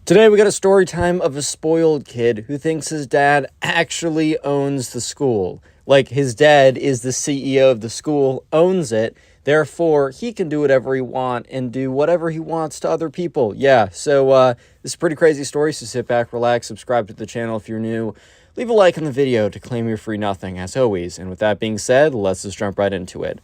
Today we got a story time of a spoiled kid who thinks his dad actually owns the school. Like his dad is the CEO of the school, owns it, therefore he can do whatever he wants and do whatever he wants to other people. Yeah, so this is a pretty crazy story, so sit back, relax, subscribe to the channel if you're new. Leave a like on the video to claim your free nothing, as always. And with that being said, let's just jump right into it.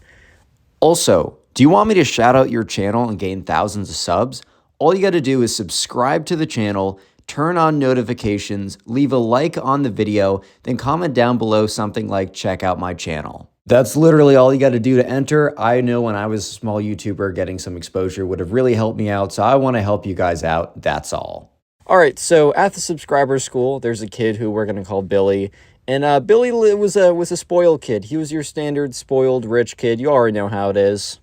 Also, do you want me to shout out your channel and gain thousands of subs? All you got to do is subscribe to the channel, turn on notifications, leave a like on the video, then comment down below something like check out my channel. That's literally all you got to do to enter. I know when I was a small YouTuber, getting some exposure would have really helped me out, so I want to help you guys out. That's all. All right, so at the subscriber school, there's a kid who we're going to call Billy. And Billy was a spoiled kid. He was your standard spoiled rich kid. You already know how it is.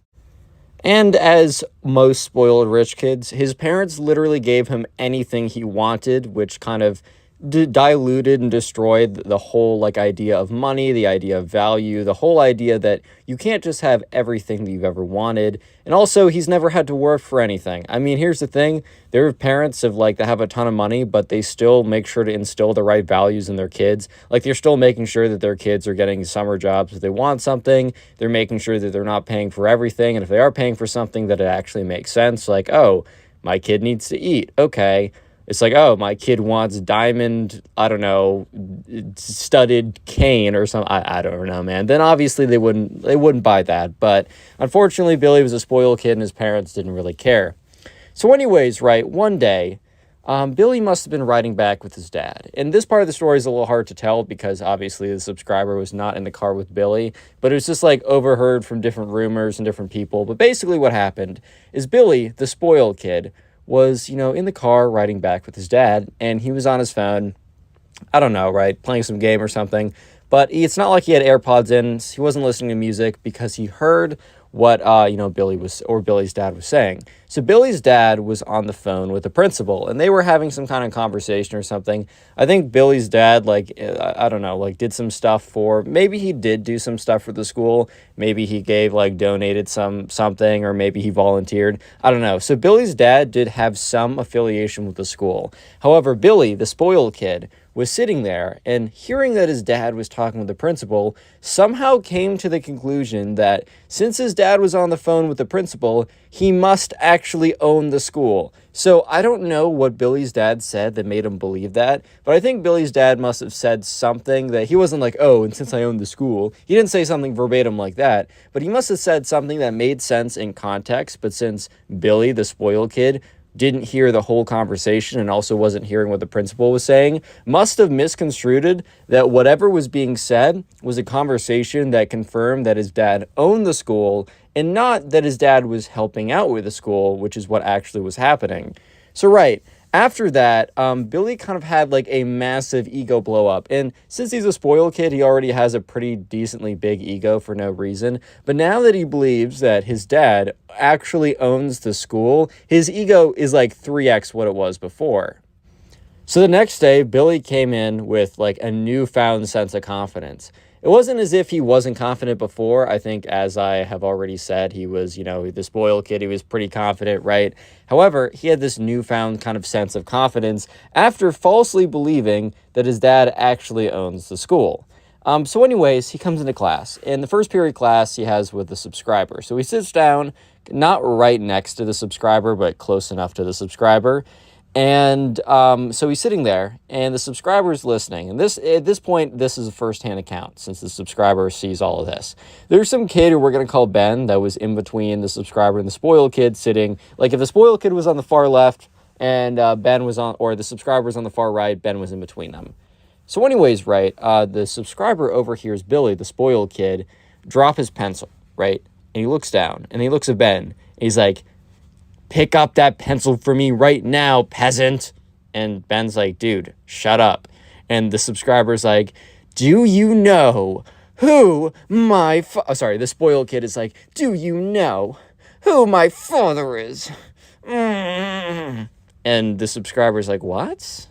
And as most spoiled rich kids, his parents literally gave him anything he wanted, which kind of diluted and destroyed the whole idea of money, the idea of value, the whole idea that you can't just have everything that you've ever wanted. And also, he's never had to work for anything. I mean, here's the thing. There are parents that have a ton of money, but they still make sure to instill the right values in their kids. Like, they're still making sure that their kids are getting summer jobs if they want something. They're making sure that they're not paying for everything. And if they are paying for something, that it actually makes sense. Like, oh, my kid needs to eat. Okay. It's like, oh, my kid wants diamond, I don't know, studded cane or something. I don't know, man. Then obviously they wouldn't buy that. But unfortunately, Billy was a spoiled kid and his parents didn't really care. So anyways, right, one day, Billy must have been riding back with his dad. And this part of the story is a little hard to tell because obviously the subscriber was not in the car with Billy, but it was just overheard from different rumors and different people. But basically what happened is Billy, the spoiled kid, was, in the car riding back with his dad, and he was on his phone, I don't know, right, playing some game or something, but it's not like he had AirPods in. He wasn't listening to music because he heard what, Billy's dad was saying. So Billy's dad was on the phone with the principal, and they were having some kind of conversation or something. I think Billy's dad, I don't know, did some stuff for, maybe he did do some stuff for the school. Maybe he gave, donated something, or maybe he volunteered. I don't know. So Billy's dad did have some affiliation with the school. However, Billy, the spoiled kid, was sitting there and hearing that his dad was talking with the principal, somehow came to the conclusion that since his dad was on the phone with the principal, he must actually own the school. So I don't know what Billy's dad said that made him believe that, but I think Billy's dad must have said something that he wasn't like, oh, and since I own the school, he didn't say something verbatim like that, but he must have said something that made sense in context. But since Billy, the spoiled kid, didn't hear the whole conversation and also wasn't hearing what the principal was saying, must have misconstrued that whatever was being said was a conversation that confirmed that his dad owned the school and not that his dad was helping out with the school, which is what actually was happening. So right, after that, Billy kind of had a massive ego blow up. And since he's a spoiled kid, he already has a pretty decently big ego for no reason. But now that he believes that his dad actually owns the school, his ego is 3x what it was before. So the next day, Billy came in with a newfound sense of confidence. It wasn't as if he wasn't confident before. I think, as I have already said, he was, the spoiled kid. He was pretty confident, right? However, he had this newfound kind of sense of confidence after falsely believing that his dad actually owns the school. So anyways, he comes into class. In the first period class, he has with the subscriber. So he sits down, not right next to the subscriber, but close enough to the subscriber. And so he's sitting there, and the subscriber is listening. And at this point, this is a first-hand account, since the subscriber sees all of this. There's some kid who we're going to call Ben that was in between the subscriber and the spoiled kid sitting. If the spoiled kid was on the far left and Ben was on, or the subscriber was on the far right, Ben was in between them. So anyways, right, the subscriber overhears Billy, the spoiled kid, drop his pencil, right? And he looks down, and he looks at Ben, and he's like, "Pick up that pencil for me right now, peasant." And Ben's like, "Dude, shut up." And the subscriber's like, "Do you know who my the spoiled kid is like, "Do you know who my father is?" And the subscriber's like, "What?"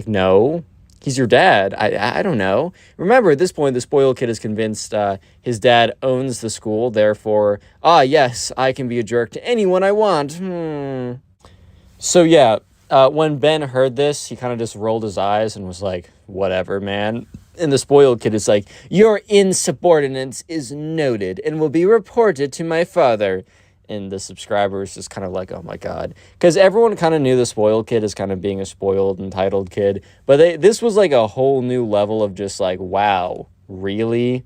No. He's your dad. I don't know. Remember, at this point, the spoiled kid is convinced his dad owns the school. Therefore, yes, I can be a jerk to anyone I want. So yeah, When Ben heard this, he kind of just rolled his eyes and was like, whatever, man. And the spoiled kid is like, your insubordinance is noted and will be reported to my father. And the subscriber is just kind of like, oh my God. Because everyone kind of knew the spoiled kid as kind of being a spoiled, entitled kid. But this was like a whole new level of just like, wow, really?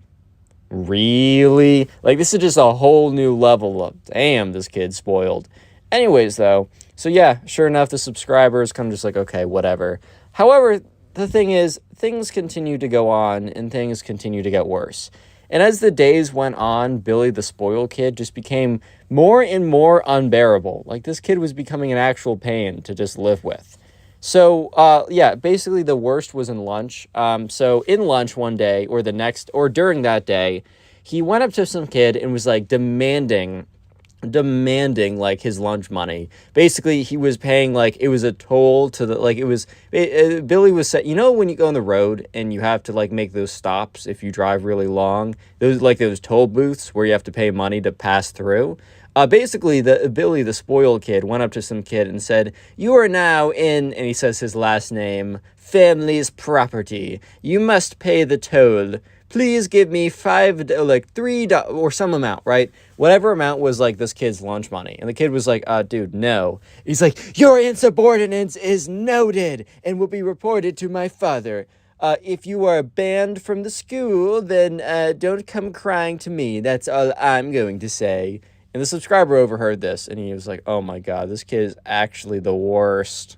Really? Like, this is just a whole new level of, damn, this kid's spoiled. Anyways, though, so yeah, sure enough, the subscriber is kind of just like, okay, whatever. However, the thing is, things continue to go on and things continue to get worse. And as the days went on, Billy the spoiled kid just became more and more unbearable. Like, this kid was becoming an actual pain to just live with. So, yeah, basically the worst was in lunch. So in lunch one day or during that day, he went up to some kid and was like demanding like his lunch money. Basically, he was paying like it was a toll to the like it was Billy was set. You know when you go on the road and you have to like make those stops if you drive really long, those toll booths where you have to pay money to pass through. Basically, Billy, the spoiled kid, went up to some kid and said, "You are now in," and he says his last name, "family's property. You must pay the toll. Please give me $3 or some amount," right? Whatever amount was like this kid's lunch money. And the kid was like, dude, no. He's like, your insubordinance is noted and will be reported to my father. If you are banned from the school, then don't come crying to me. That's all I'm going to say. And the subscriber overheard this, and he was like, oh my God, this kid is actually the worst.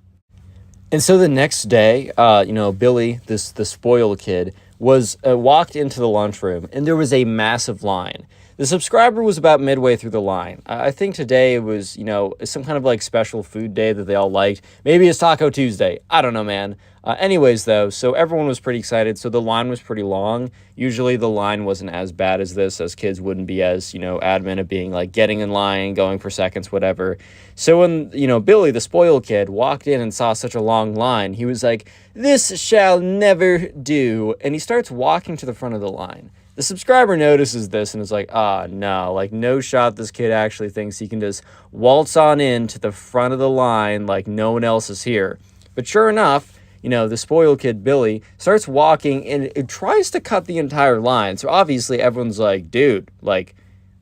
And so the next day, Billy, the spoiled kid, was walked into the lunchroom, and there was a massive line. The subscriber was about midway through the line. I think today it was, some kind of like special food day that they all liked. Maybe it's Taco Tuesday. I don't know, man. Anyways, though, so everyone was pretty excited. So the line was pretty long. Usually the line wasn't as bad as this, as kids wouldn't be as, adamant of being like getting in line, going for seconds, whatever. So when, Billy, the spoiled kid, walked in and saw such a long line, he was like, this shall never do. And he starts walking to the front of the line. The subscriber notices this and is like, no, like no shot this kid actually thinks he can just waltz on in to the front of the line like no one else is here. But sure enough, the spoiled kid, Billy, starts walking and it tries to cut the entire line. So obviously everyone's like, dude, like,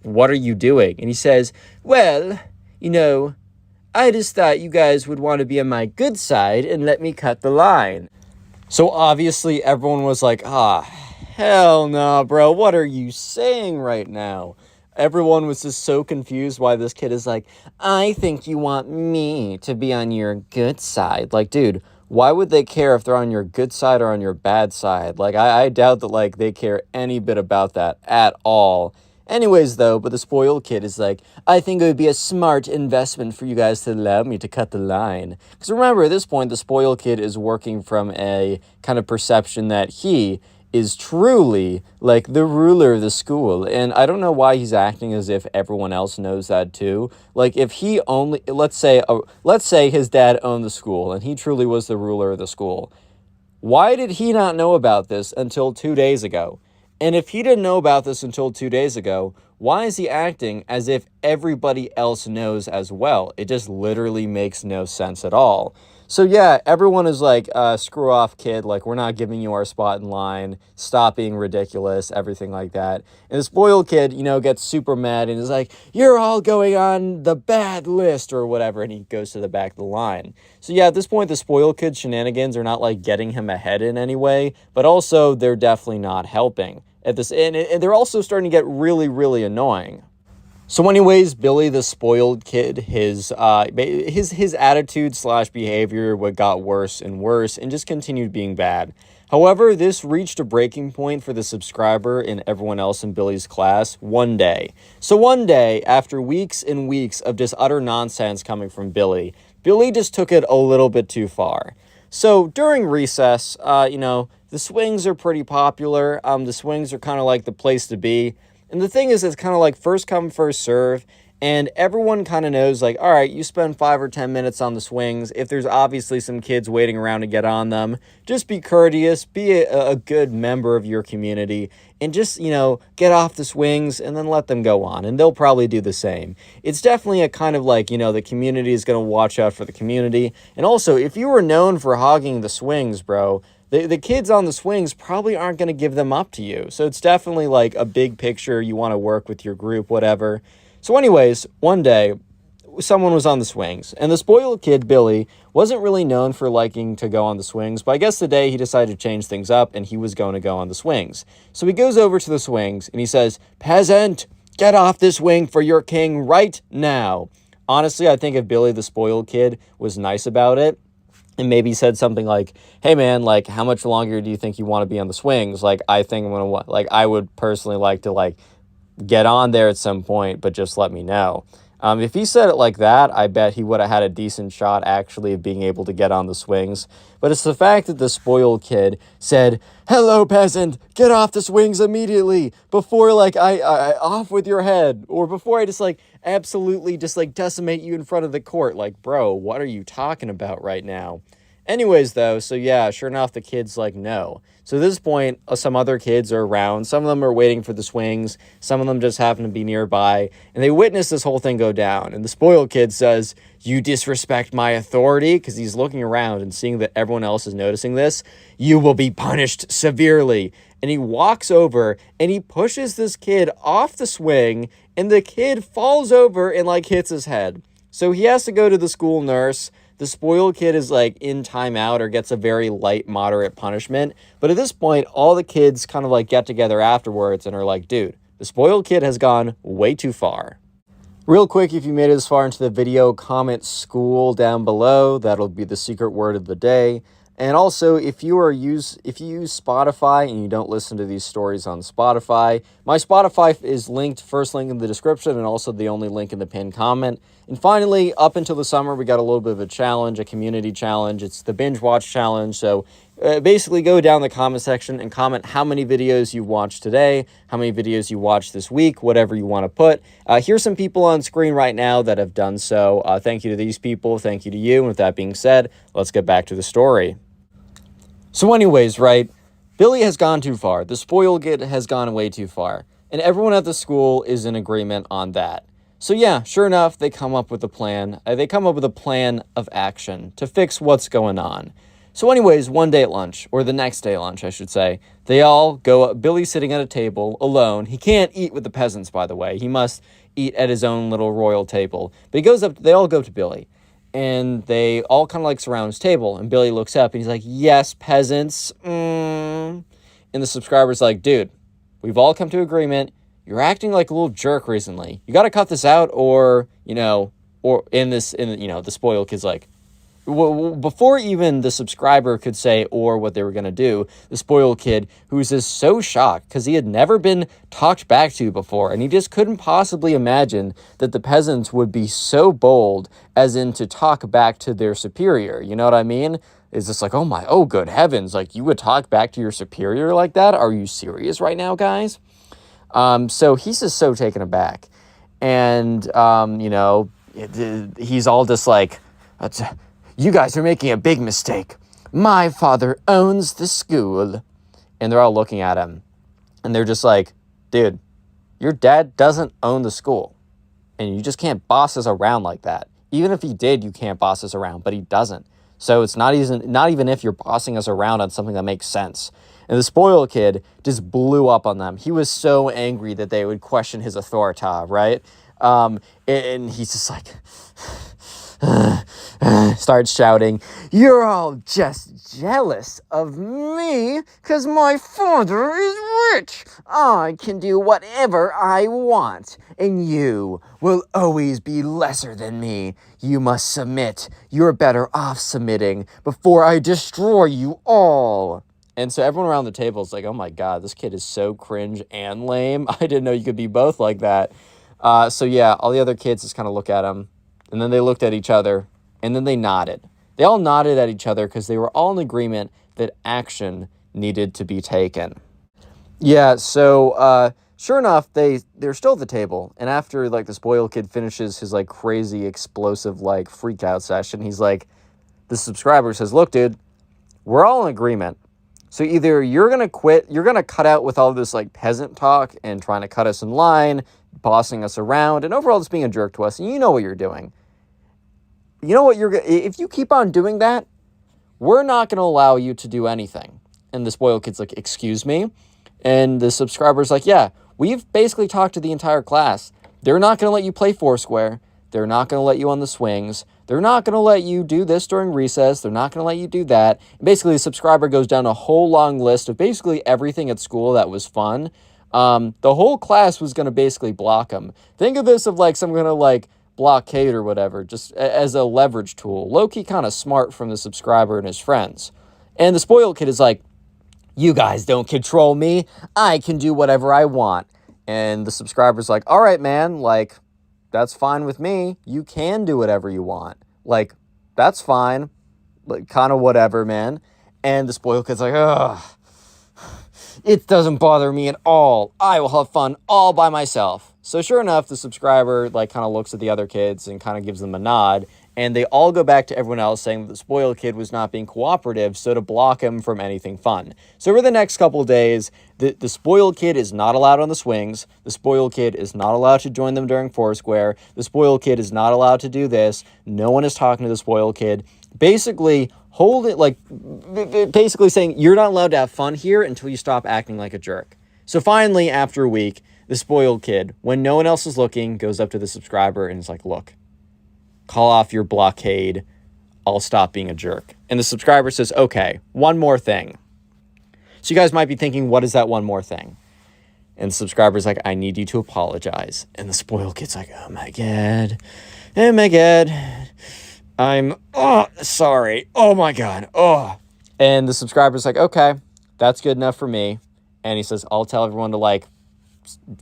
what are you doing? And he says, well, I just thought you guys would want to be on my good side and let me cut the line. So obviously everyone was like, hell no, bro. What are you saying right now? Everyone was just so confused why this kid is like, I think you want me to be on your good side. Like, dude, why would they care if they're on your good side or on your bad side? Like, I doubt that, like, they care any bit about that at all. Anyways, though, but the spoiled kid is like, I think it would be a smart investment for you guys to allow me to cut the line. Because remember, at this point, the spoiled kid is working from a kind of perception that he is truly like the ruler of the school. And I don't know why he's acting as if everyone else knows that too. Like if he only, let's say his dad owned the school and he truly was the ruler of the school. Why did he not know about this until 2 days ago? And if he didn't know about this until 2 days ago, why is he acting as if everybody else knows as well? It just literally makes no sense at all. So yeah, everyone is like, screw off, kid. Like, we're not giving you our spot in line. Stop being ridiculous, everything like that. And the spoiled kid, gets super mad and is like, you're all going on the bad list or whatever. And he goes to the back of the line. So yeah, at this point, the spoiled kid shenanigans are not like getting him ahead in any way, but also they're definitely not helping at this. And they're also starting to get really, really annoying. So anyways, Billy the spoiled kid, his attitude / behavior got worse and worse and just continued being bad. However, this reached a breaking point for the subscriber and everyone else in Billy's class one day. So one day, after weeks and weeks of just utter nonsense coming from Billy just took it a little bit too far. So during recess, the swings are pretty popular. The swings are kind of like the place to be. And the thing is, it's kind of like first come, first serve. And everyone kind of knows, like, all right, you spend 5 or 10 minutes on the swings. If there's obviously some kids waiting around to get on them, just be courteous, be a good member of your community, and just, get off the swings and then let them go on. And they'll probably do the same. It's definitely a kind of like, the community is going to watch out for the community. And also, if you were known for hogging the swings, bro, the kids on the swings probably aren't going to give them up to you. So it's definitely like a big picture. You want to work with your group, whatever. So anyways, one day, someone was on the swings, and the spoiled kid, Billy, wasn't really known for liking to go on the swings, but I guess today he decided to change things up, and he was going to go on the swings. So he goes over to the swings, and he says, "Peasant, get off this swing for your king right now." Honestly, I think if Billy, the spoiled kid, was nice about it, and maybe said something like, "Hey man, like, how much longer do you think you want to be on the swings? Like, I think I'm going to, like, I would personally like to, like, get on there at some point, but just let me know." If he said it like that, I bet he would have had a decent shot actually of being able to get on the swings. But it's the fact that the spoiled kid said, "Hello, peasant, get off the swings immediately before, like, I off with your head, or before I just, like, absolutely just, like, decimate you in front of the court." Like, bro, what are you talking about right now? Anyways, though, so yeah, sure enough, the kid's like, no. So at this point, some other kids are around. Some of them are waiting for the swings. Some of them just happen to be nearby. And they witness this whole thing go down. And the spoiled kid says, "You disrespect my authority," because he's looking around and seeing that everyone else is noticing this. "You will be punished severely." And he walks over and he pushes this kid off the swing. And the kid falls over and, like, hits his head. So he has to go to the school nurse. The spoiled kid is, like, in timeout or gets a very light, moderate punishment. But at this point, all the kids kind of, like, get together afterwards and are like, dude, the spoiled kid has gone way too far. Real quick, if you made it this far into the video, comment "school" down below. That'll be the secret word of the day. And also, if you use Spotify and you don't listen to these stories on Spotify, my Spotify is linked, first link in the description, and also the only link in the pinned comment. And finally, up until the summer, we got a little bit of a challenge, a community challenge. It's the binge watch challenge. So basically go down the comment section and comment how many videos you watched today, how many videos you watched this week, whatever you want to put. Here's some people on screen right now that have done so. Thank you to these people. Thank you to you. And with that being said, let's get back to the story. So anyways, right, Billy has gone too far. The spoiled kid has gone way too far. And everyone at the school is in agreement on that. So yeah, sure enough, they come up with a plan. They come up with a plan of action to fix what's going on. So anyways, one day at lunch, or the next day at lunch, I should say, they all go, Billy's sitting at a table alone. He can't eat with the peasants, by the way. He must eat at his own little royal table. But he goes up, they all go to Billy. And they all kind of like surround his table. And Billy looks up and he's like, "Yes, peasants." And the subscriber's like, "Dude, we've all come to agreement. You're acting like a little jerk recently. You got to cut this out," or, the spoiled kid's like, before even the subscriber could say or what they were going to do, the spoiled kid, who was just so shocked because he had never been talked back to before, and he just couldn't possibly imagine that the peasants would be so bold as in to talk back to their superior. You know what I mean? It's just like, oh, good heavens, like, you would talk back to your superior like that? Are you serious right now, guys? So he's just so taken aback. And, he's all just like, "You guys are making a big mistake. My father owns the school." And they're all looking at him. And they're just like, "Dude, your dad doesn't own the school. And you just can't boss us around like that. Even if he did, you can't boss us around, but he doesn't. So it's not even if you're bossing us around on something that makes sense." And the spoiled kid just blew up on them. He was so angry that they would question his authority, right? And he's just like, starts shouting, "You're all just jealous of me because my father is rich. I can do whatever I want, and you will always be lesser than me. You must submit. You're better off submitting before I destroy you all." And so everyone around the table is like, "Oh my God, this kid is so cringe and lame. I didn't know you could be both like that." So yeah, all the other kids just kind of look at him. And then they looked at each other, and then they nodded. They all nodded at each other because they were all in agreement that action needed to be taken. Yeah, so Sure enough, they're still at the table, and after, like, the spoiled kid finishes his, like, crazy, explosive, like, freak-out session, he's like, the subscriber says, look, dude, we're all in agreement. So either you're going to quit, you're going to cut out with all this, like, peasant talk and trying to cut us in line, bossing us around, and overall just being a jerk to us, and you know what you're doing. You know what if you keep on doing that, we're not going to allow you to do anything. And the spoiled kid's like, excuse me? And the subscriber's like, yeah, we've basically talked to the entire class. They're not going to let you play Foursquare. They're not going to let you on the swings. They're not going to let you do this during recess. They're not going to let you do that. And basically, the subscriber goes down a whole long list of basically everything at school that was fun. The whole class was going to basically block him. Think of this of like some kind of like blockade or whatever, just as a leverage tool. Low-key kind of smart from the subscriber and his friends. And the spoiled kid is like, you guys don't control me. I can do whatever I want. And the subscriber's like, all right, man, like, that's fine with me. You can do whatever you want. Like, that's fine. Like, kind of whatever, man. And the spoiled kid's like, ugh, it doesn't bother me at all. I will have fun all by myself. So sure enough, the subscriber, like, kind of looks at the other kids and kind of gives them a nod. And they all go back to everyone else saying that the spoiled kid was not being cooperative, so to block him from anything fun. So over the next couple of days, the spoiled kid is not allowed on the swings. The spoiled kid is not allowed to join them during Foursquare. The spoiled kid is not allowed to do this. No one is talking to the spoiled kid. Basically, basically saying, you're not allowed to have fun here until you stop acting like a jerk. So finally, after a week, the spoiled kid, when no one else is looking, goes up to the subscriber and is like, look, call off your blockade. I'll stop being a jerk. And the subscriber says, okay, one more thing. So you guys might be thinking, what is that one more thing? And the subscriber's like, I need you to apologize. And the spoiled kid's like, oh my God. Oh my God. I'm sorry. Oh my God. Oh. And the subscriber's like, okay, that's good enough for me. And he says, I'll tell everyone to like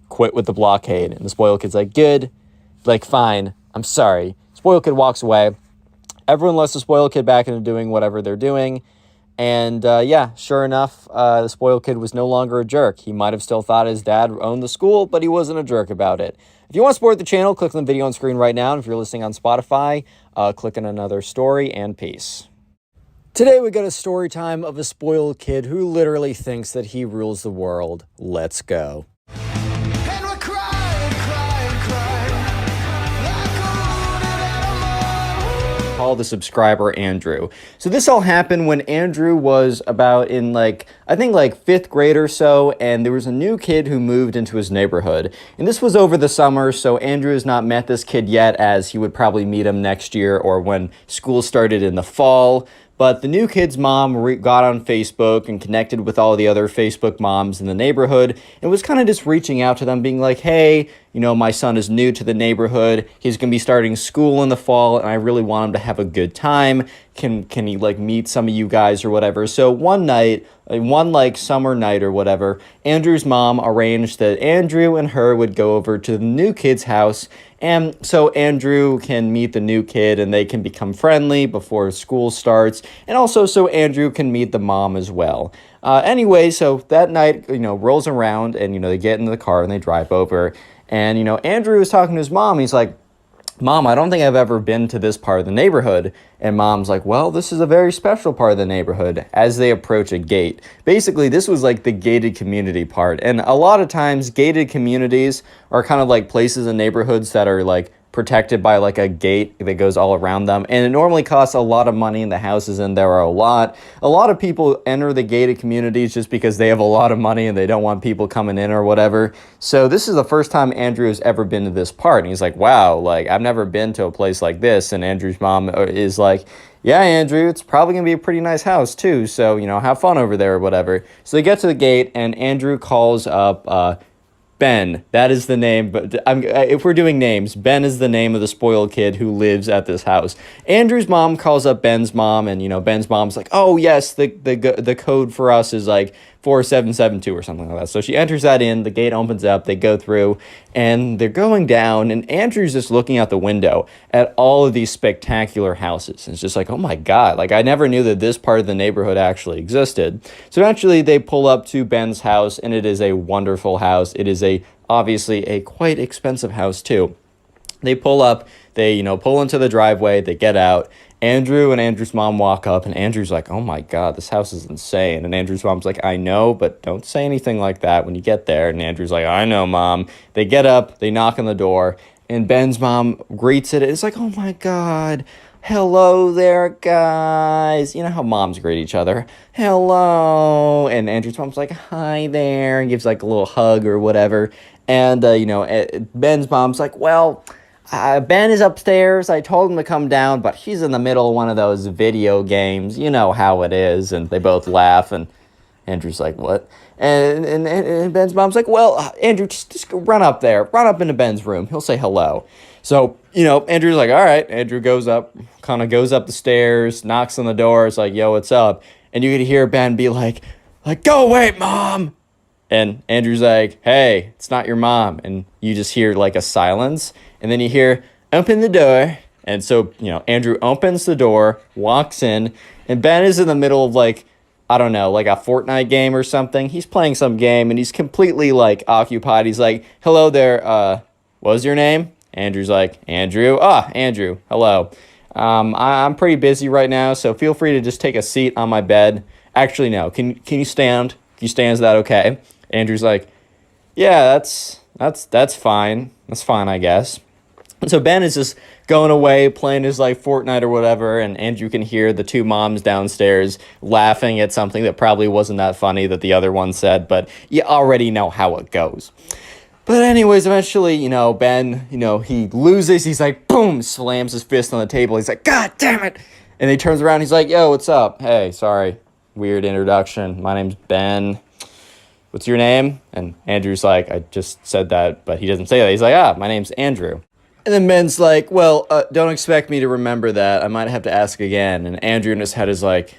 quit with the blockade. And the spoiled kid's like, good. Like, fine. I'm sorry. Spoiled kid walks away. Everyone lets the spoiled kid back into doing whatever they're doing. And yeah, sure enough, the spoiled kid was no longer a jerk. He might have still thought his dad owned the school, but he wasn't a jerk about it. If you want to support the channel, click on the video on screen right now. And if you're listening on Spotify, click on another story and peace. Today we got a story time of a spoiled kid who literally thinks that he rules the world. Let's go. Call the subscriber Andrew. So this all happened when Andrew was about in like, I think like 5th grade or so, and there was a new kid who moved into his neighborhood. And this was over the summer, so Andrew has not met this kid yet, as he would probably meet him next year or when school started in the fall. But the new kid's mom got on Facebook and connected with all the other Facebook moms in the neighborhood and was kind of just reaching out to them, being like, hey, you know, my son is new to the neighborhood. He's going to be starting school in the fall, and I really want him to have a good time. Can he, like, meet some of you guys or whatever? So one night, one, like, summer night or whatever, Andrew's mom arranged that Andrew and her would go over to the new kid's house, and so Andrew can meet the new kid and they can become friendly before school starts, and also so Andrew can meet the mom as well. Anyway, so that night, you know, rolls around and, you know, they get into the car and they drive over. And, you know, Andrew is talking to his mom. He's like, Mom, I don't think I've ever been to this part of the neighborhood. And Mom's like, well, this is a very special part of the neighborhood, as they approach a gate. Basically, this was like the gated community part. And a lot of times, gated communities are kind of like places in neighborhoods that are like protected by like a gate that goes all around them, and it normally costs a lot of money, and the houses in there are a lot of people enter the gated communities just because they have a lot of money and they don't want people coming in or whatever. So this is the first time Andrew has ever been to this part, and he's like, wow, like I've never been to a place like this. And Andrew's mom is like, yeah, Andrew, it's probably gonna be a pretty nice house too, so you know, have fun over there or whatever. So they get to the gate and Andrew calls up Ben. That is the name, but if we're doing names, Ben is the name of the spoiled kid who lives at this house. Andrew's mom calls up Ben's mom, and you know, Ben's mom's like, oh yes, the code for us is like 4772 or something like that. So she enters that in, the gate opens up, they go through, and they're going down, and Andrew's just looking out the window at all of these spectacular houses. And it's just like, oh my God, like I never knew that this part of the neighborhood actually existed. So eventually they pull up to Ben's house, and it is a wonderful house. It is obviously a quite expensive house too. They pull up, they, pull into the driveway, they get out. Andrew and Andrew's mom walk up, and Andrew's like, oh my God, this house is insane. And Andrew's mom's like, I know, but don't say anything like that when you get there. And Andrew's like, I know, Mom. They get up, they knock on the door, and Ben's mom greets it. It's like, oh my God, hello there, guys. You know how moms greet each other. Hello. And Andrew's mom's like, hi there, and gives like a little hug or whatever. And, Ben's mom's like, well, Ben is upstairs. I told him to come down, but he's in the middle of one of those video games. You know how it is. And they both laugh, and Andrew's like, what? And Ben's mom's like, well, Andrew, just run up there. Run up into Ben's room. He'll say hello. So, Andrew's like, all right. Andrew goes up the stairs, knocks on the door. It's like, yo, what's up? And you could hear Ben be like, go away, Mom. And Andrew's like, hey, it's not your mom. And you just hear like a silence. And then you hear, open the door. And so, Andrew opens the door, walks in, and Ben is in the middle of like, I don't know, like a Fortnite game or something. He's playing some game, and he's completely like occupied. He's like, hello there, what was your name? Andrew's like, Andrew? Andrew, hello. I'm pretty busy right now, so feel free to just take a seat on my bed. Actually, no, can you stand? Can you stand? Is that okay? Andrew's like, yeah, that's fine. That's fine, I guess. And so Ben is just going away, playing his like Fortnite or whatever, and Andrew can hear the two moms downstairs laughing at something that probably wasn't that funny that the other one said, but you already know how it goes. But anyways, eventually, Ben, he loses. He's like, boom, slams his fist on the table. He's like, God damn it. And he turns around. He's like, yo, what's up? Hey, sorry. Weird introduction. My name's Ben. What's your name? And Andrew's like, I just said that, but he doesn't say that. He's like, my name's Andrew. And then Ben's like, well, don't expect me to remember that. I might have to ask again. And Andrew in his head is like,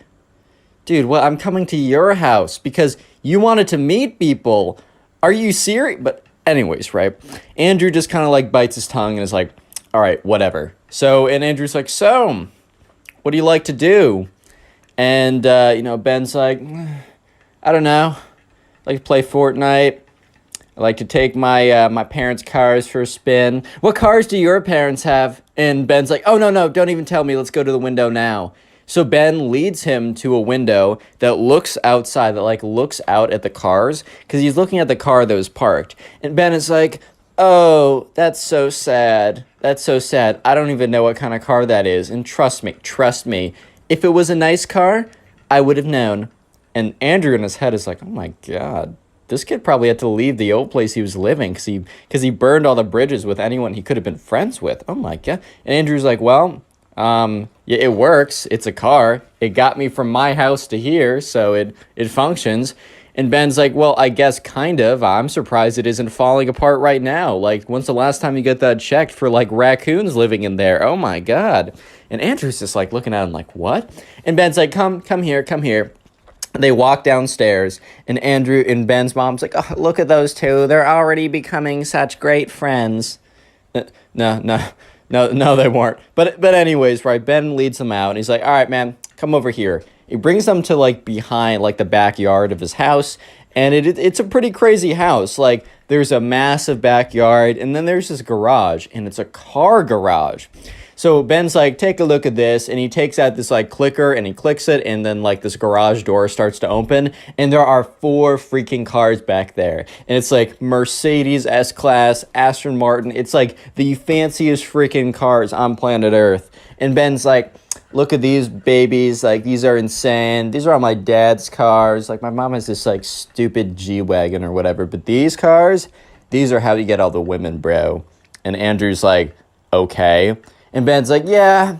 dude, well, I'm coming to your house because you wanted to meet people. Are you serious? But anyways, right? Andrew just kind of like bites his tongue and is like, all right, whatever. So, and Andrew's like, so, what do you like to do? And, Ben's like, I don't know. I like to play Fortnite. I like to take my parents' cars for a spin. What cars do your parents have? And Ben's like, oh, no, don't even tell me. Let's go to the window now. So Ben leads him to a window that looks outside, that like looks out at the cars, because he's looking at the car that was parked. And Ben is like, oh, that's so sad. That's so sad. I don't even know what kind of car that is. And trust me, if it was a nice car, I would have known. And Andrew in his head is like, oh my God, this kid probably had to leave the old place he was living because he burned all the bridges with anyone he could have been friends with. Oh my God. And Andrew's like, well, yeah, it works. It's a car. It got me from my house to here, so it functions. And Ben's like, well, I guess kind of. I'm surprised it isn't falling apart right now. Like, when's the last time you got that checked for, like, raccoons living in there? Oh, my God. And Andrew's just, like, looking at him like, what? And Ben's like, come here. They walk downstairs, and Andrew and Ben's mom's like, oh, look at those two. They're already becoming such great friends. No, they weren't. But anyways, right, Ben leads them out, and he's like, all right, man, come over here. He brings them to, like, behind, like, the backyard of his house, and it's a pretty crazy house. Like, there's a massive backyard, and then there's this garage, and it's a car garage. So Ben's like, take a look at this, and he takes out this, like, clicker, and he clicks it, and then, like, this garage door starts to open, and there are 4 freaking cars back there. And it's, like, Mercedes S-Class, Aston Martin. It's, like, the fanciest freaking cars on planet Earth. And Ben's like, look at these babies. Like, these are insane. These are all my dad's cars. Like, my mom has this, like, stupid G-Wagon or whatever. But these cars, these are how you get all the women, bro. And Andrew's like, okay. And Ben's like, yeah,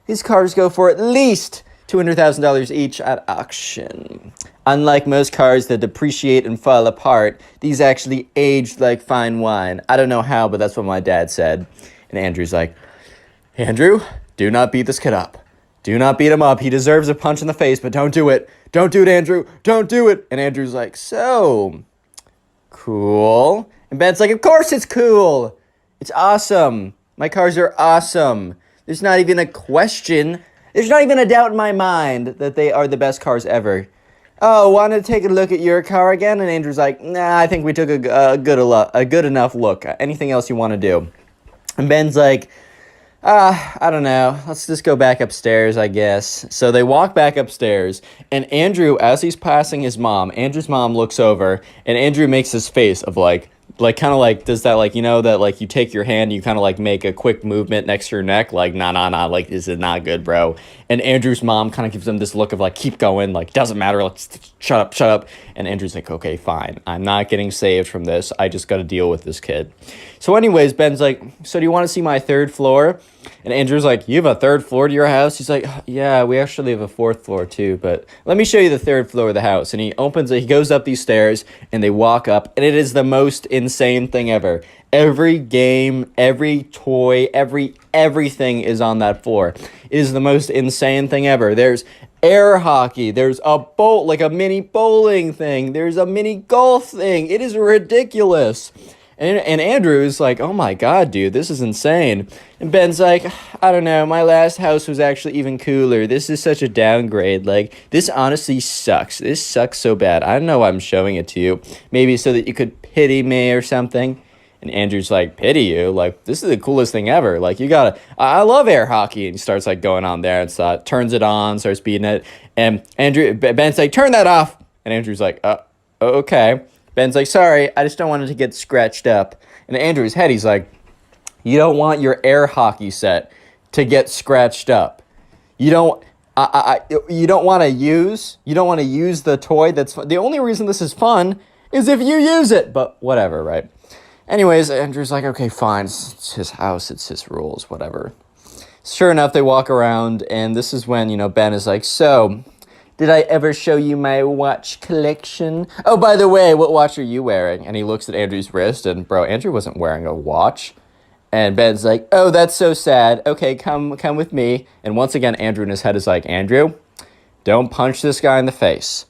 these cars go for at least $200,000 each at auction. Unlike most cars that depreciate and fall apart, these actually aged like fine wine. I don't know how, but that's what my dad said. And Andrew's like, Andrew, do not beat this kid up. do not beat him up. He deserves a punch in the face, but don't do it. Don't do it, Andrew. Don't do it. And Andrew's like, so, cool. And Ben's like, of course it's cool. It's awesome. My cars are awesome. There's not even a question. There's not even a doubt in my mind that they are the best cars ever. Oh, want to take a look at your car again? And Andrew's like, nah, I think we took a good enough look. Anything else you want to do? And Ben's like, I don't know. Let's just go back upstairs, I guess. So they walk back upstairs, and Andrew, as he's passing his mom, Andrew's mom looks over, and Andrew makes this face of like kind of like, does that like, you know, that like you take your hand, you kind of like make a quick movement next to your neck, like, nah, like, this is not good, bro. And Andrew's mom kind of gives him this look of like, keep going, like, doesn't matter, like, shut up. And Andrew's like, okay, fine. I'm not getting saved from this. I just got to deal with this kid. So anyways, Ben's like, so do you want to see my third floor? And Andrew's like, you have a third floor to your house? He's like, yeah, we actually have a fourth floor too, but let me show you the third floor of the house. And he opens it, he goes up these stairs, and they walk up, and it is the most insane thing ever. Every game, every toy, everything is on that floor. It is the most insane thing ever. There's air hockey, there's a boat, like a mini bowling thing, there's a mini golf thing. It is ridiculous. And Andrew's like, oh my God, dude, this is insane. And Ben's like, I don't know, my last house was actually even cooler. This is such a downgrade. Like, this honestly sucks. This sucks so bad. I don't know why I'm showing it to you. Maybe so that you could pity me or something. And Andrew's like, pity you? Like, this is the coolest thing ever. Like, I love air hockey. And he starts like going on there and turns it on, starts beating it. And Ben's like, turn that off. And Andrew's like, okay. Ben's like, sorry, I just don't want it to get scratched up. And in Andrew's head, he's like, you don't want your air hockey set to get scratched up. You don't want to use the toy that's fun. The only reason this is fun is if you use it. But whatever, right? Anyways, Andrew's like, okay, fine. It's his house. It's his rules, whatever. Sure enough, they walk around, and this is when, Ben is like, so, did I ever show you my watch collection? Oh, by the way, what watch are you wearing? And he looks at Andrew's wrist, and bro, Andrew wasn't wearing a watch. And Ben's like, oh, that's so sad. Okay, come with me. And once again, Andrew in his head is like, Andrew, don't punch this guy in the face.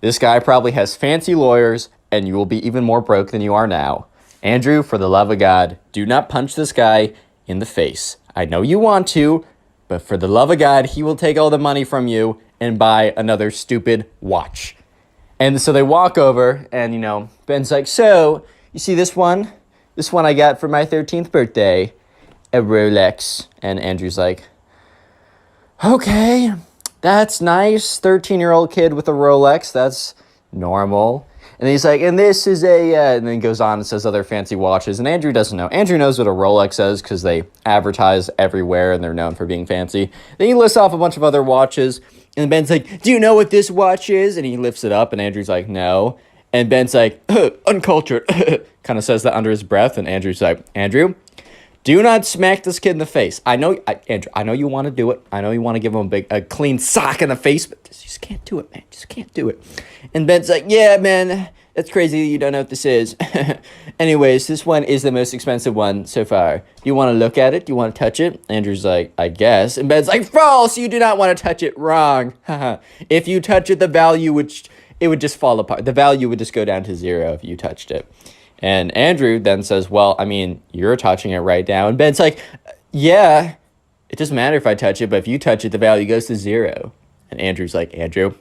This guy probably has fancy lawyers, and you will be even more broke than you are now. Andrew, for the love of God, do not punch this guy in the face. I know you want to, but for the love of God, he will take all the money from you and buy another stupid watch. And so they walk over, and, Ben's like, so, you see this one? This one I got for my 13th birthday, a Rolex. And Andrew's like, okay, that's nice. 13-year-old kid with a Rolex, that's normal. And he's like, and this is and then goes on and says other fancy watches. And Andrew doesn't know. Andrew knows what a Rolex is because they advertise everywhere and they're known for being fancy. Then he lists off a bunch of other watches. And Ben's like, do you know what this watch is? And he lifts it up and Andrew's like, no. And Ben's like, uncultured, kind of says that under his breath. And Andrew's like, Andrew, do not smack this kid in the face. Andrew, I know you want to do it. I know you want to give him a clean sock in the face, but you just can't do it, man. Just can't do it. And Ben's like, yeah, man, that's crazy. You don't know what this is. Anyways, this one is the most expensive one so far. Do you want to look at it? Do you want to touch it? Andrew's like, I guess. And Ben's like, false. You do not want to touch it. Wrong. If you touch it, the value would just fall apart. The value would just go down to zero if you touched it. And Andrew then says, well, I mean, you're touching it right now. And Ben's like, yeah, it doesn't matter if I touch it, but if you touch it, the value goes to zero. And Andrew's like, Andrew,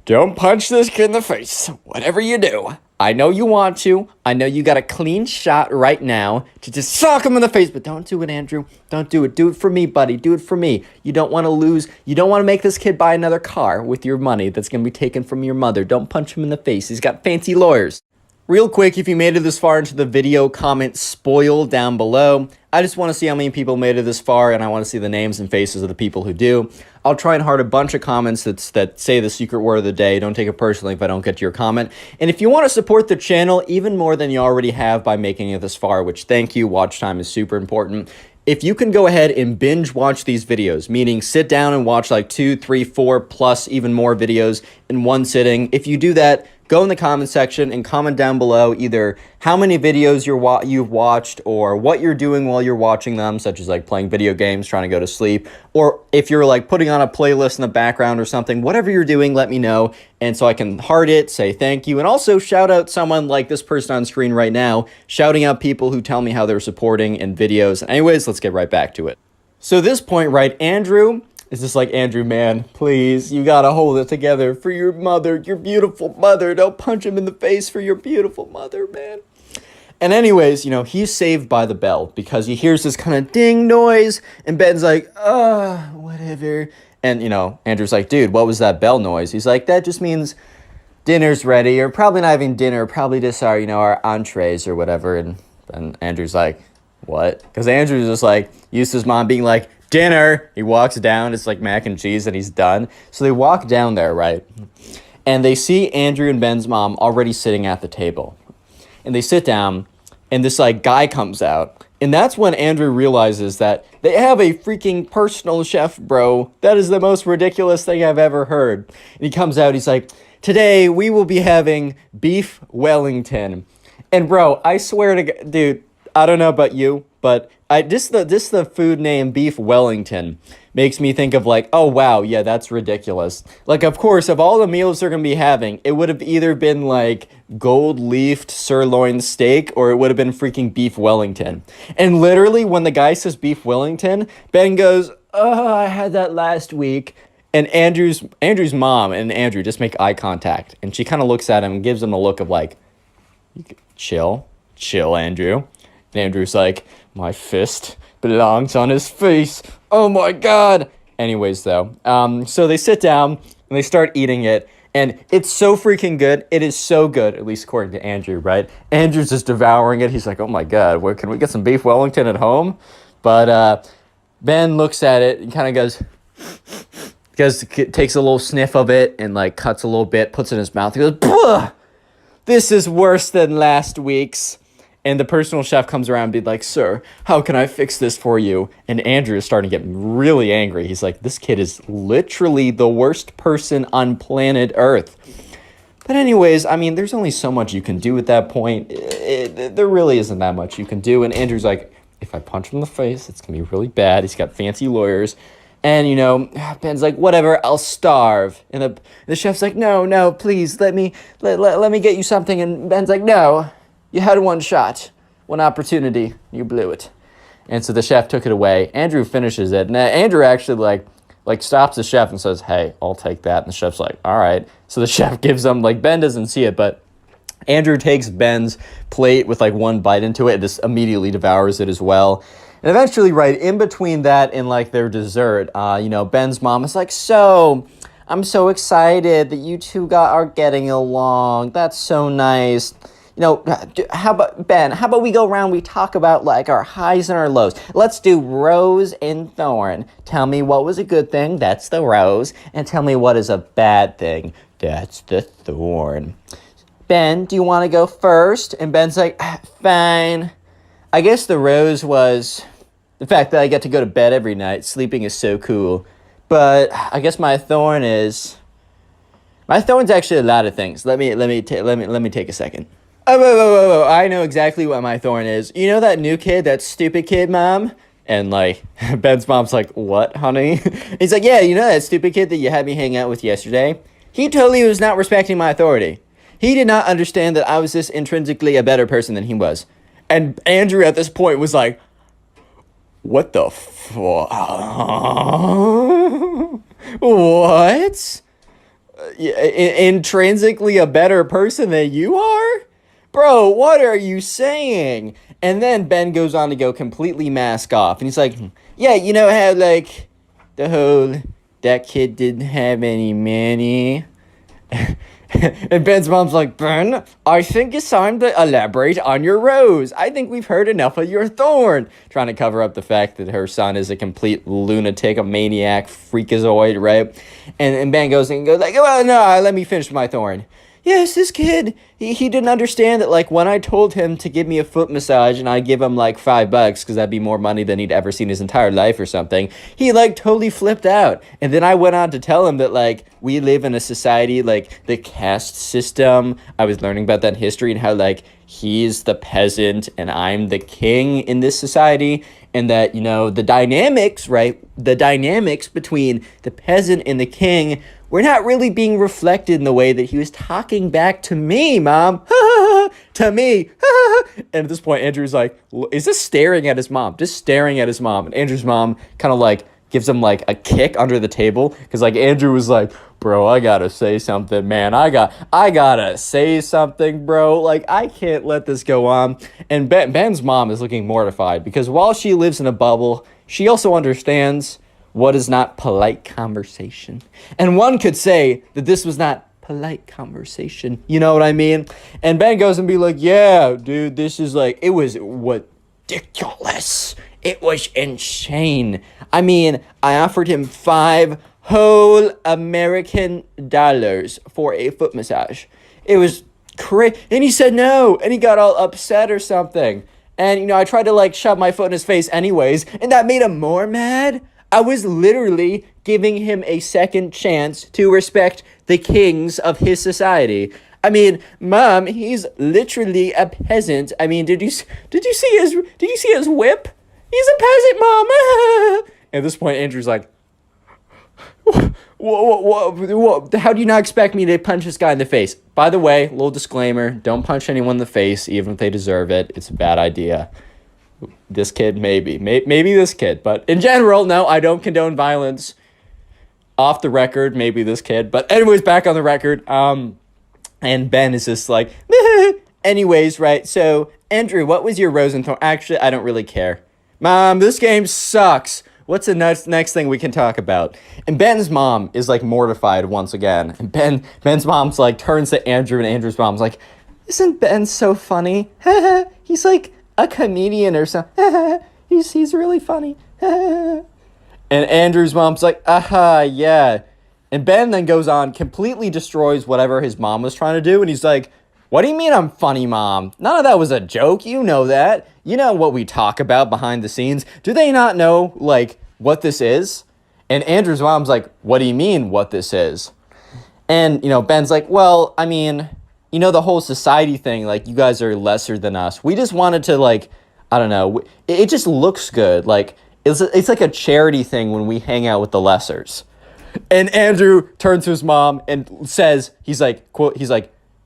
don't punch this kid in the face. Whatever you do, I know you want to. I know you got a clean shot right now to just sock him in the face, but don't do it, Andrew. Don't do it. Do it for me, buddy. Do it for me. You don't want to lose. You don't want to make this kid buy another car with your money that's going to be taken from your mother. Don't punch him in the face. He's got fancy lawyers. Real quick, if you made it this far into the video, comment spoil down below. I just want to see how many people made it this far, and I want to see the names and faces of the people who do. I'll try and heart a bunch of comments that say the secret word of the day. Don't take it personally if I don't get to your comment. And if you want to support the channel even more than you already have by making it this far, which thank you, watch time is super important. If you can go ahead and binge watch these videos, meaning sit down and watch like 2, 3, 4 plus even more videos in one sitting, if you do that, go in the comment section and comment down below either how many videos you've watched or what you're doing while you're watching them, such as like playing video games, trying to go to sleep, or if you're like putting on a playlist in the background or something. Whatever you're doing, let me know, and so I can heart it, say thank you, and also shout out someone like this person on screen right now, shouting out people who tell me how they're supporting in videos. Anyways, let's get right back to it. So this point, right, Andrew is just like, Andrew, man, please, you gotta hold it together for your mother, your beautiful mother. Don't punch him in the face for your beautiful mother, man. And anyways, you know, he's saved by the bell because he hears this kind of ding noise, and Ben's like, whatever. And, you know, Andrew's like, dude, what was that bell noise? He's like, that just means dinner's ready, or probably not even dinner, probably just our, you know, our entrees or whatever. And Andrew's like, what? Because Andrew's just like used to his mom being like, dinner. He walks down, it's like mac and cheese, and he's done. So they walk down there, right? And they see Andrew and Ben's mom already sitting at the table. And they sit down, and this like guy comes out. And that's when Andrew realizes that they have a freaking personal chef, bro. That is the most ridiculous thing I've ever heard. And he comes out, he's like, today we will be having beef Wellington. And bro, I swear to God, dude, I don't know about you, but the food name beef Wellington makes me think of like, oh wow, yeah, that's ridiculous. Like, of course, of all the meals they're gonna be having, it would have either been like gold leafed sirloin steak, or it would have been freaking beef Wellington. And literally, when the guy says beef Wellington, Ben goes, oh, I had that last week. And Andrew's mom and Andrew just make eye contact, and she kind of looks at him and gives him a look of like, chill, Andrew. And Andrew's like, my fist belongs on his face. Oh my God. Anyways, though, so they sit down and they start eating it. And it's so freaking good. It is so good, at least according to Andrew, right? Andrew's just devouring it. He's like, oh my God, where can we get some beef Wellington at home? But Ben looks at it and kind of takes a little sniff of it and like cuts a little bit, puts it in his mouth. He goes, "Bleh! This is worse than last week's." And the personal chef comes around and be like, sir, how can I fix this for you? And Andrew is starting to get really angry. He's like, this kid is literally the worst person on planet Earth. But anyways, I mean, there's only so much you can do at that point. There really isn't that much you can do. And Andrew's like, if I punch him in the face, it's going to be really bad. He's got fancy lawyers. And, you know, Ben's like, whatever, I'll starve. And the chef's like, no, please, let me get you something. And Ben's like, no. You had one shot, one opportunity, you blew it. And so the chef took it away. Andrew finishes it. And Andrew actually like stops the chef and says, hey, I'll take that. And the chef's like, all right. So the chef gives him, like, Ben doesn't see it, but Andrew takes Ben's plate with like one bite into it and just immediately devours it as well. And eventually, right in between that and like their dessert, you know, Ben's mom is like, so I'm so excited that you two are getting along. That's so nice. You know, how about, Ben, how about we go around, we talk about, like, our highs and our lows. Let's do rose and thorn. Tell me what was a good thing, that's the rose, and tell me what is a bad thing, that's the thorn. Ben, do you want to go first? And Ben's like, fine. I guess the rose was the fact that I get to go to bed every night. Sleeping is so cool. But I guess my thorn's actually a lot of things. Let me take a second. Oh, I know exactly what my thorn is. You know that new kid, that stupid kid, Mom? And, like, Ben's mom's like, what, honey? He's like, yeah, you know that stupid kid that you had me hang out with yesterday? He totally was not respecting my authority. He did not understand that I was this intrinsically a better person than he was. And Andrew at this point was like, what the fuck? What? Intrinsically a better person than you are? Bro, what are you saying? And then Ben goes on to go completely mask off. And he's like, yeah, you know how, like, that kid didn't have any money? And Ben's mom's like, Ben, I think it's time to elaborate on your rose. I think we've heard enough of your thorn. Trying to cover up the fact that her son is a complete lunatic, a maniac, freakazoid, right? And Ben goes like, well, no, let me finish my thorn. Yes, this kid, he didn't understand that, like, when I told him to give me a foot massage and I'd give him, like, $5 because that'd be more money than he'd ever seen his entire life or something, he, like, totally flipped out. And then I went on to tell him that, like, we live in a society, like, the caste system. I was learning about that in history and how, like, he's the peasant and I'm the king in this society. And that, you know, the dynamics, right? The dynamics between the peasant and the king were not really being reflected in the way that he was talking back to me, Mom. To me. And at this point, Andrew's like, is this staring at his mom? Just staring at his mom. And Andrew's mom kind of like gives him like a kick under the table. Because like Andrew was like, bro, I gotta say something, man. I gotta say something, bro. Like, I can't let this go on. And Ben's mom is looking mortified because while she lives in a bubble, she also understands what is not polite conversation. And one could say that this was not polite conversation. You know what I mean? And Ben goes and be like, yeah, dude, this is like, it was ridiculous. It was insane. I mean, I offered him 5 whole American dollars for a foot massage. It was crazy. And he said no. And he got all upset or something. And, you know, I tried to like shove my foot in his face anyways. And that made him more mad. I was literally giving him a second chance to respect the kings of his society. I mean, Mom, he's literally a peasant. I mean, did you see his whip? He's a peasant, Mom. At this point, Andrew's like, what? How do you not expect me to punch this guy in the face? By the way, little disclaimer, don't punch anyone in the face, even if they deserve it. It's a bad idea. This kid, maybe this kid, but in general, no, I don't condone violence. Off the record, maybe this kid, but anyways, back on the record. And Ben is just like, anyways, right? So, Andrew, what was your rose and thorn? Actually, I don't really care. Mom, this game sucks. What's the next thing we can talk about? And Ben's mom is like mortified once again. And Ben's mom's like turns to Andrew, and Andrew's mom's like, isn't Ben so funny? He's like a comedian or something. He's really funny. And Andrew's mom's like, yeah. And Ben then goes on, completely destroys whatever his mom was trying to do. And he's like, what do you mean I'm funny, Mom? None of that was a joke. You know that. You know what we talk about behind the scenes. Do they not know, like, what this is? And Andrew's mom's like, what do you mean what this is? And, you know, Ben's like, well, I mean, you know, the whole society thing, like, you guys are lesser than us. We just wanted to, like, I don't know. It just looks good. Like, it's like a charity thing when we hang out with the lessers. And Andrew turns to his mom and says, he's like,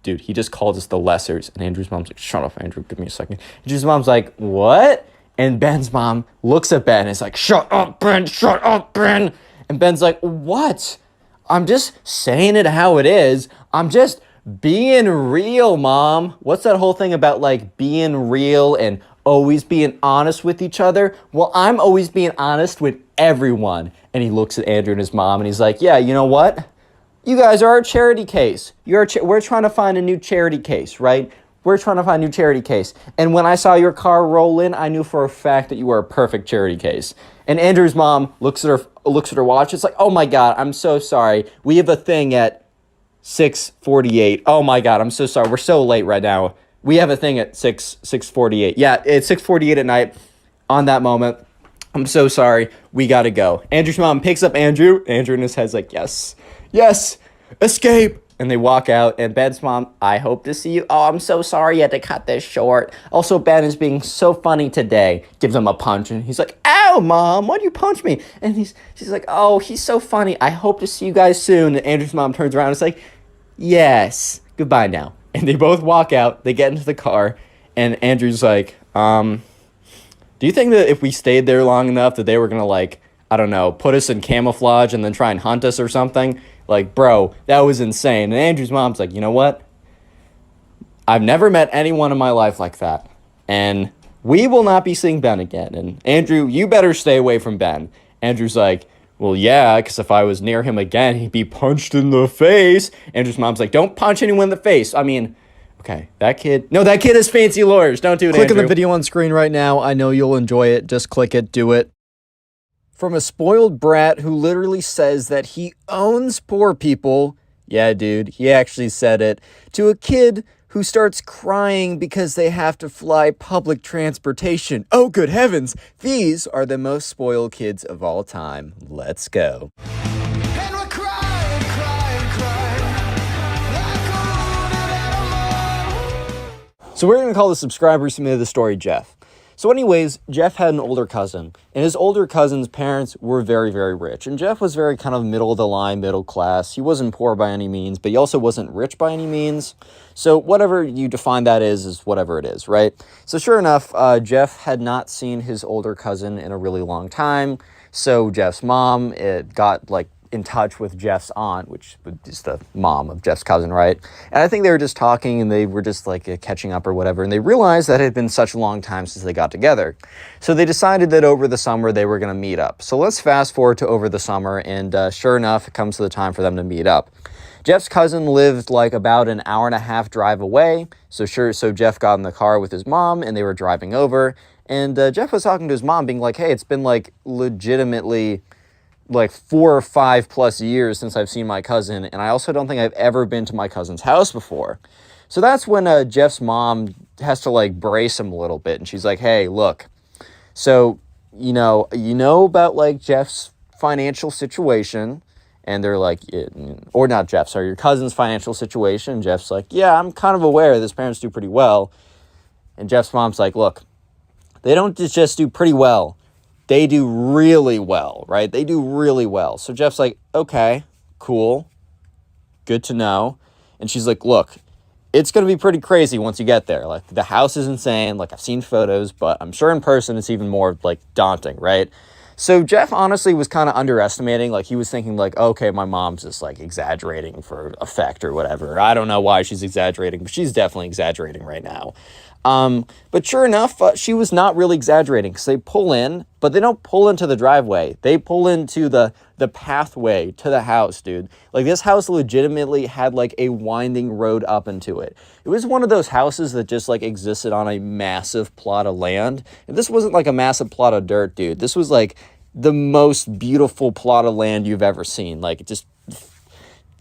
dude, he just called us the lessers. And Andrew's mom's like, shut up, Andrew, give me a second. Andrew's mom's like, what? And Ben's mom looks at Ben and is like, shut up, Ben. And Ben's like, what? I'm just saying it how it is. I'm just being real, Mom. What's that whole thing about, like, being real and always being honest with each other? Well, I'm always being honest with everyone. And he looks at Andrew and his mom and he's like, yeah, you know what? You guys are a charity case. We're trying to find a new charity case, right? We're trying to find a new charity case. And when I saw your car roll in, I knew for a fact that you were a perfect charity case. And Andrew's mom looks at her watch. It's like, oh my God, I'm so sorry. We have a thing at 6:48. Oh my God, I'm so sorry. We're so late right now. We have a thing at 6:48. Yeah, it's 6:48 at night. On that moment, I'm so sorry. We gotta go. Andrew's mom picks up Andrew. Andrew in his head's like, yes, escape. And they walk out. And Ben's mom, I hope to see you. Oh, I'm so sorry you had to cut this short. Also, Ben is being so funny today. Gives him a punch. And he's like, ow, Mom, why'd you punch me? And she's like, oh, he's so funny. I hope to see you guys soon. And Andrew's mom turns around and is like, yes, goodbye now. And they both walk out. They get into the car. And Andrew's like, do you think that if we stayed there long enough that they were going to, like, I don't know, put us in camouflage and then try and hunt us or something? Like, bro, that was insane. And Andrew's mom's like, you know what? I've never met anyone in my life like that. And we will not be seeing Ben again. And Andrew, you better stay away from Ben. Andrew's like, well, yeah, because if I was near him again, he'd be punched in the face. Andrew's mom's like, don't punch anyone in the face. I mean, okay, that kid has fancy lawyers. Don't do it, Click Andrew. on the video on screen right now. I know you'll enjoy it. Just click it. Do it. From a spoiled brat who literally says that he owns poor people. Yeah, dude, he actually said it. To a kid who starts crying because they have to fly public transportation. Oh, good heavens. These are the most spoiled kids of all time. Let's go. And we're crying, crying. So we're going to call the subscriber who submitted the story Jeff. So anyways, Jeff had an older cousin, and his older cousin's parents were very, very rich. And Jeff was very kind of middle of the line, middle class. He wasn't poor by any means, but he also wasn't rich by any means. So whatever you define that is whatever it is, right? So sure enough, Jeff had not seen his older cousin in a really long time. So Jeff's mom got like in touch with Jeff's aunt, which is the mom of Jeff's cousin, right? And I think they were just talking and they were just like catching up or whatever. And they realized that it had been such a long time since they got together. So they decided that over the summer they were going to meet up. So let's fast forward to over the summer. And sure enough, it comes to the time for them to meet up. Jeff's cousin lived like about an hour and a half drive away. So Jeff got in the car with his mom and they were driving over. And Jeff was talking to his mom being like, hey, it's been like legitimately like 4 or 5 plus years since I've seen my cousin, and I also don't think I've ever been to my cousin's house before. So that's when Jeff's mom has to like brace him a little bit, and she's like, hey, look, so you know about like Jeff's financial situation. And they're like, or not Jeff, sorry, your cousin's financial situation. And Jeff's like, yeah, I'm kind of aware that his parents do pretty well. And Jeff's mom's like, look, they don't just do pretty well. They do really well, right? They do really well. So Jeff's like, okay, cool, good to know. And she's like, look, it's going to be pretty crazy once you get there. Like, the house is insane. Like, I've seen photos, but I'm sure in person it's even more, like, daunting, right? So Jeff honestly was kind of underestimating. Like, he was thinking, like, okay, my mom's just, like, exaggerating for effect or whatever. I don't know why she's exaggerating, but she's definitely exaggerating right now. But sure enough, she was not really exaggerating, because they pull in, but they don't pull into the driveway. They pull into the pathway to the house, dude. Like, this house legitimately had like a winding road up into it. It was one of those houses that just like existed on a massive plot of land. And this wasn't like a massive plot of dirt, dude. This was like the most beautiful plot of land you've ever seen. Like, just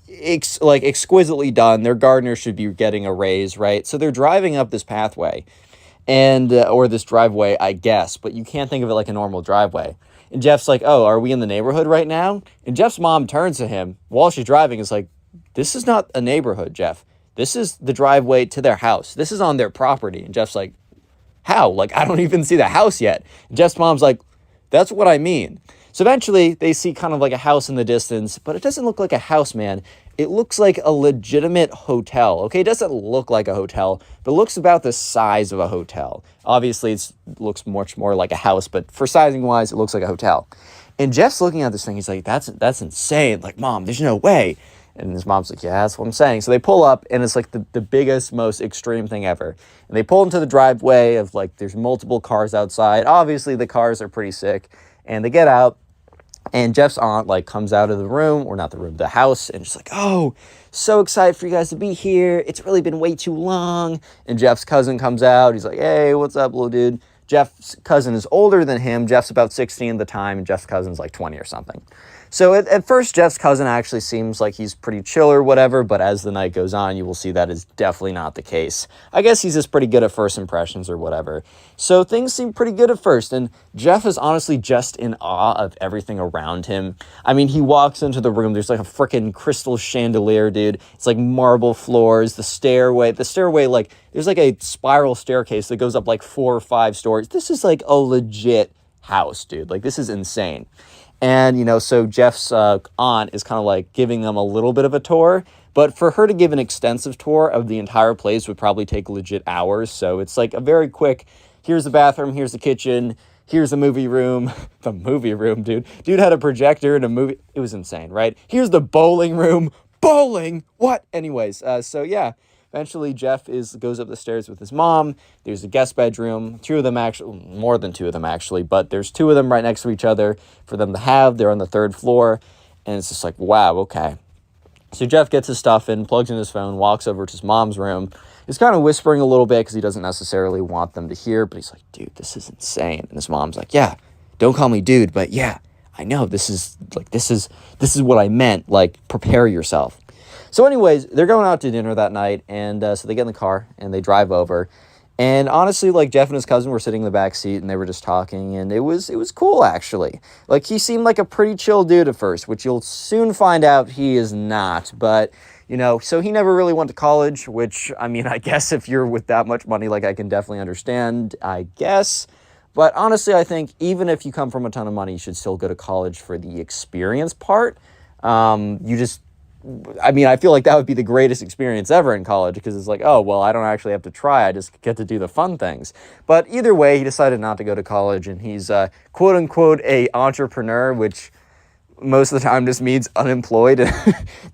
exquisitely done. Their gardener should be getting a raise, right? So they're driving up this pathway and or this driveway, I guess, but you can't think of it like a normal driveway. And Jeff's like, oh, are we in the neighborhood right now? And Jeff's mom turns to him while she's driving, is like, this is not a neighborhood, Jeff. This is the driveway to their house. This is on their property. And Jeff's like, how? Like, I don't even see the house yet. And Jeff's mom's like, that's what I mean. So eventually they see kind of like a house in the distance, but it doesn't look like a house, man. It looks like a legitimate hotel. Okay, it doesn't look like a hotel, but it looks about the size of a hotel. Obviously, it looks much more like a house, but for sizing wise, it looks like a hotel. And Jeff's looking at this thing. He's like, that's insane. Like, Mom, there's no way. And his mom's like, yeah, that's what I'm saying. So they pull up, and it's like the biggest, most extreme thing ever. And they pull into the driveway of like, there's multiple cars outside. Obviously, the cars are pretty sick. And they get out. And Jeff's aunt, like, comes out of the room, or not the room, the house, and she's like, oh, so excited for you guys to be here. It's really been way too long. And Jeff's cousin comes out. He's like, hey, what's up, little dude? Jeff's cousin is older than him. Jeff's about 16 at the time, and Jeff's cousin's like 20 or something. So at first, Jeff's cousin actually seems like he's pretty chill or whatever, but as the night goes on, you will see that is definitely not the case. I guess he's just pretty good at first impressions or whatever. So things seem pretty good at first, and Jeff is honestly just in awe of everything around him. I mean, he walks into the room, there's like a freaking crystal chandelier, dude. It's like marble floors, the stairway, like, there's like a spiral staircase that goes up like 4 or 5 stories. This is like a legit house, dude. Like, this is insane. And, you know, so Jeff's aunt is kind of like giving them a little bit of a tour, but for her to give an extensive tour of the entire place would probably take legit hours. So it's like a very quick, here's the bathroom, here's the kitchen, here's the movie room. The movie room, dude. Dude had a projector and a movie. It was insane, right? Here's the bowling room. Bowling? What? Anyways, so yeah. Eventually, Jeff goes up the stairs with his mom. There's a guest bedroom. 2 of them, actually, more than 2 of them, actually, but there's 2 of them right next to each other for them to have. They're on the 3rd floor, and it's just like, wow, okay. So Jeff gets his stuff in, plugs in his phone, walks over to his mom's room. He's kind of whispering a little bit because he doesn't necessarily want them to hear, but he's like, dude, this is insane. And his mom's like, yeah, don't call me dude, but yeah, I know, this is what I meant. Like, prepare yourself. So anyways, they're going out to dinner that night, and so they get in the car, and they drive over. And honestly, like, Jeff and his cousin were sitting in the back seat, and they were just talking, and it was cool, actually. Like, he seemed like a pretty chill dude at first, which you'll soon find out he is not. But you know, so he never really went to college, which, I mean, I guess if you're with that much money, like, I can definitely understand, I guess. But honestly, I think even if you come from a ton of money, you should still go to college for the experience part. I mean, I feel like that would be the greatest experience ever in college, because it's like, oh, well, I don't actually have to try. I just get to do the fun things. But either way, he decided not to go to college, and he's quote unquote a entrepreneur, which most of the time just means unemployed.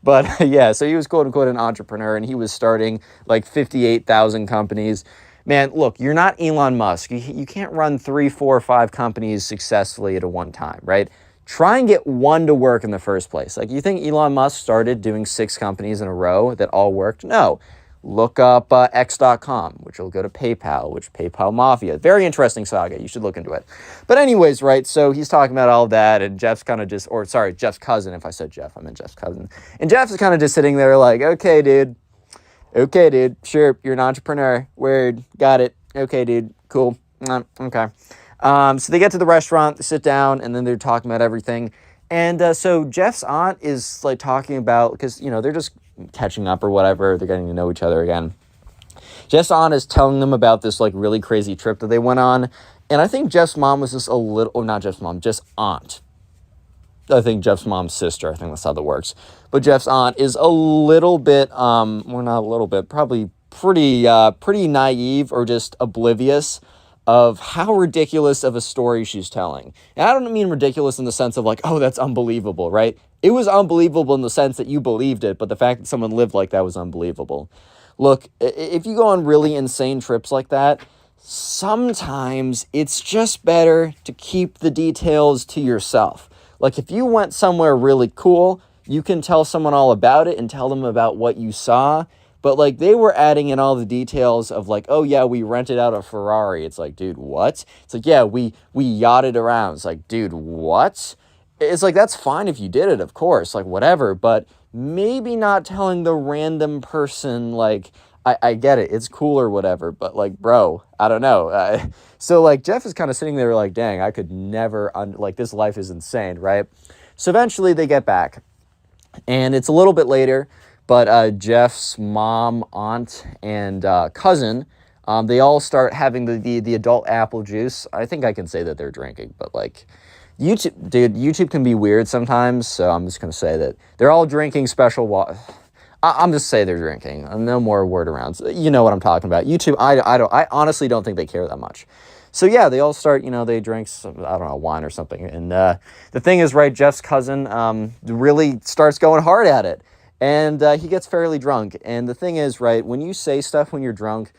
But yeah, so he was quote unquote an entrepreneur, and he was starting like 58,000 companies. Man, look, you're not Elon Musk. You can't run 3, 4, 5 companies successfully at a one time, right? Try and get one to work in the first place. Like, you think Elon Musk started doing 6 companies in a row that all worked? No. Look up X.com, which will go to PayPal, which PayPal Mafia. Very interesting saga. You should look into it. But anyways, right, so he's talking about all that, and Jeff's kind of just, or sorry, Jeff's cousin. If I said Jeff, I meant Jeff's cousin. And Jeff is kind of just sitting there like, okay, dude, sure, you're an entrepreneur. Word, got it. Okay, dude, cool. Okay. So they get to the restaurant, they sit down, and then they're talking about everything. And so Jeff's aunt is like talking about, because, you know, they're just catching up or whatever. They're getting to know each other again. Jeff's aunt is telling them about this like really crazy trip that they went on. And I think Jeff's mom was just a little, or not Jeff's mom, just aunt. I think Jeff's mom's sister. I think that's how that works. But Jeff's aunt is a little bit, well, not a little bit, probably pretty naive or just oblivious of how ridiculous of a story she's telling. And I don't mean ridiculous in the sense of like, oh, that's unbelievable, right? It was unbelievable in the sense that you believed it, but the fact that someone lived like that was unbelievable. Look, if you go on really insane trips like that, sometimes it's just better to keep the details to yourself. Like, if you went somewhere really cool, you can tell someone all about it and tell them about what you saw. But, like, they were adding in all the details of, like, oh, yeah, we rented out a Ferrari. It's like, dude, what? It's like, yeah, we yachted around. It's like, dude, what? It's like, that's fine if you did it, of course, like, whatever. But maybe not telling the random person, like, I get it, it's cool or whatever. But, like, bro, I don't know. So, like, Jeff is kind of sitting there like, dang, I could never, like, this life is insane, right? So eventually they get back. And it's a little bit later. But Jeff's mom, aunt, and cousin, they all start having the adult apple juice. I think I can say that they're drinking, but like, YouTube can be weird sometimes, so I'm just going to say that they're all drinking special water. I'm just say they're drinking. No more word arounds. You know what I'm talking about. YouTube, I honestly don't think they care that much. So yeah, they all start, you know, they drink some, I don't know, wine or something. And the thing is, right, Jeff's cousin really starts going hard at it. And he gets fairly drunk. And the thing is, right, when you say stuff when you're drunk,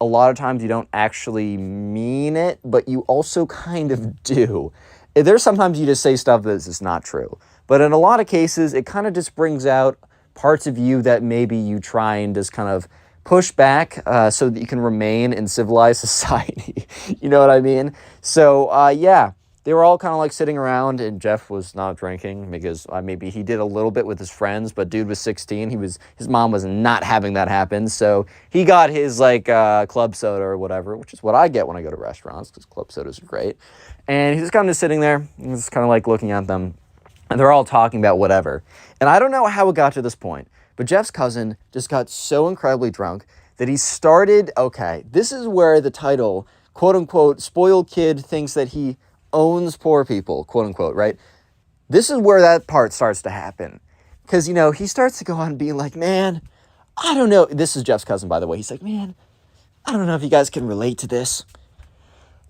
a lot of times you don't actually mean it, but you also kind of do. There's sometimes you just say stuff that's just not true. But in a lot of cases, it kind of just brings out parts of you that maybe you try and just kind of push back so that you can remain in civilized society. You know what I mean? So, yeah. They were all kind of like sitting around, and Jeff was not drinking because maybe he did a little bit with his friends, but dude was 16. His mom was not having that happen. So he got his like club soda or whatever, which is what I get when I go to restaurants because club sodas are great. And he's just kind of sitting there, and just kind of like looking at them, and they're all talking about whatever. And I don't know how it got to this point, but Jeff's cousin just got so incredibly drunk that he started, okay, this is where the title, quote unquote, spoiled kid thinks that he owns poor people, quote unquote, right? This is where that part starts to happen. Because, you know, he starts to go on being like, man, I don't know. This is Jeff's cousin, by the way. He's like, man, I don't know if you guys can relate to this.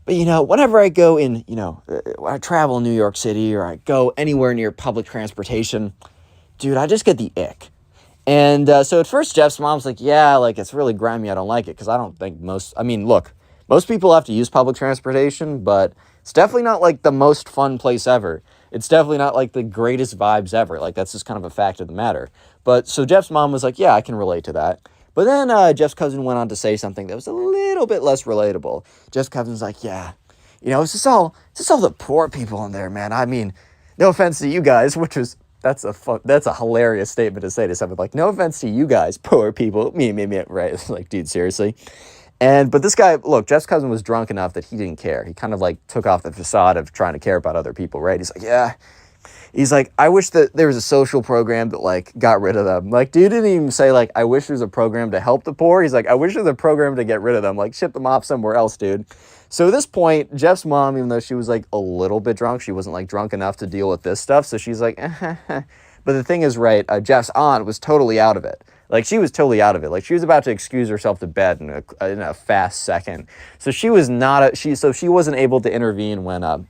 But, you know, whenever I go in, you know, I travel in New York City or I go anywhere near public transportation, dude, I just get the ick. And so at first Jeff's mom's like, yeah, like it's really grimy. I don't like it because I don't think most people have to use public transportation, but it's definitely not like the most fun place ever. It's definitely not like the greatest vibes ever. Like that's just kind of a fact of the matter. But so Jeff's mom was like, yeah, I can relate to that. But then Jeff's cousin went on to say something that was a little bit less relatable. Jeff's cousin's like, yeah, you know, it's just all the poor people in there, man. I mean, no offense to you guys, which is, that's a hilarious statement to say to someone, like, no offense to you guys, poor people, me, right? It's like, dude, seriously. But this guy, look, Jeff's cousin was drunk enough that he didn't care. He kind of like took off the facade of trying to care about other people, right? He's like, yeah, He's like, I wish that there was a social program that like got rid of them. Like, dude didn't even say like, I wish there's a program to help the poor. He's like, I wish there's a program to get rid of them. Like, ship them off somewhere else, dude. So at this point, Jeff's mom, even though she was like a little bit drunk, she wasn't like drunk enough to deal with this stuff. So she's like, But the thing is, right, Jeff's aunt was totally out of it. Like, she was totally out of it. Like, she was about to excuse herself to bed in a fast second. So she was not, she wasn't able to intervene when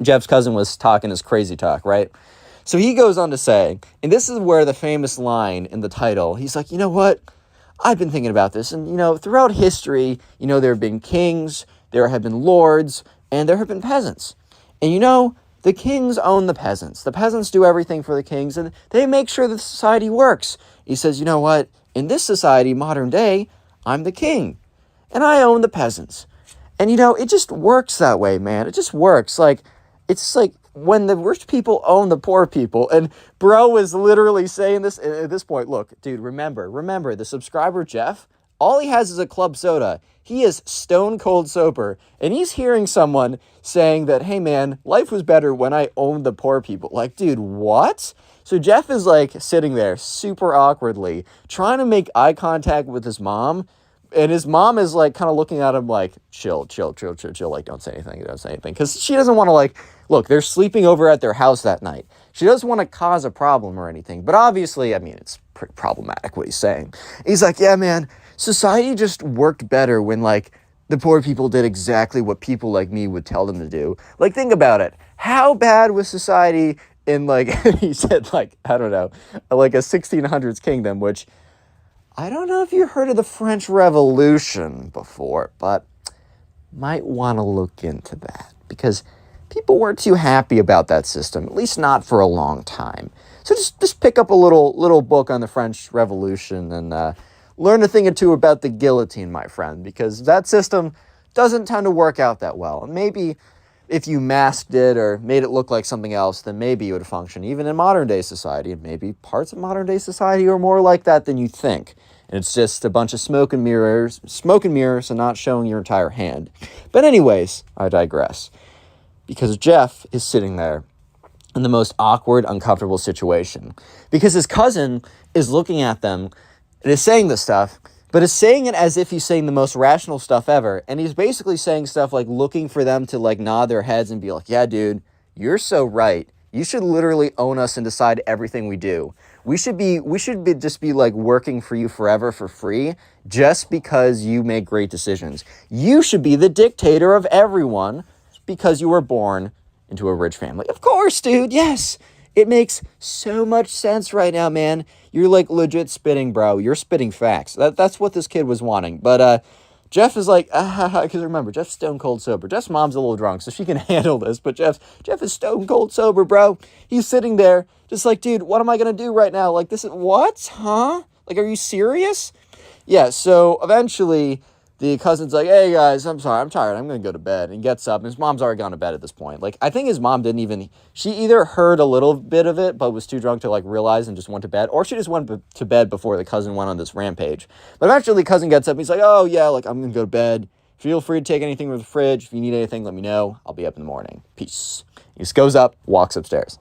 Jeff's cousin was talking his crazy talk, right? So he goes on to say, and this is where the famous line in the title, he's like, you know what? I've been thinking about this, and, you know, throughout history, you know, there have been kings, there have been lords, and there have been peasants. And, you know, the kings own the peasants. The peasants do everything for the kings, and they make sure the society works. He says, you know what? In this society, modern day, I'm the king, and I own the peasants. And, you know, it just works that way, man. It just works. Like, it's like when the rich people own the poor people, and bro is literally saying this at this point. Look, dude, remember, the subscriber Jeff, all he has is a club soda. He is stone cold sober, and he's hearing someone saying that, hey man, life was better when I owned the poor people. Like, dude, what? So Jeff is like sitting there super awkwardly, trying to make eye contact with his mom, and his mom is like kind of looking at him like, chill, like don't say anything, because she doesn't want to like, look, they're sleeping over at their house that night. She doesn't want to cause a problem or anything, but obviously, I mean, it's pretty problematic what he's saying. He's like, yeah, man, society just worked better when like the poor people did exactly what people like me would tell them to do. Like, think about it. How bad was society in like, he said like, I don't know, like a 1600s kingdom, which I don't know if you heard of the French Revolution before, but might want to look into that because people weren't too happy about that system, at least not for a long time. So just pick up a little book on the French Revolution and learn a thing or two about the guillotine, my friend, because that system doesn't tend to work out that well. And maybe if you masked it or made it look like something else, then maybe it would function even in modern day society. And maybe parts of modern day society are more like that than you think. And it's just a bunch of smoke and mirrors and not showing your entire hand. But anyways, I digress. Because Jeff is sitting there in the most awkward, uncomfortable situation. Because his cousin is looking at them and is saying this stuff, but is saying it as if he's saying the most rational stuff ever. And he's basically saying stuff like looking for them to like nod their heads and be like, yeah, dude, you're so right. You should literally own us and decide everything we do. We should just be like working for you forever for free just because you make great decisions. You should be the dictator of everyone because you were born into a rich family. Of course, dude. Yes. It makes so much sense right now, man. You're like legit spitting, bro. You're spitting facts. That's what this kid was wanting. But Jeff is like, because remember, Jeff's stone cold sober. Jeff's mom's a little drunk, so she can handle this. But Jeff is stone cold sober, bro. He's sitting there just like, dude, what am I going to do right now? Like, this is, what? Huh? Like, are you serious? Yeah, so eventually the cousin's like, hey, guys, I'm sorry, I'm tired. I'm going to go to bed. And gets up. And his mom's already gone to bed at this point. Like, I think his mom she either heard a little bit of it, but was too drunk to, like, realize and just went to bed. Or she just went to bed before the cousin went on this rampage. But eventually the cousin gets up. And he's like, oh, yeah, like, I'm going to go to bed. Feel free to take anything from the fridge. If you need anything, let me know. I'll be up in the morning. Peace. He just goes up, walks upstairs.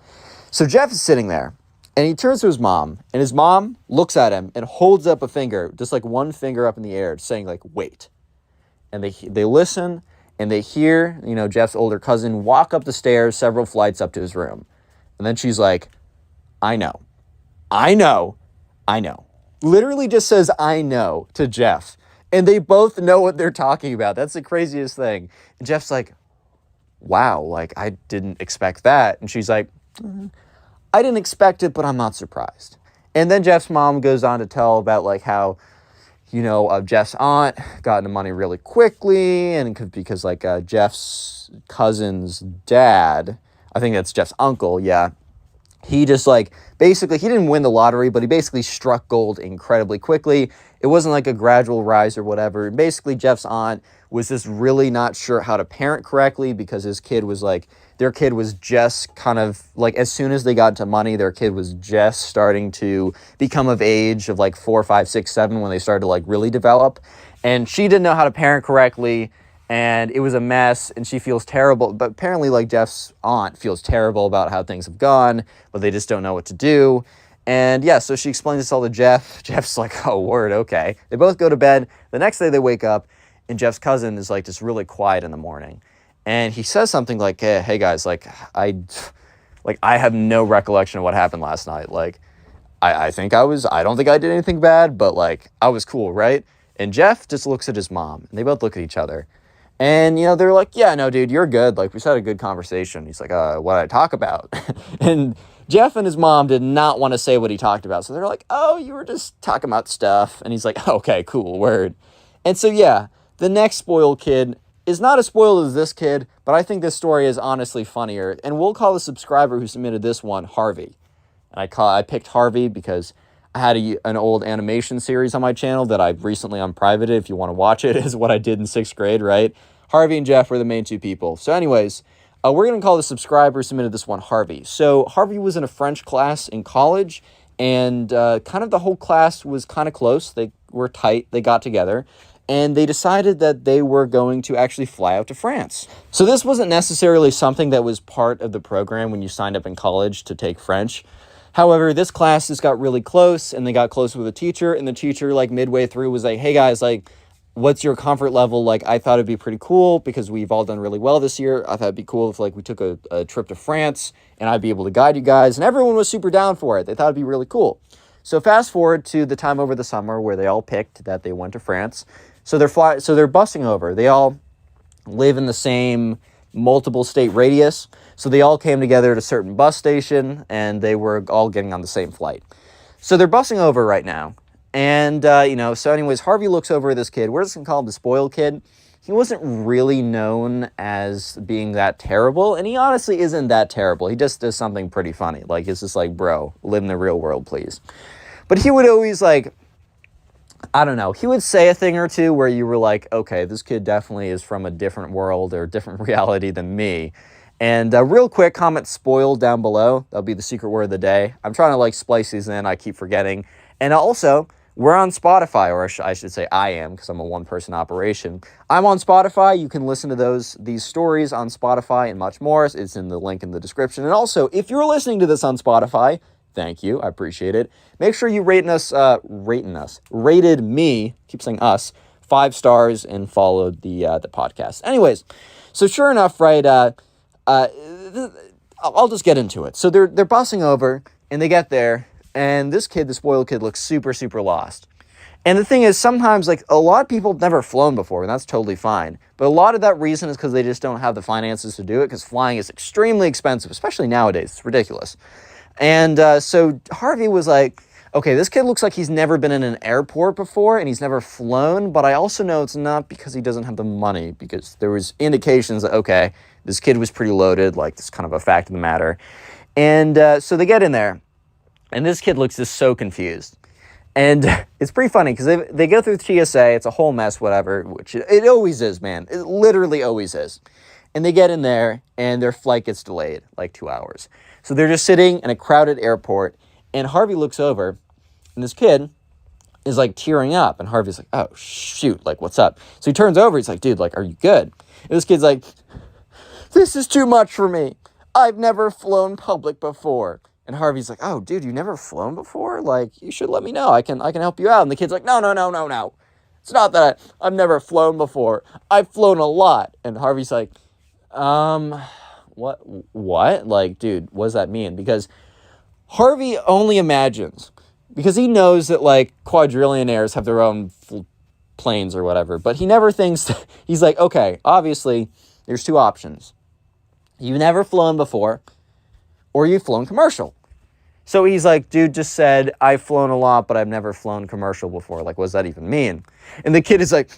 So Jeff is sitting there. And he turns to his mom. And his mom looks at him and holds up a finger, just, like, one finger up in the air, saying, like, wait. And they listen, and they hear, you know, Jeff's older cousin walk up the stairs several flights up to his room. And then she's like, I know. Literally just says, I know, to Jeff. And they both know what they're talking about. That's the craziest thing. And Jeff's like, wow, like, I didn't expect that. And she's like, I didn't expect it, but I'm not surprised. And then Jeff's mom goes on to tell about, like, how, you know, Jeff's aunt got into money really quickly, and because like Jeff's cousin's dad, I think that's Jeff's uncle, yeah, he just like, basically, he didn't win the lottery, but he basically struck gold incredibly quickly. It wasn't like a gradual rise or whatever. And basically, Jeff's aunt was just really not sure how to parent correctly because their kid was just kind of like, as soon as they got into money, their kid was just starting to become of age of like 4, 5, 6, 7 when they started to like really develop. And she didn't know how to parent correctly. and it was a mess, and she feels terrible. But apparently, like, Jeff's aunt feels terrible about how things have gone, but they just don't know what to do. And yeah, so she explains this all to Jeff. Jeff's like, oh, word, okay. They both go to bed. The next day they wake up, and Jeff's cousin is like just really quiet in the morning. And he says something like, hey guys, like I have no recollection of what happened last night. Like, I don't think I did anything bad, but like I was cool, right? And Jeff just looks at his mom, and they both look at each other. And, you know, they're like, yeah, no, dude, you're good. Like, we just had a good conversation. He's like, what did I talk about? And Jeff and his mom did not want to say what he talked about. So they're like, oh, you were just talking about stuff. And he's like, okay, cool, word. And so, yeah, the next spoiled kid is not as spoiled as this kid, but I think this story is honestly funnier. And we'll call the subscriber who submitted this one Harvey. And I picked Harvey because I had an old animation series on my channel that I've recently unprivated. If you want to watch it, is what I did in 6th grade, right? Harvey and Jeff were the main two people. So anyways, we're going to call the subscriber who submitted this one Harvey. So Harvey was in a French class in college, and kind of the whole class was kind of close. They were tight. They got together, and they decided that they were going to actually fly out to France. So this wasn't necessarily something that was part of the program when you signed up in college to take French. However, this class just got really close, and they got close with a teacher, and the teacher, like, midway through was like, hey guys, like, what's your comfort level? Like, I thought it'd be pretty cool because we've all done really well this year. I thought it'd be cool if, like, we took a trip to France and I'd be able to guide you guys. And everyone was super down for it. They thought it'd be really cool. So fast forward to the time over the summer where they all picked that they went to France. So they're busing over. They all live in the same multiple state radius. So they all came together at a certain bus station, and they were all getting on the same flight. So they're busing over right now. And, so anyways, Harvey looks over at this kid. We're just going to call him the spoiled kid. He wasn't really known as being that terrible, and he honestly isn't that terrible. He just does something pretty funny. Like, it's just like, bro, live in the real world, please. But he would always, like, I don't know, he would say a thing or two where you were like, okay, this kid definitely is from a different world or different reality than me. And real quick, comment spoiled down below. That'll be the secret word of the day. I'm trying to, like, splice these in. I keep forgetting. And also, we're on Spotify, or I should say I am, because I'm a one-person operation. I'm on Spotify. You can listen to these stories on Spotify and much more. It's in the link in the description. And also, if you're listening to this on Spotify, thank you. I appreciate it. Make sure you rated me, keep saying us, 5 stars and followed the podcast. Anyways, so sure enough, right, I'll just get into it. So they're busing over, and they get there, and this kid, the spoiled kid, looks super, super lost. And the thing is, sometimes, like, a lot of people have never flown before, and that's totally fine. But a lot of that reason is because they just don't have the finances to do it, because flying is extremely expensive, especially nowadays. It's ridiculous. And so Harvey was like, okay, this kid looks like he's never been in an airport before, and he's never flown, but I also know it's not because he doesn't have the money, because there was indications that, okay, this kid was pretty loaded, like, this kind of a fact of the matter. And so they get in there, and this kid looks just so confused. And it's pretty funny, because they go through TSA, it's a whole mess, whatever, which it always is, man. It literally always is. And they get in there, and their flight gets delayed, like 2 hours. So they're just sitting in a crowded airport, and Harvey looks over, and this kid is, like, tearing up. And Harvey's like, oh, shoot, like, what's up? So he turns over, he's like, dude, like, are you good? And this kid's like, this is too much for me. I've never flown public before. And Harvey's like, oh, dude, you never flown before? Like, you should let me know. I can help you out. And the kid's like, no. It's not that I've never flown before. I've flown a lot. And Harvey's like, what? Like, dude, what does that mean? Because Harvey only imagines, because he knows that, like, quadrillionaires have their own planes or whatever, but he never thinks, he's like, okay, obviously, there's 2 options. You've never flown before, or you've flown commercial. So he's like, dude just said, I've flown a lot, but I've never flown commercial before. Like, what does that even mean? And the kid is like,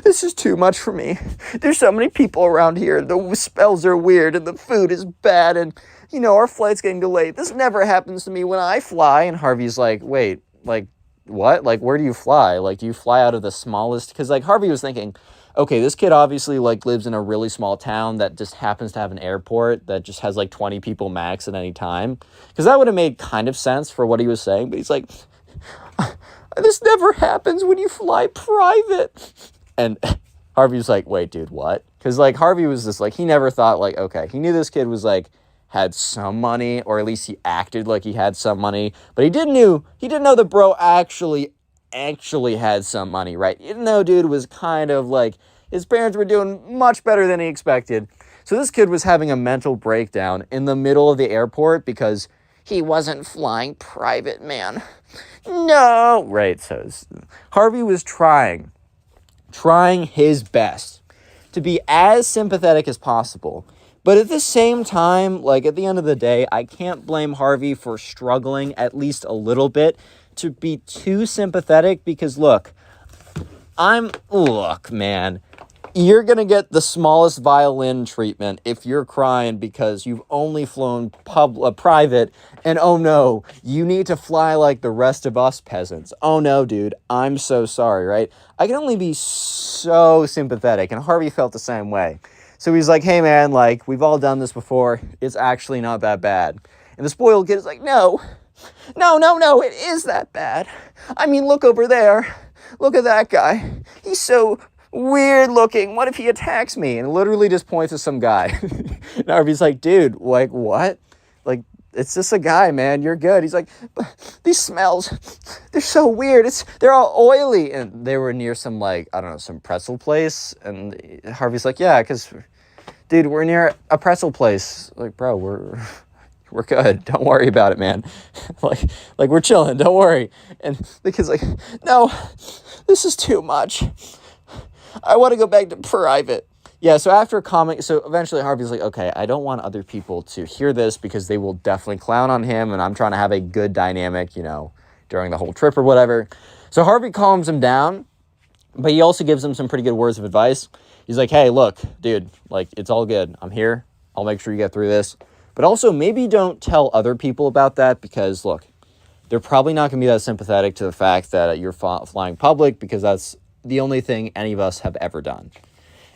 this is too much for me. There's so many people around here. The smells are weird, and the food is bad, and, our flight's getting delayed. This never happens to me when I fly. And Harvey's like, wait, like, what? Like, where do you fly? Like, do you fly out of the smallest? Because, like, Harvey was thinking, okay, this kid obviously, like, lives in a really small town that just happens to have an airport that just has, like, 20 people max at any time. Because that would have made kind of sense for what he was saying. But he's like, this never happens when you fly private. And Harvey was like, wait, dude, what? Because, like, Harvey was just, like, he never thought, like, okay, he knew this kid was, like, had some money, or at least he acted like he had some money, but he didn't know the bro actually had some money, right? He didn't know dude was kind of, like, his parents were doing much better than he expected. So this kid was having a mental breakdown in the middle of the airport because he wasn't flying private, man. No! Right, so Harvey was trying his best to be as sympathetic as possible. But at the same time, like, at the end of the day, I can't blame Harvey for struggling at least a little bit to be too sympathetic because, look, man, you're going to get the smallest violin treatment if you're crying because you've only flown private, and oh no, you need to fly like the rest of us peasants. Oh no, dude, I'm so sorry, right? I can only be so sympathetic, and Harvey felt the same way. So he's like, hey man, like, we've all done this before. It's actually not that bad. And the spoiled kid is like, no, it is that bad. I mean, look over there. Look at that guy. He's so weird looking. What if he attacks me? And literally just points to some guy. And Harvey's like, dude, like, what? Like, it's just a guy, man. You're good. He's like, these smells, they're so weird. They're all oily. And they were near some, like, I don't know, some pretzel place. And Harvey's like, yeah, because, dude, we're near a pretzel place. Like, bro, we're good. Don't worry about it, man. like we're chilling. Don't worry. And the kid's like, no, this is too much. I want to go back to private. Yeah, so after a comment, so eventually Harvey's like, okay, I don't want other people to hear this because they will definitely clown on him, and I'm trying to have a good dynamic, you know, during the whole trip or whatever. So Harvey calms him down, but he also gives him some pretty good words of advice. He's like, hey, look, dude, like, it's all good. I'm here. I'll make sure you get through this. But also, maybe don't tell other people about that because, look, they're probably not going to be that sympathetic to the fact that you're flying public because that's the only thing any of us have ever done.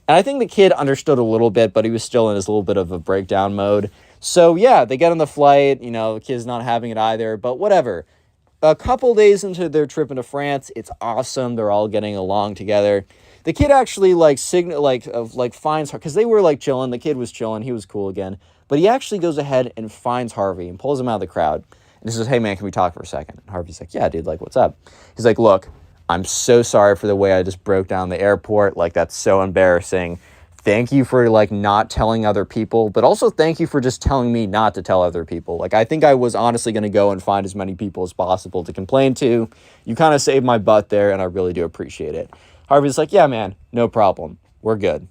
And I think the kid understood a little bit, but he was still in his little bit of a breakdown mode. So, yeah, they get on the flight. You know, the kid's not having it either, but whatever. A couple days into their trip into France, it's awesome. They're all getting along together. The kid actually, like, finds her, because they were, like, chilling. The kid was chilling. He was cool again. But he actually goes ahead and finds Harvey and pulls him out of the crowd. And he says, hey, man, can we talk for a second? And Harvey's like, yeah, dude, like, what's up? He's like, look, I'm so sorry for the way I just broke down the airport. Like, that's so embarrassing. Thank you for, like, not telling other people. But also thank you for just telling me not to tell other people. Like, I think I was honestly going to go and find as many people as possible to complain to. You kind of saved my butt there, and I really do appreciate it. Harvey's like, yeah, man, no problem. We're good.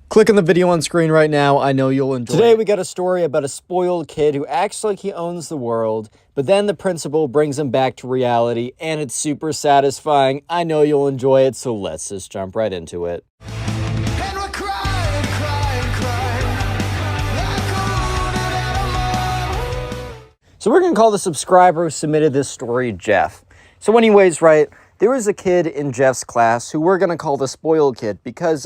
Click on the video on screen right now. I know you'll enjoy Today it. we got a story about a spoiled kid who acts like he owns the world, but then the principal brings him back to reality, and it's super satisfying. I know you'll enjoy it, so let's just jump right into it. And we're crying and crying and crying like a wounded animal. So we're going to call the subscriber who submitted this story Jeff. So anyways, right, there was a kid in Jeff's class who we're going to call the spoiled kid because,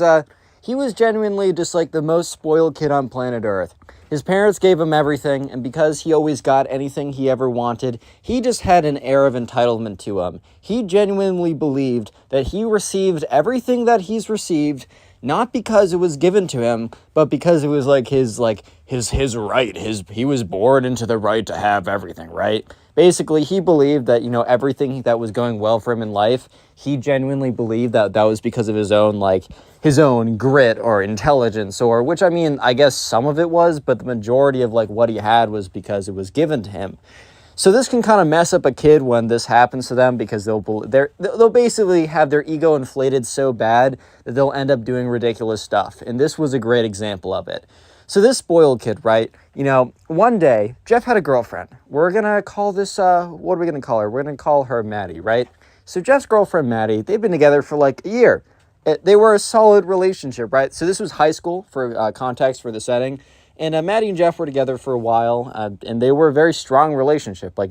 he was genuinely just like the most spoiled kid on planet Earth. His parents gave him everything, and because he always got anything he ever wanted, he just had an air of entitlement to him. He genuinely believed that he received everything that he's received, not because it was given to him, but because it was like his right. He was born into the right to have everything, right? Basically, he believed that, you know, everything that was going well for him in life, he genuinely believed that that was because of his own grit or intelligence, or, which, I mean, I guess some of it was, but the majority of, like, what he had was because it was given to him. So this can kind of mess up a kid when this happens to them because they'll basically have their ego inflated so bad that they'll end up doing ridiculous stuff. And this was a great example of it. So this spoiled kid, right, you know, one day, Jeff had a girlfriend. We're going to call this, what are we going to call her? We're going to call her Maddie, right? So Jeff's girlfriend, Maddie, they've been together for like a year. They were a solid relationship, right? So this was high school for context for the setting. And Maddie and Jeff were together for a while, and they were a very strong relationship. Like,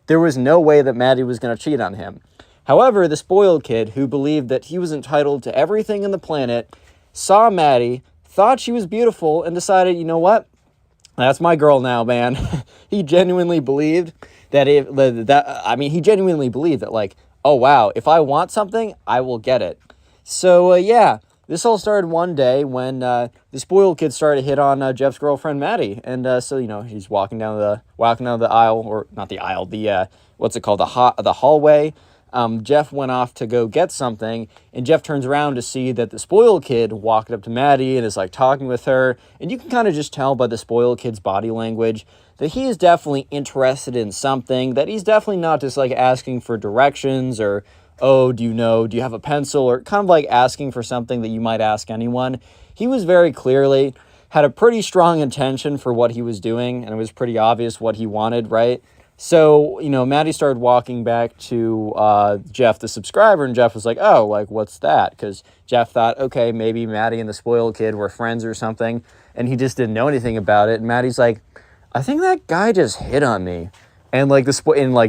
there was no way that Maddie was going to cheat on him. However, the spoiled kid, who believed that he was entitled to everything in the planet, saw Maddie, thought she was beautiful, and decided, you know what? That's my girl now, man. He genuinely believed that he genuinely believed that, like, oh, wow, if I want something, I will get it. So, yeah, this all started one day when the spoiled kid started to hit on Jeff's girlfriend, Maddie. And so, he's walking down the aisle, or not the aisle, the, what's it called, the hallway. Jeff went off to go get something, and Jeff turns around to see that the spoiled kid walked up to Maddie and is, like, talking with her. And you can kind of just tell by the spoiled kid's body language that he is definitely interested in something, that he's definitely not just, like, asking for directions or, oh, do you have a pencil, or kind of like asking for something that you might ask anyone. He was very clearly had a pretty strong intention for what he was doing, and it was pretty obvious what he wanted, right? So, Maddie started walking back to Jeff, the subscriber, and Jeff was like, oh, like, what's that? Because Jeff thought, okay, maybe Maddie and the spoiled kid were friends or something, and he just didn't know anything about it. And Maddie's like, I think that guy just hit on me. And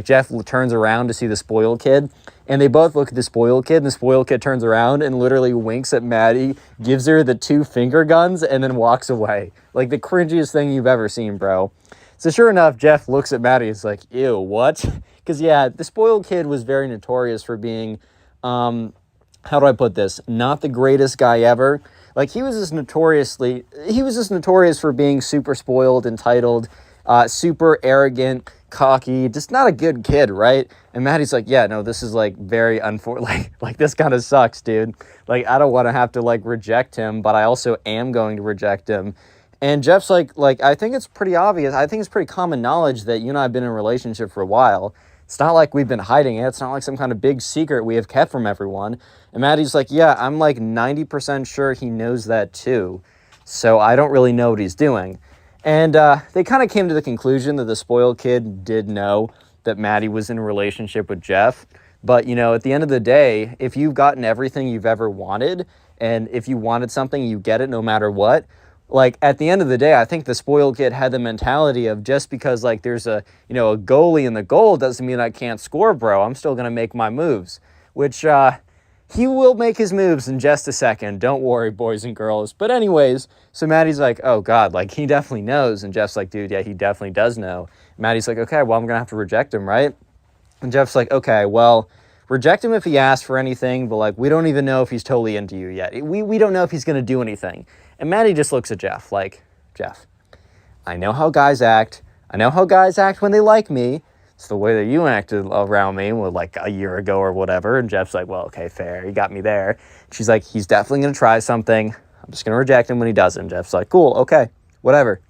Jeff turns around to see the spoiled kid, and they both look at the spoiled kid, and the spoiled kid turns around and literally winks at Maddie, gives her the 2 finger guns, and then walks away. Like the cringiest thing you've ever seen, bro. So sure enough, Jeff looks at Maddie and is like, ew, what? Because, yeah, the spoiled kid was very notorious for being, how do I put this? Not the greatest guy ever. Like, he was just notorious for being super spoiled, entitled, super arrogant, cocky, just not a good kid, right? And Maddie's like, yeah, no, this is, like, very like this kind of sucks, dude. Like, I don't want to have to, like, reject him, but I also am going to reject him. And Jeff's like, I think it's pretty obvious. I think it's pretty common knowledge that you and I have been in a relationship for a while. It's not like we've been hiding it. It's not like some kind of big secret we have kept from everyone. And Maddie's like, yeah, I'm like 90% sure he knows that too. So I don't really know what he's doing. And they kind of came to the conclusion that the spoiled kid did know that Maddie was in a relationship with Jeff. But, at the end of the day, if you've gotten everything you've ever wanted, and if you wanted something, you get it no matter what, like, at the end of the day, I think the spoiled kid had the mentality of just because, like, there's a goalie in the goal doesn't mean I can't score, bro. I'm still going to make my moves, which he will make his moves in just a second. Don't worry, boys and girls. But anyways, so Maddie's like, oh, God, like, he definitely knows. And Jeff's like, dude, yeah, he definitely does know. Maddie's like, okay, well, I'm going to have to reject him, right? And Jeff's like, okay, well, reject him if he asks for anything, but, like, we don't even know if he's totally into you yet. We don't know if he's going to do anything. And Maddie just looks at Jeff like, Jeff, I know how guys act. I know how guys act when they like me. It's the way that you acted around me, like a year ago or whatever. And Jeff's like, well, okay, fair. You got me there. She's like, he's definitely going to try something. I'm just going to reject him when he doesn't. Jeff's like, cool, okay, whatever.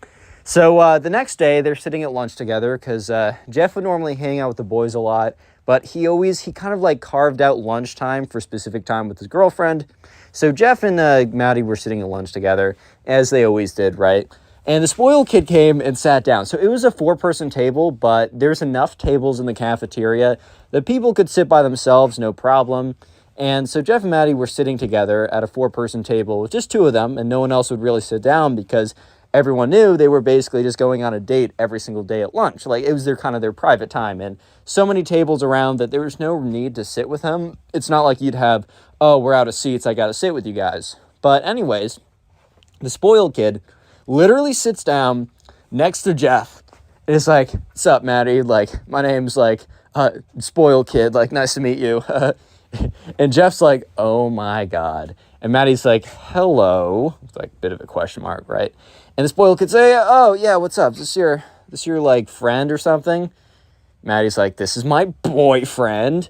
So the next day, they're sitting at lunch together because Jeff would normally hang out with the boys a lot, but he kind of like carved out lunchtime for specific time with his girlfriend. So Jeff and Maddie were sitting at lunch together, as they always did, right? And the spoiled kid came and sat down. So it was a 4-person table, but there's enough tables in the cafeteria that people could sit by themselves, no problem. And so Jeff and Maddie were sitting together at a 4-person table with just 2 of them, and no one else would really sit down because everyone knew they were basically just going on a date every single day at lunch. Like, it was their private time, and so many tables around that there was no need to sit with him. It's not like you'd have, oh, we're out of seats, I gotta sit with you guys. But anyways, the spoiled kid literally sits down next to Jeff. And it's like, what's up, Maddie? Like, my name's like, spoiled kid, like, nice to meet you. And Jeff's like, oh my God. And Maddie's like, hello. It's like a bit of a question mark, right? And the spoiled kid say, oh yeah, what's up? Is this your like friend or something? Maddie's like, this is my boyfriend.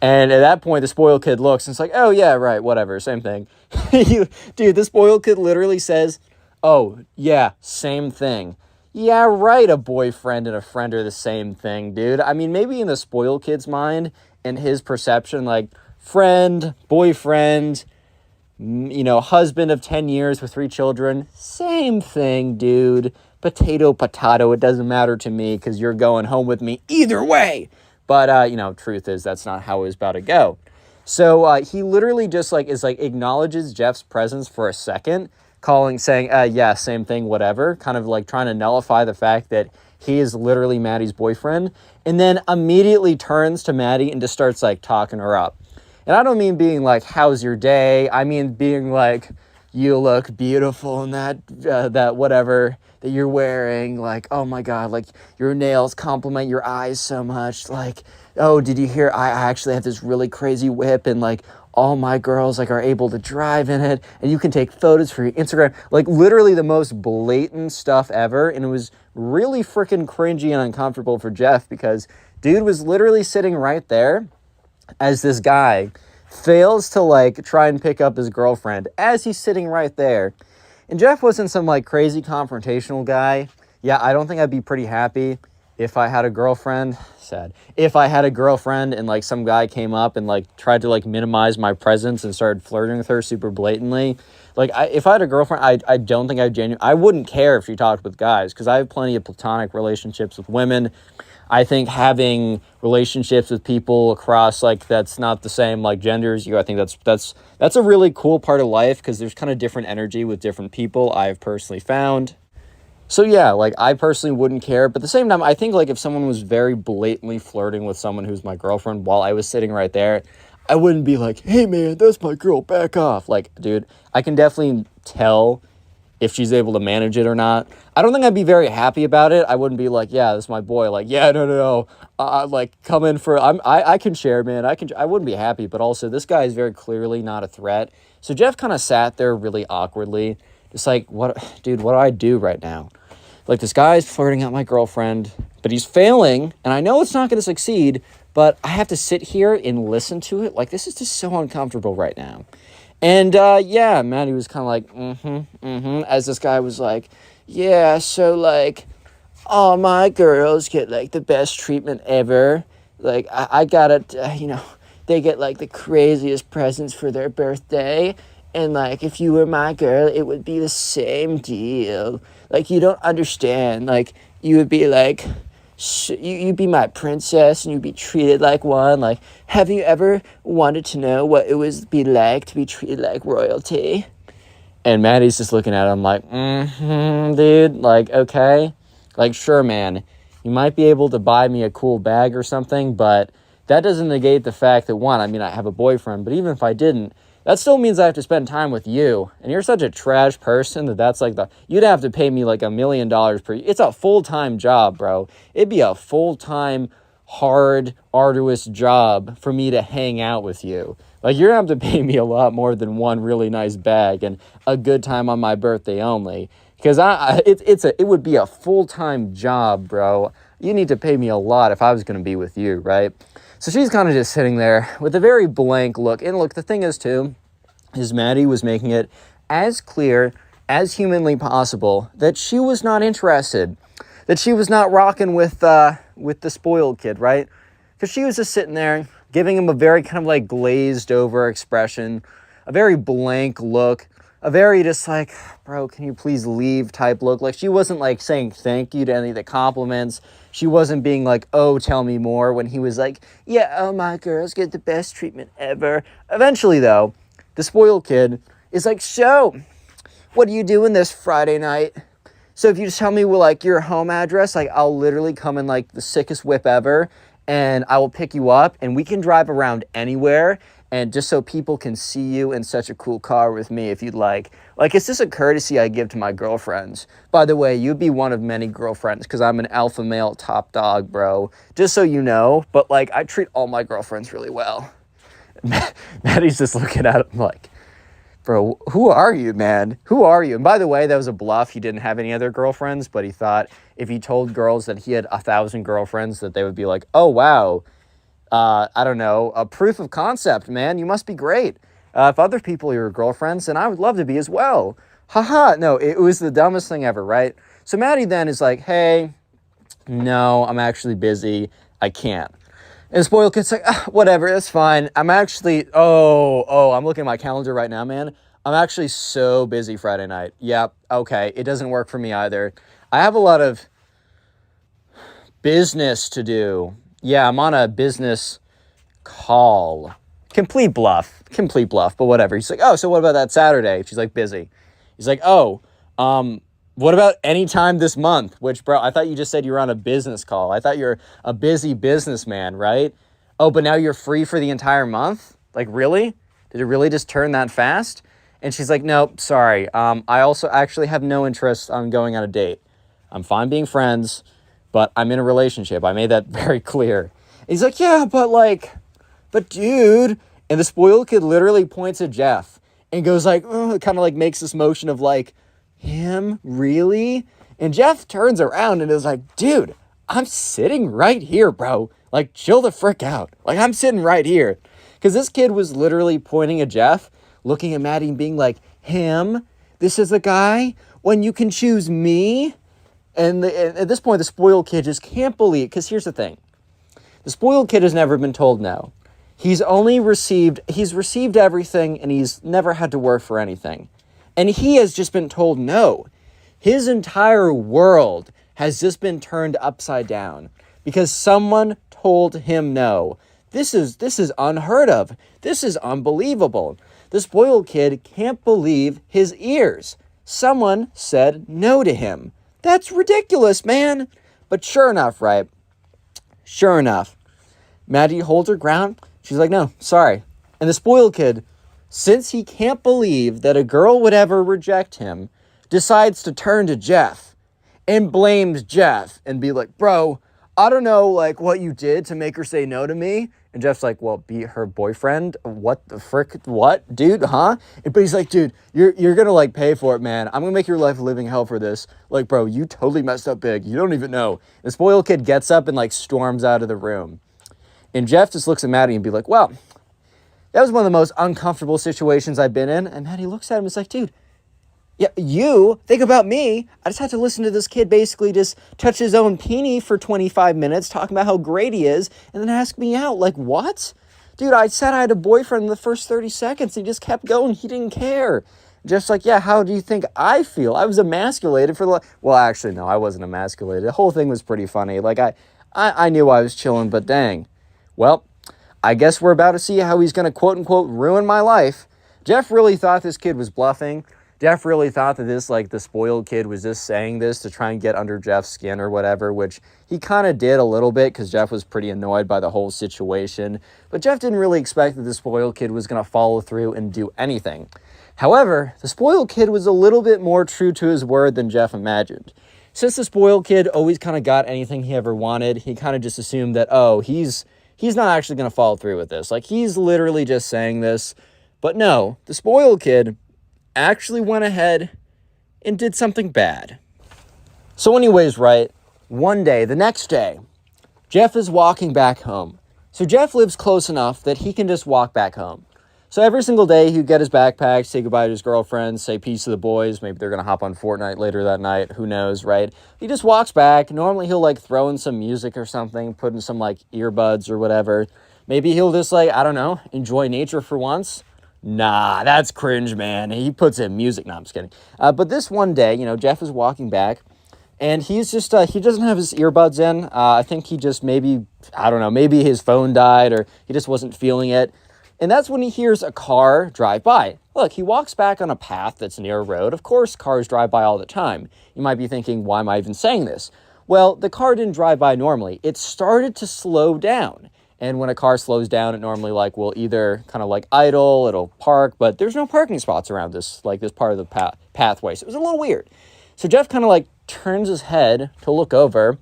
And at that point, the spoiled kid looks and it's like, oh yeah, right, whatever, same thing. Dude, the spoiled kid literally says, oh yeah, same thing. Yeah, right, a boyfriend and a friend are the same thing, dude. I mean, maybe in the spoiled kid's mind and his perception, like, friend, boyfriend, husband of 10 years with 3 children, same thing, dude. Potato, it doesn't matter to me because you're going home with me either way. But, truth is that's not how it was about to go. So he literally just, acknowledges Jeff's presence for a second, saying, yeah, same thing, whatever, kind of, trying to nullify the fact that he is literally Maddie's boyfriend, and then immediately turns to Maddie and just starts, talking her up. And I don't mean being like, how's your day? I mean being like, you look beautiful in that whatever that you're wearing. Like, oh my God, like, your nails complement your eyes so much. Like, oh, did you hear? I actually have this really crazy whip, and all my girls like are able to drive in it, and you can take photos for your Instagram. Like literally the most blatant stuff ever. And it was really freaking cringy and uncomfortable for Jeff because dude was literally sitting right there as this guy fails to like try and pick up his girlfriend as he's sitting right there. And Jeff wasn't some like crazy confrontational guy. Yeah, I don't think I'd be pretty happy if I had a girlfriend. Sad. If I had a girlfriend and like some guy came up and like tried to like minimize my presence and started flirting with her super blatantly. Like if I had a girlfriend, I don't think I wouldn't care if she talked with guys because I have plenty of platonic relationships with women. I think having relationships with people across like that's not the same like gender as you, I think that's a really cool part of life because there's kind of different energy with different people I've personally found. So yeah, like I personally wouldn't care, but at the same time, I think like if someone was very blatantly flirting with someone who's my girlfriend while I was sitting right there, I wouldn't be like, hey man, that's my girl, back off. Like, dude, I can definitely tell if she's able to manage it or not. I don't think I'd be very happy about it. I wouldn't be like, yeah, this is my boy. Like, yeah, no. Like, come in for, I can share, man. I wouldn't be happy, but also this guy is very clearly not a threat. So Jeff kind of sat there really awkwardly. Just like, what, dude, what do I do right now? Like, this guy's flirting at my girlfriend, but he's failing, and I know it's not going to succeed, but I have to sit here and listen to it. Like, this is just so uncomfortable right now. And, yeah, Maddie was kind of like, as this guy was like, yeah, so, like, all my girls get, like, the best treatment ever. Like, I got it, they get, like, the craziest presents for their birthday. And, like, if you were my girl, it would be the same deal. Like, you don't understand. Like, you would be, like, you'd be my princess, and you'd be treated like one. Like, have you ever wanted to know what it would be like to be treated like royalty? And Maddie's just looking at him like, dude. Like, okay. Like, sure, man. You might be able to buy me a cool bag or something, but that doesn't negate the fact that, one, I mean, I have a boyfriend, but even if I didn't, that still means I have to spend time with you. And you're such a trash person that's like you'd have to pay me like $1 million per year. It's a full-time job, bro. It'd be a full-time, hard, arduous job for me to hang out with you. Like, you're going to have to pay me a lot more than one really nice bag and a good time on my birthday only. Because it would be a full-time job, bro. You need to pay me a lot if I was going to be with you, right? So she's kind of just sitting there with a very blank look. And look, the thing is, too, is Maddie was making it as clear as humanly possible that she was not interested, that she was not rocking with the spoiled kid, right? Because she was just sitting there giving him a very kind of like glazed over expression, a very blank look, a very just like, bro, can you please leave type look. Like, she wasn't like saying thank you to any of the compliments. She wasn't being like, oh, tell me more, when he was like, yeah, oh, my girls get the best treatment ever. Eventually, though, the spoiled kid is like, so, what are you doing this Friday night? So if you just tell me, well, like, your home address, like, I'll literally come in, like, the sickest whip ever, and I will pick you up, and we can drive around anywhere, and just so people can see you in such a cool car with me if you'd like. Like, it's just a courtesy I give to my girlfriends. By the way, you'd be one of many girlfriends because I'm an alpha male top dog, bro. Just so you know. But, like, I treat all my girlfriends really well. Maddie's just looking at him like, bro, who are you, man? Who are you? And by the way, that was a bluff. He didn't have any other girlfriends, but he thought if he told girls that he had 1,000 girlfriends, that they would be like, oh, wow. I don't know, a proof of concept, man. You must be great. If other people are your girlfriends, then I would love to be as well. Haha, no, it was the dumbest thing ever, right? So Maddie then is like, hey, no, I'm actually busy. I can't. And the spoiled kid's like, whatever, it's fine. I'm actually, I'm looking at my calendar right now, man. I'm actually so busy Friday night. Yep, okay, it doesn't work for me either. I have a lot of business to do. Yeah, I'm on a business call. Complete bluff, but whatever. He's like, oh, so what about that Saturday? She's like, busy. He's like, oh, what about any time this month? Which, bro, I thought you just said you were on a business call. I thought you're a busy businessman, right? Oh, but now you're free for the entire month? Like, really? Did it really just turn that fast? And she's like, nope, sorry. I also actually have no interest on going on a date. I'm fine being friends, but I'm in a relationship. I made that very clear. And he's like, yeah, but dude, And the spoiled kid literally points at Jeff and goes like, kind of like makes this motion of like, him? Really? And Jeff turns around and is like, dude, I'm sitting right here, bro. Like, chill the frick out. Like, I'm sitting right here. Because this kid was literally pointing at Jeff, looking at Maddie and being like, him? This is the guy? When you can choose me? And at this point, the spoiled kid just can't believe, because here's the thing. The spoiled kid has never been told no. He's received everything, and he's never had to work for anything. And he has just been told no. His entire world has just been turned upside down because someone told him no. This is unheard of. This is unbelievable. The spoiled kid can't believe his ears. Someone said no to him. That's ridiculous, man. But sure enough, right? Sure enough, Maddie holds her ground. She's like, no, sorry. And the spoiled kid, since he can't believe that a girl would ever reject him, decides to turn to Jeff and blames Jeff and be like, bro, I don't know, like, what you did to make her say no to me. And Jeff's like, well, be her boyfriend? What the frick? What? Dude, huh? But he's like, dude, you're gonna, like, pay for it, man. I'm gonna make your life a living hell for this. Like, bro, you totally messed up big. You don't even know. The spoiled kid gets up and, like, storms out of the room. And Jeff just looks at Maddie and be like, well, that was one of the most uncomfortable situations I've been in. And Maddie looks at him and is like, dude, yeah, you think about me. I just had to listen to this kid basically just touch his own peenie for 25 minutes, talking about how great he is, and then ask me out. Like, what? Dude, I said I had a boyfriend in the first 30 seconds. He just kept going. He didn't care. Jeff's like, yeah, how do you think I feel? I was emasculated for the... Well, actually, no, I wasn't emasculated. The whole thing was pretty funny. Like, I knew I was chilling, but dang. Well, I guess we're about to see how he's going to quote-unquote ruin my life. Jeff really thought this kid was bluffing. Jeff really thought that this, like, the spoiled kid was just saying this to try and get under Jeff's skin or whatever, which he kind of did a little bit because Jeff was pretty annoyed by the whole situation. But Jeff didn't really expect that the spoiled kid was going to follow through and do anything. However, the spoiled kid was a little bit more true to his word than Jeff imagined. Since the spoiled kid always kind of got anything he ever wanted, he kind of just assumed that, oh, he's not actually going to follow through with this. Like, he's literally just saying this. But no, the spoiled kid actually went ahead and did something bad. So anyways, right, one day, the next day, Jeff is walking back home. So Jeff lives close enough that he can just walk back home. So every single day, he'd get his backpack, say goodbye to his girlfriend, say peace to the boys. Maybe they're going to hop on Fortnite later that night. Who knows, right? He just walks back. Normally, he'll, like, throw in some music or something, put in some, like, earbuds or whatever. Maybe he'll just, like, I don't know, enjoy nature for once. Nah, that's cringe, man. He puts in music. No, I'm just kidding. But this one day, you know, Jeff is walking back, and he's just, he doesn't have his earbuds in. I think he just maybe, I don't know, maybe his phone died or he just wasn't feeling it. And that's when he hears a car drive by. Look, he walks back on a path that's near a road. Of course, cars drive by all the time. You might be thinking, why am I even saying this? Well, the car didn't drive by normally. It started to slow down. And when a car slows down, it normally, like, will either kind of, like, idle, it'll park, but there's no parking spots around this, like, this part of the pathway. So it was a little weird. So Jeff kind of, like, turns his head to look over,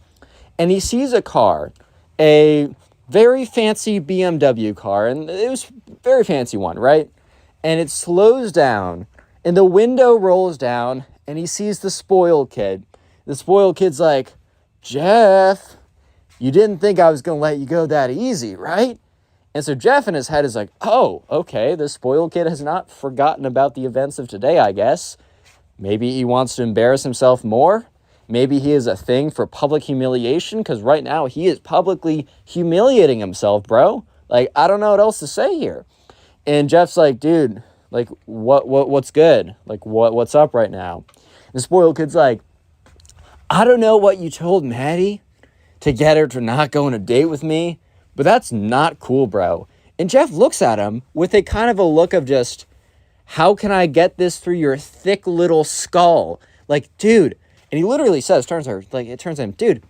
and he sees a car, a very fancy BMW car, and it was a very fancy one, right? And it slows down, and the window rolls down, and he sees the spoiled kid. The spoiled kid's like, Jeff, you didn't think I was going to let you go that easy, right? And so Jeff in his head is like, oh, okay, the spoiled kid has not forgotten about the events of today, I guess. Maybe he wants to embarrass himself more. Maybe he has a thing for public humiliation, because right now he is publicly humiliating himself, bro. Like, I don't know what else to say here. And Jeff's like, dude, like, what's good? Like, what's up right now? And the spoiled kid's like, I don't know what you told Maddie to get her to not go on a date with me, but that's not cool, bro. And Jeff looks at him with a kind of a look of just, how can I get this through your thick little skull? Like, dude. And he literally says, turns to him, dude,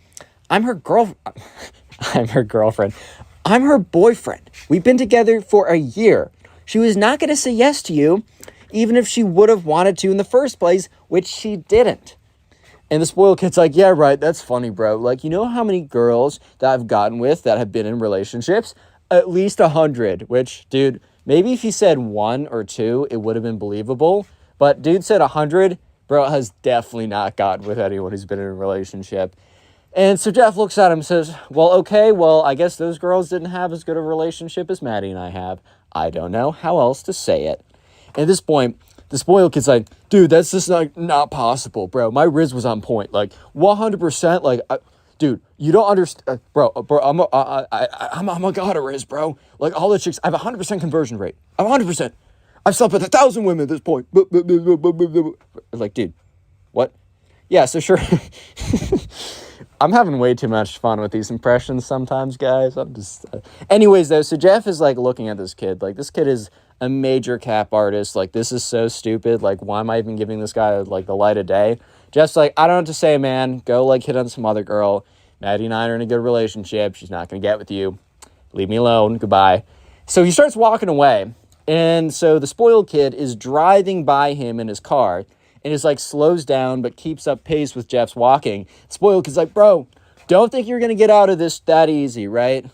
I'm her girlfriend. I'm her boyfriend. We've been together for a year. She was not going to say yes to you, even if she would have wanted to in the first place, which she didn't. And the spoiled kid's like, yeah, right, that's funny, bro. Like, you know how many girls that I've gotten with that have been in relationships? At least 100, which, dude, Maybe if he said 1 or 2, it would have been believable. But dude said 100. Bro has definitely not gotten with anyone who's been in a relationship. And so Jeff looks at him and says, well, okay, well, I guess those girls didn't have as good a relationship as Maddie and I have. I don't know how else to say it. At this point, the spoiled kid's like, dude, that's just not possible, bro. My Riz was on point, like 100%. Like, dude, you don't understand, bro. I'm a god of Riz, bro. Like all the chicks, I have 100% conversion rate. I'm 100%. I've slept with 1,000 women at this point. Like, dude, what? Yeah, so sure. I'm having way too much fun with these impressions sometimes, guys. I'm just... Anyways, though, so Jeff is, like, looking at this kid. Like, this kid is a major cap artist. Like, this is so stupid. Like, why am I even giving this guy, like, the light of day? Jeff's like, I don't know what to say, man. Go, like, hit on some other girl. Maddie and I are in a good relationship. She's not going to get with you. Leave me alone. Goodbye. So he starts walking away. And so the spoiled kid is driving by him in his car. And is like slows down but keeps up pace with Jeff's walking. Spoiled kid's like, bro, don't think you're going to get out of this that easy, right?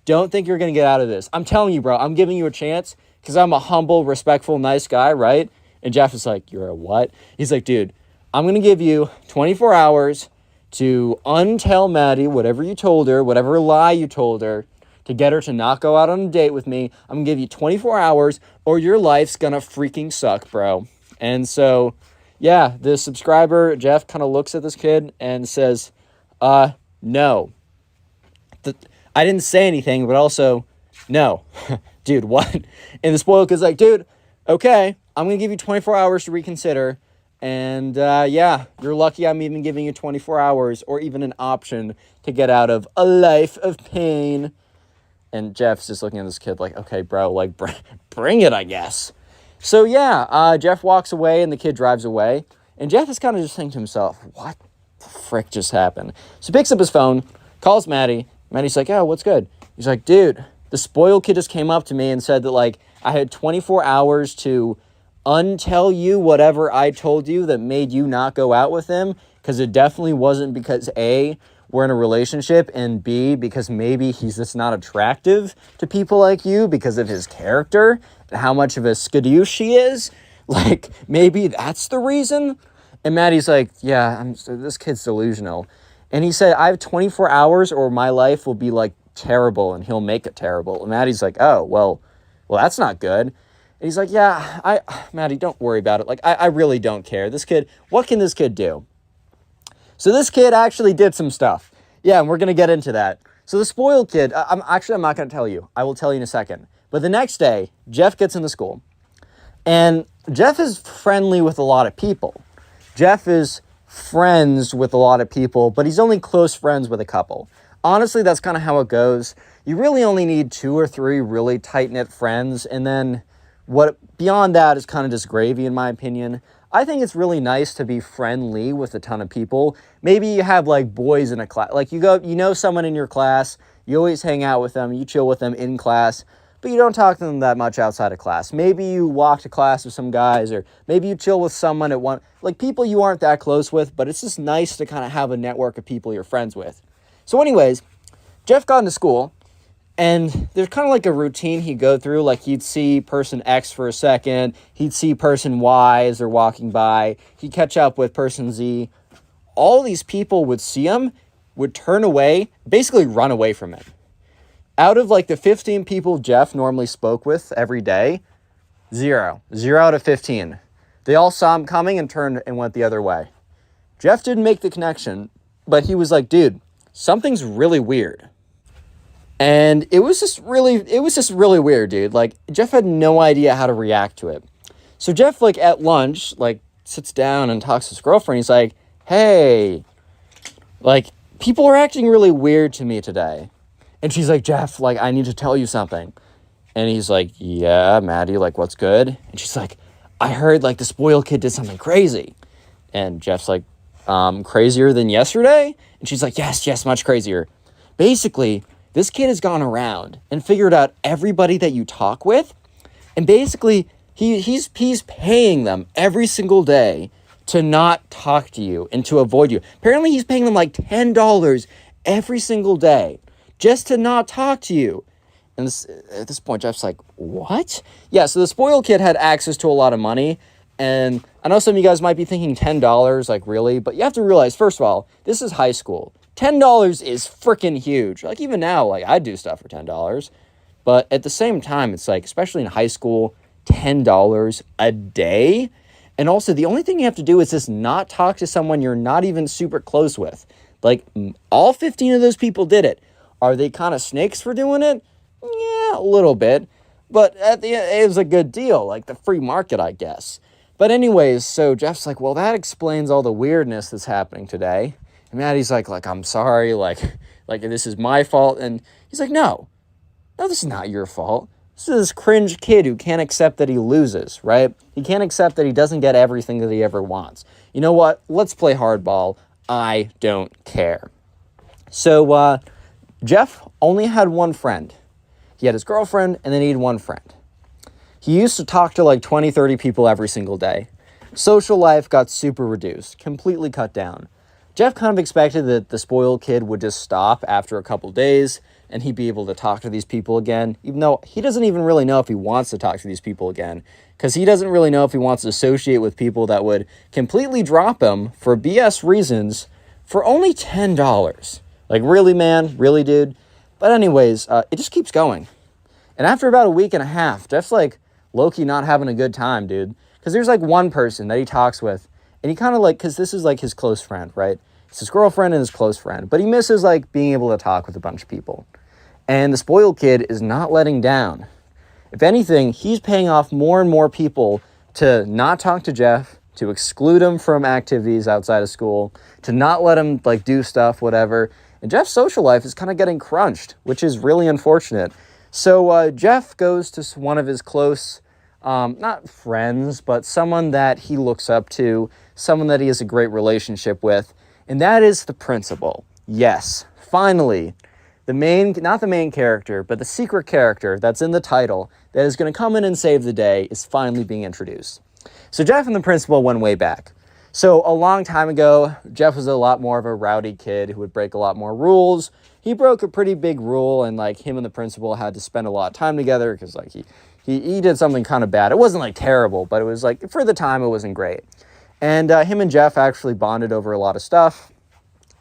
Don't think you're going to get out of this. I'm telling you, bro, I'm giving you a chance because I'm a humble, respectful, nice guy, right? And Jeff is like, you're a what? He's like, dude, I'm going to give you 24 hours to untell Maddie whatever you told her, whatever lie you told her, to get her to not go out on a date with me. I'm going to give you 24 hours or your life's going to freaking suck, bro. And so... yeah, the subscriber, Jeff, kind of looks at this kid and says, no. I didn't say anything, but also, no. Dude, what? And the spoiled kid's like, dude, okay, I'm going to give you 24 hours to reconsider. And, yeah, you're lucky I'm even giving you 24 hours or even an option to get out of a life of pain. And Jeff's just looking at this kid like, okay, bro, like, bring it, I guess. So, yeah, Jeff walks away and the kid drives away. And Jeff is kind of just thinking to himself, what the frick just happened? So he picks up his phone, calls Maddie. Maddie's like, oh, what's good? He's like, dude, the spoiled kid just came up to me and said that, like, I had 24 hours to untell you whatever I told you that made you not go out with him. Because it definitely wasn't because, A, we're in a relationship, and B, because maybe he's just not attractive to people like you because of his character and how much of a skadoosh he is. Like, maybe that's the reason. And Maddie's like, yeah, this kid's delusional. And he said, I have 24 hours or my life will be, like, terrible, and he'll make it terrible. And Maddie's like, oh, well, that's not good. And he's like, yeah, Maddie, don't worry about it. Like, I really don't care. This kid, what can this kid do? So this kid actually did some stuff. Yeah, and we're going to get into that. So the spoiled kid, I'm not going to tell you. I will tell you in a second. But the next day, Jeff gets into school. And Jeff is friendly with a lot of people. Jeff is friends with a lot of people, but he's only close friends with a couple. Honestly, that's kind of how it goes. You really only need 2 or 3 really tight-knit friends. And then what beyond that is kind of just gravy, in my opinion. I think it's really nice to be friendly with a ton of people. Maybe you have like boys in a class, like you know someone in your class, you always hang out with them, you chill with them in class, but you don't talk to them that much outside of class. Maybe you walk to class with some guys, or maybe you chill with someone at one, like people you aren't that close with, but it's just nice to kind of have a network of people you're friends with. So anyways, Jeff got into school. And there's kind of like a routine he'd go through. Like he'd see person X for a second. He'd see person Y as they're walking by. He'd catch up with person Z. All these people would see him, would turn away, basically run away from him. Out of like the 15 people Jeff normally spoke with every day, 0. 0 out of 15. They all saw him coming and turned and went the other way. Jeff didn't make the connection, but he was like, dude, something's really weird. And it was just really weird, dude. Like, Jeff had no idea how to react to it. So Jeff, like, at lunch, like, sits down and talks to his girlfriend. He's like, hey, like, people are acting really weird to me today. And she's like, Jeff, like, I need to tell you something. And he's like, yeah, Maddie, like, what's good? And she's like, I heard, like, the spoiled kid did something crazy. And Jeff's like, crazier than yesterday? And she's like, yes, much crazier. Basically, this kid has gone around and figured out everybody that you talk with. And basically, he's paying them every single day to not talk to you and to avoid you. Apparently, he's paying them like $10 every single day just to not talk to you. And at this point, Jeff's like, what? Yeah, so the spoiled kid had access to a lot of money. And I know some of you guys might be thinking $10, like, really? But you have to realize, first of all, this is high school. $10 is freaking huge. Like, even now, like, I do stuff for $10. But at the same time, it's like, especially in high school, $10 a day? And also, the only thing you have to do is just not talk to someone you're not even super close with. Like, all 15 of those people did it. Are they kind of snakes for doing it? Yeah, a little bit. But at the end, it was a good deal, like the free market, I guess. But anyways, so Jeff's like, well, that explains all the weirdness that's happening today. And Maddie's like, I'm sorry, like this is my fault. And he's like, no, this is not your fault. This is this cringe kid who can't accept that he loses, right? He can't accept that he doesn't get everything that he ever wants. You know what? Let's play hardball. I don't care. So Jeff only had one friend. He had his girlfriend, and then he had one friend. He used to talk to like 20, 30 people every single day. Social life got super reduced, completely cut down. Jeff kind of expected that the spoiled kid would just stop after a couple days and he'd be able to talk to these people again, even though he doesn't even really know if he wants to talk to these people again, because he doesn't really know if he wants to associate with people that would completely drop him for BS reasons for only $10. Like, really, man? Really, dude? But anyways, it just keeps going. And after about a week and a half, Jeff's like low-key not having a good time, dude. Because there's like one person that he talks with, and he kind of like, because this is like his close friend, right? It's his girlfriend and his close friend. But he misses like being able to talk with a bunch of people. And the spoiled kid is not letting down. If anything, he's paying off more and more people to not talk to Jeff, to exclude him from activities outside of school, to not let him like do stuff, whatever. And Jeff's social life is kind of getting crunched, which is really unfortunate. So Jeff goes to one of his close, not friends, but someone that he looks up to, someone that he has a great relationship with, and that is the principal. Yes, finally, not the main character, but the secret character that's in the title that is going to come in and save the day is finally being introduced. So Jeff and the principal went way back. So a long time ago, Jeff was a lot more of a rowdy kid who would break a lot more rules. He broke a pretty big rule, and like him and the principal had to spend a lot of time together because like he did something kind of bad. It wasn't like terrible, but it was like, for the time, it wasn't great. And him and Jeff actually bonded over a lot of stuff.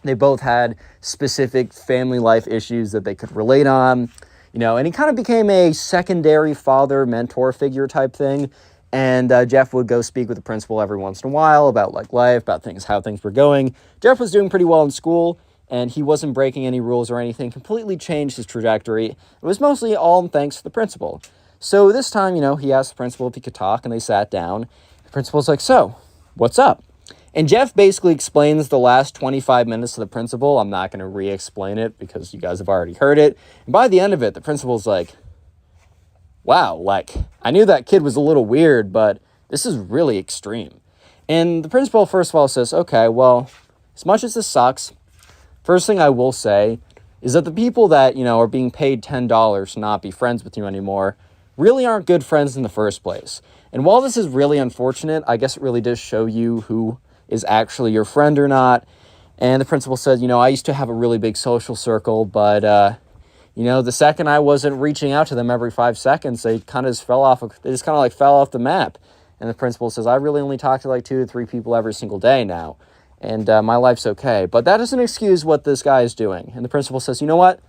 They both had specific family life issues that they could relate on, and he kind of became a secondary father mentor figure type thing. And Jeff would go speak with the principal every once in a while about like life, about things, how things were going. Jeff was doing pretty well in school, and he wasn't breaking any rules or anything, completely changed his trajectory. It was mostly all thanks to the principal. So this time, he asked the principal if he could talk, and they sat down. The principal's like, so, what's up? And Jeff basically explains the last 25 minutes to the principal. I'm not going to re-explain it because you guys have already heard it. And by the end of it, the principal's like, wow, like, I knew that kid was a little weird, but this is really extreme. And the principal, first of all, says, okay, well, as much as this sucks, first thing I will say is that the people that, are being paid $10 to not be friends with you anymore really aren't good friends in the first place. And while this is really unfortunate, I guess it really does show you who is actually your friend or not. And the principal said, I used to have a really big social circle, but, the second I wasn't reaching out to them every 5 seconds, they kind of just fell off the map. And the principal says, I really only talk to like 2 to 3 people every single day now. And my life's okay. But that doesn't excuse what this guy is doing. And the principal says, you know what?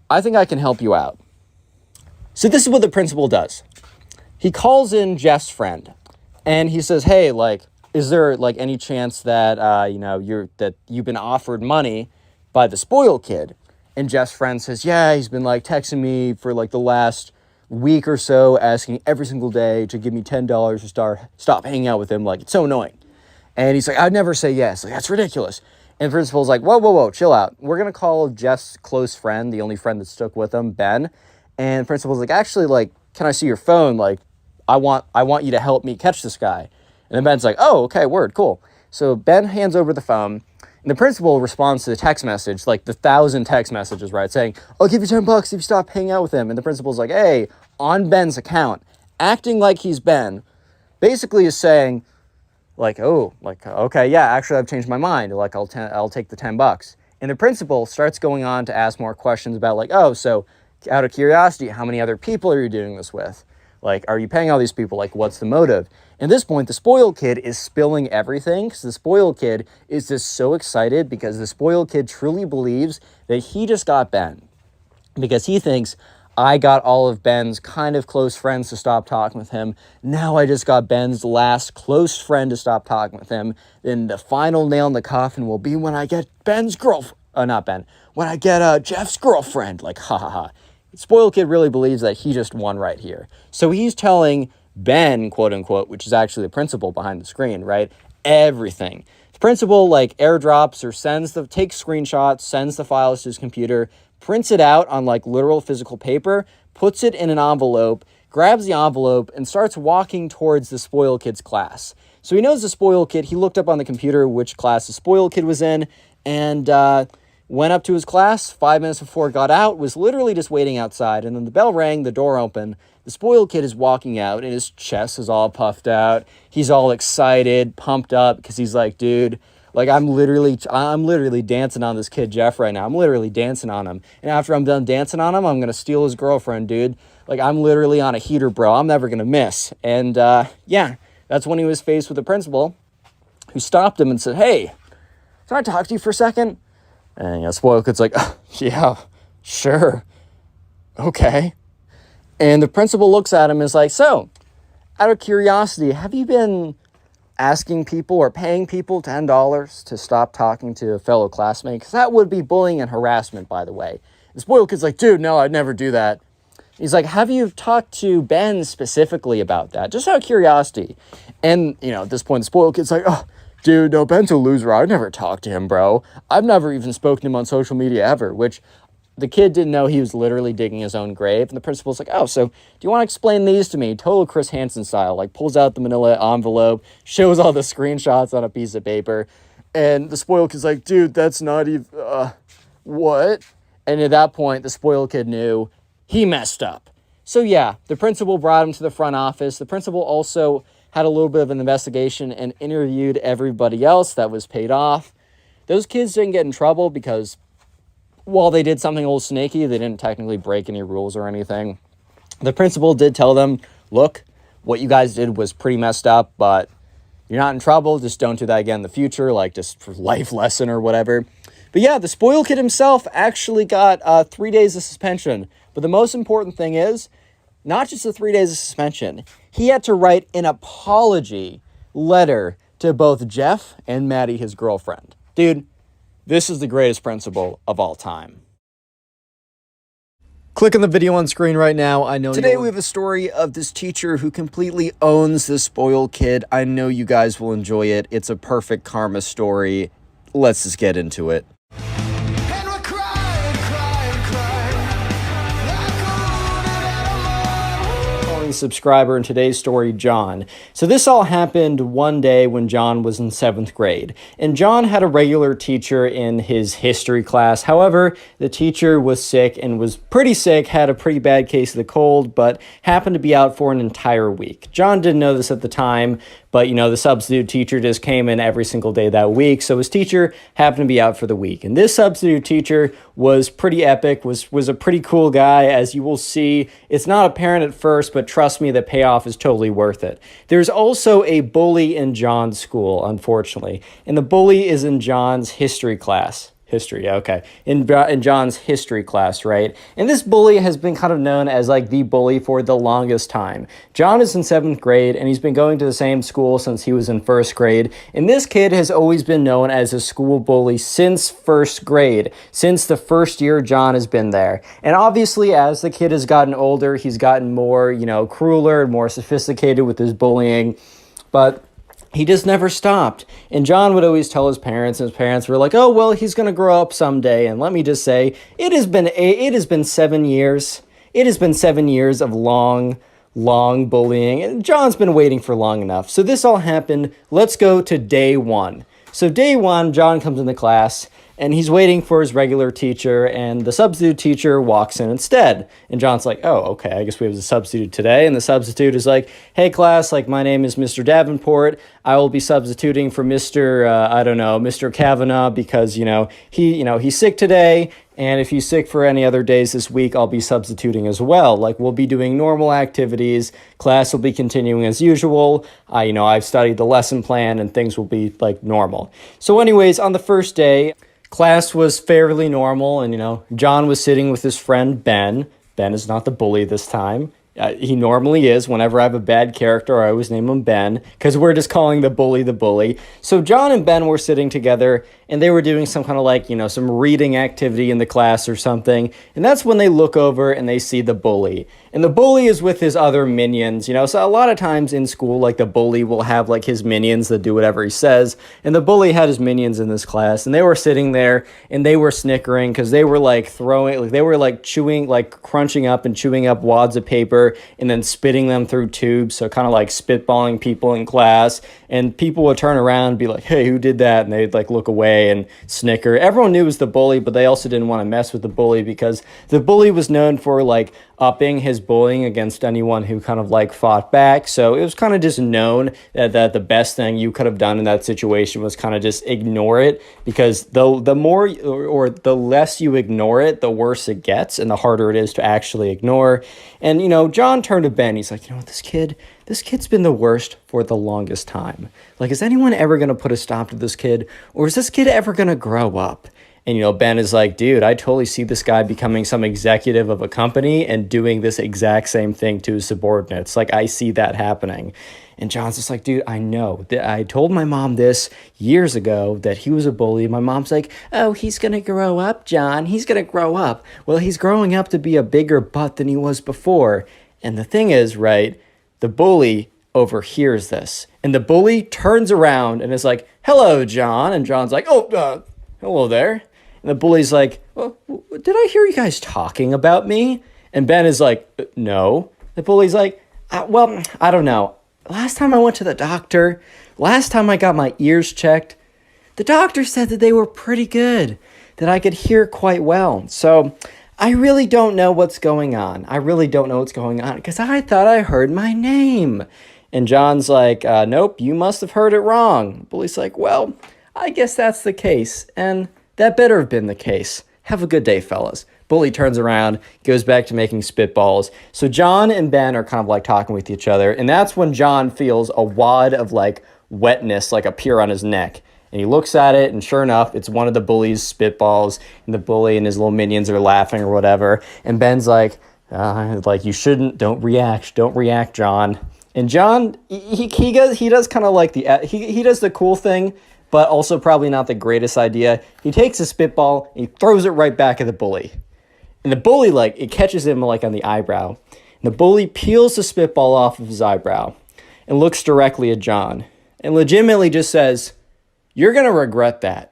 I think I can help you out. So this is what the principal does. He calls in Jeff's friend. And he says, hey, like, is there like any chance that, that you've been offered money by the spoiled kid? And Jeff's friend says, yeah, he's been like texting me for like the last week or so, asking every single day to give me $10 to stop hanging out with him. Like, it's so annoying. And he's like, I'd never say yes. Like, that's ridiculous. And the principal's like, whoa, chill out. We're going to call Jeff's close friend, the only friend that stuck with him, Ben. And the principal's like, actually, like, can I see your phone? Like, I want you to help me catch this guy. And then Ben's like, oh, okay, word, cool. So Ben hands over the phone, and the principal responds to the text message, like the 1,000 text messages, right, saying, I'll give you $10 if you stop hanging out with him. And the principal's like, hey, on Ben's account, acting like he's Ben, basically is saying, like, oh, like, okay, yeah, actually, I've changed my mind. Like, I'll take the $10. And the principal starts going on to ask more questions about, like, oh, so out of curiosity, how many other people are you doing this with? Like, are you paying all these people? Like, what's the motive? At this point, the spoiled kid is spilling everything because the spoiled kid is just so excited because the spoiled kid truly believes that he just got Ben. Because he thinks, I got all of Ben's kind of close friends to stop talking with him. Now I just got Ben's last close friend to stop talking with him. Then the final nail in the coffin will be when I get Ben's girlfriend. Not Ben. When I get Jeff's girlfriend. Like, ha ha ha. Spoiled kid really believes that he just won right here. So he's telling Ben, quote unquote, which is actually the principal behind the screen, right? Everything. The principal like airdrops or takes screenshots, sends the files to his computer, prints it out on like literal physical paper, puts it in an envelope, grabs the envelope, and starts walking towards the spoiled kid's class. So he knows the spoiled kid. He looked up on the computer which class the spoiled kid was in, and went up to his class 5 minutes before it got out, was literally just waiting outside, and then the bell rang, the door opened. The spoiled kid is walking out, and his chest is all puffed out. He's all excited, pumped up, because he's like, dude, like, I'm literally dancing on this kid Jeff right now. I'm literally dancing on him. And after I'm done dancing on him, I'm going to steal his girlfriend, dude. Like, I'm literally on a heater, bro. I'm never going to miss. And, yeah, that's when he was faced with the principal, who stopped him and said, hey, can I talk to you for a second? And, you know, spoiled kid's like, oh, yeah, sure. Okay. And the principal looks at him and is like, so, out of curiosity, have you been asking people or paying people $10 to stop talking to a fellow classmate? Because that would be bullying and harassment, by the way. The spoiled kid's like, dude, no, I'd never do that. He's like, have you talked to Ben specifically about that? Just out of curiosity. And, you know, at this point, the spoiled kid's like, oh, dude, no, Ben's a loser. I'd never talked to him, bro. I've never even spoken to him on social media ever, which the kid didn't know he was literally digging his own grave. And the principal's like, oh, so do you want to explain these to me? Total Chris Hansen style. Like, pulls out the manila envelope, shows all the screenshots on a piece of paper. And the spoiled kid's like, dude, that's not even, what? And at that point, the spoiled kid knew he messed up. So yeah, the principal brought him to the front office. The principal also had a little bit of an investigation and interviewed everybody else that was paid off. Those kids didn't get in trouble because while they did something a little snaky, they didn't technically break any rules or anything. The principal did tell them, look, what you guys did was pretty messed up, but you're not in trouble. Just don't do that again in the future, like just for life lesson or whatever. But yeah, the spoiled kid himself actually got 3 days of suspension. But the most important thing is, not just the 3 days of suspension, he had to write an apology letter to both Jeff and Maddie, his girlfriend. Dude, this is the greatest principal of all time. Click on the video on screen right now. I know Today we have a story of this teacher who completely owns this spoiled kid. I know you guys will enjoy it. It's a perfect karma story. Let's just get into it. And we're crying, crying, crying, like a wounded animal. Subscriber in today's story, John. So this all happened one day when John was in 7th grade, and John had a regular teacher in his history class. However, the teacher was sick and was pretty sick, had a pretty bad case of the cold, but happened to be out for an entire week. John didn't know this at the time, but, you know, the substitute teacher just came in every single day that week, so his teacher happened to be out for the week. And this substitute teacher was pretty epic, was a pretty cool guy, as you will see. It's not apparent at first, but trust me, the payoff is totally worth it. There's also a bully in John's school, unfortunately, and the bully is in John's history class. History, okay. In John's history class, right? And this bully has been kind of known as like the bully for the longest time. John is in 7th grade, and he's been going to the same school since he was in 1st grade. And this kid has always been known as a school bully since 1st grade, since the first year John has been there. And obviously, as the kid has gotten older, he's gotten more, you know, crueler and more sophisticated with his bullying. But he just never stopped. And John would always tell his parents, and his parents were like, oh, well, he's going to grow up someday. And let me just say, it has been 7 years. It has been 7 years of long bullying. And John's been waiting for long enough. So this all happened. Let's go to day one. So day one, John comes into class, and he's waiting for his regular teacher, and the substitute teacher walks in instead. And John's like, oh, okay, I guess we have a substitute today. And the substitute is like, hey, class, like, my name is Mr. Davenport. I will be substituting for Mr. Mr. Kavanaugh because, he's sick today. And if he's sick for any other days this week, I'll be substituting as well. Like, we'll be doing normal activities. Class will be continuing as usual. I've studied the lesson plan and things will be like normal. So anyways, on the first day, class was fairly normal. And, John was sitting with his friend, Ben. Ben is not the bully this time. He normally is. Whenever I have a bad character, I always name him Ben, because we're just calling the bully. So John and Ben were sitting together, and they were doing some kind of some reading activity in the class or something. And that's when they look over and they see the bully. And the bully is with his other minions, So a lot of times in school, like, the bully will have, like, his minions that do whatever he says. And the bully had his minions in this class, and they were sitting there, and they were snickering because they were, like, chewing, like, crunching up and chewing up wads of paper and then spitting them through tubes. So kind of like spitballing people in class. And people would turn around and be like, hey, who did that? And they'd, like, look away and snicker. Everyone knew it was the bully, but they also didn't want to mess with the bully because the bully was known for, like, upping his bullying against anyone who kind of, like, fought back. So it was kind of just known that the best thing you could have done in that situation was kind of just ignore it, because the more or the less you ignore it, the worse it gets and the harder it is to actually ignore. And, John turned to Ben. He's like, this kid's been the worst for the longest time. Like, is anyone ever going to put a stop to this kid? Or is this kid ever going to grow up? And, Ben is like, dude, I totally see this guy becoming some executive of a company and doing this exact same thing to his subordinates. Like, I see that happening. And John's just like, dude, I know. I told my mom this years ago that he was a bully. My mom's like, oh, he's going to grow up, John. He's going to grow up. Well, he's growing up to be a bigger butt than he was before. And the thing is, right, the bully overhears this. And the bully turns around and is like, hello, John. And John's like, oh, hello there. And the bully's like, well, did I hear you guys talking about me? And Ben is like, no. The bully's like, well, I don't know. Last time I went to the doctor, last time I got my ears checked, the doctor said that they were pretty good, that I could hear quite well. So I really don't know what's going on. Because I thought I heard my name. And John's like, nope, you must have heard it wrong. The bully's like, well, I guess that's the case. And that better have been the case. Have a good day, fellas. Bully turns around, goes back to making spitballs. So John and Ben are kind of like talking with each other. And that's when John feels a wad of like wetness like appear on his neck. And he looks at it, and sure enough, it's one of the bully's spitballs. And the bully and his little minions are laughing or whatever. And Ben's like, you shouldn't, don't react, John. And John, he does kind of like he does the cool thing, but also probably not the greatest idea. He takes a spitball, and he throws it right back at the bully. And the bully, like, it catches him, like, on the eyebrow. And the bully peels the spitball off of his eyebrow and looks directly at John and legitimately just says, you're going to regret that.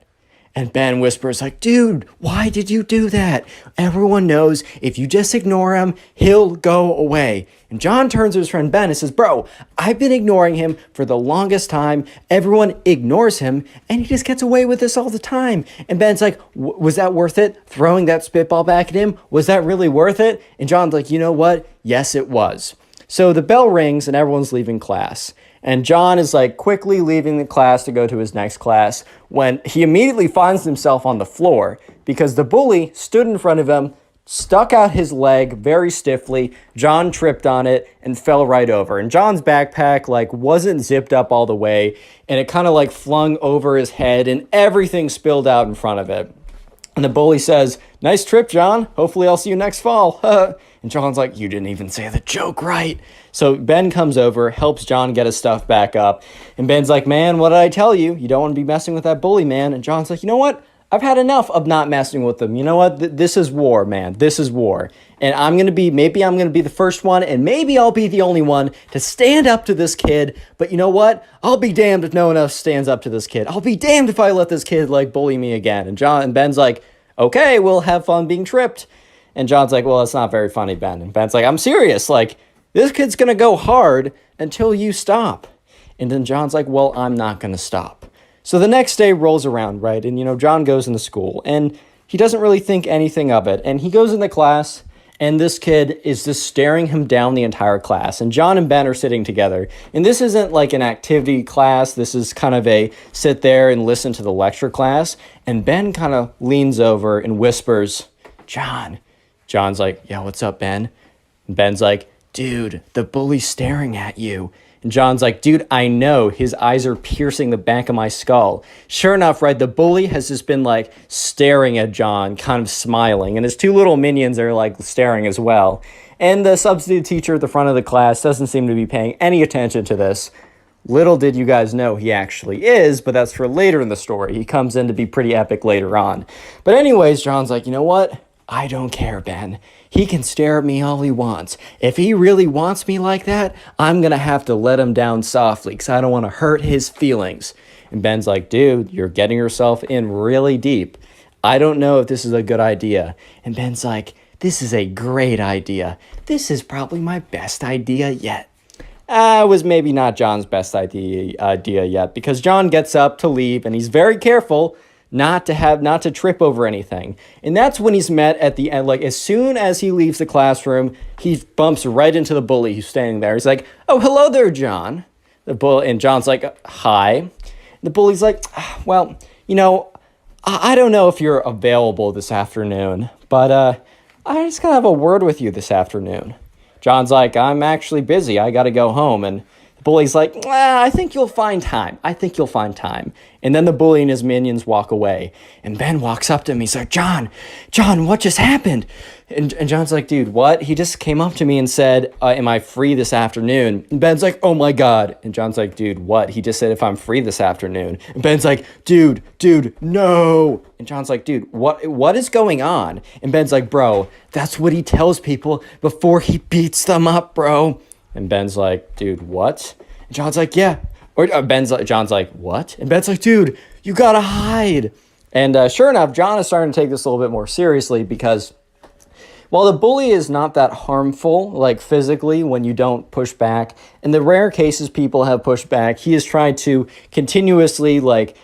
And Ben whispers, like, dude, why did you do that? Everyone knows if you just ignore him, he'll go away. And John turns to his friend Ben and says, bro, I've been ignoring him for the longest time. Everyone ignores him, and he just gets away with this all the time. And Ben's like, was that worth it? Throwing that spitball back at him? Was that really worth it? And John's like, you know what? Yes, it was. So the bell rings, and everyone's leaving class. And John is like quickly leaving the class to go to his next class when he immediately finds himself on the floor because the bully stood in front of him, stuck out his leg very stiffly. John tripped on it and fell right over. And John's backpack like wasn't zipped up all the way, and it kind of like flung over his head and everything spilled out in front of it. And the bully says, nice trip, John. Hopefully I'll see you next fall. And John's like, you didn't even say the joke right. So Ben comes over, helps John get his stuff back up. And Ben's like, man, what did I tell you? You don't want to be messing with that bully, man. And John's like, you know what? I've had enough of not messing with them. You know what? This is war, man. This is war. And maybe I'm going to be the first one, and maybe I'll be the only one to stand up to this kid. But you know what? I'll be damned if no one else stands up to this kid. I'll be damned if I let this kid like bully me again. And Ben's like, okay, we'll have fun being tripped. And John's like, well, it's not very funny, Ben. And Ben's like, I'm serious. Like, this kid's going to go hard until you stop. And then John's like, well, I'm not going to stop. So the next day rolls around, right? And, John goes into school, and he doesn't really think anything of it. And he goes into class, and this kid is just staring him down the entire class. And John and Ben are sitting together. And this isn't like an activity class. This is kind of a sit there and listen to the lecture class. And Ben kind of leans over and whispers, John. John's like, yeah, what's up, Ben? And Ben's like, dude, the bully's staring at you. And John's like, dude, I know. His eyes are piercing the back of my skull. Sure enough, right, the bully has just been like staring at John, kind of smiling. And his two little minions are like staring as well. And the substitute teacher at the front of the class doesn't seem to be paying any attention to this. Little did you guys know he actually is, but that's for later in the story. He comes in to be pretty epic later on. But anyways, John's like, you know what? I don't care, Ben. He can stare at me all he wants. If he really wants me like that, I'm going to have to let him down softly because I don't want to hurt his feelings. And Ben's like, dude, you're getting yourself in really deep. I don't know if this is a good idea. And Ben's like, this is a great idea. This is probably my best idea yet. It was maybe not John's best idea yet, because John gets up to leave and he's very careful not to trip over anything. And that's when he's met at the end. Like, as soon as he leaves the classroom, he bumps right into the bully who's standing there. He's like, oh, hello there, John. And John's like, hi. The bully's like, well, you know, I don't know if you're available this afternoon, but I just gotta have a word with you this afternoon. John's like, I'm actually busy. I got to go home. And the bully's like, I think you'll find time. And then the bully and his minions walk away. And Ben walks up to him. He's like, John, what just happened? And John's like, dude, what? He just came up to me and said, am I free this afternoon? And Ben's like, oh my God. And John's like, dude, what? He just said if I'm free this afternoon. And Ben's like, dude, no. And John's like, dude, what is going on? And Ben's like, bro, that's what he tells people before he beats them up, bro. And Ben's like, dude, what? And John's like, yeah. Or John's like, what? And Ben's like, dude, you gotta hide. And sure enough, John is starting to take this a little bit more seriously, because while the bully is not that harmful, like physically, when you don't push back, in the rare cases people have pushed back, he is trying to continuously like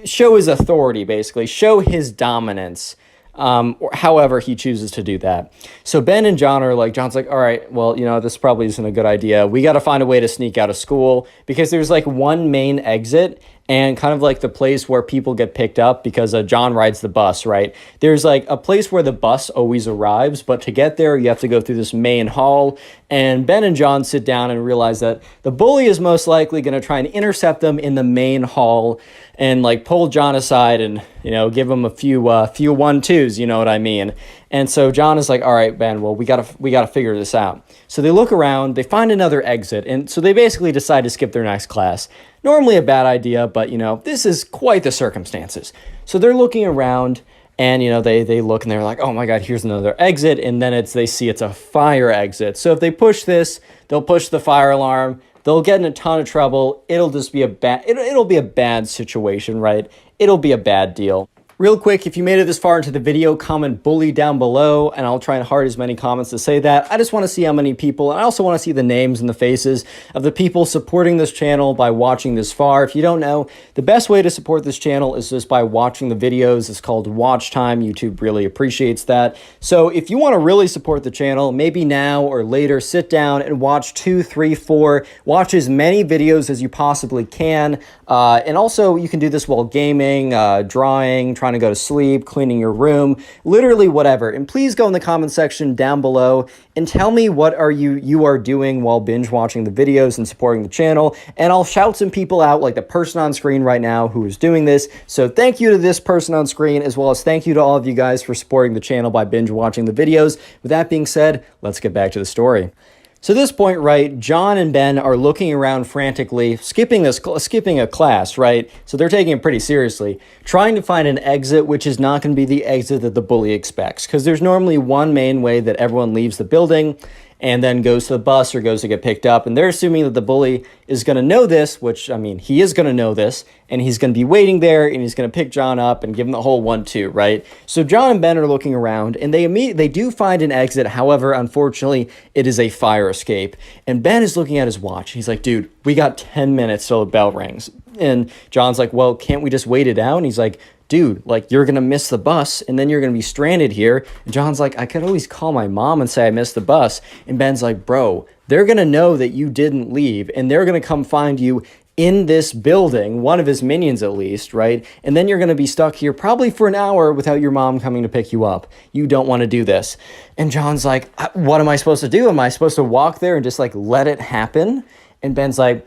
show his authority, basically show his dominance, or however he chooses to do that. So Ben and John are like, John's like, all right, well, you know, this probably isn't a good idea. We got to find a way to sneak out of school, because there's like one main exit and kind of like the place where people get picked up, because John rides the bus, right? There's like a place where the bus always arrives, but to get there, you have to go through this main hall. And Ben and John sit down and realize that the bully is most likely going to try and intercept them in the main hall and like pull John aside and, you know, give him a few 1-2s, you know what I mean? And so John is like, all right, Ben, well, we gotta figure this out. So they look around, they find another exit, and so they basically decide to skip their next class. Normally a bad idea, but, you know, this is quite the circumstances. So they're looking around, and, you know, they look and they're like, oh my God, here's another exit, and then they see it's a fire exit. So if they push this, they'll push the fire alarm, they'll get in a ton of trouble, it'll just be it'll be a bad situation, right? It'll be a bad deal. Real quick, if you made it this far into the video, comment bully down below, and I'll try and heart as many comments to say that. I just want to see how many people, and I also want to see the names and the faces of the people supporting this channel by watching this far. If you don't know, the best way to support this channel is just by watching the videos. It's called watch time. YouTube really appreciates that. So if you want to really support the channel, maybe now or later, sit down and watch 2, 3, 4, watch as many videos as you possibly can. And also you can do this while gaming, drawing, trying to go to sleep, cleaning your room, literally whatever. And please go in the comment section down below and tell me what you are doing while binge watching the videos and supporting the channel. And I'll shout some people out, like the person on screen right now who is doing this. So thank you to this person on screen, as well as thank you to all of you guys for supporting the channel by binge watching the videos. With that being said, let's get back to the story. So at this point, right, John and Ben are looking around frantically, skipping a class, right? So they're taking it pretty seriously, trying to find an exit, which is not going to be the exit that the bully expects, because there's normally one main way that everyone leaves the building and then goes to the bus or goes to get picked up. And they're assuming that the bully is going to know this, which, I mean, he is going to know this, and he's going to be waiting there, and he's going to pick John up and give him the whole 1-2, right? So John and Ben are looking around, and they do find an exit. However, unfortunately, it is a fire escape. And Ben is looking at his watch. He's like, dude, we got 10 minutes till the bell rings. And John's like, well, can't we just wait it out? And he's like, dude, like, you're going to miss the bus, and then you're going to be stranded here. And John's like, I could always call my mom and say I missed the bus. And Ben's like, bro, they're going to know that you didn't leave, and they're going to come find you in this building, one of his minions at least, right? And then you're going to be stuck here probably for an hour without your mom coming to pick you up. You don't want to do this. And John's like, what am I supposed to do? Am I supposed to walk there and just like let it happen? And Ben's like,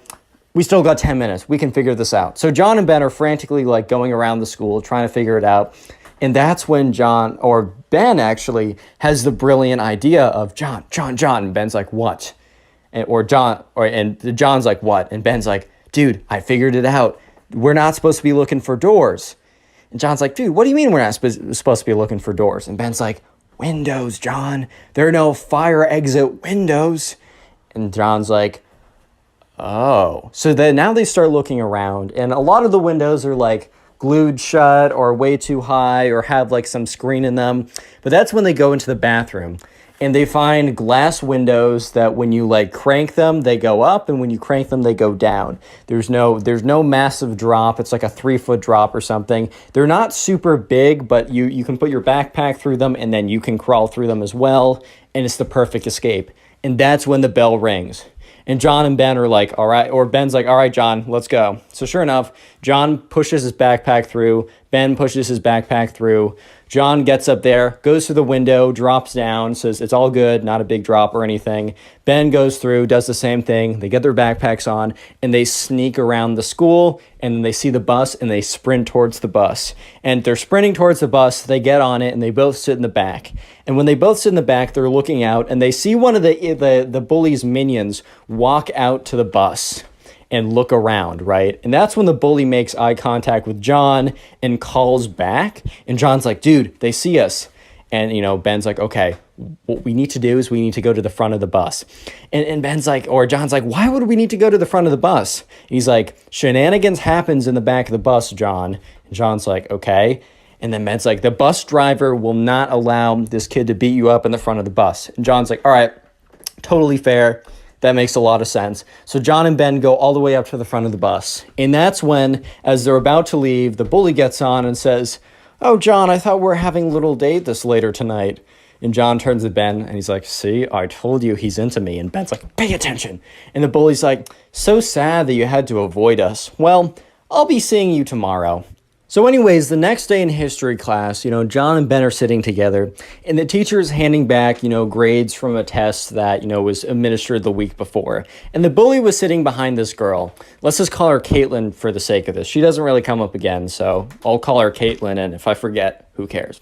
we still got 10 minutes. We can figure this out. So John and Ben are frantically like going around the school trying to figure it out. And that's when Ben actually has the brilliant idea of John. And Ben's like, what? And John's like, what? And Ben's like, dude, I figured it out. We're not supposed to be looking for doors. And John's like, dude, what do you mean we're not supposed to be looking for doors? And Ben's like, windows, John. There are no fire exit windows. And John's like, oh. So then now they start looking around, and a lot of the windows are like glued shut or way too high or have like some screen in them. But that's when they go into the bathroom. And they find glass windows that when you like crank them, they go up, and when you crank them, they go down. There's no massive drop. It's like a 3-foot drop or something. They're not super big, but you can put your backpack through them, and then you can crawl through them as well. And it's the perfect escape. And that's when the bell rings. And John and Ben are like, all right, or Ben's like, all right, John, let's go. So sure enough, John pushes his backpack through. Ben pushes his backpack through. John gets up there, goes through the window, drops down, says it's all good, not a big drop or anything. Ben goes through, does the same thing. They get their backpacks on, and they sneak around the school, and then they see the bus, and they sprint towards the bus. And they're sprinting towards the bus. They get on it, and they both sit in the back. And when they both sit in the back, they're looking out, and they see one of the bully's minions walk out to the bus and look around, right? And that's when the bully makes eye contact with John and calls back. And John's like, dude, they see us. And, Ben's like, okay, what we need to do is we need to go to the front of the bus. And John's like, why would we need to go to the front of the bus? He's like, shenanigans happens in the back of the bus, John. And John's like, okay. And then Ben's like, the bus driver will not allow this kid to beat you up in the front of the bus. And John's like, all right, totally fair. That makes a lot of sense. So John and Ben go all the way up to the front of the bus. And that's when, as they're about to leave, the bully gets on and says, oh, John, I thought we were having a little date this later tonight. And John turns to Ben and he's like, see, I told you he's into me. And Ben's like, pay attention. And the bully's like, so sad that you had to avoid us. Well, I'll be seeing you tomorrow. So anyways, the next day in history class, John and Ben are sitting together, and the teacher is handing back, grades from a test that, was administered the week before. And the bully was sitting behind this girl. Let's just call her Caitlin for the sake of this. She doesn't really come up again, so I'll call her Caitlin, and if I forget, who cares?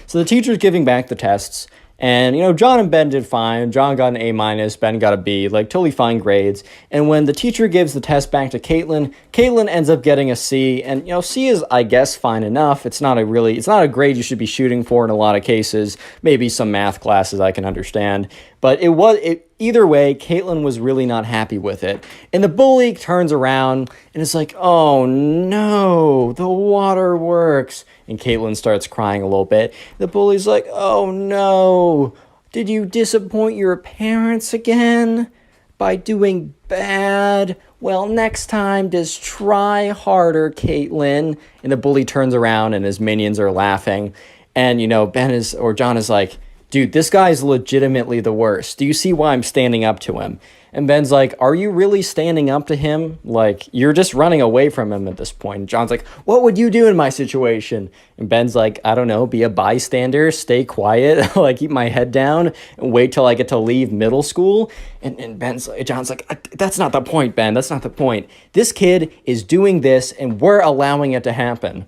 So the teacher's giving back the tests. And, John and Ben did fine. John got an A-, Ben got a B, like totally fine grades. And when the teacher gives the test back to Caitlin, Caitlin ends up getting a C. And, C is, I guess, fine enough. It's not a grade you should be shooting for in a lot of cases. Maybe some math classes I can understand. But either way, Caitlin was really not happy with it. And the bully turns around and is like, oh no, the waterworks. And Caitlin starts crying a little bit. The bully's like, oh no, did you disappoint your parents again by doing bad? Well, next time, just try harder, Caitlin. And the bully turns around and his minions are laughing. And, John is like, dude, this guy's legitimately the worst. Do you see why I'm standing up to him? And Ben's like, are you really standing up to him? Like, you're just running away from him at this point. And John's like, what would you do in my situation? And Ben's like, I don't know, be a bystander, stay quiet, like keep my head down and wait till I get to leave middle school. And John's like, that's not the point, Ben. That's not the point. This kid is doing this and we're allowing it to happen.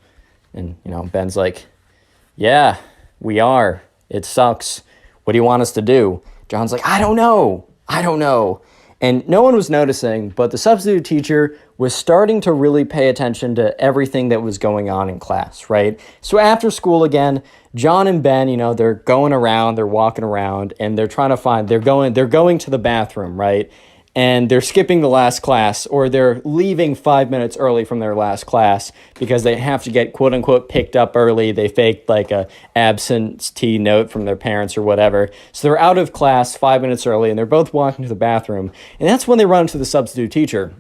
And, Ben's like, yeah, we are. It sucks. What do you want us to do? John's like, I don't know. And no one was noticing, but the substitute teacher was starting to really pay attention to everything that was going on in class, right? So after school again, John and Ben, they're going around, they're walking around, and they're going to the bathroom, right? And they're skipping the last class, or they're leaving 5 minutes early from their last class because they have to get quote unquote picked up early. They faked like a absentee note from their parents or whatever. So they're out of class 5 minutes early, and they're both walking to the bathroom. And that's when they run into the substitute teacher.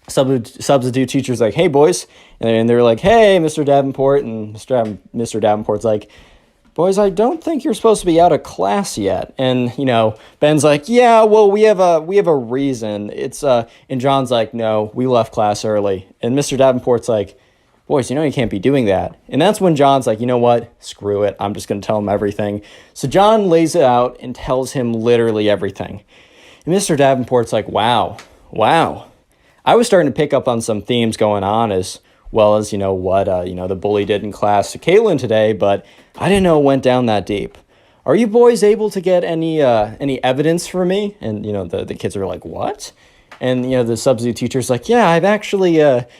Substitute teacher's like, hey boys. And they're like, hey, Mr. Davenport. And Mr. Davenport's like, boys, I don't think you're supposed to be out of class yet. And, Ben's like, yeah, well, we have a reason. And John's like, no, we left class early. And Mr. Davenport's like, boys, you can't be doing that. And that's when John's like, you know what? Screw it. I'm just going to tell him everything. So John lays it out and tells him literally everything. And Mr. Davenport's like, wow. I was starting to pick up on some themes going on as well as, what, the bully did in class to Caitlin today, but I didn't know it went down that deep. Are you boys able to get any evidence for me? And, the kids are like, what? And, the substitute teacher's like, yeah, I've actually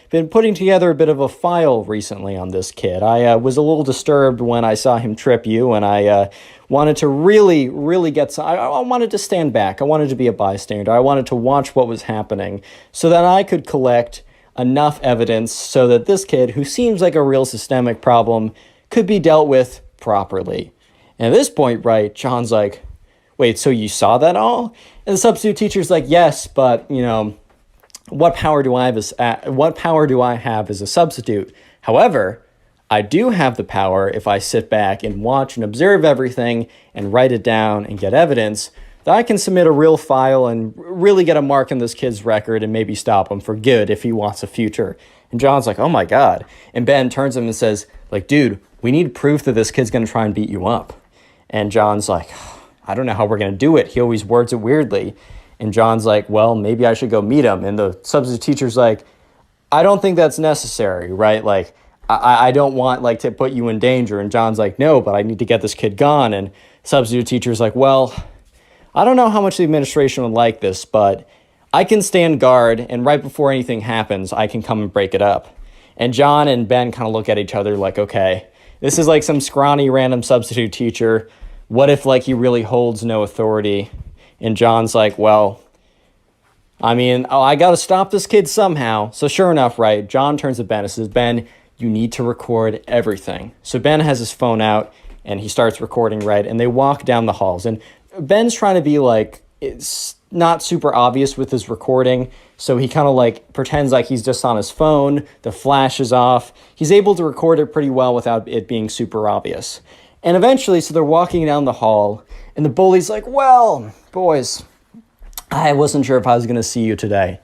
been putting together a bit of a file recently on this kid. I was a little disturbed when I saw him trip you, and I wanted to really, really get some. I wanted to stand back. I wanted to be a bystander. I wanted to watch what was happening so that I could collect enough evidence so that this kid, who seems like a real systemic problem, could be dealt with properly. And at this point, right, John's like, wait, so you saw that all? And the substitute teacher's like, yes, but, what power do I have as a substitute? However, I do have the power, if I sit back and watch and observe everything and write it down and get evidence, that I can submit a real file and really get a mark on this kid's record and maybe stop him for good if he wants a future. And John's like, oh my God. And Ben turns to him and says, like, dude, we need proof that this kid's going to try and beat you up. And John's like, I don't know how we're going to do it. He always words it weirdly. And John's like, well, maybe I should go meet him. And the substitute teacher's like, I don't think that's necessary, right? Like, I don't want, like, to put you in danger. And John's like, no, but I need to get this kid gone. And substitute teacher's like, well, I don't know how much the administration would like this, but I can stand guard, and right before anything happens, I can come and break it up. And John and Ben kind of look at each other like, okay, this is like some scrawny random substitute teacher. What if, like, he really holds no authority? And John's like, well, I got to stop this kid somehow. So sure enough, right, John turns to Ben and says, Ben, you need to record everything. So Ben has his phone out, and he starts recording, right? And they walk down the halls. And Ben's trying to be, like, it's not super obvious with his recording. So he kind of, like, pretends like he's just on his phone. The flash is off. He's able to record it pretty well without it being super obvious. And eventually, so they're walking down the hall, and the bully's like, well, boys, I wasn't sure if I was going to see you today.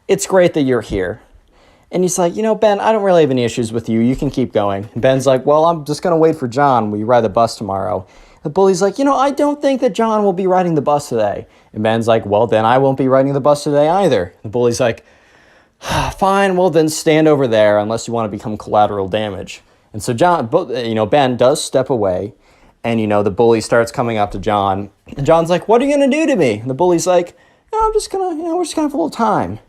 It's great that you're here. And he's like, Ben, I don't really have any issues with you. You can keep going. And Ben's like, well, I'm just going to wait for John. Will you ride the bus tomorrow? The bully's like, I don't think that John will be riding the bus today. And Ben's like, well, then I won't be riding the bus today either. The bully's like, fine, well, then stand over there unless you want to become collateral damage. And so Ben does step away, and, the bully starts coming up to John. And John's like, what are you going to do to me? And the bully's like, we're just going to have a little time.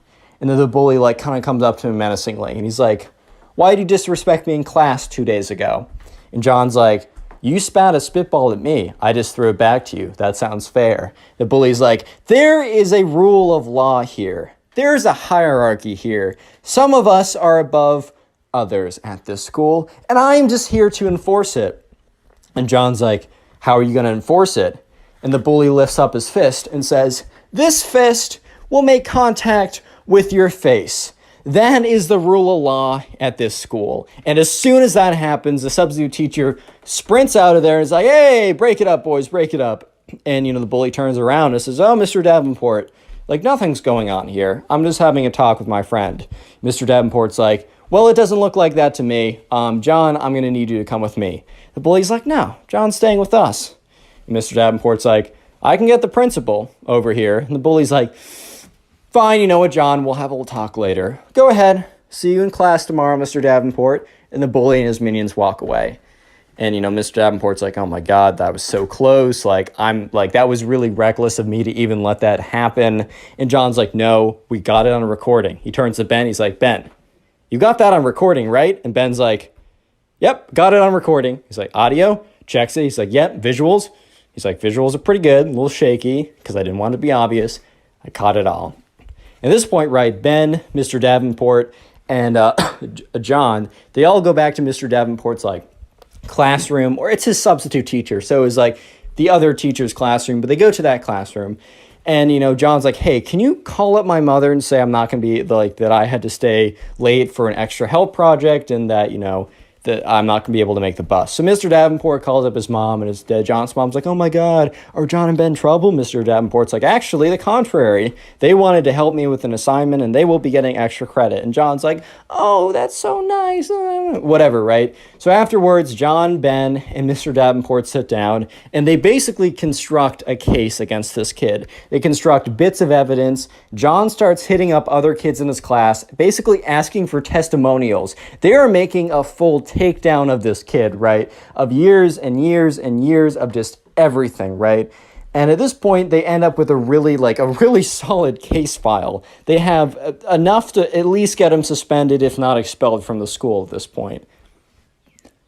And then the bully, like, kind of comes up to him menacingly. And he's like, why did you disrespect me in class 2 days ago? And John's like, you spat a spitball at me. I just threw it back to you. That sounds fair. The bully's like, there is a rule of law here. There's a hierarchy here. Some of us are above others at this school, and I'm just here to enforce it. And John's like, how are you going to enforce it? And the bully lifts up his fist and says, this fist will make contact with your face. That is the rule of law at this school. And as soon as that happens, the substitute teacher sprints out of there and is like, hey, break it up, boys, break it up. And, the bully turns around and says, oh, Mr. Davenport, like, nothing's going on here. I'm just having a talk with my friend. Mr. Davenport's like, well, it doesn't look like that to me. John, I'm going to need you to come with me. The bully's like, no, John's staying with us. And Mr. Davenport's like, I can get the principal over here. And the bully's like, fine, you know what, John, we'll have a little talk later. Go ahead. See you in class tomorrow, Mr. Davenport. And the bully and his minions walk away. And, Mr. Davenport's like, oh my God, that was so close. That was really reckless of me to even let that happen. And John's like, no, we got it on a recording. He turns to Ben. He's like, Ben, you got that on recording, right? And Ben's like, yep, got it on recording. He's like, audio? Checks it. He's like, yep, visuals? He's like, visuals are pretty good, a little shaky, because I didn't want it to be obvious. I caught it all. At this point, right, Ben, Mr. Davenport, and John, they all go back to Mr. Davenport's, classroom, or it's his substitute teacher, so it's, the other teacher's classroom, but they go to that classroom, and, John's like, hey, can you call up my mother and say I'm not going to be, that I had to stay late for an extra help project, and that, that I'm not going to be able to make the bus. So Mr. Davenport calls up his mom, and John's mom's like, oh my God, are John and Ben in trouble? Mr. Davenport's like, actually, the contrary. They wanted to help me with an assignment, and they will be getting extra credit. And John's like, oh, that's so nice. Whatever, right? So afterwards, John, Ben, and Mr. Davenport sit down, and they basically construct a case against this kid. They construct bits of evidence. John starts hitting up other kids in his class, basically asking for testimonials. They are making a full takedown of this kid, right? Of years and years and years of just everything, right? And at this point, they end up with a really solid case file. They have enough to at least get him suspended, if not expelled from the school at this point.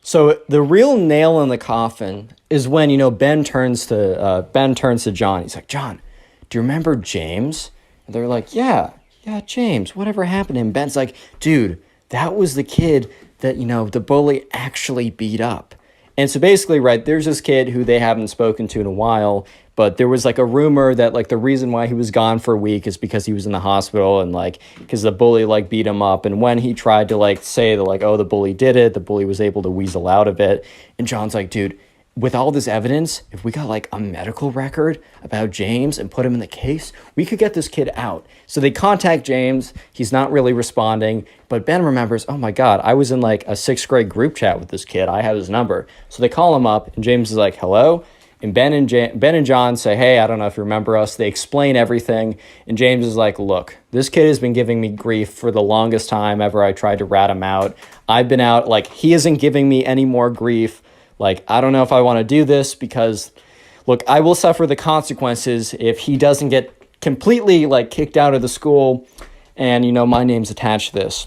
So the real nail in the coffin is when, Ben turns to John. He's like, John, do you remember James? And they're like, yeah, James, whatever happened to him? Ben's like, dude, that was the kid that, the bully actually beat up. And so basically, right, there's this kid who they haven't spoken to in a while, but there was like a rumor that like the reason why he was gone for a week is because he was in the hospital and like because the bully like beat him up. And when he tried to like say that like, oh, the bully did it, the bully was able to weasel out of it. And John's like, dude, with all this evidence, if we got like a medical record about James and put him in the case, we could get this kid out. So they contact James. He's not really responding, but Ben remembers, oh my God, I was in like a 6th grade group chat with this kid. I have his number. So they call him up and James is like, hello. And Ben and John say, hey, I don't know if you remember us. They explain everything. And James is like, look, this kid has been giving me grief for the longest time ever I tried to rat him out. I've been out, like he isn't giving me any more grief. Like, I don't know if I want to do this because, look, I will suffer the consequences if he doesn't get completely, like, kicked out of the school and, my name's attached to this.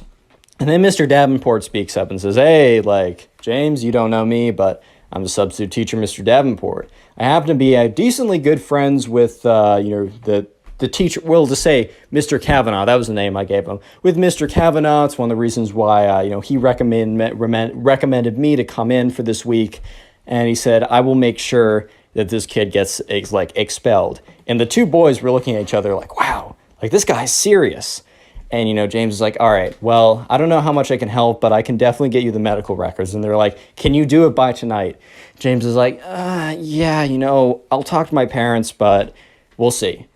And then Mr. Davenport speaks up and says, hey, like, James, you don't know me, but I'm the substitute teacher, Mr. Davenport. I happen to be decently good friends with, the teacher, well, to say Mr. Kavanaugh, that was the name I gave him. With Mr. Kavanaugh, it's one of the reasons why, he recommended me to come in for this week. And he said, I will make sure that this kid gets, expelled. And the two boys were looking at each other like, wow, like, this guy's serious. And, James is like, all right, well, I don't know how much I can help, but I can definitely get you the medical records. And they're like, can you do it by tonight? James is like, yeah, I'll talk to my parents, but we'll see.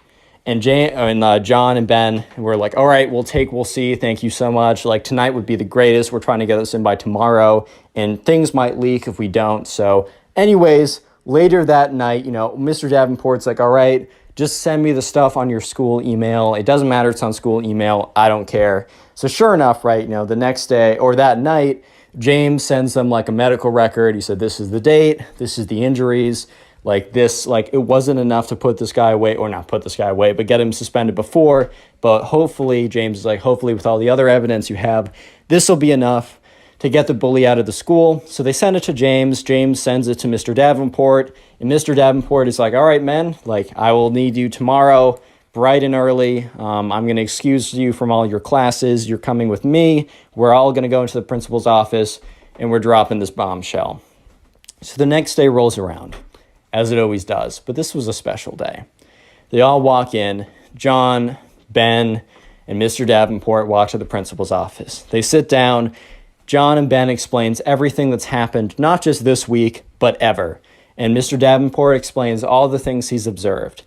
And John and Ben were like, all right, we'll see. Thank you so much. Like, tonight would be the greatest. We're trying to get this in by tomorrow, and things might leak if we don't. So anyways, later that night, Mr. Davenport's like, all right, just send me the stuff on your school email. It doesn't matter. It's on school email. I don't care. So sure enough, right, the next day or that night, James sends them like a medical record. He said, this is the date. This is the injuries. Like this, like it wasn't enough to put this guy away, or not put this guy away, but get him suspended before. But hopefully, James is like, hopefully with all the other evidence you have, this will be enough to get the bully out of the school. So they send it to James. James sends it to Mr. Davenport. And Mr. Davenport is like, all right, men, like I will need you tomorrow bright and early. I'm going to excuse you from all your classes. You're coming with me. We're all going to go into the principal's office and we're dropping this bombshell. So the next day rolls around, as it always does. But this was a special day. They all walk in. John, Ben, and Mr. Davenport walk to the principal's office. They sit down. John and Ben explains everything that's happened, not just this week, but ever. And Mr. Davenport explains all the things he's observed.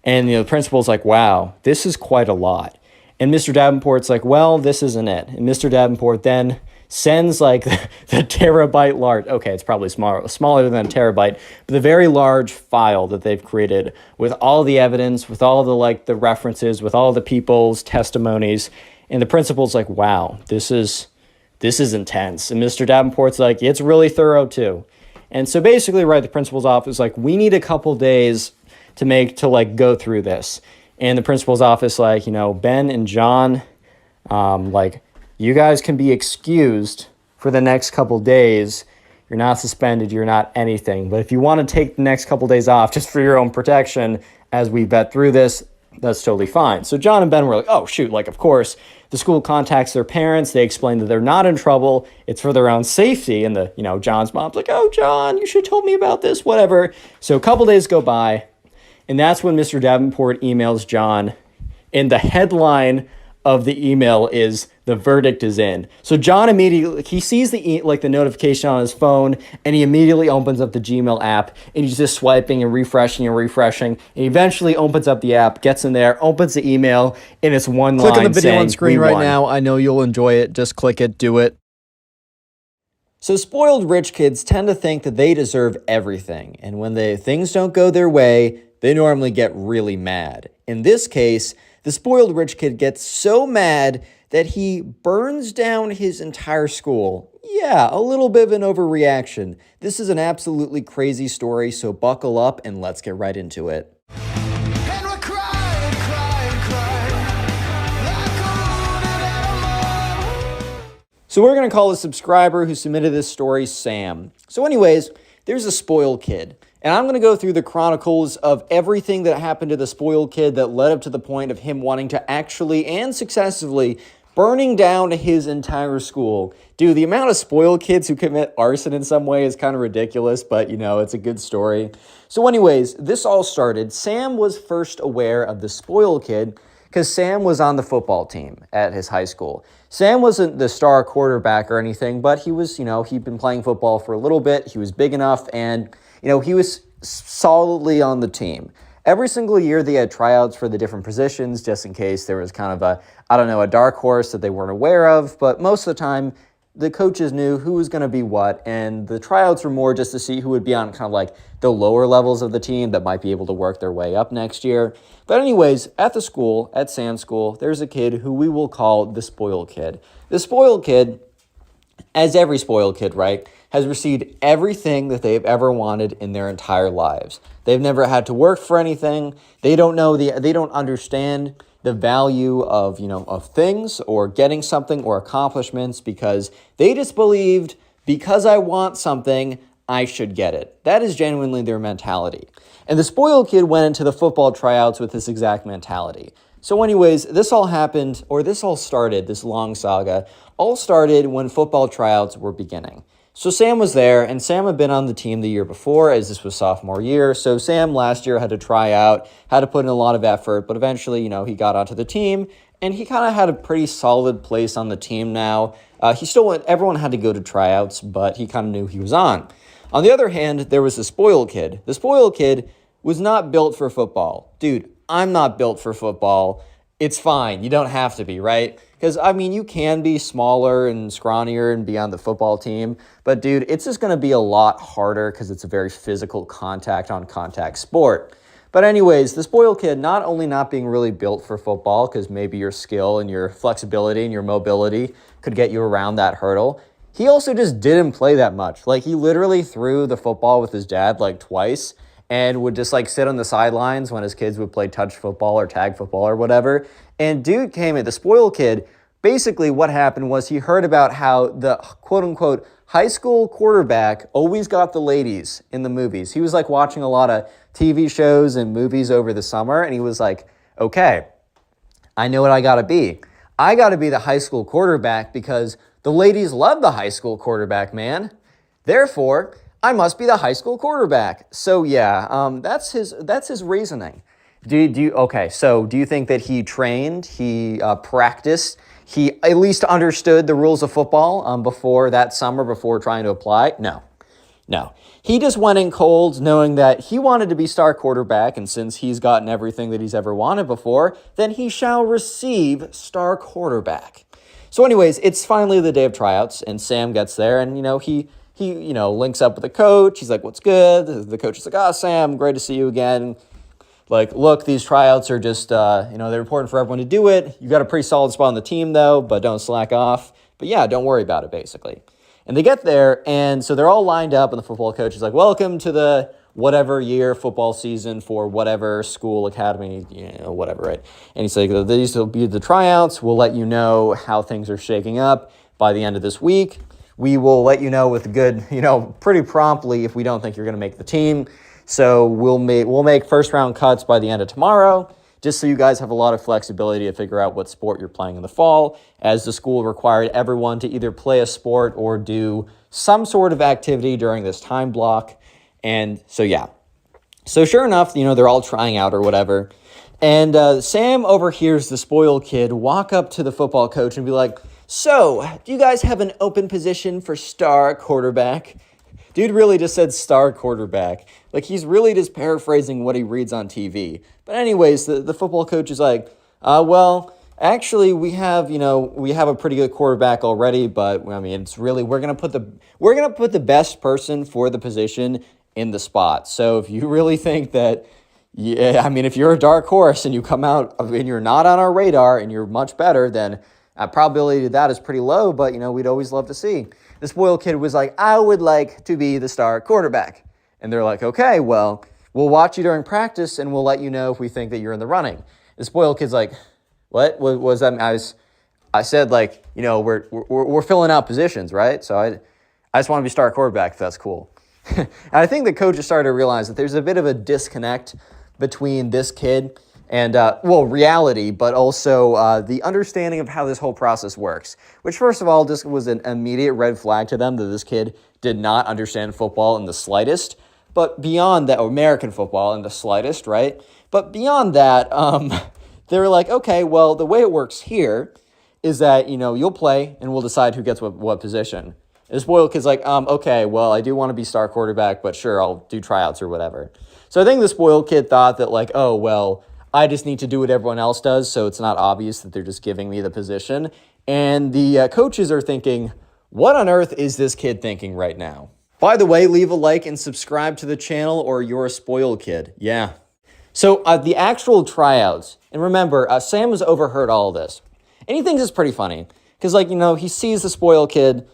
And the principal's like, wow, this is quite a lot. And Mr. Davenport's like, well, this isn't it. And Mr. Davenport then sends like the terabyte large, okay, it's probably smaller than a terabyte, but the very large file that they've created with all the evidence, with all the references, with all the people's testimonies. And the principal's like, wow, this is intense. And Mr. Davenport's like, it's really thorough too. And so basically, right, the principal's office, like, we need a couple days to go through this. And the principal's office, like, Ben and John, you guys can be excused for the next couple days. You're not suspended. You're not anything. But if you want to take the next couple days off just for your own protection as we vet through this, that's totally fine. So John and Ben were like, oh, shoot, of course. The school contacts their parents. They explain that they're not in trouble. It's for their own safety. And John's mom's like, oh, John, you should have told me about this, whatever. So a couple days go by. And that's when Mr. Davenport emails John in the headline of the email is the verdict is in. So John immediately, he sees the notification on his phone, and he immediately opens up the Gmail app, and he's just swiping and refreshing, and he eventually opens up the app, gets in there, opens the email, and it's one line Click on the video saying, on screen "We right won." now. I know you'll enjoy it. Just click it. Do it. So spoiled rich kids tend to think that they deserve everything, and when things don't go their way, they normally get really mad. In this case, the spoiled rich kid gets so mad that he burns down his entire school. Yeah, a little bit of an overreaction. This is an absolutely crazy story, so buckle up and let's get right into it. And we're crying, crying, crying, like a wounded animal. So we're going to call a subscriber who submitted this story Sam. So anyways, there's a spoiled kid. And I'm going to go through the chronicles of everything that happened to the spoiled kid that led up to the point of him wanting to actually and successfully burning down his entire school. Dude, the amount of spoiled kids who commit arson in some way is kind of ridiculous, but you know, it's a good story. So anyways, this all started. Sam was first aware of the spoiled kid because Sam was on the football team at his high school. Sam wasn't the star quarterback or anything, but he was, he'd been playing football for a little bit. He was big enough, and, he was solidly on the team. Every single year they had tryouts for the different positions, just in case there was kind of a dark horse that they weren't aware of. But most of the time, the coaches knew who was going to be what, and the tryouts were more just to see who would be on kind of like the lower levels of the team that might be able to work their way up next year. But anyways, at the school, at Sam's school, there's a kid who we will call the spoiled kid. The spoiled kid, as every spoiled kid, right, has received everything that they've ever wanted in their entire lives. They've never had to work for anything. They don't understand the value of, of things or getting something or accomplishments because they just believed because I want something, I should get it. That is genuinely their mentality. And the spoiled kid went into the football tryouts with this exact mentality. So anyways, this all started, this long saga, all started when football tryouts were beginning. So Sam was there, and Sam had been on the team the year before, as this was sophomore year. So Sam last year had to try out, had to put in a lot of effort, but eventually, he got onto the team, and he kind of had a pretty solid place on the team now. Everyone had to go to tryouts, but he kind of knew he was on. On the other hand, there was the spoiled kid. The spoiled kid was not built for football. Dude, I'm not built for football. It's fine. You don't have to be, right? Because, you can be smaller and scrawnier and be on the football team. But, dude, it's just going to be a lot harder because it's a very physical contact-on-contact sport. But anyways, the spoiled kid, not only not being really built for football because maybe your skill and your flexibility and your mobility could get you around that hurdle, he also just didn't play that much. Like, he literally threw the football with his dad, twice, and would just sit on the sidelines when his kids would play touch football or tag football or whatever. And dude the spoiled kid, basically what happened was he heard about how the quote-unquote high school quarterback always got the ladies in the movies. He was watching a lot of TV shows and movies over the summer, and he was like, okay, I know what I gotta be. I gotta be the high school quarterback because the ladies love the high school quarterback, man. Therefore, I must be the high school quarterback. So yeah, that's his reasoning. Do you think that he trained, he practiced, he at least understood the rules of football before that summer, before trying to apply? No. He just went in cold knowing that he wanted to be star quarterback, and since he's gotten everything that he's ever wanted before, then he shall receive star quarterback. So anyways, it's finally the day of tryouts, and Sam gets there, and he links up with the coach. He's like, what's good? The coach is like, Sam, great to see you again. Look, these tryouts are just, they're important for everyone to do it. You got a pretty solid spot on the team, though, but don't slack off. But yeah, don't worry about it, basically. And they get there, and so they're all lined up, and the football coach is like, welcome to the whatever year football season for whatever school, academy, whatever, right? And he's like, these will be the tryouts. We'll let you know how things are shaking up by the end of this week. We will let you know with good, pretty promptly if we don't think you're going to make the team. So we'll make first round cuts by the end of tomorrow, just so you guys have a lot of flexibility to figure out what sport you're playing in the fall, as the school required everyone to either play a sport or do some sort of activity during this time block. And so, yeah. So sure enough, they're all trying out or whatever. And Sam overhears the spoiled kid walk up to the football coach and be like, "So, do you guys have an open position for star quarterback?" Dude really just said star quarterback. Like, he's really just paraphrasing what he reads on TV. But anyways, the football coach is like, well, actually, we have a pretty good quarterback already, but I mean, it's really, we're gonna put the best person for the position in the spot. So if you really think that, yeah, I mean, if you're a dark horse and you come out and you're not on our radar and you're much better, then probability of that is pretty low, but, we'd always love to see. The spoiled kid was like, "I would like to be the star quarterback." And they're like, "Okay, well, we'll watch you during practice and we'll let you know if we think that you're in the running." The spoiled kid's like, "What was that?" I said, like, we're filling out positions, right? So I just want to be star quarterback if that's cool. And I think the coach has started to realize that there's a bit of a disconnect between this kid and, reality, but also the understanding of how this whole process works. Which, first of all, just was an immediate red flag to them that this kid did not understand football in the slightest. But beyond that, American football in the slightest, right? But beyond that, they were like, "Okay, well, the way it works here is that, you'll play and we'll decide who gets what position." And the spoiled kid's like, "Okay, well, I do want to be star quarterback, but sure, I'll do tryouts or whatever." So I think the spoiled kid thought that, like, "Oh, well, I just need to do what everyone else does, so it's not obvious that they're just giving me the position." And the coaches are thinking, what on earth is this kid thinking right now? By the way, leave a like and subscribe to the channel or you're a spoiled kid. Yeah. So the actual tryouts, and remember, Sam has overheard all of this. And he thinks it's pretty funny because, like, he sees the spoiled kid.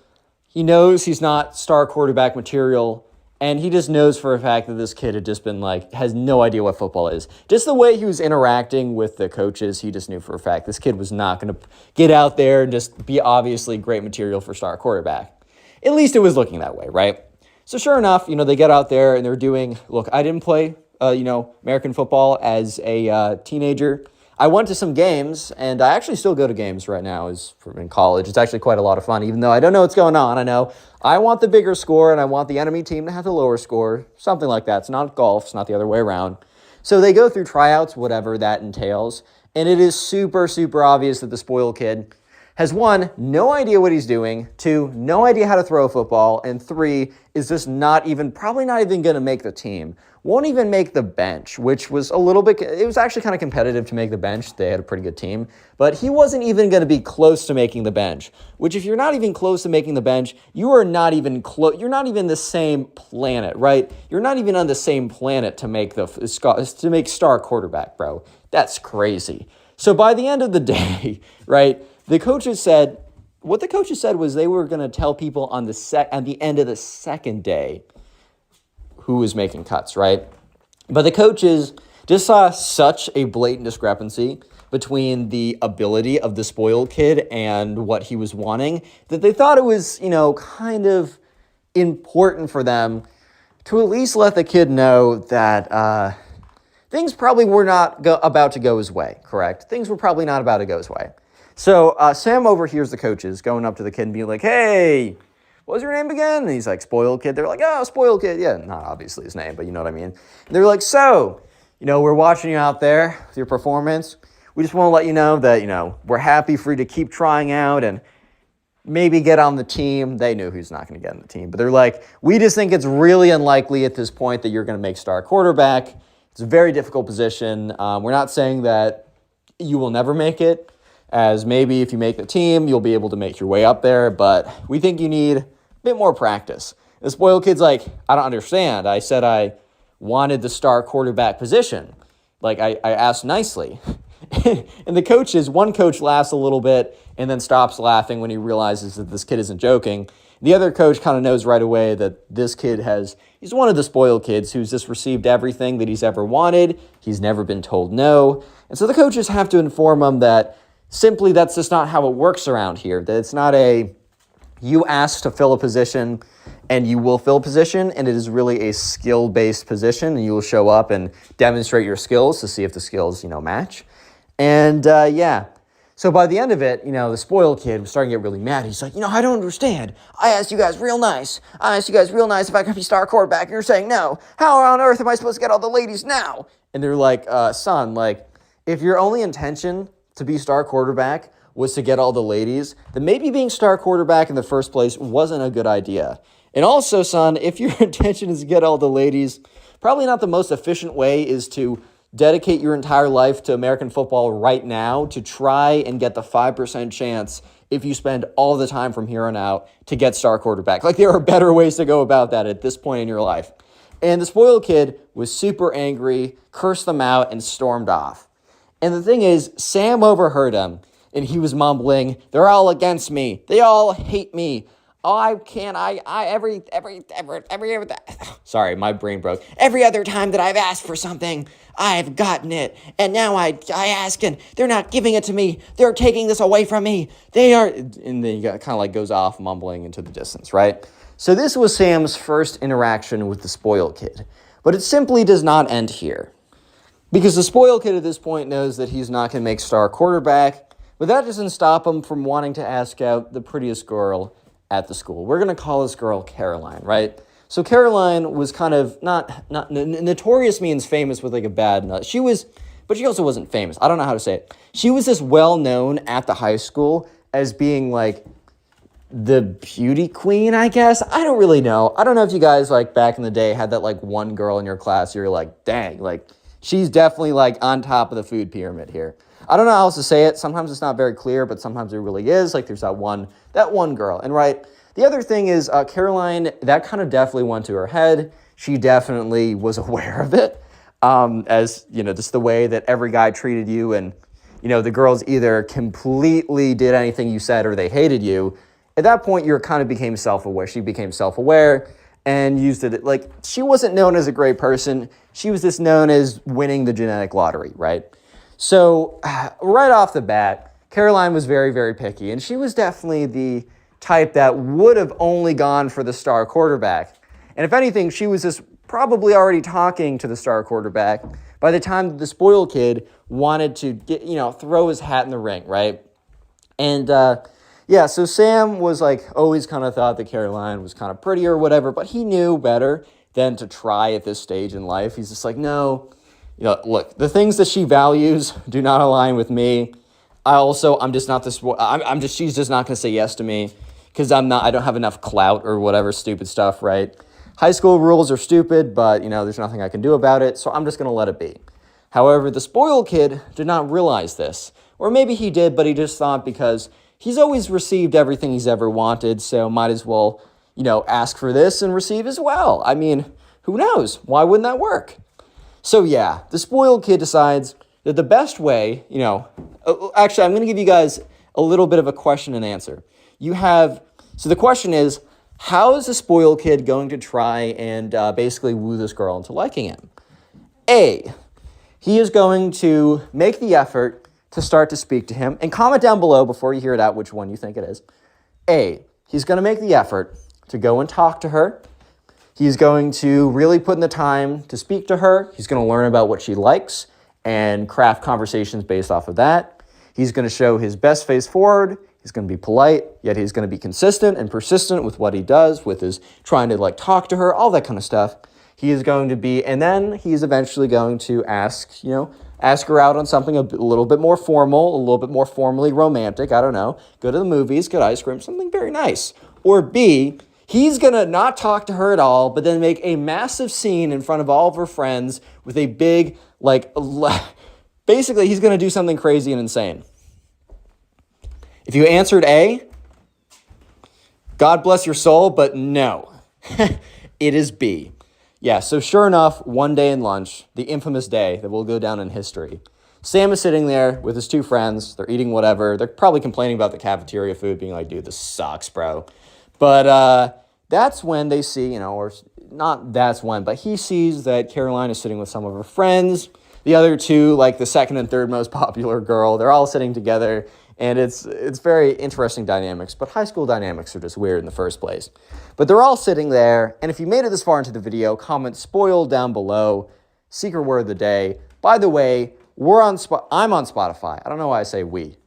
He knows he's not star quarterback material. And he just knows for a fact that this kid had just been like, has no idea what football is. Just the way he was interacting with the coaches, he just knew for a fact this kid was not going to get out there and just be obviously great material for star quarterback. At least it was looking that way, right? So sure enough, they get out there and they're doing, look, I didn't play, American football as a teenager. I went to some games, and I actually still go to games right now in college. It's actually quite a lot of fun, even though I don't know what's going on. I know I want the bigger score, and I want the enemy team to have the lower score, something like that. It's not golf. It's not the other way around. So they go through tryouts, whatever that entails, and it is super, super obvious that the spoiled kid has, one, no idea what he's doing, two, no idea how to throw a football, and three, is just probably not even going to make the team. Won't even make the bench, which was it was actually kind of competitive to make the bench. They had a pretty good team, but he wasn't even going to be close to making the bench, which if you're not even close to making the bench, you are not even close. You're not even the same planet, right? You're not even on the same planet to make star quarterback, bro. That's crazy. So by the end of the day, right, what the coaches said was they were going to tell people at the end of the second day who was making cuts, right? But the coaches just saw such a blatant discrepancy between the ability of the spoiled kid and what he was wanting that they thought it was, kind of important for them to at least let the kid know that things probably were not about to go his way, correct? Things were probably not about to go his way. So Sam overhears the coaches going up to the kid and being like, "Hey, what was your name again?" And he's like, "Spoiled kid." They're like, "Oh, spoiled kid." Yeah, not obviously his name, but you know what I mean. And they're like, "So, we're watching you out there with your performance. We just want to let you know that, we're happy for you to keep trying out and maybe get on the team." They knew who's not going to get on the team, but they're like, "We just think it's really unlikely at this point that you're going to make star quarterback. It's a very difficult position. We're not saying that you will never make it, as maybe if you make the team, you'll be able to make your way up there, but we think you need a bit more practice." The spoiled kid's like, "I don't understand. I said I wanted the star quarterback position. Like, I asked nicely." And one coach laughs a little bit and then stops laughing when he realizes that this kid isn't joking. The other coach kind of knows right away that this kid he's one of the spoiled kids who's just received everything that he's ever wanted. He's never been told no. And so the coaches have to inform him that simply that's just not how it works around here. That it's not you ask to fill a position and you will fill a position, and it is really a skill-based position, and you will show up and demonstrate your skills to see if the skills, match. And so by the end of it, the spoiled kid was starting to get really mad. He's like, "I don't understand. I asked you guys real nice. If I could be star quarterback, and you're saying no. How on earth am I supposed to get all the ladies now?" And they're like, "Son, like, If your only intention to be star quarterback was to get all the ladies, then maybe being star quarterback in the first place wasn't a good idea. And also, son, if your intention is to get all the ladies, probably not the most efficient way is to dedicate your entire life to American football right now to try and get the 5% chance if you spend all the time from here on out to get star quarterback. Like, there are better ways to go about that at this point in your life. And the spoiled kid was super angry, cursed them out, and stormed off. And the thing is, Sam overheard him, and he was mumbling, "They're all against me. They all hate me. Oh, I can't, sorry, my brain broke. Every other time that I've asked for something, I've gotten it. And now I ask, and they're not giving it to me. They're taking this away from me. They are," and then he kind of like goes off mumbling into the distance, right? So this was Sam's first interaction with the spoiled kid. But it simply does not end here. Because the spoiled kid at this point knows that he's not going to make star quarterback, but that doesn't stop him from wanting to ask out the prettiest girl at the school. We're going to call this girl Caroline, right? So Caroline was kind of not notorious means famous with like a bad nut. She was, but she also wasn't famous. I don't know how to say it. She was just well known at the high school as being like the beauty queen, I guess. I don't really know. I don't know if you guys like back in the day had that like one girl in your class you're like, dang, like she's definitely like on top of the food pyramid here. I don't know how else to say it. Sometimes it's not very clear, but sometimes it really is. Like there's that one girl. And right, the other thing is Caroline, that kind of definitely went to her head. She definitely was aware of it. As, you know, just the way that every guy treated you, and, you know, the girls either completely did anything you said or they hated you. At that point, you kind of became self-aware. She became self-aware and used it. Like, she wasn't known as a great person. She was just known as winning the genetic lottery, right? So right off the bat, Caroline was very, very picky. And she was definitely the type that would have only gone for the star quarterback. And if anything, she was just probably already talking to the star quarterback by the time the spoiled kid wanted to get, you know, throw his hat in the ring, right? And yeah, so Sam was like always kind of thought that Caroline was kind of pretty or whatever, but he knew better than to try at this stage in life. He's just like, no, you know, look, the things that she values do not align with me. I'm just not this, she's just not going to say yes to me because I don't have enough clout or whatever stupid stuff, right? High school rules are stupid, but, you know, there's nothing I can do about it, so I'm just going to let it be. However, the spoiled kid did not realize this. Or maybe he did, but he just thought because he's always received everything he's ever wanted, so might as well, you know, ask for this and receive as well. I mean, who knows? Why wouldn't that work? So yeah, the spoiled kid decides that the best way, you know, actually, I'm going to give you guys a little bit of a question and answer. So the question is, how is the spoiled kid going to try and basically woo this girl into liking him? A, he is going to make the effort to start to speak to him. And comment down below before you hear it out which one you think it is. A, he's going to make the effort to go and talk to her. He's going to really put in the time to speak to her. He's going to learn about what she likes and craft conversations based off of that. He's going to show his best face forward. He's going to be polite, yet he's going to be consistent and persistent with what he does, with his trying to like talk to her, all that kind of stuff. He is going to be, and then he's eventually going to ask her out on something a little bit more formal, a little bit more formally romantic. I don't know. Go to the movies, get ice cream, something very nice. Or B, he's going to not talk to her at all, but then make a massive scene in front of all of her friends with a big, like, basically he's going to do something crazy and insane. If you answered A, God bless your soul, but no, it is B. Yeah, so sure enough, one day in lunch, the infamous day that will go down in history, Sam is sitting there with his two friends. They're eating whatever. They're probably complaining about the cafeteria food, being like, dude, this sucks, bro. But that's when they see, you know, or not that's when, but he sees that Caroline is sitting with some of her friends. The other two, like the second and third most popular girl, they're all sitting together. And it's very interesting dynamics, but high school dynamics are just weird in the first place. But they're all sitting there, and if you made it this far into the video, comment spoiled down below. Secret word of the day. By the way, I'm on Spotify. I don't know why I say we.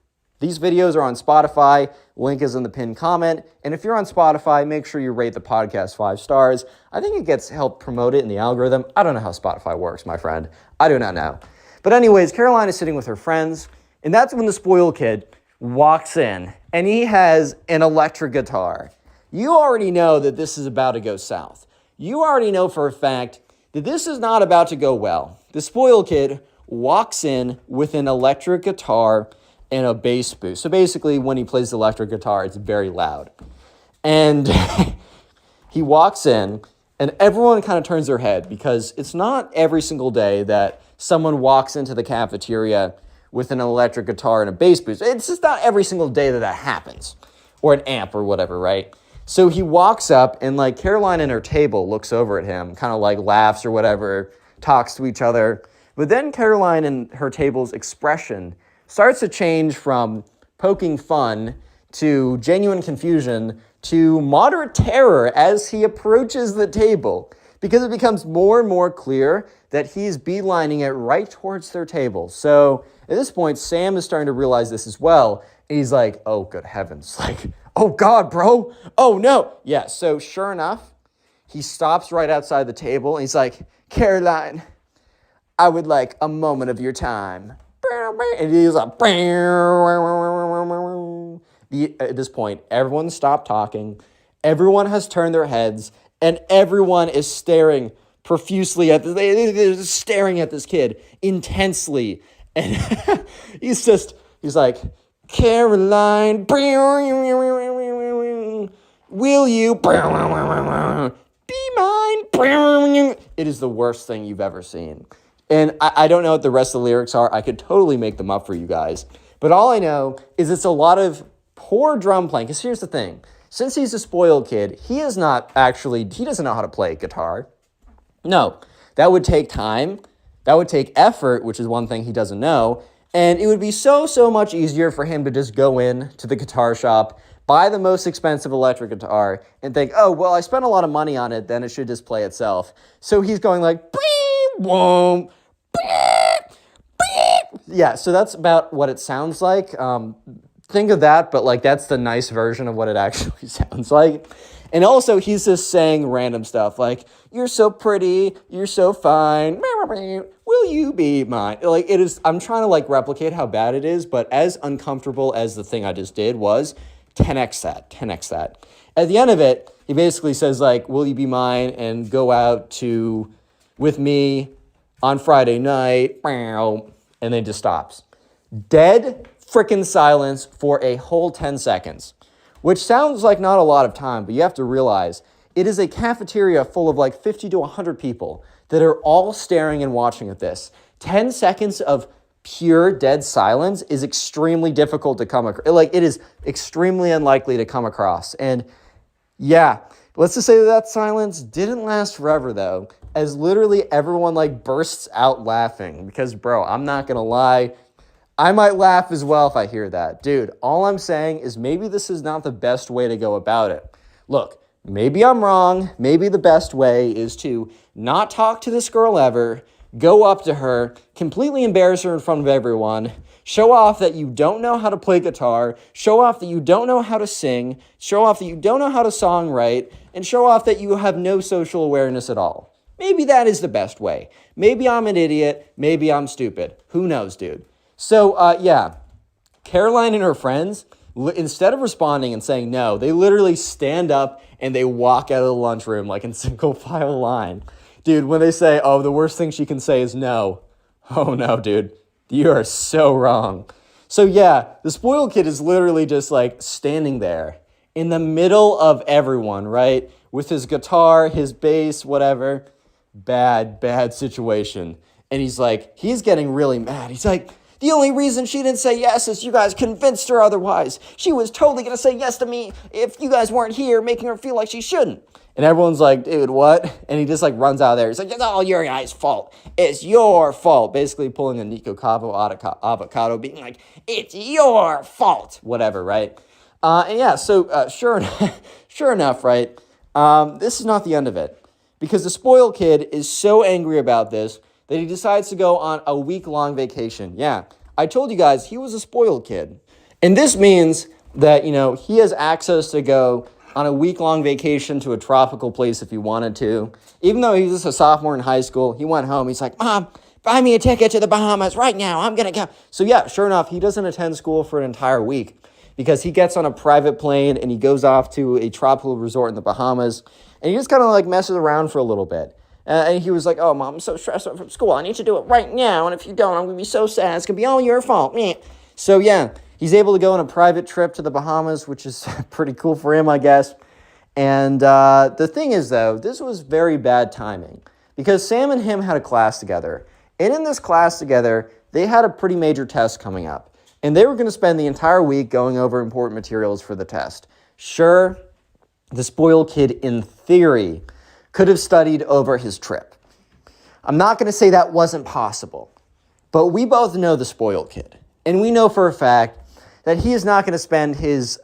These videos are on Spotify. Link is in the pinned comment. And if you're on Spotify, make sure you rate the podcast 5 stars. I think it gets help promote it in the algorithm. I don't know how Spotify works, my friend. I do not know. But anyways, Caroline is sitting with her friends, and that's when the spoiled kid walks in, and he has an electric guitar. You already know that this is about to go south. You already know for a fact that this is not about to go well. The spoiled kid walks in with an electric guitar and a bass boost. So basically, when he plays the electric guitar, it's very loud. And he walks in, and everyone kind of turns their head because it's not every single day that someone walks into the cafeteria with an electric guitar and a bass boost. It's just not every single day that that happens, or an amp or whatever, right? So he walks up, and like Caroline and her table looks over at him, kind of like laughs or whatever, talks to each other. But then Caroline and her table's expression starts to change from poking fun to genuine confusion to moderate terror as he approaches the table, because it becomes more and more clear that he's beelining it right towards their table. So at this point, Sam is starting to realize this as well. And he's like, oh, good heavens. Like, oh, God, bro. Oh, no. Yeah, so sure enough, he stops right outside the table. And he's like, Caroline, I would like a moment of your time. And he's like, at this point, everyone stopped talking. Everyone has turned their heads. And everyone is staring profusely at this. They're just staring at this kid intensely. And he's like, Caroline, will you be mine? It is the worst thing you've ever seen. And I don't know what the rest of the lyrics are. I could totally make them up for you guys. But all I know is it's a lot of poor drum playing. Because here's the thing. Since he's a spoiled kid, he doesn't know how to play guitar. No, that would take time. That would take effort, which is one thing he doesn't know. And it would be so much easier for him to just go in to the guitar shop, buy the most expensive electric guitar, and think, oh, well, I spent a lot of money on it, then it should just play itself. So he's going like, boom, yeah, so that's about what it sounds like. Think of that, but like that's the nice version of what it actually sounds like. And also, he's just saying random stuff like, you're so pretty, you're so fine, will you be mine? Like, it is, I'm trying to like replicate how bad it is, but as uncomfortable as the thing I just did was, 10x that. At the end of it, he basically says like, will you be mine and go out with me on Friday night, and then just stops. Dead frickin' silence for a whole 10 seconds. Which sounds like not a lot of time, but you have to realize it is a cafeteria full of like 50 to 100 people that are all staring and watching at this. 10 seconds of pure dead silence is extremely difficult to come across. Like, it is extremely unlikely to come across. And yeah, let's just say that silence didn't last forever though, as literally everyone like bursts out laughing. Because bro, I'm not gonna lie, I might laugh as well if I hear that. Dude, all I'm saying is maybe this is not the best way to go about it. Look, maybe I'm wrong. Maybe the best way is to not talk to this girl ever, go up to her, completely embarrass her in front of everyone, show off that you don't know how to play guitar, show off that you don't know how to sing, show off that you don't know how to songwrite, and show off that you have no social awareness at all. Maybe that is the best way. Maybe I'm an idiot. Maybe I'm stupid. Who knows, dude? So, yeah, Caroline and her friends, instead of responding and saying no, they literally stand up and they walk out of the lunchroom like in single file line. Dude, when they say, oh, the worst thing she can say is no. Oh, no, dude. You are so wrong. So, yeah, the spoiled kid is literally just like standing there in the middle of everyone, right? With his guitar, his bass, whatever. Bad situation. And he's getting really mad. He's like, the only reason she didn't say yes is you guys convinced her otherwise. She was totally going to say yes to me if you guys weren't here, making her feel like she shouldn't. And everyone's like, dude, what? And he just like runs out of there. He's like, it's all your guys' fault. It's your fault. Basically pulling a Nico Cabo avocado, being like, it's your fault. Whatever, right? And yeah, so sure enough, right? This is not the end of it. Because the spoiled kid is so angry about this that he decides to go on a week-long vacation. Yeah, I told you guys he was a spoiled kid. And this means that, he has access to go on a week-long vacation to a tropical place if he wanted to. Even though he was a sophomore in high school, he went home. He's like, Mom, buy me a ticket to the Bahamas right now. I'm going to go. So yeah, sure enough, he doesn't attend school for an entire week because he gets on a private plane and he goes off to a tropical resort in the Bahamas. And he just kind of like messes around for a little bit. And he was like, oh, Mom, I'm so stressed out from school. I need to do it right now. And if you don't, I'm going to be so sad. It's going to be all your fault. Meh. So yeah, he's able to go on a private trip to the Bahamas, which is pretty cool for him, I guess. And the thing is, though, this was very bad timing because Sam and him had a class together. And in this class together, they had a pretty major test coming up. And they were going to spend the entire week going over important materials for the test. Sure, the spoiled kid, in theory, could have studied over his trip. I'm not going to say that wasn't possible. But we both know the spoiled kid. And we know for a fact that he is not going to spend his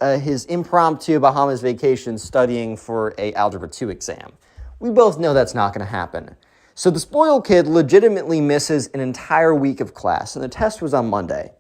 impromptu Bahamas vacation studying for a Algebra 2 exam. We both know that's not going to happen. So the spoiled kid legitimately misses an entire week of class, and the test was on Monday.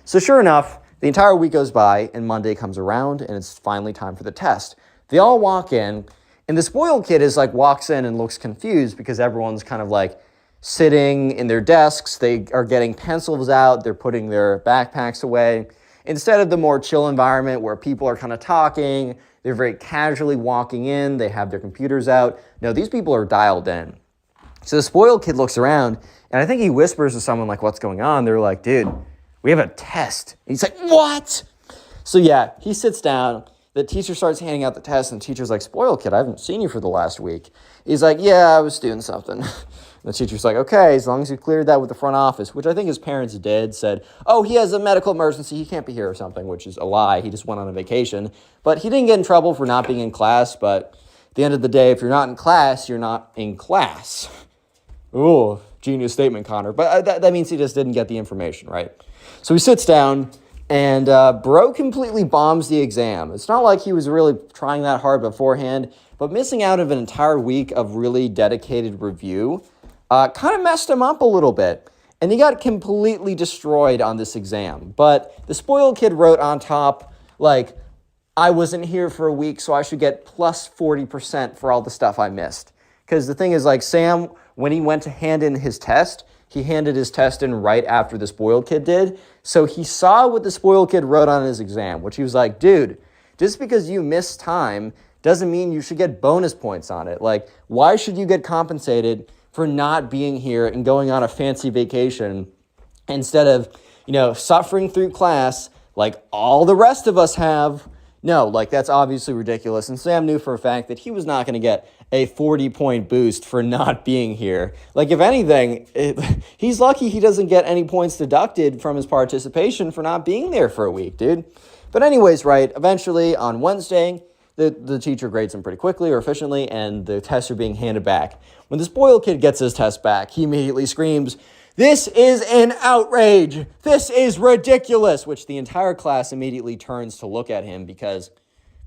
So sure enough, the entire week goes by, and Monday comes around, and it's finally time for the test. They all walk in, and the spoiled kid is like walks in and looks confused because everyone's kind of like sitting in their desks. They are getting pencils out. They're putting their backpacks away. Instead of the more chill environment where people are kind of talking, they're very casually walking in. They have their computers out. No, these people are dialed in. So the spoiled kid looks around, and I think he whispers to someone like, what's going on? They're like, dude, we have a test. And he's like, what? So yeah, he sits down. The teacher starts handing out the test, and the teacher's like, spoiled kid, I haven't seen you for the last week. He's like, yeah, I was doing something. And the teacher's like, okay, as long as you cleared that with the front office, which I think his parents did, said, oh, he has a medical emergency, he can't be here or something, which is a lie. He just went on a vacation. But he didn't get in trouble for not being in class, but at the end of the day, if you're not in class, you're not in class. Ooh, genius statement, Connor. But that means he just didn't get the information, right? So he sits down, and bro completely bombs the exam. It's not like he was really trying that hard beforehand, but missing out of an entire week of really dedicated review kind of messed him up a little bit. And he got completely destroyed on this exam. But the spoiled kid wrote on top, like, I wasn't here for a week, so I should get plus 40% for all the stuff I missed. Because the thing is, like, Sam, when he went to hand in his test, he handed his test in right after the spoiled kid did. So he saw what the spoiled kid wrote on his exam, which he was like, dude, just because you missed time doesn't mean you should get bonus points on it. Like, why should you get compensated for not being here and going on a fancy vacation instead of, suffering through class like all the rest of us have? No, like, that's obviously ridiculous. And Sam knew for a fact that he was not going to get a 40-point boost for not being here. Like, if anything, he's lucky he doesn't get any points deducted from his participation for not being there for a week, dude. But anyways, right, eventually on Wednesday, the teacher grades him pretty quickly or efficiently, and the tests are being handed back. When the spoiled kid gets his test back, he immediately screams, "This is an outrage! This is ridiculous!" Which the entire class immediately turns to look at him because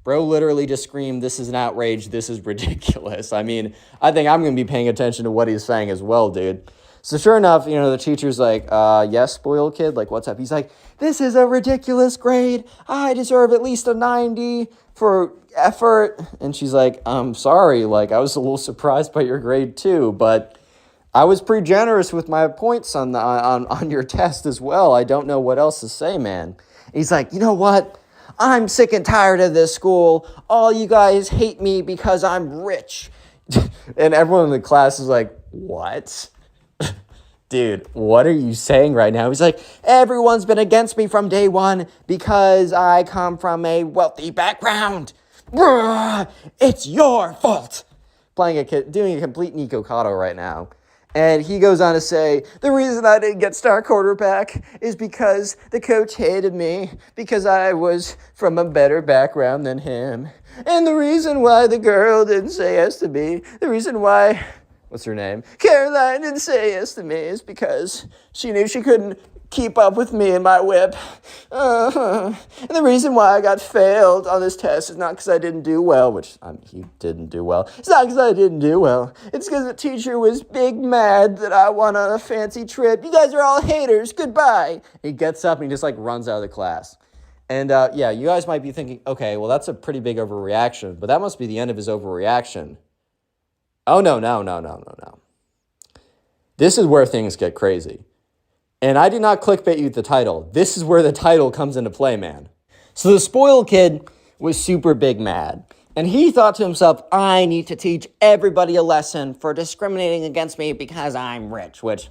bro literally just screamed, "This is an outrage, this is ridiculous." I mean, I think I'm going to be paying attention to what he's saying as well, dude. So sure enough, the teacher's like, yes, spoiled kid, like, what's up? He's like, this is a ridiculous grade. I deserve at least a 90 for effort. And she's like, I'm sorry, like, I was a little surprised by your grade too, but I was pretty generous with my points on your test as well. I don't know what else to say, man. He's like, you know what? I'm sick and tired of this school. All you guys hate me because I'm rich. And everyone in the class is like, what? Dude, what are you saying right now? He's like, everyone's been against me from day one because I come from a wealthy background. It's your fault. Doing a complete Nico Cotto right now. And he goes on to say, the reason I didn't get star quarterback is because the coach hated me because I was from a better background than him. And the reason why the girl didn't say yes to me, the reason why, what's her name? Caroline didn't say yes to me is because she knew she couldn't keep up with me and my whip. And the reason why I got failed on this test is not because I didn't do well, which he didn't do well. It's not because I didn't do well. It's because the teacher was big mad that I went on a fancy trip. You guys are all haters. Goodbye. He gets up and he just like runs out of the class. And yeah, you guys might be thinking, okay, well, that's a pretty big overreaction, but that must be the end of his overreaction. Oh, no. This is where things get crazy. And I did not clickbait you with the title. This is where the title comes into play, man. So the spoiled kid was super big mad. And he thought to himself, I need to teach everybody a lesson for discriminating against me because I'm rich. Which,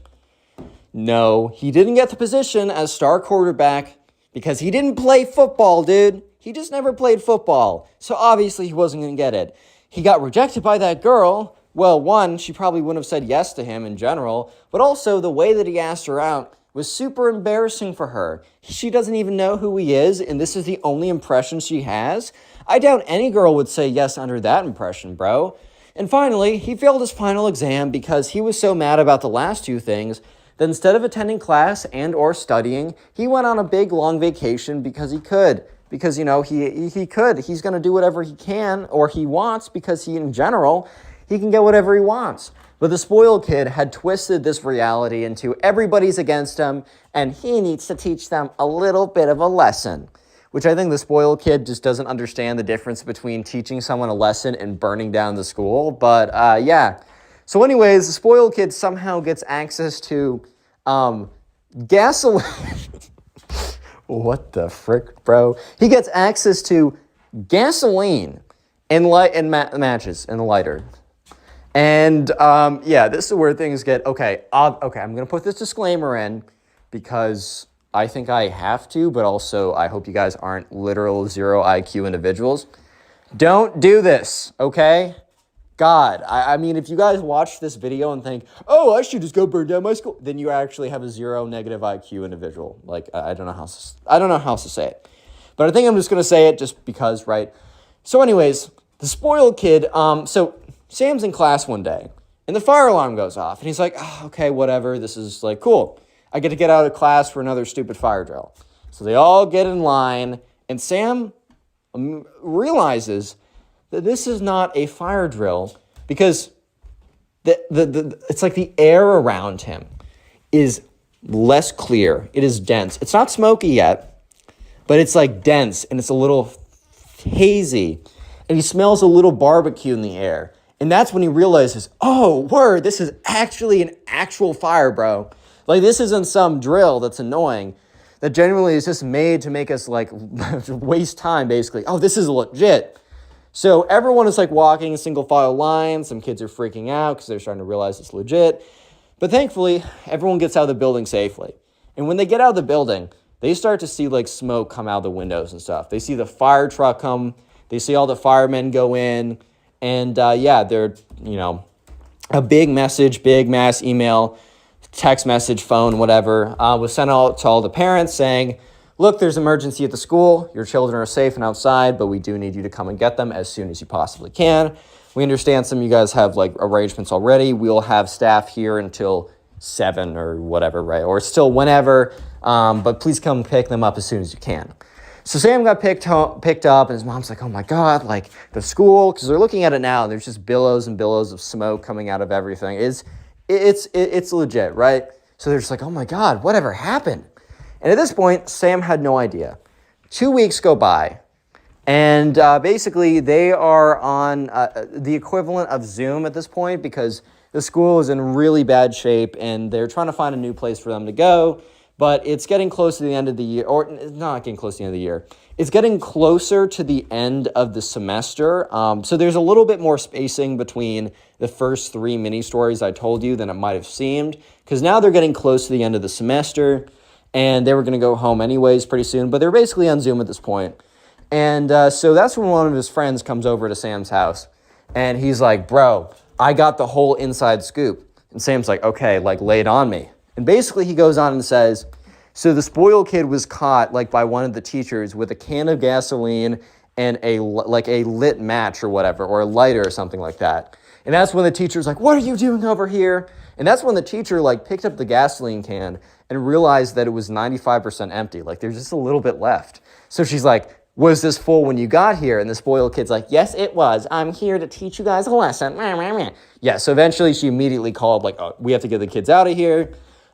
no, he didn't get the position as star quarterback because he didn't play football, dude. He just never played football. So obviously he wasn't going to get it. He got rejected by that girl. Well, one, she probably wouldn't have said yes to him in general. But also the way that he asked her out was super embarrassing for her. She doesn't even know who he is, and this is the only impression she has. I doubt any girl would say yes under that impression, bro. And finally, he failed his final exam because he was so mad about the last two things that instead of attending class and or studying, he went on a big long vacation because he could. Because, you know, he could. He's going to do whatever he can or he wants because in general, he can get whatever he wants. But the spoiled kid had twisted this reality into everybody's against him, and he needs to teach them a little bit of a lesson, which I think the spoiled kid just doesn't understand the difference between teaching someone a lesson and burning down the school. But yeah. So anyways, the spoiled kid somehow gets access to gasoline. What the frick, bro? He gets access to gasoline and matches and a lighter. And yeah, this is where things get, okay, I'm going to put this disclaimer in because I think I have to, but also I hope you guys aren't literal 0 IQ individuals. Don't do this, okay? God, I mean, if you guys watch this video and think, oh, I should just go burn down my school, then you actually have a 0 negative IQ individual. Like, I don't know how to say it. But I think I'm just going to say it just because, right? So anyways, the spoiled kid, so Sam's in class one day, and the fire alarm goes off, and he's like, oh, okay, whatever, this is like, cool. I get to get out of class for another stupid fire drill. So they all get in line, and Sam realizes that this is not a fire drill because it's like the air around him is less clear. It is dense. It's not smoky yet, but it's like dense, and it's a little hazy, and he smells a little barbecue in the air. And that's when he realizes, oh, word, this is actually an actual fire, bro. Like, this isn't some drill that's annoying, that genuinely is just made to make us, like, waste time, basically. Oh, this is legit. So everyone is, like, walking in single file line. Some kids are freaking out because they're starting to realize it's legit. But thankfully, everyone gets out of the building safely. And when they get out of the building, they start to see, like, smoke come out of the windows and stuff. They see the fire truck come. They see all the firemen go in. And yeah, they're, you know, a big message, big mass email, text message, phone, whatever, was sent out to all the parents saying, look, there's emergency at the school. Your children are safe and outside, but we do need you to come and get them as soon as you possibly can. We understand some of you guys have like arrangements already. We'll have staff here until 7 or whatever, right? Or still whenever, but please come pick them up as soon as you can. So Sam got picked up, and his mom's like, oh my God, like the school, because they're looking at it now, and there's just billows and billows of smoke coming out of everything. It's legit, right? So they're just like, oh my God, whatever happened? And at this point, Sam had no idea. 2 weeks go by, and basically they are on the equivalent of Zoom at this point because the school is in really bad shape, and they're trying to find a new place for them to go. But it's getting close to the end of the year, or it's not getting close to the end of the year. It's getting closer to the end of the semester. So there's a little bit more spacing between the first 3 mini stories I told you than it might have seemed. Because now they're getting close to the end of the semester, and they were going to go home anyways pretty soon. But they're basically on Zoom at this point. And so that's when one of his friends comes over to Sam's house. And he's like, bro, I got the whole inside scoop. And Sam's like, okay, like lay it on me. And basically he goes on and says, so the spoiled kid was caught like by one of the teachers with a can of gasoline and a lit match or whatever, or a lighter or something like that. And that's when the teacher's like, what are you doing over here? And that's when the teacher like picked up the gasoline can and realized that it was 95% empty. Like there's just a little bit left. So she's like, was this full when you got here? And the spoiled kid's like, yes, it was. I'm here to teach you guys a lesson. Yeah, so eventually she immediately called like, oh, we have to get the kids out of here.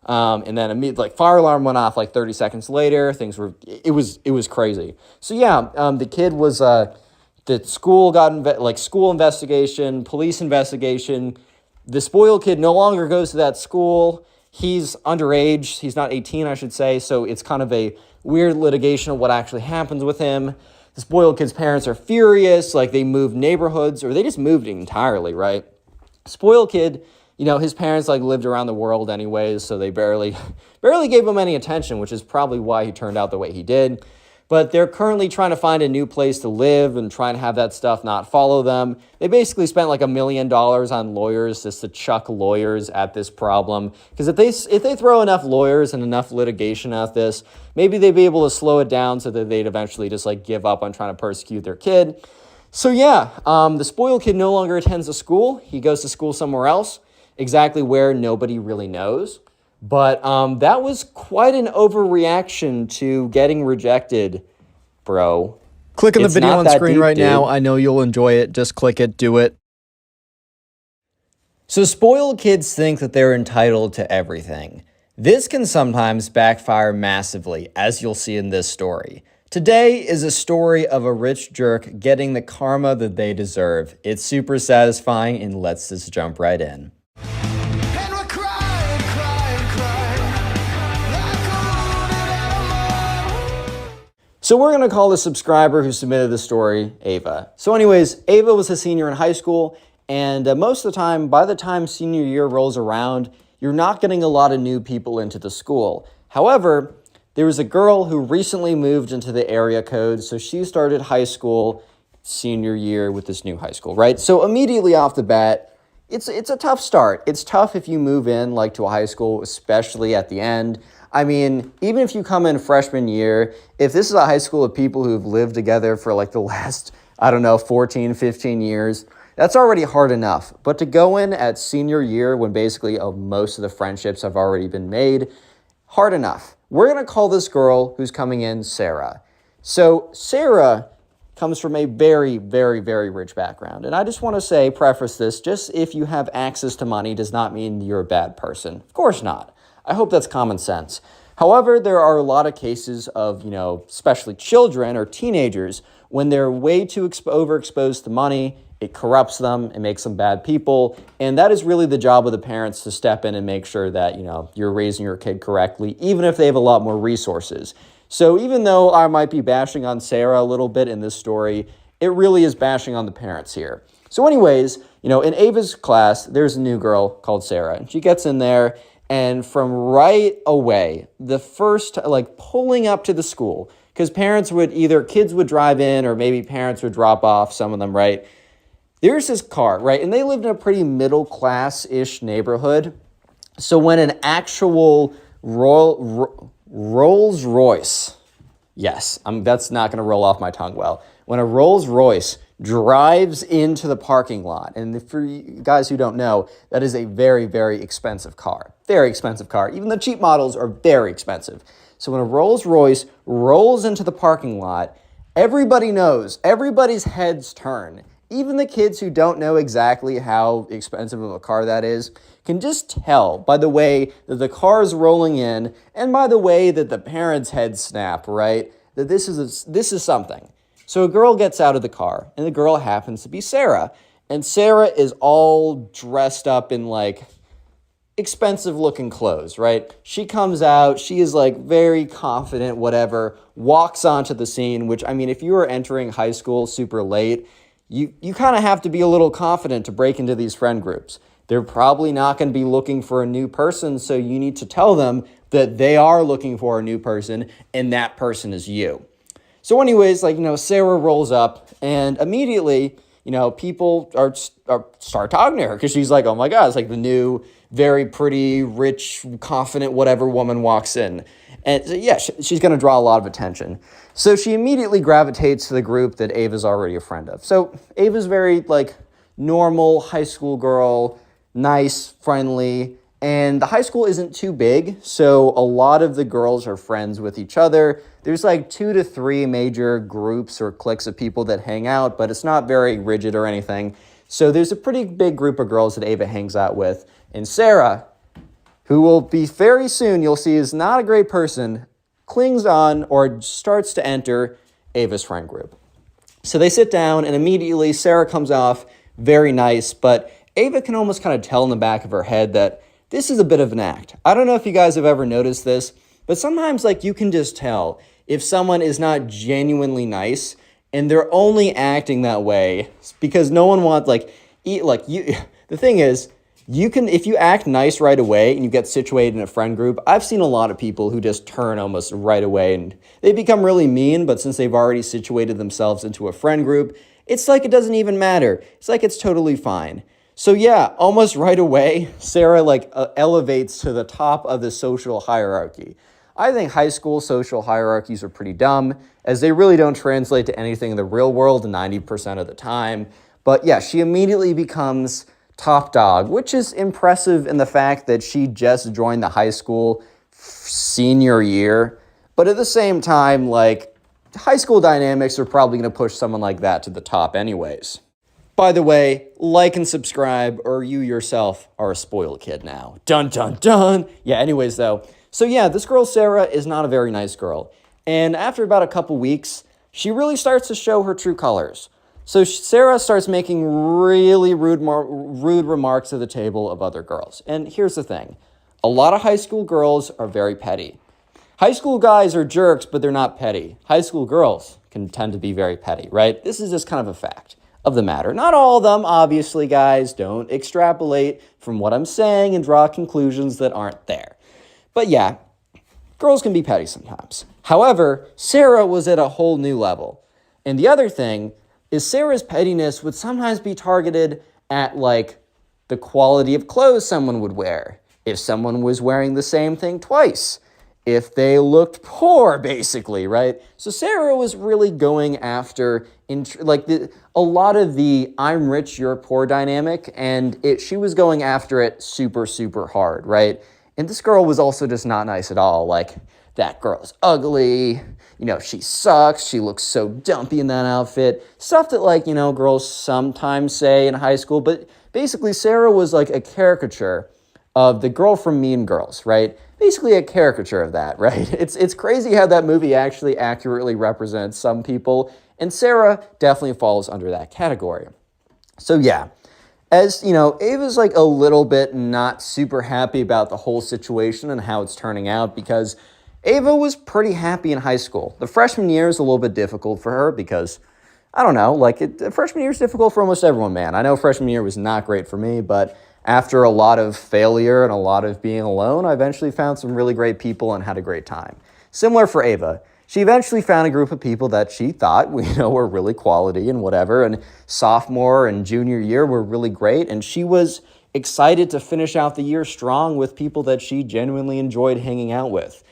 And then immediately, like, fire alarm went off like 30 seconds later. It was crazy. So yeah, the kid was, the school got, school investigation, police investigation, The spoiled kid no longer goes to that school. He's underage. He's not 18, I should say. So it's kind of a weird litigation of what actually happens with him. The spoiled kid's parents are furious. Like, they moved neighborhoods, or they just moved entirely, right? Spoiled kid, his parents like lived around the world anyways, so they barely gave him any attention, which is probably why he turned out the way he did. But they're currently trying to find a new place to live and trying to have that stuff not follow them. They basically spent like $1 million on lawyers just to chuck lawyers at this problem. Because if they throw enough lawyers and enough litigation at this, maybe they'd be able to slow it down so that they'd eventually just like give up on trying to persecute their kid. So yeah, the spoiled kid no longer attends a school. He goes to school somewhere else, exactly where nobody really knows. But that was quite an overreaction to getting rejected, bro. Click on the It's video not on that screen deep, right dude. now. I know you'll enjoy it. Just click it, do it. So spoiled kids think that they're entitled to everything. This can sometimes backfire massively, as you'll see in this story. Today is a story of a rich jerk getting the karma that they deserve. It's super satisfying, and let's just jump right in. And we're crying, crying, crying, like a wounded animal. So we're going to call the subscriber who submitted the story Ava. So anyways, Ava was a senior in high school, and most of the time, by the time senior year rolls around, you're not getting a lot of new people into the school. However, there was a girl who recently moved into the area code, so she started high school senior year with this new high school, right? So immediately off the bat, it's a tough start. It's tough if you move in like to a high school, especially at the end. I mean, even if you come in freshman year, if this is a high school of people who've lived together for like the last, 14, 15 years, that's already hard enough. But to go in at senior year when basically most of the friendships have already been made, hard enough. We're going to call this girl who's coming in Sarah. So Sarah comes from a very, very, very rich background. And I just want to preface this, just if you have access to money does not mean you're a bad person. Of course not. I hope that's common sense. However, there are a lot of cases of, especially children or teenagers, when they're way too overexposed to money, it corrupts them, it makes them bad people, and that is really the job of the parents to step in and make sure that, you're raising your kid correctly, even if they have a lot more resources. So even though I might be bashing on Sarah a little bit in this story, it really is bashing on the parents here. So anyways, in Ava's class, there's a new girl called Sarah, and she gets in there, and from right away, the first, pulling up to the school, because kids would drive in, or maybe parents would drop off, some of them, right? There's this car, right? And they lived in a pretty middle-class-ish neighborhood. So when an actual Rolls Royce, yes, that's not going to roll off my tongue well. When a Rolls Royce drives into the parking lot, and for you guys who don't know, that is a very, very expensive car. Very expensive car. Even the cheap models are very expensive. So when a Rolls Royce rolls into the parking lot, everybody knows, everybody's heads turn. Even the kids who don't know exactly how expensive of a car that is can just tell by the way that the car is rolling in and by the way that the parents' heads snap, right? That this is something. So a girl gets out of the car, and the girl happens to be Sarah. And Sarah is all dressed up in expensive looking clothes, right? She comes out, she is very confident, whatever, walks onto the scene, which, if you are entering high school super late, you kind of have to be a little confident to break into these friend groups. They're probably not going to be looking for a new person, so you need to tell them that they are looking for a new person, and that person is you. So anyways, Sarah rolls up, and immediately, people start talking to her, because she's oh my God, it's the new, very pretty, rich, confident, whatever woman walks in. And so, yeah, she's going to draw a lot of attention. So she immediately gravitates to the group that Ava's already a friend of. So Ava's very, normal high school girl, nice, friendly, and the high school isn't too big, so a lot of the girls are friends with each other. There's 2 to 3 major groups or cliques of people that hang out, but it's not very rigid or anything. So there's a pretty big group of girls that Ava hangs out with. And Sarah, who will be very soon, you'll see is not a great person, clings on or starts to enter Ava's friend group. So they sit down, and immediately Sarah comes off very nice, but Ava can almost kind of tell in the back of her head that this is a bit of an act. I don't know if you guys have ever noticed this, but sometimes like you can just tell if someone is not genuinely nice and they're only acting that way because no one wants the thing is, you can, if you act nice right away and you get situated in a friend group, I've seen a lot of people who just turn almost right away and they become really mean, but since they've already situated themselves into a friend group, it's like it doesn't even matter. It's like it's totally fine. So yeah, almost right away, Sarah elevates to the top of the social hierarchy. I think high school social hierarchies are pretty dumb, as they really don't translate to anything in the real world 90% of the time. But yeah, she immediately becomes top dog, which is impressive in the fact that she just joined the high school senior year. But at the same time, like, high school dynamics are probably going to push someone like that to the top anyways. By the way, like and subscribe, or you yourself are a spoiled kid now. Dun, dun, dun. Yeah, anyways, though. So yeah, this girl, Sarah, is not a very nice girl. And after about a couple weeks, she really starts to show her true colors. So Sarah starts making really rude remarks at the table of other girls. And here's the thing. A lot of high school girls are very petty. High school guys are jerks, but they're not petty. High school girls can tend to be very petty, right? This is just kind of a fact of the matter. Not all of them, obviously, guys. Don't extrapolate from what I'm saying and draw conclusions that aren't there. But yeah, girls can be petty sometimes. However, Sarah was at a whole new level. And the other thing is Sarah's pettiness would sometimes be targeted at, like, the quality of clothes someone would wear. If someone was wearing the same thing twice. If they looked poor, basically, right? So Sarah was really going after, a lot of the I'm rich, you're poor dynamic, and she was going after it super, super hard, right? And this girl was also just not nice at all. Like, that girl's ugly, she sucks, she looks so dumpy in that outfit. Stuff that, girls sometimes say in high school. But basically, Sarah was like a caricature of the girl from Mean Girls, right? Basically a caricature of that, right? It's crazy how that movie actually accurately represents some people. And Sarah definitely falls under that category. So yeah, as Ava's like a little bit not super happy about the whole situation and how it's turning out because Ava was pretty happy in high school. The freshman year is a little bit difficult for her because, I don't know, freshman year is difficult for almost everyone, man. I know freshman year was not great for me, but after a lot of failure and a lot of being alone, I eventually found some really great people and had a great time. Similar for Ava. She eventually found a group of people that she thought, were really quality and whatever, and sophomore and junior year were really great, and she was excited to finish out the year strong with people that she genuinely enjoyed hanging out with.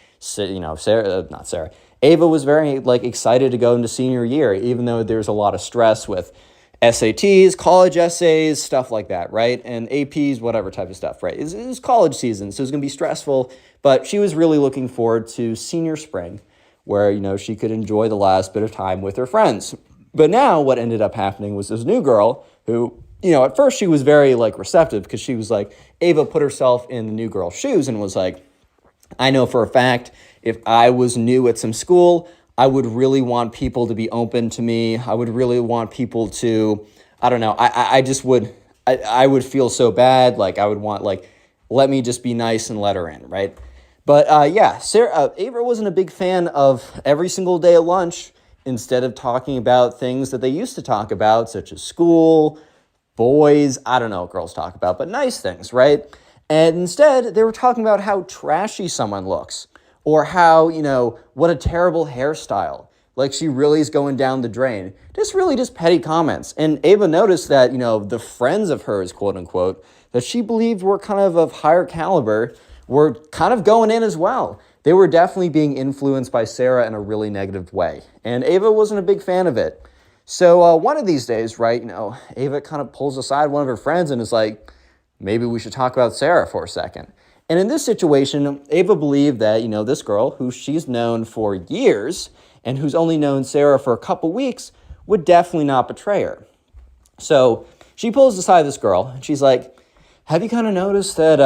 Ava was very excited to go into senior year, even though there's a lot of stress with SATs, college essays, stuff like that, right? And APs, whatever type of stuff, right? It was college season, so it was going to be stressful, but she was really looking forward to senior spring, where, she could enjoy the last bit of time with her friends. But now what ended up happening was this new girl who, at first she was very, receptive because she was Ava put herself in the new girl's shoes and was like, I know for a fact if I was new at some school, I would really want people to be open to me. I would really want people to, I don't know, I would feel so bad. I would want, let me just be nice and let her in, right? But Ava wasn't a big fan of every single day at lunch, instead of talking about things that they used to talk about, such as school, boys, I don't know what girls talk about, but nice things, right? And instead, they were talking about how trashy someone looks, or how, what a terrible hairstyle. She really is going down the drain. Just petty comments. And Ava noticed that, the friends of hers, quote unquote, that she believed were kind of higher caliber, were kind of going in as well. They were definitely being influenced by Sarah in a really negative way. And Ava wasn't a big fan of it. So one of these days, right, Ava kind of pulls aside one of her friends and is like, maybe we should talk about Sarah for a second. And in this situation, Ava believed that, this girl, who she's known for years and who's only known Sarah for a couple weeks, would definitely not betray her. So she pulls aside this girl and she's like, have you kind of noticed that,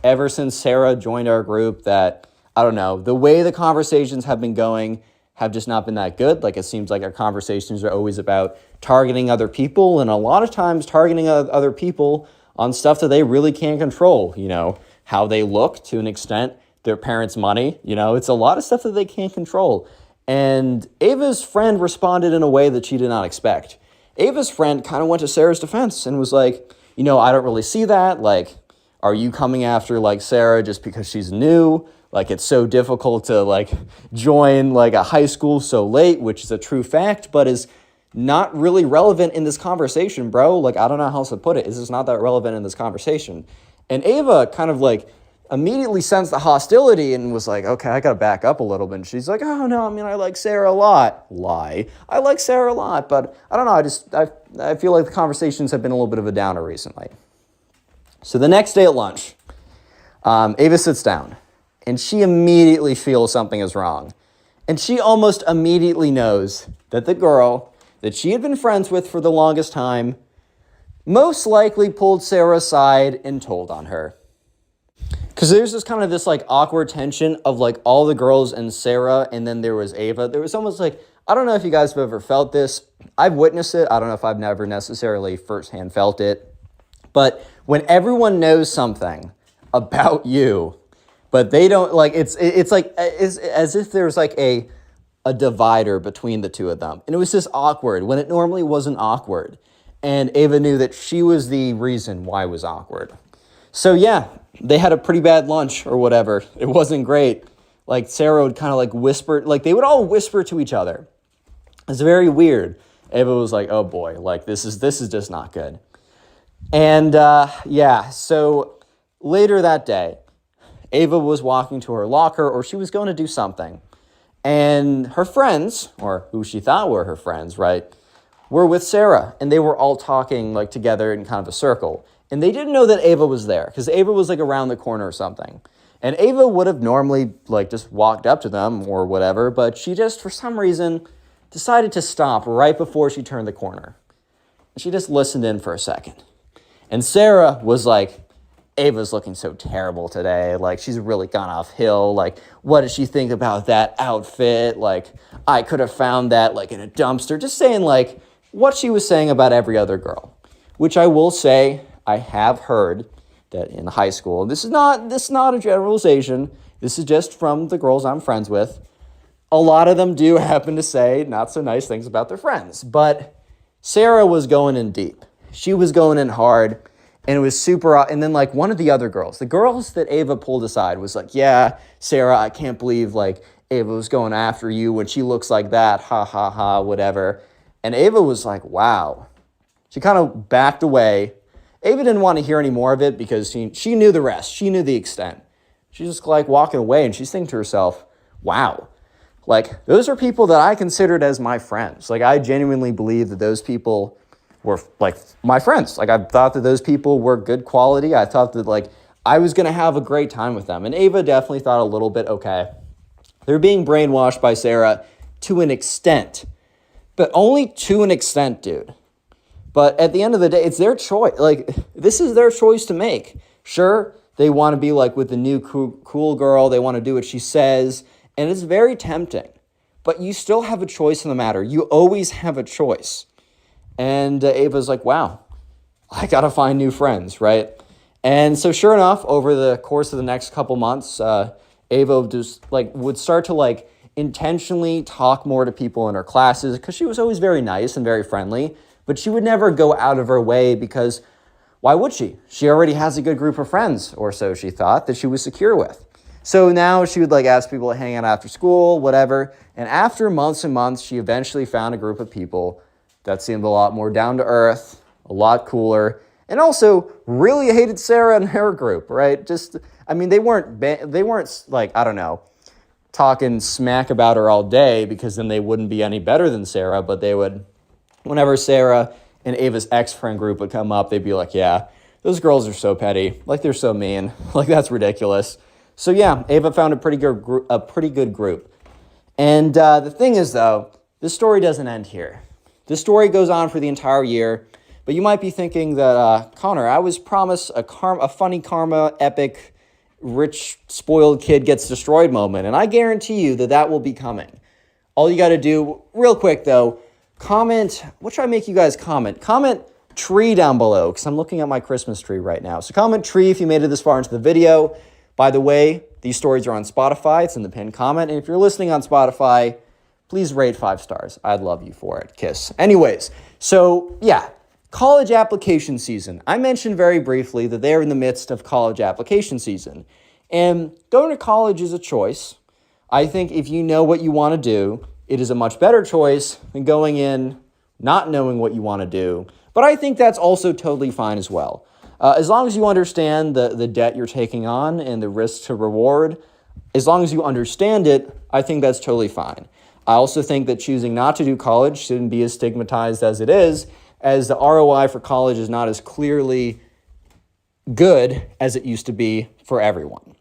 ever since Sarah joined our group that, I don't know, the way the conversations have been going have just not been that good. Like, it seems like our conversations are always about targeting other people, and a lot of times targeting other people on stuff that they really can't control, you know, how they look to an extent, their parents' money, you know, it's a lot of stuff that they can't control. And Ava's friend responded in a way that she did not expect. Ava's friend kind of went to Sarah's defense and was like, you know, I don't really see that. Like, are you coming after, like, Sarah just because she's new? Like, it's so difficult to, like, join, like, a high school so late, which is a true fact, but is not really relevant in this conversation, bro. Like, I don't know how else to put it. It's just not that relevant in this conversation. And Ava kind of, like, immediately sensed the hostility and was like, okay, I gotta back up a little bit. And she's like, oh, no, I mean, I like Sarah a lot. Lie. I like Sarah a lot, but I don't know. I feel like the conversations have been a little bit of a downer recently. So the next day at lunch, Ava sits down, and she immediately feels something is wrong. And she almost immediately knows that the girl that she had been friends with for the longest time most likely pulled Sarah aside and told on her. Because there's this kind of this like awkward tension of like all the girls and Sarah, and then there was Ava. There was almost like, I don't know if you guys have ever felt this. I've witnessed it. I don't know if I've never necessarily firsthand felt it. But when everyone knows something about you, but they don't, like, it's like it's as if there's like a divider between the two of them. And it was just awkward when it normally wasn't awkward. And Ava knew that she was the reason why it was awkward. So yeah, they had a pretty bad lunch or whatever. It wasn't great. Like, Sarah would kind of like whisper, like they would all whisper to each other. It's very weird. Ava was like, oh boy, like this is just not good. And yeah, so later that day, Ava was walking to her locker, or she was going to do something. And her friends, or who she thought were her friends, right, were with Sarah. And they were all talking like together in kind of a circle. And they didn't know that Ava was there, because Ava was like around the corner or something. And Ava would have normally like just walked up to them or whatever, but she just, for some reason, decided to stop right before she turned the corner. And she just listened in for a second. And Sarah was like, Ava's looking so terrible today. Like, she's really gone off hill. Like, what does she think about that outfit? Like, I could have found that like in a dumpster. Just saying like what she was saying about every other girl, which I will say I have heard that in high school, this is not a generalization. This is just from the girls I'm friends with. A lot of them do happen to say not so nice things about their friends, but Sarah was going in deep. She was going in hard. And it was super, and then like one of the other girls, the girls that Ava pulled aside was like, yeah, Sarah, I can't believe like Ava was going after you when she looks like that, ha, ha, ha, whatever. And Ava was like, wow. She kind of backed away. Ava didn't want to hear any more of it because she knew the rest. She knew the extent. She's just like walking away, and she's thinking to herself, wow, like those are people that I considered as my friends. Like, I genuinely believe that those people were like my friends. Like, I thought that those people were good quality. I thought that like I was going to have a great time with them. And Ava definitely thought a little bit, okay, they're being brainwashed by Sarah to an extent, but only to an extent, dude. But at the end of the day, it's their choice. Like, this is their choice to make. Sure, they want to be like with the new cool girl. They want to do what she says. And it's very tempting, but you still have a choice in the matter. You always have a choice. And Ava's like, wow, I got to find new friends, right? And so sure enough, over the course of the next couple months, Ava just like would start to like intentionally talk more to people in her classes, because she was always very nice and very friendly, but she would never go out of her way, because why would she? She already has a good group of friends, or so she thought, that she was secure with. So now she would like ask people to hang out after school, whatever. And after months and months, she eventually found a group of people that seemed a lot more down to earth, a lot cooler, and also really hated Sarah and her group, right? Just, I mean, they weren't like, I don't know, talking smack about her all day, because then they wouldn't be any better than Sarah, but they would, whenever Sarah and Ava's ex-friend group would come up, they'd be like, yeah, those girls are so petty, like they're so mean, like that's ridiculous. So yeah, Ava found a pretty good group. And the thing is, though, this story doesn't end here. This story goes on for the entire year, but you might be thinking that, Connor, I was promised a funny karma, epic, rich, spoiled kid gets destroyed moment, and I guarantee you that will be coming. All you got to do, real quick though, comment. What should I make you guys comment? Comment tree down below, because I'm looking at my Christmas tree right now. So comment tree if you made it this far into the video. By the way, these stories are on Spotify. It's in the pinned comment. And if you're listening on Spotify, please rate 5 stars. I'd love you for it. Kiss. Anyways, so yeah, college application season. I mentioned very briefly that they're in the midst of college application season. And going to college is a choice. I think if you know what you want to do, it is a much better choice than going in not knowing what you want to do. But I think that's also totally fine as well. As long as you understand the debt you're taking on and the risk to reward, as long as you understand it, I think that's totally fine. I also think that choosing not to do college shouldn't be as stigmatized as it is, as the ROI for college is not as clearly good as it used to be for everyone.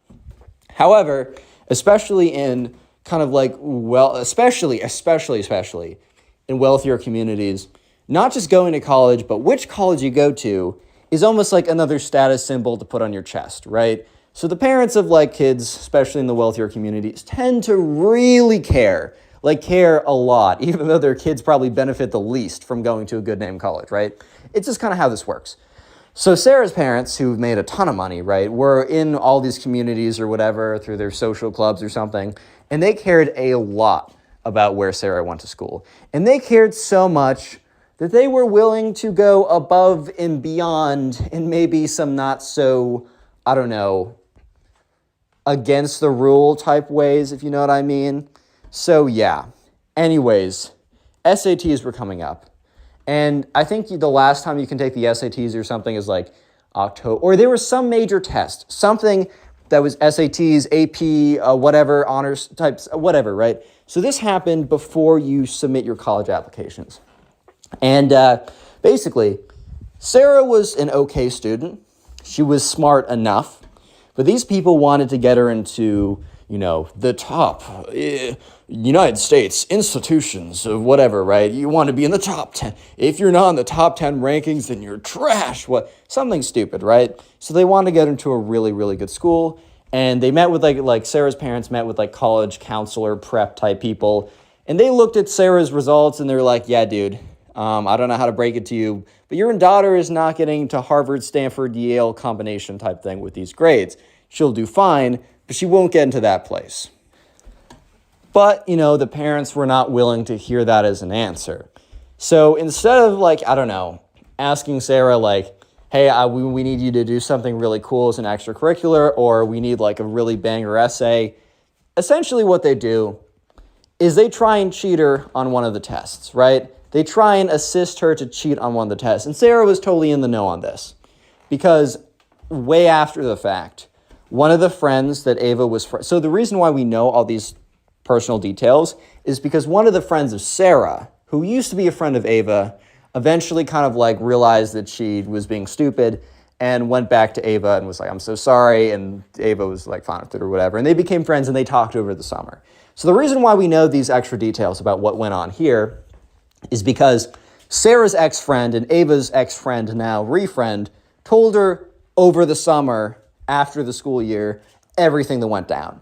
However, especially in kind of like, well, especially in wealthier communities, not just going to college, but which college you go to is almost like another status symbol to put on your chest, right? So the parents of like kids, especially in the wealthier communities, tend to really care a lot, even though their kids probably benefit the least from going to a good name college, right? It's just kind of how this works. So Sarah's parents, who've made a ton of money, right, were in all these communities or whatever through their social clubs or something, and they cared a lot about where Sarah went to school. And they cared so much that they were willing to go above and beyond in maybe some not so, I don't know, against the rule type ways, if you know what I mean. So yeah, anyways, SATs were coming up. And I think the last time you can take the SATs or something is like October, or there was some major test, something that was SATs, AP, whatever, honors types, whatever, right? So this happened before you submit your college applications. And basically, Sarah was an okay student. She was smart enough, but these people wanted to get her into, the top United States institutions of whatever, right? You want to be in the top 10. If you're not in the top 10 rankings, then you're trash. Something stupid, right? So they wanted to get into a really, really good school. And they met with like Sarah's parents met with like college counselor prep type people. And they looked at Sarah's results and they're like, yeah, dude, I don't know how to break it to you, but your daughter is not getting to Harvard, Stanford, Yale combination type thing with these grades. She'll do fine, but she won't get into that place. But, the parents were not willing to hear that as an answer. So instead of asking Sarah hey, we need you to do something really cool as an extracurricular, or we need a really banger essay, essentially what they do is they try and cheat her on one of the tests, right? They try and assist her to cheat on one of the tests. And Sarah was totally in the know on this because way after the fact, one of the friends that Ava was... So the reason why we know all these personal details is because one of the friends of Sarah, who used to be a friend of Ava, eventually kind of realized that she was being stupid and went back to Ava and was like, I'm so sorry. And Ava was fine with it or whatever. And they became friends and they talked over the summer. So the reason why we know these extra details about what went on here is because Sarah's ex-friend and Ava's ex-friend, now re-friend, told her over the summer, after the school year, everything that went down.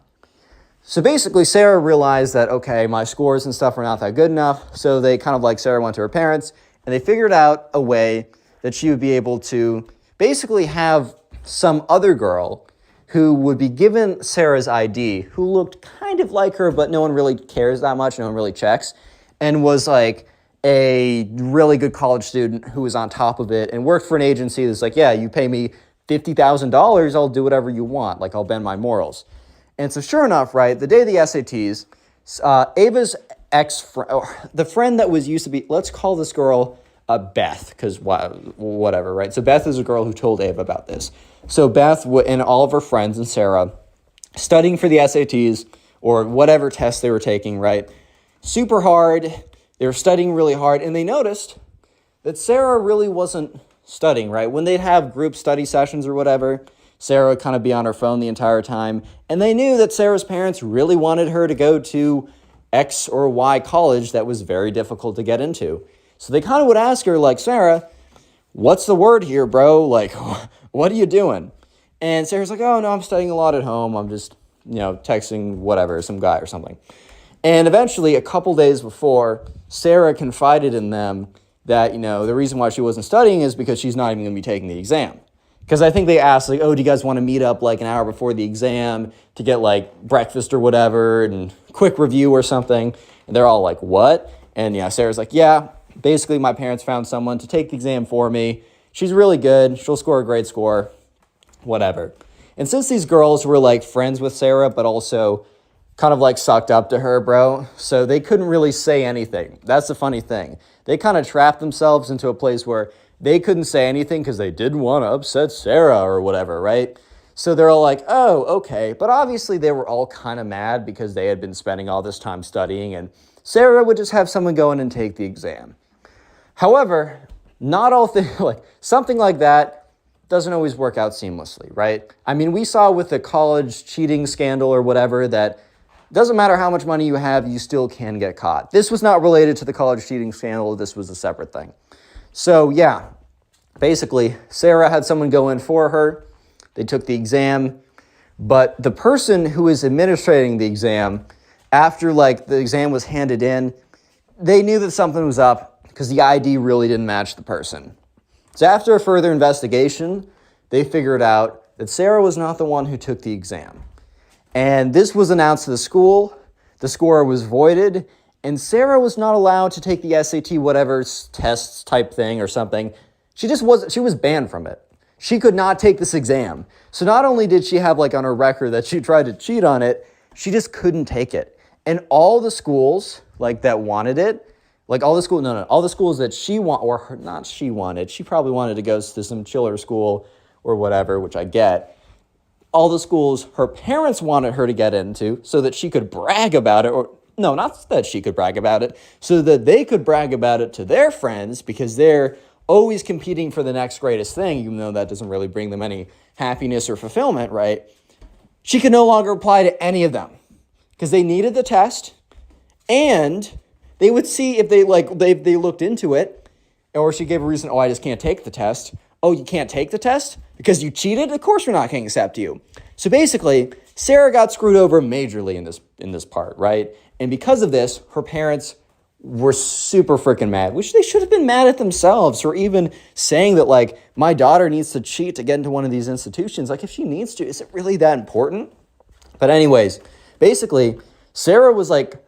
So basically, Sarah realized that, okay, my scores and stuff are not that good enough, so they kind of Sarah went to her parents, and they figured out a way that she would be able to basically have some other girl who would be given Sarah's ID, who looked kind of like her, but no one really cares that much, no one really checks, and was a really good college student who was on top of it and worked for an agency that's yeah, you pay me $50,000, I'll do whatever you want, I'll bend my morals. And so sure enough, right, the day of the SATs, Ava's ex-friend, the friend that used to be, let's call this girl Beth, because whatever, right? So Beth is a girl who told Ava about this. So Beth and all of her friends and Sarah studying for the SATs or whatever test they were taking, right? Super hard. They were studying really hard, and they noticed that Sarah really wasn't studying, right? When they'd have group study sessions or whatever, Sarah would kind of be on her phone the entire time, and they knew that Sarah's parents really wanted her to go to X or Y college that was very difficult to get into. So they kind of would ask her, Sarah, what's the word here, bro? What are you doing? And Sarah's oh, no, I'm studying a lot at home. I'm just, texting whatever, some guy or something. And eventually, a couple days before, Sarah confided in them that, the reason why she wasn't studying is because she's not even going to be taking the exam. Because I think they asked, like, oh, do you guys want to meet up like an hour before the exam to get like breakfast or whatever and quick review or something? And they're all like, what? And Sarah's like, yeah, basically my parents found someone to take the exam for me. She's really good. She'll score a great score, whatever. And since these girls were like friends with Sarah, but also kind of like sucked up to her, bro, so they couldn't really say anything. That's the funny thing. They kind of trapped themselves into a place where they couldn't say anything because they didn't want to upset Sarah or whatever, right? So they're all like, oh, okay. But obviously they were all kind of mad because they had been spending all this time studying and Sarah would just have someone go in and take the exam. However, not all things, like something like that doesn't always work out seamlessly, right? I mean, we saw with the college cheating scandal or whatever that doesn't matter how much money you have, you still can get caught. This was not related to the college cheating scandal. This was a separate thing. So yeah, basically, Sarah had someone go in for her. They took the exam, but the person who was administrating the exam, after like the exam was handed in, they knew that something was up because the ID really didn't match the person. So after a further investigation, they figured out that Sarah was not the one who took the exam. And this was announced to the school. The score was voided. And Sarah was not allowed to take the SAT, whatever tests type thing or something. She was banned from it. She could not take this exam. So not only did she have like on her record that she tried to cheat on it, she just couldn't take it. And all the schools like that wanted it, like all the schools that she wanted, she probably wanted to go to some chiller school or whatever, which I get. All the schools her parents wanted her to get into so that she could brag about it, or no, not that she could brag about it, so that they could brag about it to their friends because they're always competing for the next greatest thing, even though that doesn't really bring them any happiness or fulfillment, right? She could no longer apply to any of them because they needed the test and they would see if they looked into it, or she gave a reason, oh, I just can't take the test. Oh, you can't take the test? Because you cheated? Of course we're not going to accept you. So basically, Sarah got screwed over majorly in this part, right? And because of this, her parents were super freaking mad, which they should have been mad at themselves for even saying that, like, my daughter needs to cheat to get into one of these institutions. Like, if she needs to, is it really that important? But anyways, basically, Sarah was, like,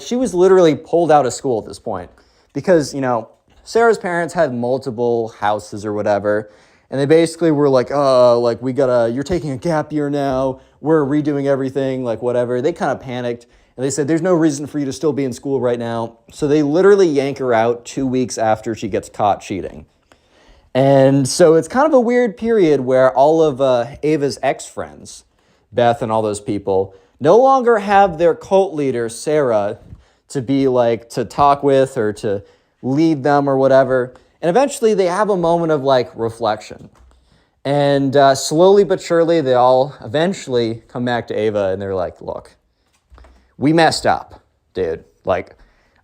she was literally pulled out of school at this point because, Sarah's parents had multiple houses or whatever, and they basically were like, oh, like, you're taking a gap year now, we're redoing everything, like, whatever. They kind of panicked, and they said, there's no reason for you to still be in school right now. So they literally yank her out 2 weeks after she gets caught cheating. And so it's kind of a weird period where all of Ava's ex-friends, Beth and all those people, no longer have their cult leader, Sarah, to be like, to talk with or to lead them or whatever. And eventually they have a moment of like reflection. And slowly but surely, they all eventually come back to Ava and they're like, look, we messed up, dude. Like,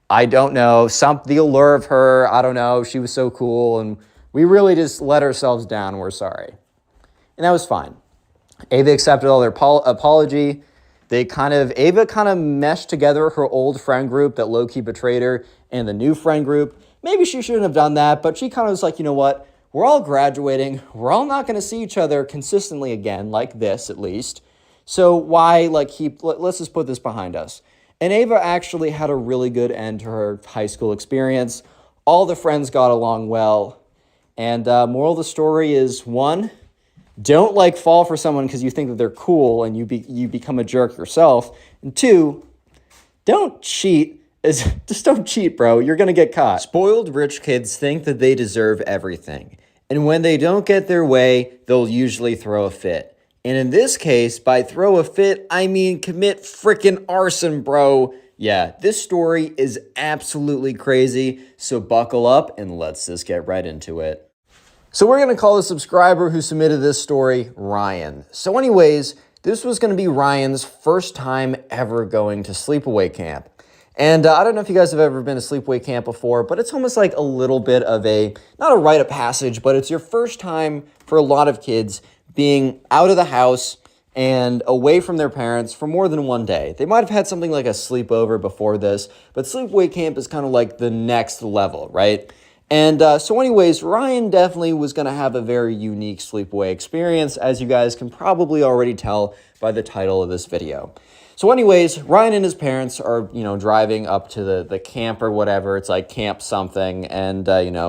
I don't know, the allure of her, I don't know, she was so cool, and we really just let ourselves down, we're sorry. And that was fine. Ava accepted all their apology. Ava kind of meshed together her old friend group that low-key betrayed her and the new friend group. Maybe she shouldn't have done that, but she kind of was like, you know what? We're all graduating. We're all not going to see each other consistently again, like this at least. So why, let's just put this behind us. And Ava actually had a really good end to her high school experience. All the friends got along well. And moral of the story is, one, don't fall for someone because you think that they're cool and you become a jerk yourself. And two, don't cheat. Just don't cheat, bro. You're going to get caught. Spoiled rich kids think that they deserve everything. And when they don't get their way, they'll usually throw a fit. And in this case, by throw a fit, I mean commit frickin' arson, bro. Yeah, this story is absolutely crazy. So buckle up and let's just get right into it. So we're going to call the subscriber who submitted this story Ryan. So anyways, this was going to be Ryan's first time ever going to sleepaway camp. And I don't know if you guys have ever been to sleepaway camp before, but it's almost like a little bit of not a rite of passage, but it's your first time for a lot of kids being out of the house and away from their parents for more than one day. They might have had something like a sleepover before this, but sleepaway camp is kind of like the next level, right? And so anyways, Ryan definitely was going to have a very unique sleepaway experience, as you guys can probably already tell by the title of this video. So anyways, Ryan and his parents are, driving up to the camp or whatever. It's like camp something. And,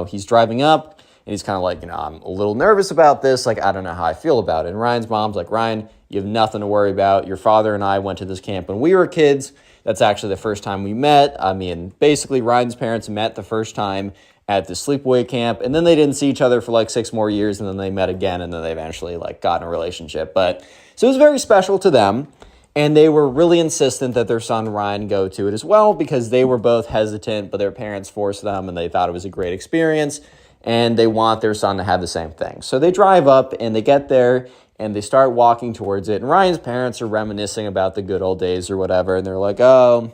he's driving up and he's kind of like, I'm a little nervous about this. Like, I don't know how I feel about it. And Ryan's mom's like, Ryan, you have nothing to worry about. Your father and I went to this camp when we were kids. That's actually the first time we met. I mean, basically Ryan's parents met the first time at the sleepaway camp, and then they didn't see each other for like 6 more years, and then they met again, and then they eventually like got in a relationship. But so it was very special to them, and they were really insistent that their son Ryan go to it as well, because they were both hesitant, but their parents forced them, and they thought it was a great experience, and they want their son to have the same thing. So they drive up, and they get there, and they start walking towards it, and Ryan's parents are reminiscing about the good old days or whatever, and they're like, oh,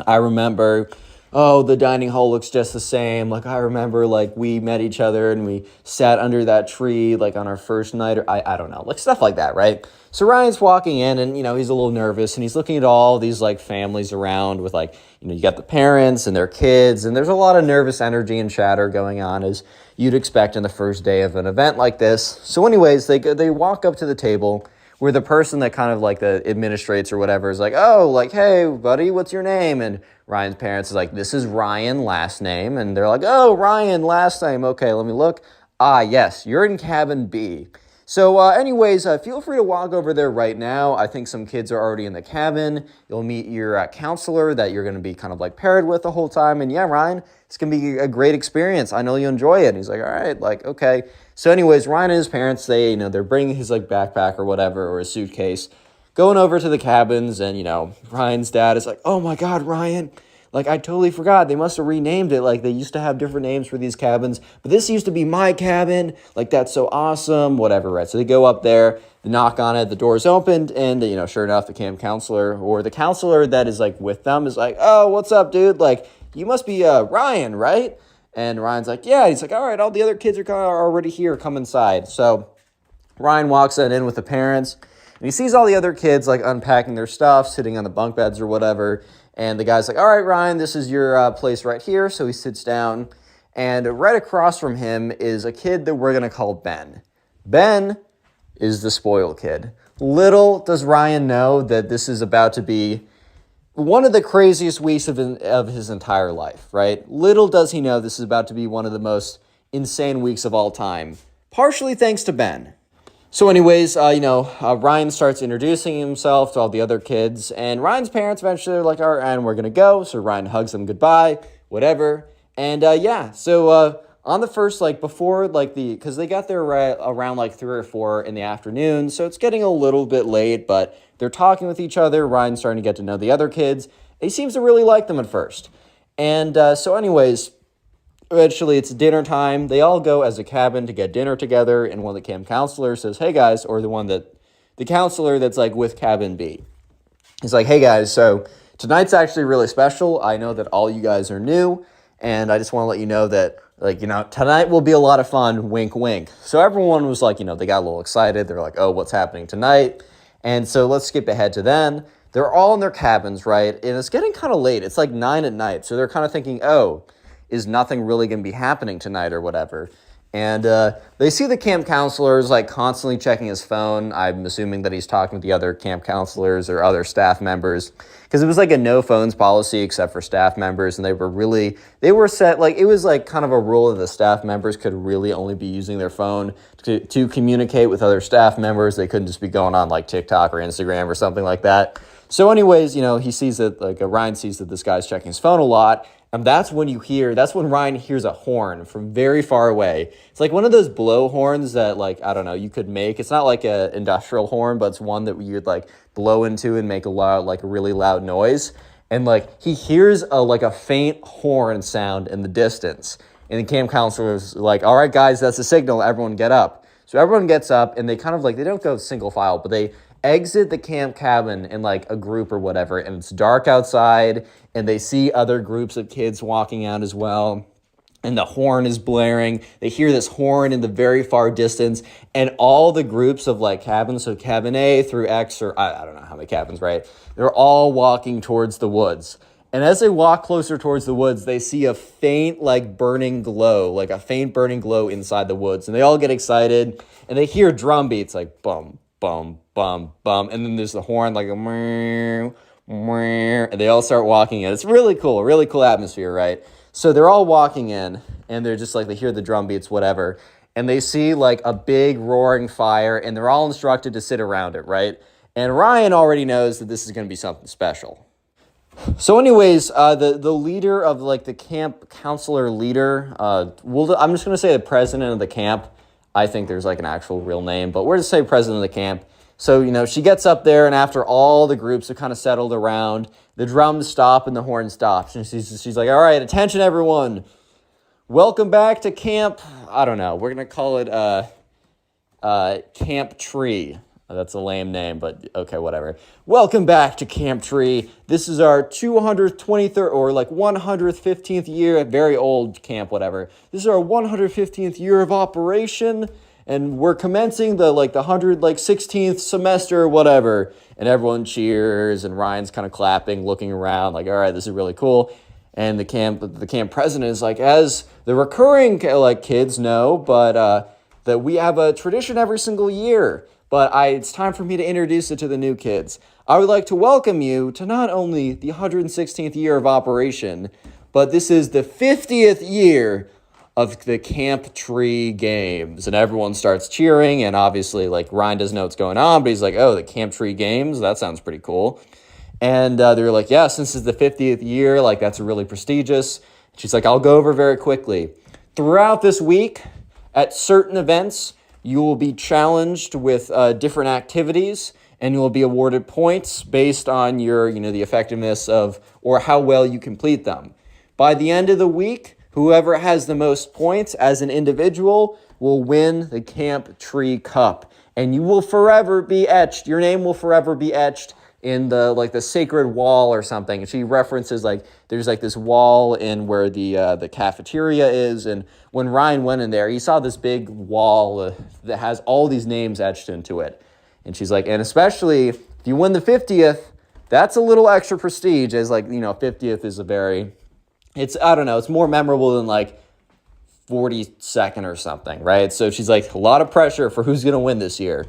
I remember, oh, the dining hall looks just the same. Like, I remember, like, we met each other and we sat under that tree, like, on our first night, or I don't know, like, stuff like that, right? So Ryan's walking in and, he's a little nervous, and he's looking at all these, like, families around with, like, you got the parents and their kids, and there's a lot of nervous energy and chatter going on, as you'd expect in the first day of an event like this. So anyways, they walk up to the table, where the person that kind of like the administrates or whatever is like, oh, like, hey, buddy, what's your name? And Ryan's parents is like, this is Ryan, last name. And they're like, oh, Ryan, last name. Okay, let me look. Ah, yes, you're in cabin B. So anyways, feel free to walk over there right now. I think some kids are already in the cabin. You'll meet your counselor that you're going to be kind of like paired with the whole time. And yeah, Ryan, it's going to be a great experience. I know you enjoy it. And he's like, all right, like, okay. So anyways, Ryan and his parents, they're bringing his like backpack or whatever, or a suitcase, going over to the cabins. And, Ryan's dad is like, oh my God, Ryan, like, I totally forgot. They must have renamed it. Like, they used to have different names for these cabins, but this used to be my cabin. Like, that's so awesome, whatever, right? So they go up there, they knock on it, the door's opened, and, sure enough, the camp counselor or the counselor that is, like, with them is like, oh, what's up, dude? Like, you must be Ryan, right? And Ryan's like, yeah. He's like, all right, all the other kids are already here. Come inside. So Ryan walks in with the parents, and he sees all the other kids, like, unpacking their stuff, sitting on the bunk beds or whatever. And the guy's like, all right, Ryan, this is your place right here. So he sits down, and right across from him is a kid that we're going to call Ben. Ben is the spoiled kid. Little does Ryan know that this is about to be one of the craziest weeks of his entire life, right? Little does he know this is about to be one of the most insane weeks of all time, partially thanks to Ben. So anyways, Ryan starts introducing himself to all the other kids, and Ryan's parents eventually are like, all right, and we're going to go. So Ryan hugs them goodbye, whatever. And so on the first, like, before, like, because they got there around like 3 or 4 in the afternoon, so it's getting a little bit late, but they're talking with each other. Ryan's starting to get to know the other kids. He seems to really like them at first. And so anyways, eventually, it's dinner time. They all go as a cabin to get dinner together, and one of the camp counselors says, hey, guys, or the counselor that's, like, with cabin B. He's like, hey, guys, so tonight's actually really special. I know that all you guys are new, and I just want to let you know that, like, tonight will be a lot of fun, wink, wink. So everyone was like, they got a little excited. They're like, oh, what's happening tonight? And so let's skip ahead to then. They're all in their cabins, right? And it's getting kind of late. It's like 9 at night, so they're kind of thinking, oh, is nothing really going to be happening tonight or whatever? And they see the camp counselors, like, constantly checking his phone. I'm assuming that he's talking to the other camp counselors or other staff members, because it was like a no phones policy except for staff members, and they were set, like, it was like kind of a rule that the staff members could really only be using their phone to communicate with other staff members. They couldn't just be going on like TikTok or Instagram or something like that. So anyways, he sees that, like, Ryan sees that this guy's checking his phone a lot. And that's when Ryan hears a horn from very far away. It's like one of those blow horns that, like, I don't know, you could make. It's not like an industrial horn, but it's one that you'd, like, blow into and make a really loud noise. And, like, he hears a faint horn sound in the distance. And the camp counselor is like, all right, guys, that's a signal. Everyone get up. So everyone gets up, and they kind of, like, they don't go single file, but they exit the camp cabin in, like, a group or whatever, and it's dark outside, and they see other groups of kids walking out as well. and the horn is blaring. They hear this horn in the very far distance, and all the groups of like cabins, so cabin A through X, or I don't know how many cabins, right? They're all walking towards the woods. And as they walk closer towards the woods, they see a faint burning glow inside the woods. And they all get excited, and they hear drum beats like bum, bum, bum, bum. And then there's the horn like a meow, meow, and they all start walking in. It's really cool atmosphere, right? So they're all walking in, and they're just like, they hear the drum beats, whatever. And they see like a big roaring fire, and they're all instructed to sit around it, right? And Ryan already knows that this is going to be something special. So anyways, the leader of like the camp counselor leader, I'm just going to say the president of the camp. I think there's like an actual real name, but we're just say president of the camp. So, she gets up there, and after all the groups have kind of settled around, the drums stop and the horn stops. And she's like, all right, attention everyone. Welcome back to camp. I don't know. We're going to call it Camp Tree. That's a lame name, but okay, whatever. Welcome back to Camp Tree. This is our 223rd or like 115th year, very old camp, whatever. This is our 115th year of operation, and we're commencing the 116th semester, whatever. And everyone cheers, and Ryan's kind of clapping, looking around, like, all right, this is really cool. And the camp president is like, as the recurring kids know, but that we have a tradition every single year. But it's time for me to introduce it to the new kids. I would like to welcome you to not only the 116th year of operation, but this is the 50th year of the Camp Tree Games. And everyone starts cheering, and obviously, Ryan doesn't know what's going on, but he's like, oh, the Camp Tree Games? That sounds pretty cool. And they're like, yeah, since it's the 50th year, that's really prestigious. She's like, I'll go over very quickly. Throughout this week, at certain events, you will be challenged with different activities, and you will be awarded points based on your, the effectiveness of, or how well you complete them. By the end of the week, whoever has the most points as an individual will win the Camp Tree Cup, and you will forever be etched. Your name will forever be etched in the sacred wall or something. And she references there's this wall in where the cafeteria is, and when Ryan went in there, he saw this big wall that has all these names etched into it. And she's like, and especially if you win the 50th, that's a little extra prestige, as 50th is a very, it's more memorable than 42nd or something, right? So she's like, a lot of pressure for who's gonna win this year.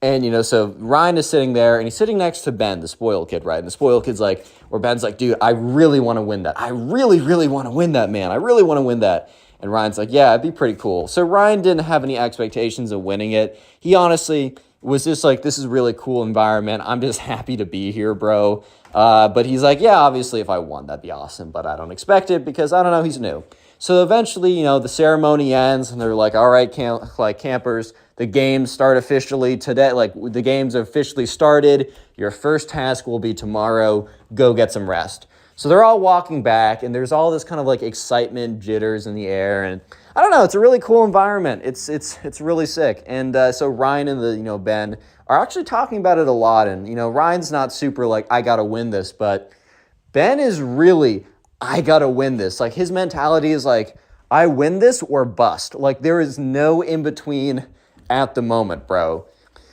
And, so Ryan is sitting there, and he's sitting next to Ben, the spoiled kid, right? And the spoiled kid's where Ben's like, dude, I really want to win that. I really, really want to win that, man. I really want to win that. And Ryan's like, yeah, it'd be pretty cool. So Ryan didn't have any expectations of winning it. He honestly was just this is a really cool environment. I'm just happy to be here, bro. But he's like, yeah, obviously if I won, that'd be awesome. But I don't expect it because, I don't know, he's new. So eventually, the ceremony ends, and they're like, all right, campers, the games start officially today. The games have officially started. Your first task will be tomorrow. Go get some rest. So they're all walking back, and there's all this kind of excitement, jitters in the air, and I don't know. It's a really cool environment. It's really sick. And so Ryan and the Ben are actually talking about it a lot. And Ryan's not super I gotta win this, but Ben is really, I gotta win this. His mentality is I win this or bust. There is no in between at the moment, bro.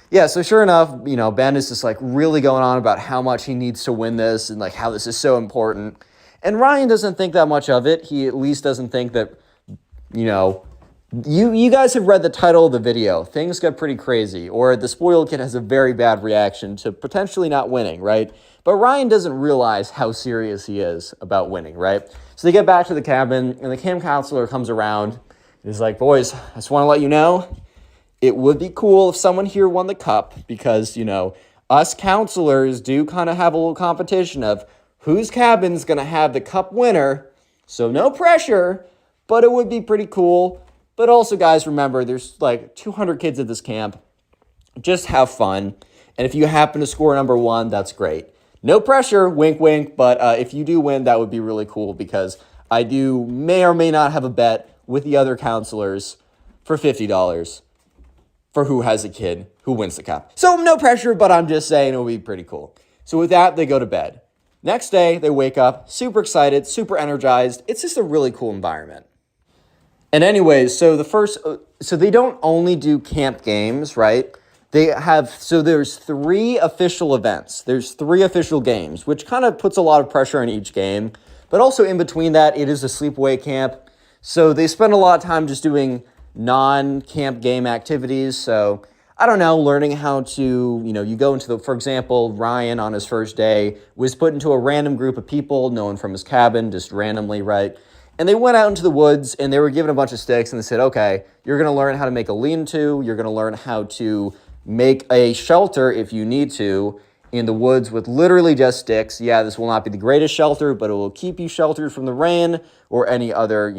Yeah, so sure enough, Ben is just really going on about how much he needs to win this and how this is so important. And Ryan doesn't think that much of it. He at least doesn't think that, you guys have read the title of the video. Things got pretty crazy, or the spoiled kid has a very bad reaction to potentially not winning, right? But Ryan doesn't realize how serious he is about winning, right? So they get back to the cabin, and the camp counselor comes around. He's like, boys, I just want to let you know, it would be cool if someone here won the cup because, us counselors do kind of have a little competition of whose cabin's going to have the cup winner. So no pressure, but it would be pretty cool. But also, guys, remember, there's 200 kids at this camp. Just have fun. And if you happen to score number one, that's great. No pressure, wink, wink. But if you do win, that would be really cool because I may or may not have a bet with the other counselors for $50. For who has a kid who wins the cup. So no pressure, but I'm just saying it would be pretty cool. So with that, they go to bed. Next day, they wake up super excited, super energized. It's just a really cool environment. And anyways, so so they don't only do camp games, right? There's 3 official events. There's 3 official games, which kind of puts a lot of pressure on each game. But also in between that, it is a sleepaway camp. So they spend a lot of time just doing non-camp game activities. So I don't know, learning how to, you go into for example, Ryan on his first day was put into a random group of people, no one from his cabin, just randomly, right? And they went out into the woods and they were given a bunch of sticks and they said, okay, you're going to learn how to make a lean-to, you're going to learn how to make a shelter if you need to in the woods with literally just sticks. Yeah, this will not be the greatest shelter, but it will keep you sheltered from the rain or any other,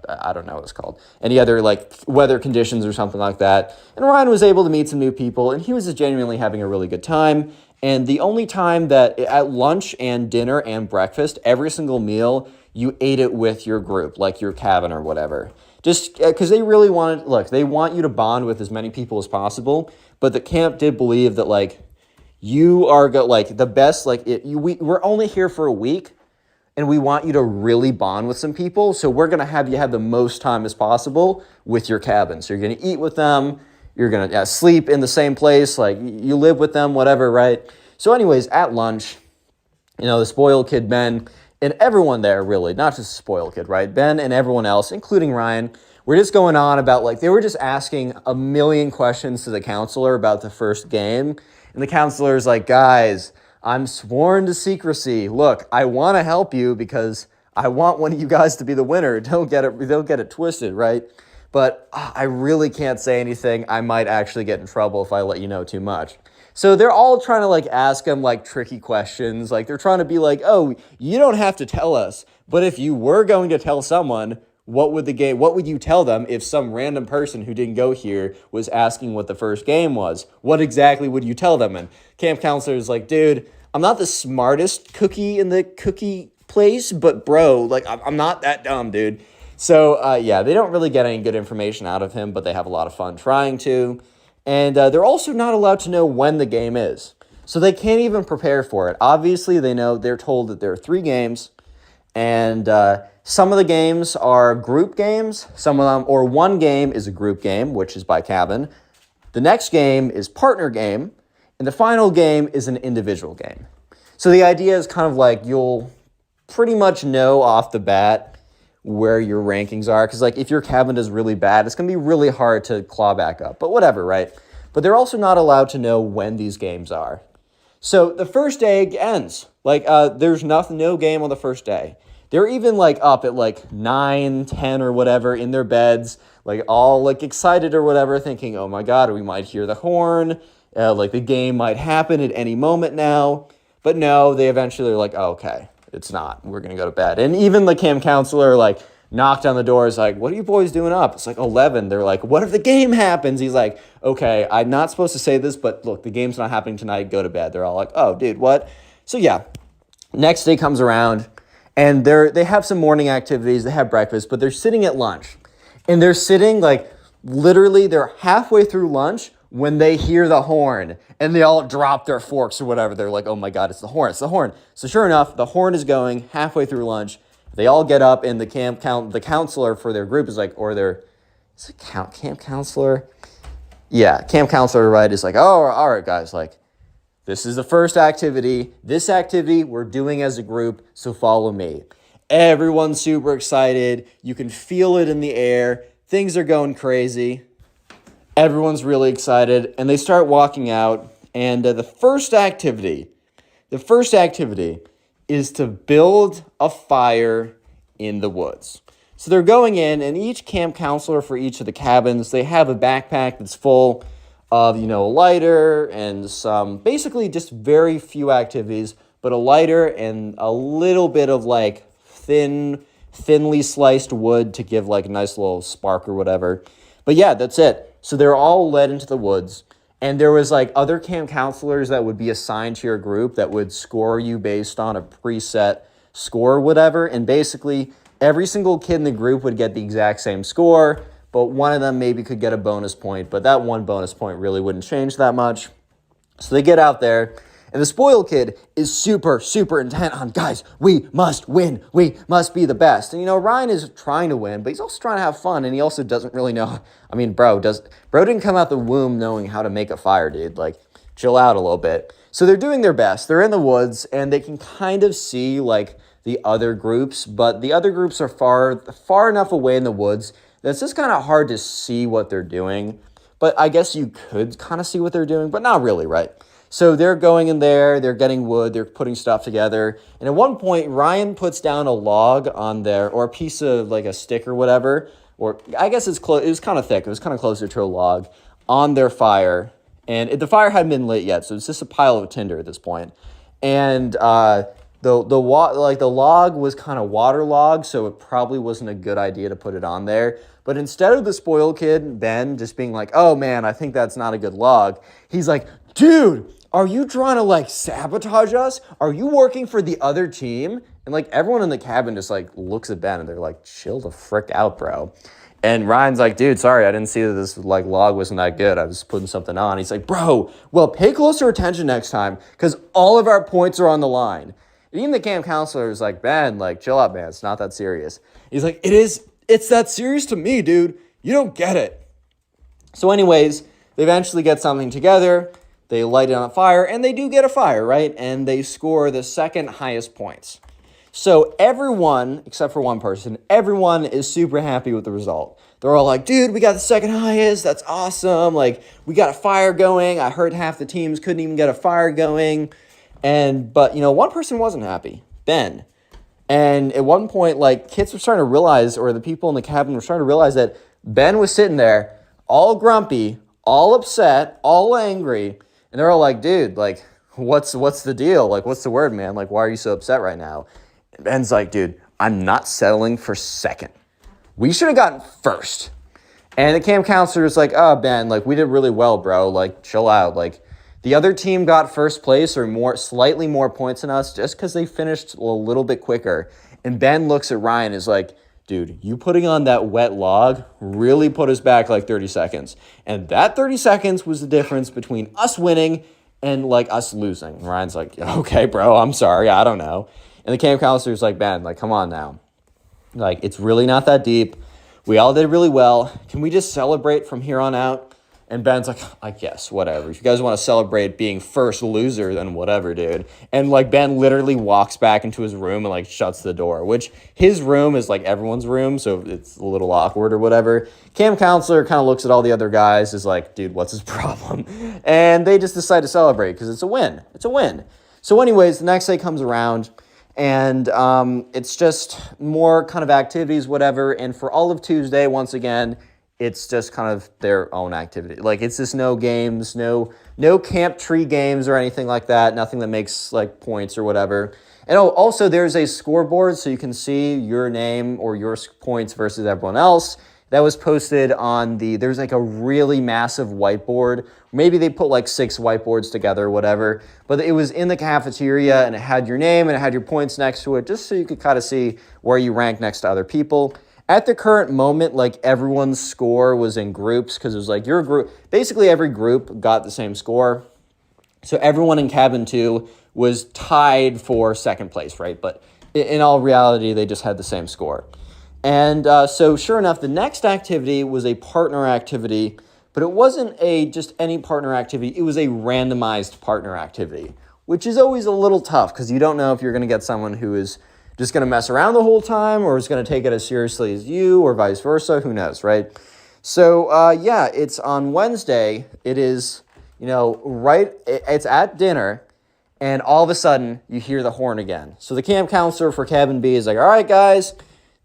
I don't know what it's called, any other like weather conditions or something like that. And Ryan was able to meet some new people and he was just genuinely having a really good time. And the only time that at lunch and dinner and breakfast, every single meal, you ate it with your group, like your cabin or whatever. Just because they really they want you to bond with as many people as possible. But the camp did believe that like you are the best, we're only here for a week and we want you to really bond with some people. So we're going to have you have the most time as possible with your cabin. So you're going to eat with them. You're going to sleep in the same place. Like you live with them, whatever, right? So anyways, at lunch, the spoiled kid, Ben, and everyone there really, not just the spoiled kid, right? Ben and everyone else, including Ryan, we're just going on about they were just asking a million questions to the counselor about the first game. And the counselor's like, guys, I'm sworn to secrecy. Look, I want to help you because I want one of you guys to be the winner. Don't get it twisted, right? But I really can't say anything. I might actually get in trouble if I let you know too much. So they're all trying to ask him tricky questions. They're trying to be like, oh, you don't have to tell us. But if you were going to tell someone, what would you tell them if some random person who didn't go here was asking what the first game was? What exactly would you tell them? And camp counselor is like, dude, I'm not the smartest cookie in the cookie place, but bro, I'm not that dumb, dude. So they don't really get any good information out of him, but they have a lot of fun trying to. And they're also not allowed to know when the game is. So they can't even prepare for it. Obviously, they're told that there are 3 games. And some of the games are group games. Some of them, or one game is a group game, which is by cabin. The next game is partner game. And the final game is an individual game. So the idea is kind of you'll pretty much know off the bat where your rankings are. Because if your cabin does really bad, it's going to be really hard to claw back up. But whatever, right? But they're also not allowed to know when these games are. So the first day ends. There's no game on the first day. They're even up at 9, 10 or whatever in their beds, all excited or whatever, thinking, oh my God, we might hear the horn. The game might happen at any moment now. But no, they eventually are like, oh, okay, it's not. We're going to go to bed. And even the camp counselor knocked on the door, is like, what are you boys doing up? It's 11. They're like, what if the game happens? He's like, okay, I'm not supposed to say this, but look, the game's not happening tonight. Go to bed. They're all like, oh, dude, what? So yeah, next day comes around. And they have some morning activities, they have breakfast, but they're sitting at lunch. And they're sitting literally they're halfway through lunch when they hear the horn. And they all drop their forks or whatever. They're like, oh my God, it's the horn, it's the horn. So sure enough, the horn is going halfway through lunch. They all get up and the counselor for their group is is it camp counselor? Yeah, camp counselor, right, is oh, all right, guys, this is the first activity. This activity we're doing as a group, so follow me. Everyone's super excited. You can feel it in the air. Things are going crazy. Everyone's really excited, and they start walking out. And the first activity is to build a fire in the woods. So they're going in, and each camp counselor for each of the cabins, they have a backpack that's full of, a lighter and some, basically just very few activities, but a lighter and a little bit of thinly sliced wood to give a nice little spark or whatever. But yeah, that's it. So they're all led into the woods, and there was other camp counselors that would be assigned to your group that would score you based on a preset score or whatever. And basically every single kid in the group would get the exact same score, but one of them maybe could get a bonus point, but that one bonus point really wouldn't change that much. So they get out there, And the spoiled kid is super, super intent on, guys, we must win. We must be the best. And, Ryan is trying to win, but he's also trying to have fun. And he also doesn't really know. I mean, bro didn't come out the womb knowing how to make a fire, dude. Like, chill out a little bit. So they're doing their best. They're in the woods, and they can kind of see, like, the other groups. But the other groups are far enough away in the woods that it's just kind of hard to see what they're doing. But I guess you could kind of see what they're doing, but not really, right? So they're going in there, they're getting wood, they're putting stuff together. And at one point, Ryan puts down a log on there, or a piece of like a stick or whatever, or I guess it was kind of thick. It was kind of closer to a log on their fire. And the fire hadn't been lit yet, so it's just a pile of tinder at this point. And the log was kind of waterlogged, so it probably wasn't a good idea to put it on there. But instead of the spoiled kid, Ben, just being like, oh man, I think that's not a good log, he's like, dude, are you trying to like sabotage us? Are you working for the other team? And like everyone in the cabin just like looks at Ben and they're like, chill the frick out, bro. And Ryan's like, dude, sorry, I didn't see that this like log wasn't that good. I was putting something on. He's like, bro, well, pay closer attention next time because all of our points are on the line. And even the camp counselor is like, Ben, like, chill out, man. It's not that serious. He's like, it's that serious to me, dude. You don't get it. So anyways, they eventually get something together. They light it on fire, and they do get a fire, right? And they score the second highest points. So everyone, except for one person, everyone is super happy with the result. They're all like, dude, we got the second highest. That's awesome. Like, we got a fire going. I heard half the teams couldn't even get a fire going. But one person wasn't happy, Ben. And at one point, like, kids were starting to realize, or the people in the cabin were starting to realize that Ben was sitting there all grumpy, all upset, all angry. And they're all like, dude, like, what's the deal? Like, what's the word, man? Like, why are you so upset right now? And Ben's like, dude, I'm not settling for second. We should have gotten first. And the camp counselor is like, oh, Ben, like, we did really well, bro. Like, chill out. Like, the other team got first place or slightly more points than us just because they finished a little bit quicker. And Ben looks at Ryan and is like, dude, you putting on that wet log really put us back like 30 seconds. And that 30 seconds was the difference between us winning and like us losing. And Ryan's like, okay, bro, I'm sorry. I don't know. And the camp counselor's like, Ben, like, come on now. Like, it's really not that deep. We all did really well. Can we just celebrate from here on out? And Ben's like, I guess, whatever. If you guys want to celebrate being first loser, then whatever, dude. And, like, Ben literally walks back into his room and, like, shuts the door, which his room is, like, everyone's room, so it's a little awkward or whatever. Camp counselor kind of looks at all the other guys, is like, dude, what's his problem? And they just decide to celebrate because it's a win. It's a win. So anyways, the next day comes around, and it's just more kind of activities, whatever. And for all of Tuesday, once again, it's just kind of their own activity. Like, it's just no games, no camp tree games or anything like that. Nothing that makes, like, points or whatever. And also, there's a scoreboard so you can see your name or your points versus everyone else. That was posted on there's, like, a really massive whiteboard. Maybe they put, like, 6 whiteboards together or whatever. But it was in the cafeteria, and it had your name, and it had your points next to it, just so you could kind of see where you rank next to other people. At the current moment, like, everyone's score was in groups because it was like your group. Basically, every group got the same score. So everyone in cabin 2 was tied for second place, right? But in all reality, they just had the same score. And so sure enough, the next activity was a partner activity, but it wasn't just any partner activity. It was a randomized partner activity, which is always a little tough because you don't know if you're going to get someone who is just going to mess around the whole time or is going to take it as seriously as you or vice versa. Who knows, right? So, it's on Wednesday. It is, it's at dinner, and all of a sudden, you hear the horn again. So the camp counselor for cabin B is like, all right, guys,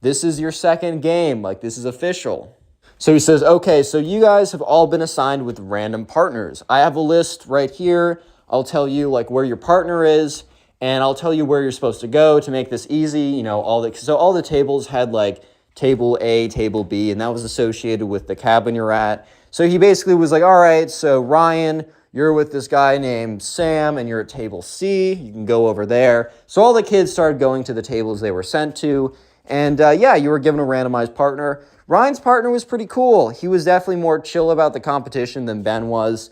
this is your second game. Like, this is official. So he says, okay, so you guys have all been assigned with random partners. I have a list right here. I'll tell you, like, where your partner is, and I'll tell you where you're supposed to go to make this easy. So all the tables had, like, table A, table B, and that was associated with the cabin you're at. So he basically was like, all right, so Ryan, you're with this guy named Sam, and you're at table C. You can go over there. So all the kids started going to the tables they were sent to, and you were given a randomized partner. Ryan's partner was pretty cool. He was definitely more chill about the competition than Ben was.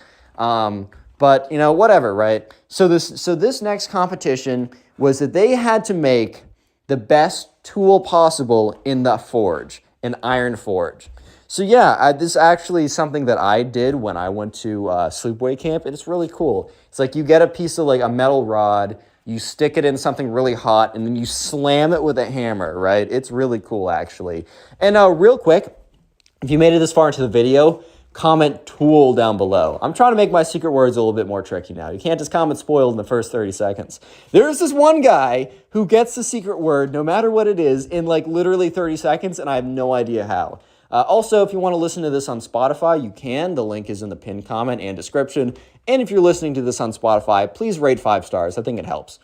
But, you know, whatever, right? So this next competition was that they had to make the best tool possible in the forge, an iron forge. So yeah, this is actually something that I did when I went to sleepaway camp, and it's really cool. It's like you get a piece of like a metal rod, you stick it in something really hot, and then you slam it with a hammer, right? It's really cool, actually. And real quick, if you made it this far into the video, comment tool down below. I'm trying to make my secret words a little bit more tricky now. You can't just comment spoiled in the first 30 seconds. There's this one guy who gets the secret word, no matter what it is, in like literally 30 seconds, and I have no idea how. Also, if you want to listen to this on Spotify, you can. The link is in the pinned comment and description. And if you're listening to this on Spotify, please rate 5 stars. I think it helps.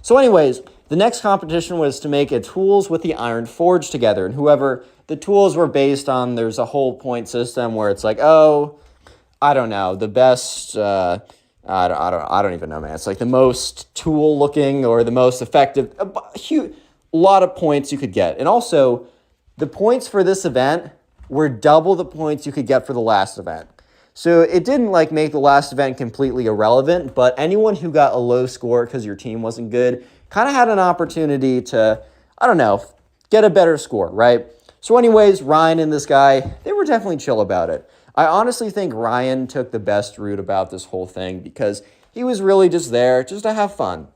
So anyways, the next competition was to make a tools with the iron forge together. And whoever the tools were based on, there's a whole point system where it's like, oh, I don't know, the best, I don't even know, man. It's like the most tool looking or the most effective, a lot of points you could get. And also, the points for this event were double the points you could get for the last event. So it didn't like make the last event completely irrelevant, but anyone who got a low score because your team wasn't good kind of had an opportunity to, I don't know, get a better score, right? So anyways, Ryan and this guy, they were definitely chill about it. I honestly think Ryan took the best route about this whole thing because he was really just there just to have fun.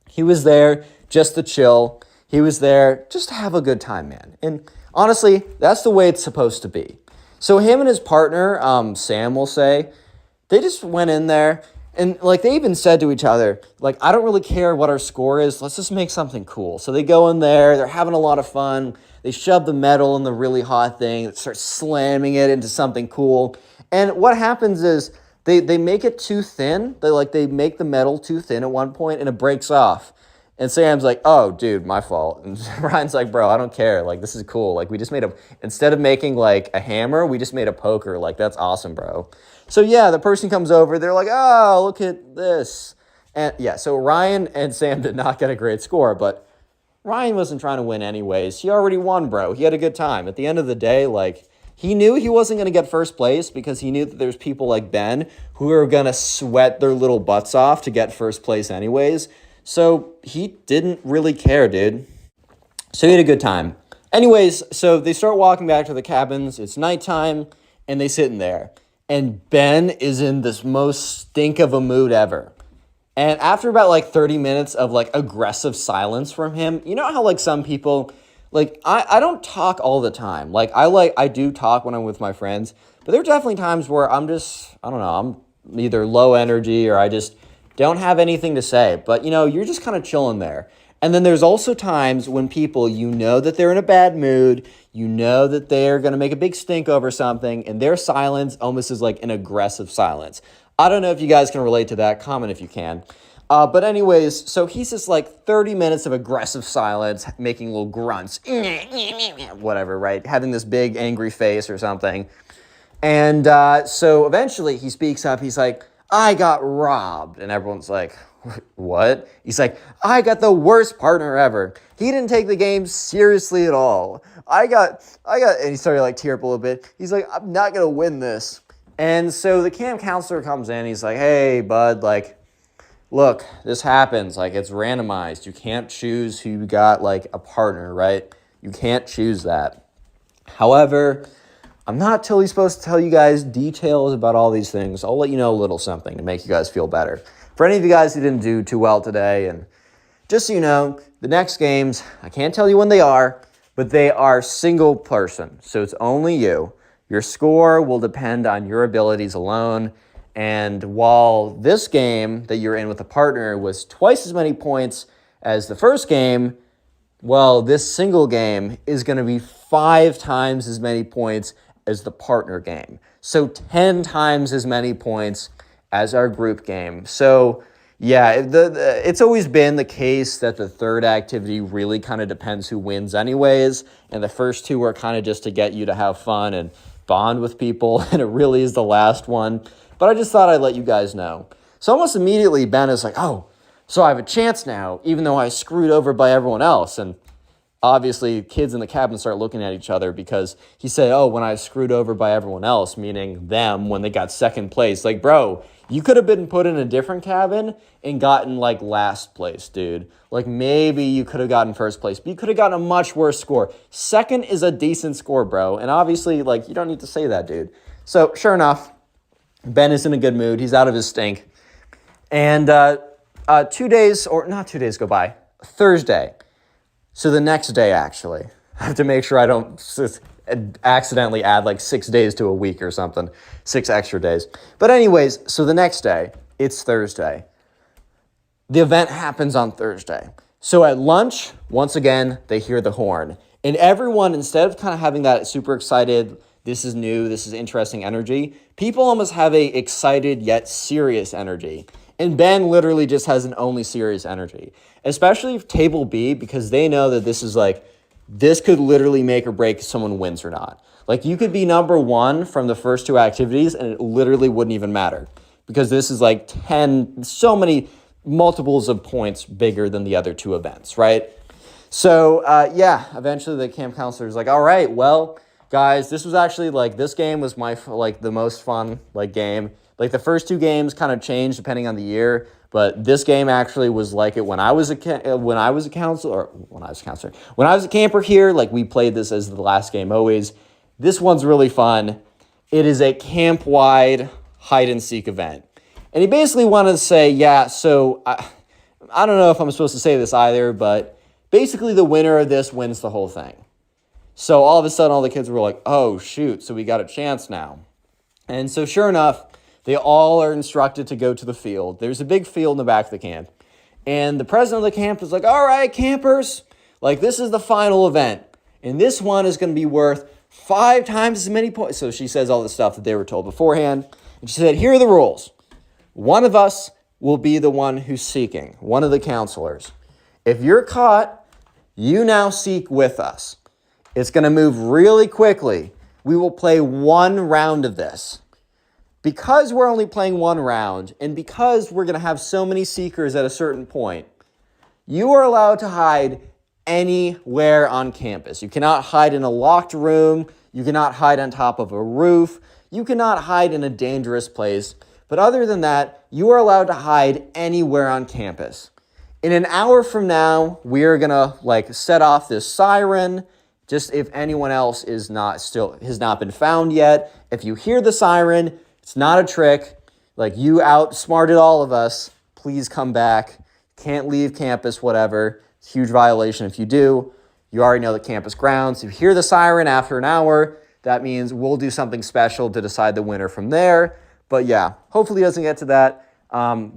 He was there just to chill. He was there just to have a good time, man. And honestly, that's the way it's supposed to be. So him and his partner, Sam will say, they just went in there and like they even said to each other, like, I don't really care what our score is. Let's just make something cool. So they go in there, they're having a lot of fun. They shove the metal in the really hot thing, start slamming it into something cool. And what happens is they make it too thin. They make the metal too thin at one point and it breaks off. And Sam's like, oh, dude, my fault. And Ryan's like, bro, I don't care. Like, this is cool. Like, we just made instead of making, like, a hammer, we just made a poker. Like, that's awesome, bro. So, yeah, the person comes over. They're like, oh, look at this. And, yeah, so Ryan and Sam did not get a great score. But Ryan wasn't trying to win anyways. He already won, bro. He had a good time. At the end of the day, like, he knew he wasn't going to get first place because he knew that there's people like Ben who are going to sweat their little butts off to get first place anyways. So he didn't really care, dude. So he had a good time. Anyways, so they start walking back to the cabins. It's nighttime, and they sit in there. And Ben is in this most stink of a mood ever. And after about, like, 30 minutes of, like, aggressive silence from him, you know how, like, some people, like, I don't talk all the time. I do talk when I'm with my friends. But there are definitely times where I'm just, I don't know, I'm either low energy or I just don't have anything to say, but, you know, you're just kind of chilling there. And then there's also times when people, you know that they're in a bad mood, you know that they're going to make a big stink over something, and their silence almost is like an aggressive silence. I don't know if you guys can relate to that. Comment if you can. But anyways, so he's just like 30 minutes of aggressive silence, making little grunts, whatever, right? Having this big angry face or something. And so eventually he speaks up. He's like, I got robbed. And everyone's like, what? He's like, I got the worst partner ever. He didn't take the game seriously at all. And he started to like tear up a little bit. He's like, I'm not going to win this. And so the camp counselor comes in. He's like, hey, bud, like, look, this happens. Like, it's randomized. You can't choose who got like a partner, right? You can't choose that. However, I'm not totally supposed to tell you guys details about all these things. I'll let you know a little something to make you guys feel better. For any of you guys who didn't do too well today, and just so you know, the next games, I can't tell you when they are, but they are single person. So it's only you. Your score will depend on your abilities alone. And while this game that you're in with a partner was twice as many points as the first game, well, this single game is going to be 5 times as many points as the partner game. So 10 times as many points as our group game. So yeah, it's always been the case that the third activity really kind of depends who wins anyways. And the first 2 are kind of just to get you to have fun and bond with people. And it really is the last one. But I just thought I'd let you guys know. So almost immediately Ben is like, oh, so I have a chance now, even though I screwed over by everyone else. And obviously kids in the cabin start looking at each other because he said, oh, when I was screwed over by everyone else, meaning them when they got second place. Like, bro, you could have been put in a different cabin and gotten like last place, dude. Like maybe you could have gotten first place, but you could have gotten a much worse score. Second is a decent score, bro. And obviously, like, you don't need to say that, dude. So sure enough, Ben is in a good mood. He's out of his stink. And 2 days, or not 2 days go by, Thursday. So the next day, actually, I have to make sure I don't accidentally add like 6 days to a week or something, 6 extra days. But anyways, so the next day, it's Thursday. The event happens on Thursday. So at lunch, once again, they hear the horn. And everyone, instead of kind of having that super excited, this is new, this is interesting energy, people almost have a excited yet serious energy. And Ben literally just has an only serious energy, especially table B, because they know that this is like, this could literally make or break if someone wins or not. Like you could be number one from the first 2 activities and it literally wouldn't even matter because this is like 10, so many multiples of points bigger than the other 2 events, right? So yeah, eventually the camp counselor is like, all right, well, guys, this was actually like, this game was my, like the most fun like game. Like the first 2 games kind of changed depending on the year, but this game actually was like it when I was a counselor. When I was a camper here, like we played this as the last game always. This one's really fun. It is a camp-wide hide and seek event. And he basically wanted to say, yeah, so I don't know if I'm supposed to say this either, but basically the winner of this wins the whole thing. So all of a sudden all the kids were like, oh shoot, so we got a chance now. And so sure enough, they all are instructed to go to the field. There's a big field in the back of the camp. And the president of the camp is like, all right, campers, like this is the final event. And this one is going to be worth 5 times as many points. So she says all the stuff that they were told beforehand. And she said, here are the rules. One of us will be the one who's seeking, one of the counselors. If you're caught, you now seek with us. It's going to move really quickly. We will play 1 round of this. Because we're only playing 1 round, and because we're going to have so many seekers at a certain point, you are allowed to hide anywhere on campus. You cannot hide in a locked room. You cannot hide on top of a roof. You cannot hide in a dangerous place. But other than that, you are allowed to hide anywhere on campus. In an hour from now, we are going to like set off this siren. Just if anyone else has not been found yet. If you hear the siren, it's not a trick. Like you outsmarted all of us. Please come back. Can't leave campus, whatever. It's a huge violation if you do. You already know the campus grounds. If you hear the siren after an hour, that means we'll do something special to decide the winner from there. But yeah, hopefully it doesn't get to that.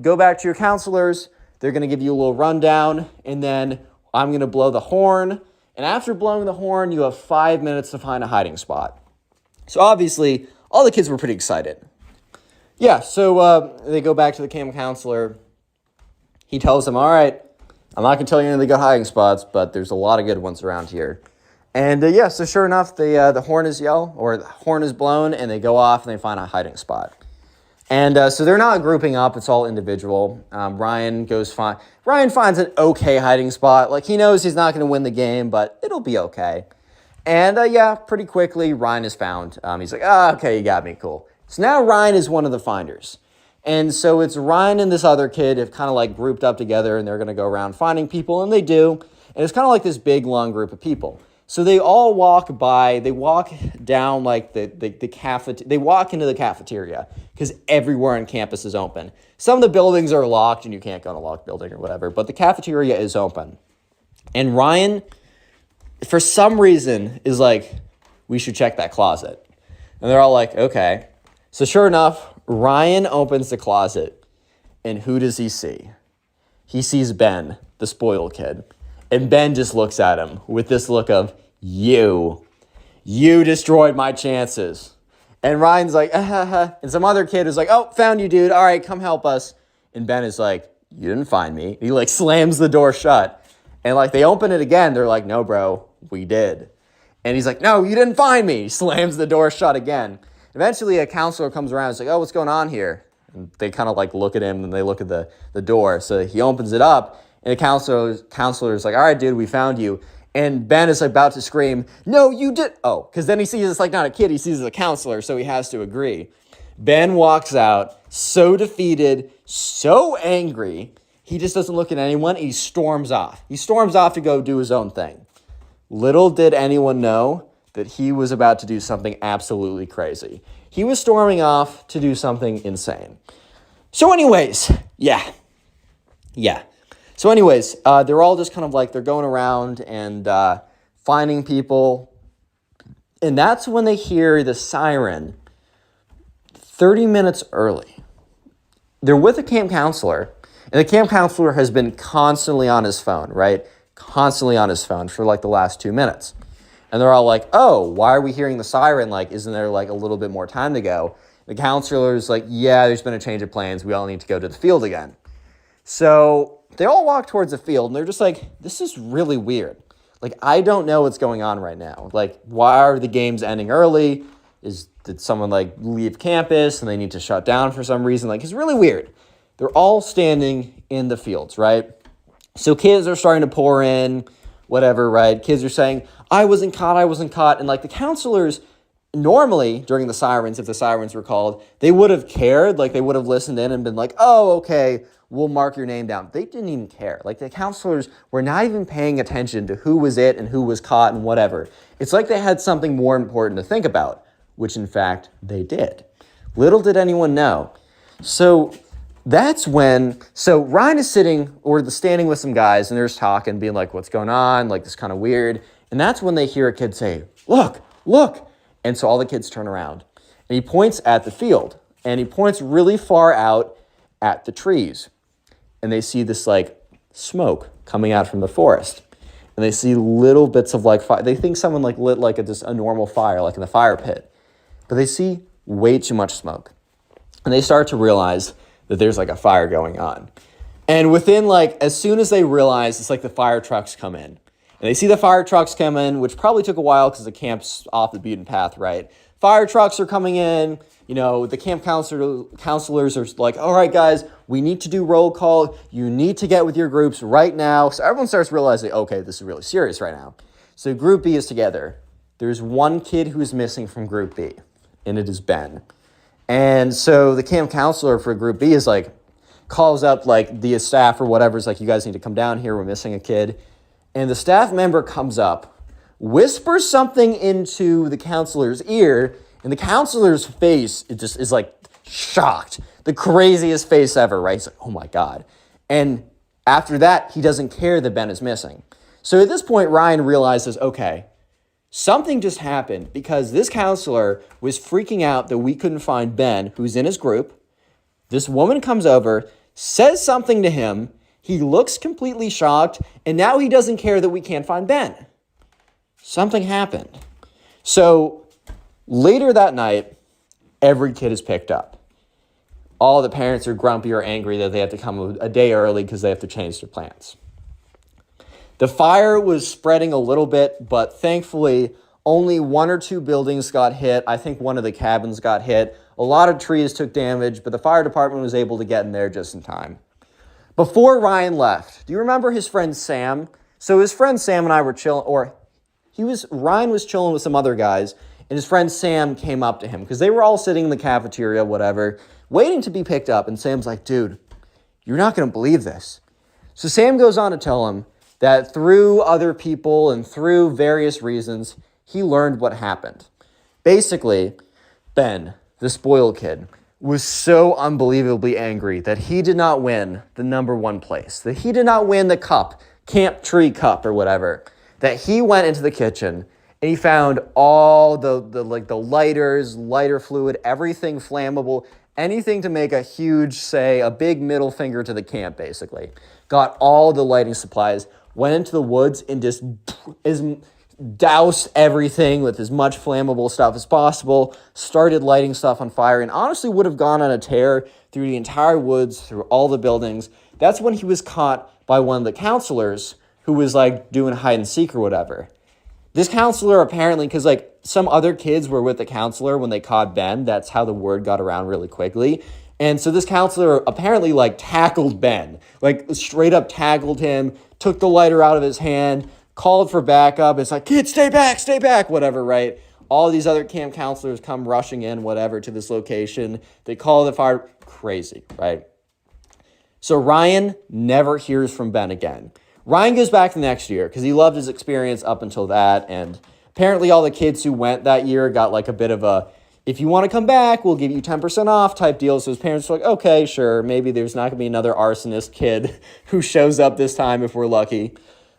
Go back to your counselors. They're going to give you a little rundown. And then I'm going to blow the horn. And after blowing the horn, you have 5 minutes to find a hiding spot. So obviously, all the kids were pretty excited. Yeah, so they go back to the camp counselor. He tells them, all right, I'm not going to tell you any of the good hiding spots, but there's a lot of good ones around here. And yeah, so sure enough, the horn is blown, and they go off and they find a hiding spot. And so they're not grouping up, it's all individual. Ryan finds an okay hiding spot. Like he knows he's not going to win the game, but it'll be okay. And yeah, pretty quickly, Ryan is found. He's like, okay, you got me, cool. So now Ryan is one of the finders. And so it's Ryan and this other kid have kind of like grouped up together and they're going to go around finding people, and they do. And it's kind of like this big, long group of people. So they all walk down like the cafeteria. They walk into the cafeteria because everywhere on campus is open. Some of the buildings are locked and you can't go in a locked building or whatever, but the cafeteria is open. And Ryan, for some reason, is like, we should check that closet. And they're all like, okay. So sure enough, Ryan opens the closet, and who does he see? He sees Ben, the spoiled kid. And Ben just looks at him with this look of, you destroyed my chances. And Ryan's like, and some other kid is like, oh, found you, dude. All right, come help us. And Ben is like, you didn't find me. He like slams the door shut. And like they open it again. They're like, no, bro, we did. And he's like, no, you didn't find me. He slams the door shut again. Eventually, a counselor comes around and is like, oh, what's going on here? And they kind of like look at him and they look at the door. So he opens it up, and the counselor is like, all right, dude, we found you. And Ben is about to scream, no, you did. Oh, because then he sees it's like not a kid, he sees it's a counselor, so he has to agree. Ben walks out so defeated, so angry, he just doesn't look at anyone. He storms off. He storms off to go do his own thing. Little did anyone know that he was about to do something absolutely crazy. He was storming off to do something insane. So anyways, yeah. So anyways, they're all just kind of like, they're going around and finding people. And that's when they hear the siren 30 minutes early. They're with a camp counselor, and the camp counselor has been constantly on his phone, right? Constantly on his phone for like the last 2 minutes. And they're all like, oh, why are we hearing the siren? Like, isn't there like a little bit more time to go? The counselor's like, yeah, there's been a change of plans. We all need to go to the field again. So they all walk towards the field, and they're just like, this is really weird. Like, I don't know what's going on right now. Like, why are the games ending early? Did someone like leave campus and they need to shut down for some reason? Like, it's really weird. They're all standing in the fields, right? So kids are starting to pour in, whatever, right? Kids are saying, I wasn't caught. And like the counselors, normally during the sirens, if the sirens were called, they would have cared. Like they would have listened in and been like, oh, okay, we'll mark your name down. They didn't even care. Like the counselors were not even paying attention to who was it and who was caught and whatever. It's like they had something more important to think about, which in fact they did. Little did anyone know. So that's when, Ryan is standing with some guys and they're just talking, being like, what's going on? Like, this kind of weird. And that's when they hear a kid say, look. And so all the kids turn around and he points at the field and he points really far out at the trees. And they see this like smoke coming out from the forest. And they see little bits of like fire. They think someone like lit like just a normal fire, like in the fire pit. But they see way too much smoke. And they start to realize that there's like a fire going on. And within like, as soon as they realize, it's like the fire trucks come in. And they see the fire trucks come in, which probably took a while because the camp's off the beaten path, right? Fire trucks are coming in. You know, the camp counselors are like, all right, guys, we need to do roll call. You need to get with your groups right now. So everyone starts realizing, okay, this is really serious right now. So Group B is together. There's one kid who's missing from Group B, and it is Ben. And so the camp counselor for Group B is like, calls up like the staff or whatever. It's like, you guys need to come down here. We're missing a kid. And the staff member comes up, whispers something into the counselor's ear, and the counselor's face, it just is like shocked. The craziest face ever, right? He's like, oh my God. And after that, he doesn't care that Ben is missing. So at this point, Ryan realizes, okay, something just happened because this counselor was freaking out that we couldn't find Ben, who's in his group. This woman comes over, says something to him. He looks completely shocked, and now he doesn't care that we can't find Ben. Something happened. So later that night, every kid is picked up. All the parents are grumpy or angry that they have to come a day early because they have to change their plans. The fire was spreading a little bit, but thankfully only 1 or 2 buildings got hit. I think one of the cabins got hit. A lot of trees took damage, but the fire department was able to get in there just in time. Before Ryan left, do you remember his friend Sam? So his friend Sam and I were chilling, Ryan was chilling with some other guys, and his friend Sam came up to him because they were all sitting in the cafeteria, whatever, waiting to be picked up. And Sam's like, dude, you're not going to believe this. So Sam goes on to tell him that through other people and through various reasons, he learned what happened. Basically, Ben, the spoiled kid, was so unbelievably angry that he did not win the number 1 place, that he did not win the cup, Camp Tree Cup or whatever, that he went into the kitchen and he found all the lighters, lighter fluid, everything flammable, anything to make a big middle finger to the camp, basically. Got all the lighting supplies, went into the woods and just doused everything with as much flammable stuff as possible, started lighting stuff on fire, and honestly would have gone on a tear through the entire woods, through all the buildings. That's when he was caught by one of the counselors who was like doing hide and seek or whatever. This counselor apparently, because like some other kids were with the counselor when they caught Ben, that's how the word got around really quickly. And so this counselor apparently like tackled Ben, like straight up tackled him, took the lighter out of his hand, called for backup. It's like, kids, stay back, whatever, right? All these other camp counselors come rushing in, whatever, to this location. They call the fire. Crazy, right? So Ryan never hears from Ben again. Ryan goes back the next year because he loved his experience up until that. And apparently all the kids who went that year got like a bit of a, if you want to come back, we'll give you 10% off type deal. So his parents were like, okay, sure. Maybe there's not going to be another arsonist kid who shows up this time if we're lucky.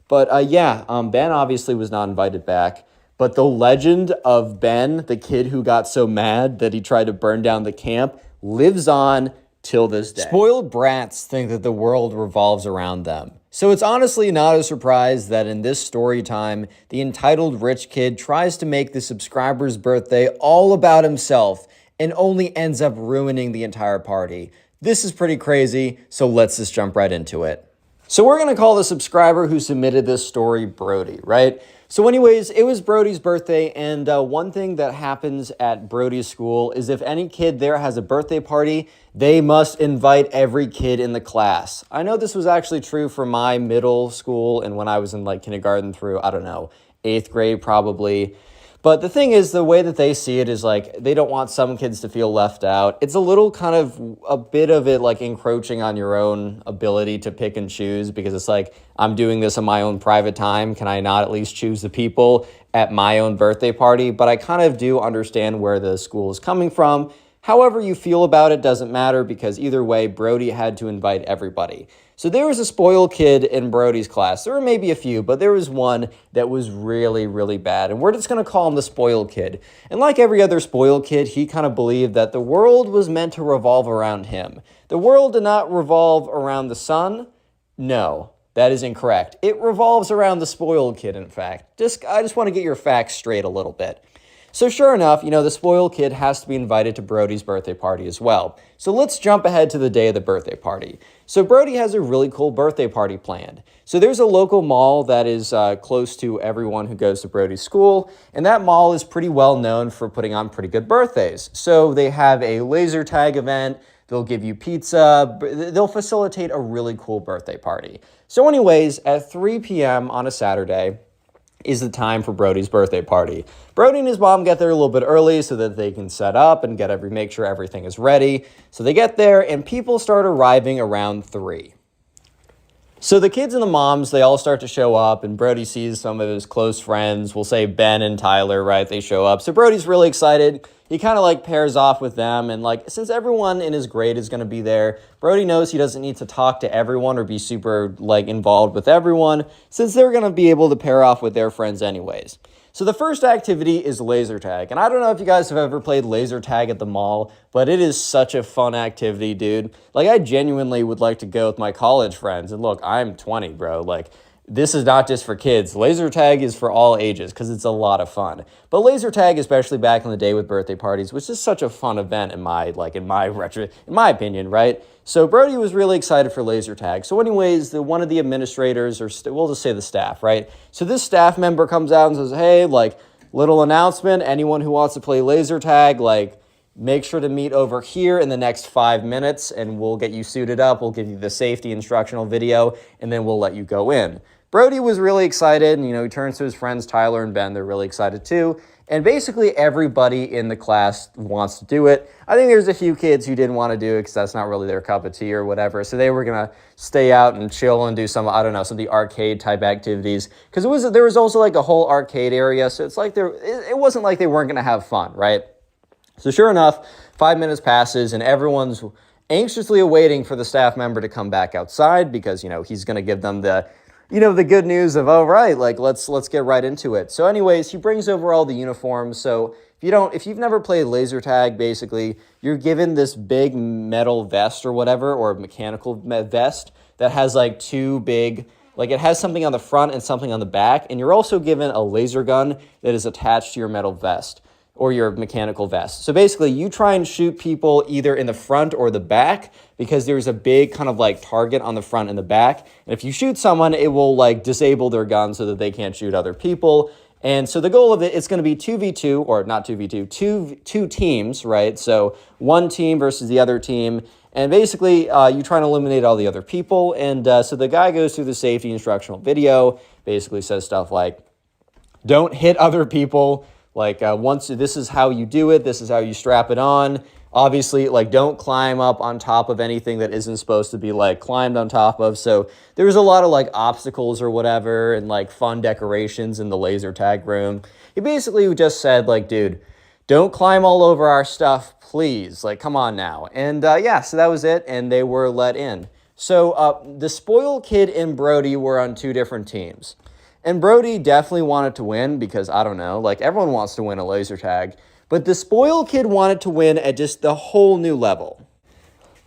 But Ben obviously was not invited back. But the legend of Ben, the kid who got so mad that he tried to burn down the camp, lives on till this day. Spoiled brats think that the world revolves around them. So it's honestly not a surprise that in this story time, the entitled rich kid tries to make the subscriber's birthday all about himself and only ends up ruining the entire party. This is pretty crazy, so let's just jump right into it. So we're going to call the subscriber who submitted this story Brody, right? So anyways, it was Brody's birthday, and one thing that happens at Brody's school is if any kid there has a birthday party, they must invite every kid in the class. I know this was actually true for my middle school and when I was in like kindergarten through, I don't know, 8th grade probably. But the thing is, the way that they see it is like they don't want some kids to feel left out. It's a little kind of a bit of it like encroaching on your own ability to pick and choose because it's like, I'm doing this in my own private time. Can I not at least choose the people at my own birthday party? But I kind of do understand where the school is coming from. However you feel about it doesn't matter because either way, Brody had to invite everybody. So there was a spoiled kid in Brody's class. There were maybe a few, but there was one that was really, really bad. And we're just going to call him the spoiled kid. And like every other spoiled kid, he kind of believed that the world was meant to revolve around him. The world did not revolve around the sun. No, that is incorrect. It revolves around the spoiled kid, in fact. I just want to get your facts straight a little bit. So sure enough, the spoiled kid has to be invited to Brody's birthday party as well. So let's jump ahead to the day of the birthday party. So Brody has a really cool birthday party planned. So there's a local mall that is close to everyone who goes to Brody's school, and that mall is pretty well known for putting on pretty good birthdays. So they have a laser tag event, they'll give you pizza, they'll facilitate a really cool birthday party. So anyways, at 3 p.m. on a Saturday, is the time for Brody's birthday party. Brody and his mom get there a little bit early so that they can set up and make sure everything is ready. So they get there and people start arriving around 3. So the kids and the moms, they all start to show up and Brody sees some of his close friends. We'll say Ben and Tyler, right? They show up. So Brody's really excited. He kind of like pairs off with them. And like, since everyone in his grade is going to be there, Brody knows he doesn't need to talk to everyone or be super like involved with everyone since they're going to be able to pair off with their friends anyways. So the first activity is laser tag. And I don't know if you guys have ever played laser tag at the mall, but it is such a fun activity, dude. Like, I genuinely would like to go with my college friends. And look, I'm 20, bro. Like, this is not just for kids. Laser tag is for all ages because it's a lot of fun. But laser tag, especially back in the day with birthday parties, was just such a fun event in my opinion, right? So Brody was really excited for laser tag. So anyways, one of the administrators, or we'll just say the staff, right? So this staff member comes out and says, hey, like, little announcement, anyone who wants to play laser tag, like, make sure to meet over here in the next 5 minutes and we'll get you suited up. We'll give you the safety instructional video and then we'll let you go in. Brody was really excited, and he turns to his friends Tyler and Ben. They're really excited too. And basically everybody in the class wants to do it. I think there's a few kids who didn't want to do it because that's not really their cup of tea or whatever. So they were going to stay out and chill and do some of the arcade type activities. Because there was also like a whole arcade area. So it's like it wasn't like they weren't going to have fun, right? So sure enough, 5 minutes passes and everyone's anxiously awaiting for the staff member to come back outside because, he's going to give them the good news of, oh, right, like, let's get right into it. So anyways, he brings over all the uniforms. So if you've never played laser tag, basically, you're given this big metal vest or whatever, or mechanical vest that has like two big, like it has something on the front and something on the back. And you're also given a laser gun that is attached to your metal vest or your mechanical vest. So basically, you try and shoot people either in the front or the back because there's a big kind of like target on the front and the back. And if you shoot someone, it will like disable their gun so that they can't shoot other people. And so the goal of it, it's going to be 2v2, or not 2v2, two teams, right? So one team versus the other team. And basically, you try and eliminate all the other people. And so the guy goes through the safety instructional video, basically says stuff like, don't hit other people. Like, once this is how you do it, this is how you strap it on. Obviously, like, don't climb up on top of anything that isn't supposed to be, like, climbed on top of. So there's a lot of, like, obstacles or whatever and, like, fun decorations in the laser tag room. He basically just said, like, dude, don't climb all over our stuff, please. Like, come on now. And, yeah, so that was it, and they were let in. So the spoiled kid and Brody were on two different teams. And Brody definitely wanted to win because, I don't know, like, everyone wants to win a laser tag. But the spoiled kid wanted to win at just the whole new level.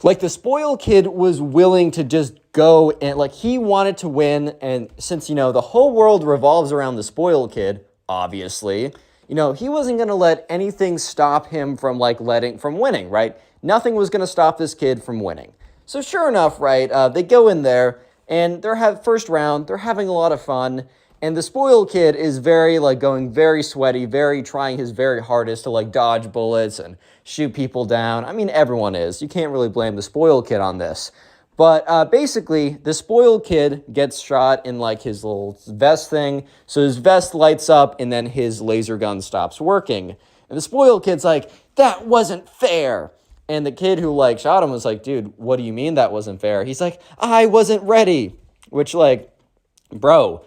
Like, the spoiled kid was willing to just go and, like, he wanted to win. And since, you know, the whole world revolves around the spoiled kid, obviously, you know, he wasn't going to let anything stop him from, like, from winning, right? Nothing was going to stop this kid from winning. So sure enough, right, they go in there and first round, they're having a lot of fun. And the spoiled kid is going very sweaty, trying his very hardest to, like, dodge bullets and shoot people down. I mean, everyone is. You can't really blame the spoiled kid on this. But basically, the spoiled kid gets shot in, like, his little vest thing. So his vest lights up, and then his laser gun stops working. And the spoiled kid's like, that wasn't fair. And the kid who, like, shot him was like, dude, what do you mean that wasn't fair? He's like, I wasn't ready. Which, like, bro,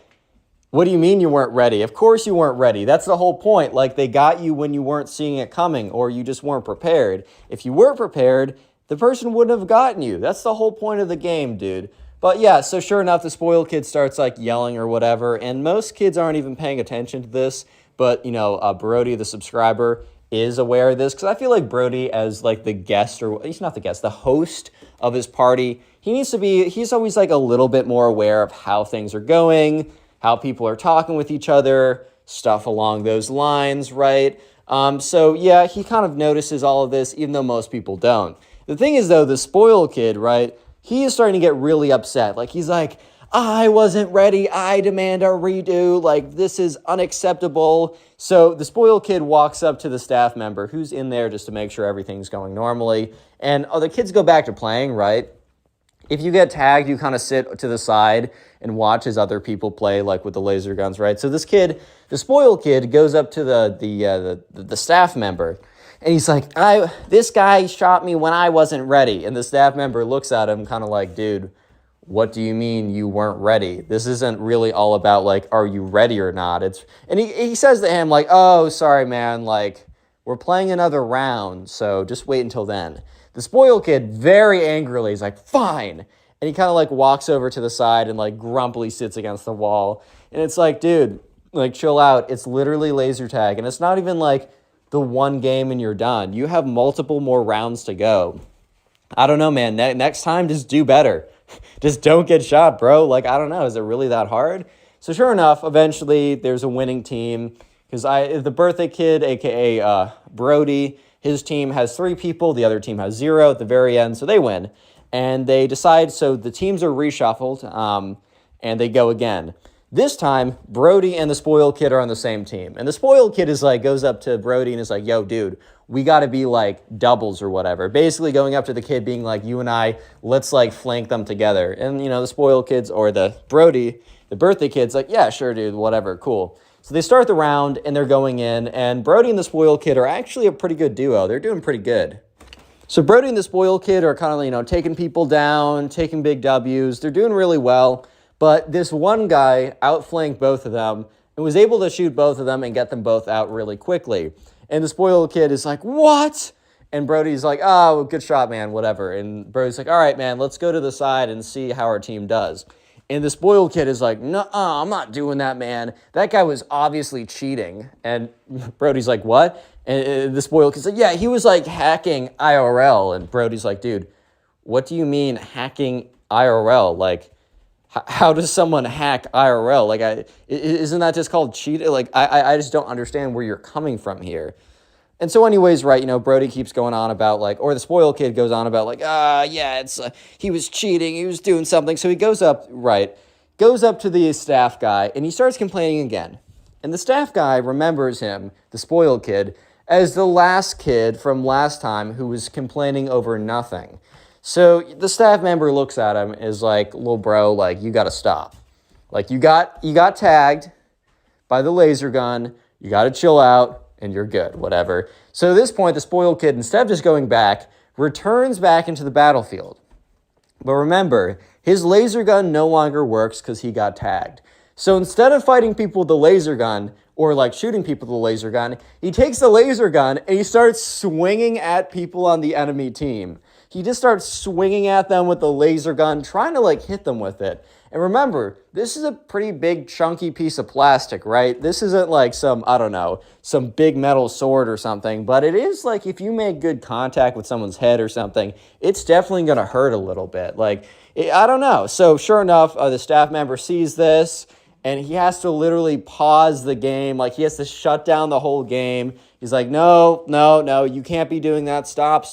what do you mean you weren't ready? Of course you weren't ready. That's the whole point. Like, they got you when you weren't seeing it coming, or you just weren't prepared. If you were prepared, the person wouldn't have gotten you. That's the whole point of the game, dude. But yeah, so sure enough, the spoiled kid starts, like, yelling or whatever, and most kids aren't even paying attention to this, but, you know, Brody, the subscriber, is aware of this, because I feel like Brody, as, like, the guest, or he's not the guest, the host of his party, he's always, like, a little bit more aware of how things are going, how people are talking with each other, stuff along those lines, right? So yeah, he kind of notices all of this, even though most people don't. The thing is, though, the spoiled kid, right, he is starting to get really upset. Like, he's like, I wasn't ready, I demand a redo, like, this is unacceptable. So the spoiled kid walks up to the staff member who's in there just to make sure everything's going normally, and the kids go back to playing, right? If you get tagged, you kind of sit to the side and watch as other people play, like, with the laser guns, right? So this kid, the spoiled kid, goes up to the staff member, and he's like, this guy shot me when I wasn't ready. And the staff member looks at him kind of like, dude, what do you mean you weren't ready? This isn't really all about, like, are you ready or not? And he says to him, like, oh, sorry, man, like, we're playing another round, so just wait until then. The spoiled kid, very angrily, is like, fine. And he kind of, like, walks over to the side and, like, grumpily sits against the wall. And it's like, dude, like, chill out. It's literally laser tag. And it's not even, like, the one game and you're done. You have multiple more rounds to go. I don't know, man. Next time, just do better. Just don't get shot, bro. Like, I don't know. Is it really that hard? So sure enough, eventually, there's a winning team. Because the birthday kid, a.k.a. Brody, his team has 3 people, the other team has 0 at the very end, so they win. And they decide, so the teams are reshuffled, and they go again. This time, Brody and the spoiled kid are on the same team. And the spoiled kid is like, goes up to Brody and is like, yo, dude, we got to be, like, doubles or whatever. Basically going up to the kid being like, you and I, let's, like, flank them together. And, you know, the spoiled kids, or the Brody, the birthday kid's like, yeah, sure, dude, whatever, cool. So they start the round, and they're going in, and Brody and the spoiled kid are actually a pretty good duo. They're doing pretty good. So Brody and the spoiled kid are kind of, you know, taking people down, taking big W's. They're doing really well, but this one guy outflanked both of them and was able to shoot both of them and get them both out really quickly. And the spoiled kid is like, what? And Brody's like, oh, good shot, man, whatever. And Brody's like, all right, man, let's go to the side and see how our team does. And the spoiled kid is like, no, I'm not doing that, man. That guy was obviously cheating. And Brody's like, what? And the spoiled kid's like, yeah, he was, like, hacking IRL. And Brody's like, dude, what do you mean hacking IRL? Like, how does someone hack IRL? Like, isn't that just called cheating? Like, I just don't understand where you're coming from here. And so anyways, right, you know, Brody keeps going on about, like, or the spoiled kid goes on about, like, yeah, it's, he was cheating, he was doing something. So he goes up to the staff guy, and he starts complaining again. And the staff guy remembers him, the spoiled kid, as the last kid from last time who was complaining over nothing. So the staff member looks at him as like, little bro, like, you gotta stop. Like, you got tagged by the laser gun, you gotta chill out, and you're good, whatever. So at this point, the spoiled kid, instead of just going back, returns back into the battlefield. But remember, his laser gun no longer works because he got tagged. So instead of fighting people with the laser gun, or like shooting people with the laser gun, he takes the laser gun and he starts swinging at people on the enemy team. He just starts swinging at them with the laser gun, trying to like hit them with it. And remember, this is a pretty big chunky piece of plastic, right? This isn't like some, I don't know, some big metal sword or something, but it is like if you make good contact with someone's head or something, it's definitely gonna hurt a little bit. Like, I don't know. So sure enough, the staff member sees this, and he has to literally pause the game. Like, he has to shut down the whole game. He's like, no, you can't be doing that. Stop.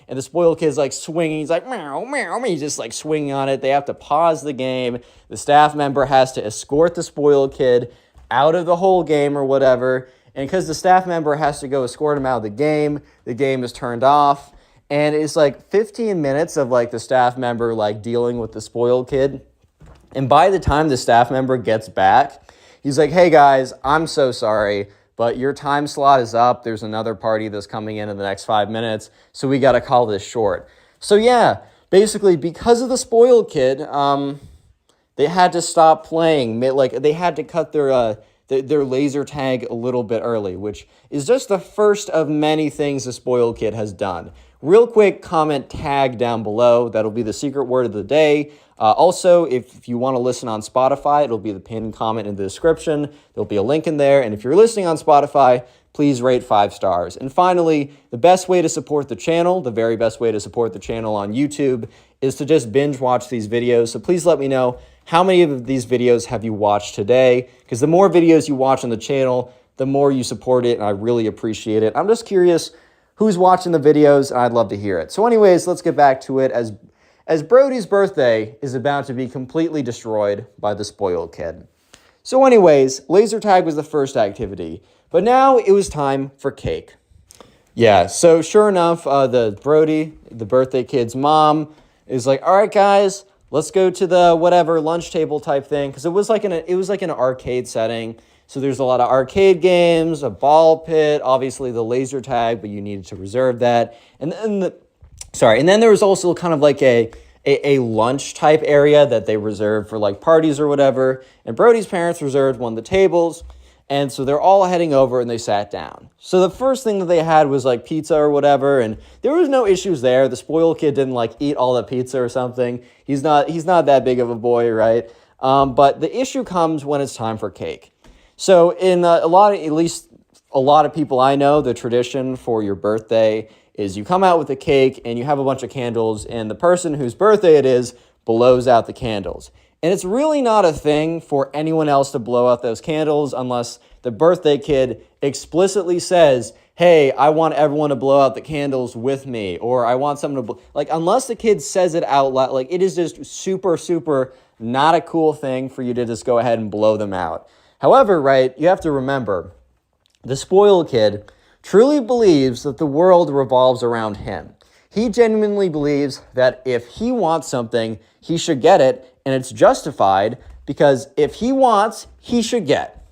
And the spoiled kid's like swinging. He's like, meow, meow. He's just like swinging on it. They have to pause the game. The staff member has to escort the spoiled kid out of the whole game or whatever. And because the staff member has to go escort him out of the game is turned off. And it's like 15 minutes of like the staff member like dealing with the spoiled kid. And by the time the staff member gets back, he's like, hey guys, I'm so sorry, but your time slot is up. There's another party that's coming in the next 5 minutes, so we got to call this short. So yeah, basically because of the spoiled kid, they had to stop playing. Like, they had to cut their laser tag a little bit early, which is just the first of many things the spoiled kid has done. Real quick, comment tag down below. That'll be the secret word of the day. Also, if you want to listen on Spotify, it'll be the pinned comment in the description. There'll be a link in there. And if you're listening on Spotify, please rate 5 stars. And finally, the best way to support the channel, the very best way to support the channel on YouTube, is to just binge watch these videos. So please let me know, how many of these videos have you watched today? Because the more videos you watch on the channel, the more you support it, and I really appreciate it. I'm just curious who's watching the videos, and I'd love to hear it. So anyways, let's get back to it. As Brody's birthday is about to be completely destroyed by the spoiled kid. So anyways, laser tag was the first activity, but now it was time for cake. Yeah, so sure enough, the birthday kid's mom, is like, all right guys, let's go to the whatever lunch table type thing, because it was like an arcade setting. So there's a lot of arcade games, a ball pit, obviously the laser tag, but you needed to reserve that. And then there was also kind of like a lunch type area that they reserved for like parties or whatever. And Brody's parents reserved one of the tables. And so they're all heading over and they sat down. So the first thing that they had was like pizza or whatever. And there was no issues there. The spoiled kid didn't like eat all the pizza or something. He's not that big of a boy, right? But the issue comes when it's time for cake. So in at least a lot of people I know, the tradition for your birthday is you come out with a cake and you have a bunch of candles, and the person whose birthday it is blows out the candles. And it's really not a thing for anyone else to blow out those candles unless the birthday kid explicitly says, hey, I want everyone to blow out the candles with me, or I want someone to, unless the kid says it out loud, like, it is just super, super not a cool thing for you to just go ahead and blow them out. However, right, you have to remember, the spoiled kid truly believes that the world revolves around him. He genuinely believes that if he wants something, he should get it, and it's justified because if he wants, he should get.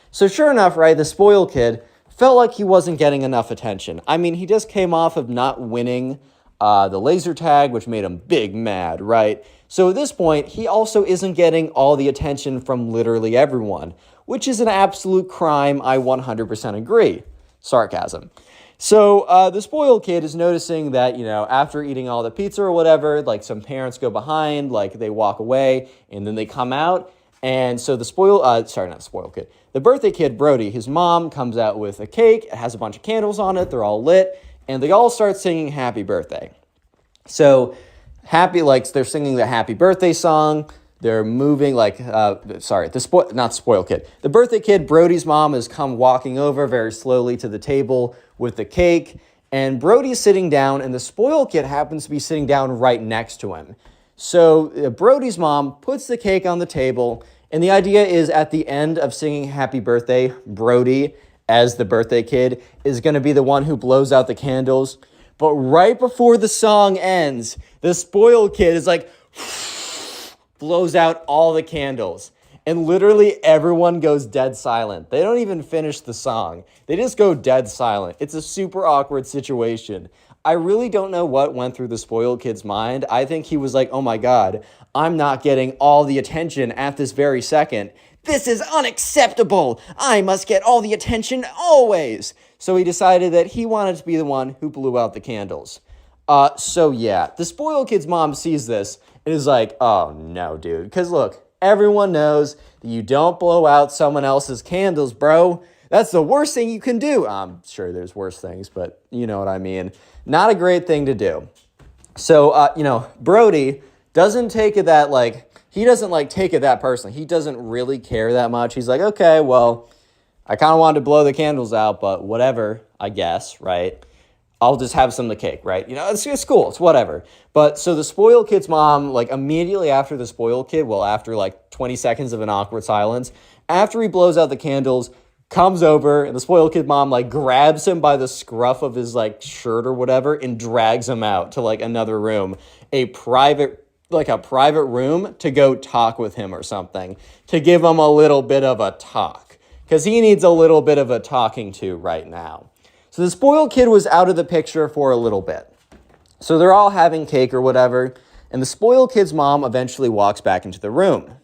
So sure enough, right, the spoiled kid felt like he wasn't getting enough attention. I mean, he just came off of not winning the laser tag, which made him big mad, right? So at this point, he also isn't getting all the attention from literally everyone, which is an absolute crime. I 100% agree. Sarcasm. So the spoiled kid is noticing that, you know, after eating all the pizza or whatever, like some parents go behind, like they walk away and then they come out. And so the the birthday kid, Brody, his mom comes out with a cake. It has a bunch of candles on it. They're all lit. And they all start singing happy birthday. So they're singing the happy birthday song. They're moving the birthday kid, Brody's mom, has come walking over very slowly to the table with the cake. And Brody's sitting down, and the spoiled kid happens to be sitting down right next to him. So Brody's mom puts the cake on the table, And the idea is at the end of singing Happy Birthday, Brody, as the birthday kid, is going to be the one who blows out the candles. But right before the song ends, the spoiled kid is like, blows out all the candles. And literally everyone goes dead silent. They don't even finish the song. They just go dead silent. It's a super awkward situation. I really don't know what went through the spoiled kid's mind. I think he was like, oh my God, I'm not getting all the attention at this very second. This is unacceptable. I must get all the attention always. So he decided that he wanted to be the one who blew out the candles. So yeah, the spoiled kid's mom sees this and is like, oh no, dude. Because look, everyone knows that you don't blow out someone else's candles, bro. That's the worst thing you can do. I'm sure there's worse things, but you know what I mean. Not a great thing to do. So, Brody doesn't take it that, he doesn't, take it that personally. He doesn't really care that much. He's like, okay, well, I kind of wanted to blow the candles out, but whatever, I guess, right? I'll just have some of the cake, right? It's cool. It's whatever. But so the spoiled kid's mom, immediately after the spoiled kid, after 20 seconds of an awkward silence, after he blows out the candles, comes over, and the spoiled kid mom, grabs him by the scruff of his, shirt or whatever, and drags him out to, another room, a private room to go talk with him or something, to give him a little bit of a talk, because he needs a little bit of a talking to right now. So the spoiled kid was out of the picture for a little bit. So they're all having cake or whatever, and the spoiled kid's mom eventually walks back into the room.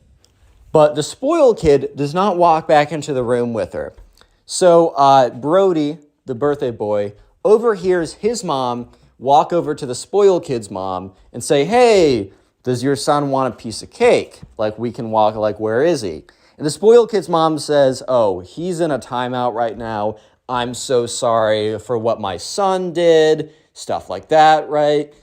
But the spoiled kid does not walk back into the room with her. So Brody, the birthday boy, overhears his mom walk over to the spoiled kid's mom and say, hey, does your son want a piece of cake? We can walk, where is he? And the spoiled kid's mom says, oh, he's in a timeout right now. I'm so sorry for what my son did, stuff like that, right?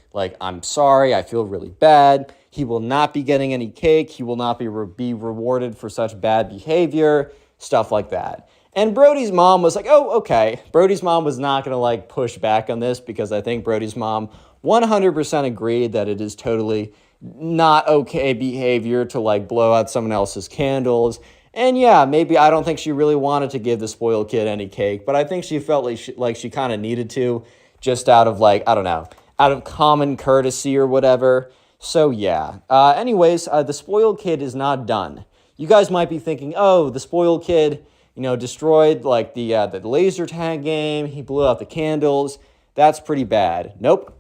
I'm sorry, I feel really bad. He will not be getting any cake. He will not be rewarded for such bad behavior, stuff like that. And Brody's mom was like, oh, okay. Brody's mom was not going to push back on this, because I think Brody's mom 100% agreed that it is totally not okay behavior to blow out someone else's candles. And yeah, maybe I don't think she really wanted to give the spoiled kid any cake, but I think she felt like she kind of needed to, just out of I don't know, out of common courtesy or whatever. So yeah, anyways, the spoiled kid is not done. You guys might be thinking, oh, the spoiled kid, destroyed the laser tag game. He blew out the candles. That's pretty bad. Nope.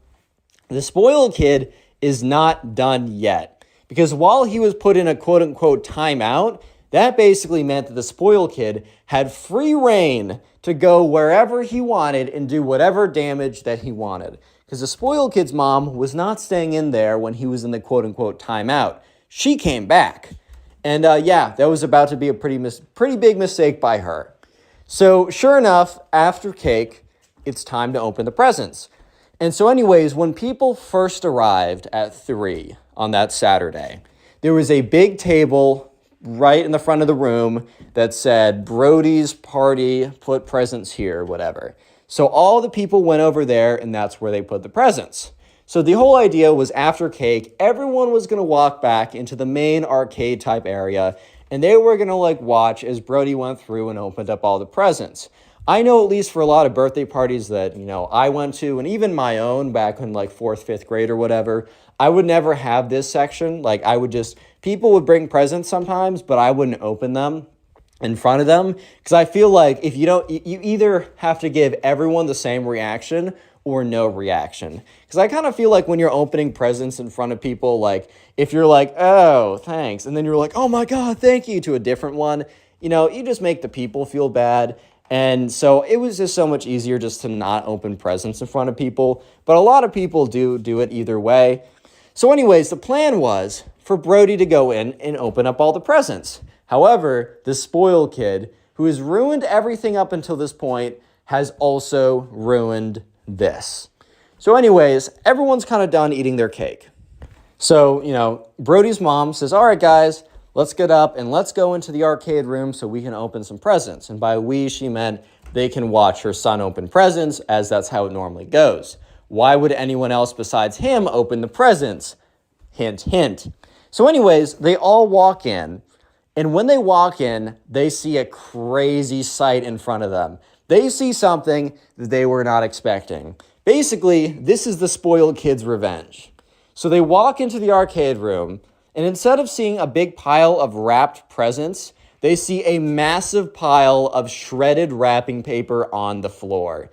The spoiled kid is not done yet, because while he was put in a quote unquote timeout, that basically meant that the spoiled kid had free reign to go wherever he wanted and do whatever damage that he wanted. Because the spoiled kid's mom was not staying in there when he was in the quote-unquote timeout. She came back. And yeah, that was about to be a pretty big mistake by her. So sure enough, after cake, it's time to open the presents. And so anyways, when people first arrived at 3 on that Saturday, there was a big table right in the front of the room that said, Brody's party, put presents here, whatever. So all the people went over there, and that's where they put the presents. So the whole idea was after cake, everyone was going to walk back into the main arcade type area, and they were going to watch as Brody went through and opened up all the presents. I know, at least for a lot of birthday parties that, I went to, and even my own back in 4th, 5th grade or whatever, I would never have this section. People would bring presents sometimes, but I wouldn't open them in front of them, because I feel like if you don't, you either have to give everyone the same reaction or no reaction. Because I kind of feel like when you're opening presents in front of people, if you're oh, thanks, and then you're oh my God, thank you, to a different one, you just make the people feel bad. And so it was just so much easier just to not open presents in front of people. But a lot of people do it either way. So anyways, the plan was for Brody to go in and open up all the presents. However, the spoiled kid, who has ruined everything up until this point, has also ruined this. So anyways, everyone's kind of done eating their cake. So, Brody's mom says, all right, guys, let's get up and let's go into the arcade room so we can open some presents. And by we, she meant they can watch her son open presents, as that's how it normally goes. Why would anyone else besides him open the presents? Hint, hint. So anyways, they all walk in, And when they walk in, they see a crazy sight in front of them. They see something that they were not expecting. Basically, this is the spoiled kid's revenge. So they walk into the arcade room, and instead of seeing a big pile of wrapped presents, they see a massive pile of shredded wrapping paper on the floor.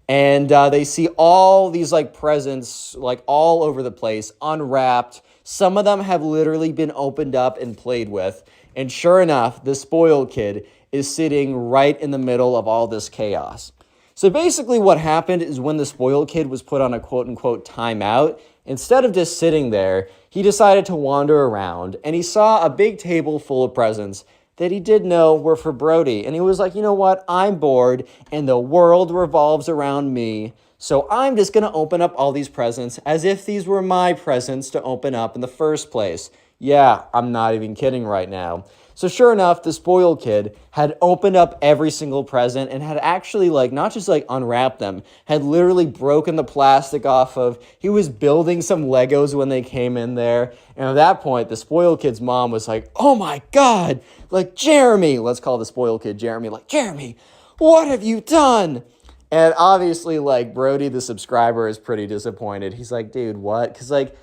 And they see all these like presents like all over the place, unwrapped. Some of them have literally been opened up and played with. And sure enough, the spoiled kid is sitting right in the middle of all this chaos. So basically what happened is when the spoiled kid was put on a quote-unquote timeout, instead of just sitting there, he decided to wander around, and he saw a big table full of presents that he did know were for Brody. And he was like, you know what? I'm bored, and the world revolves around me, so I'm just going to open up all these presents as if these were my presents to open up in the first place. Yeah, I'm not even kidding right now. So sure enough, the spoiled kid had opened up every single present and had actually like, not just like unwrapped them, had literally broken the plastic off of, he was building some Legos when they came in there. And at that point, the spoiled kid's mom was like, oh my God, like Jeremy, let's call the spoiled kid Jeremy, like, Jeremy, what have you done? And obviously like Brody, the subscriber, is pretty disappointed. He's like, dude, what? Because like,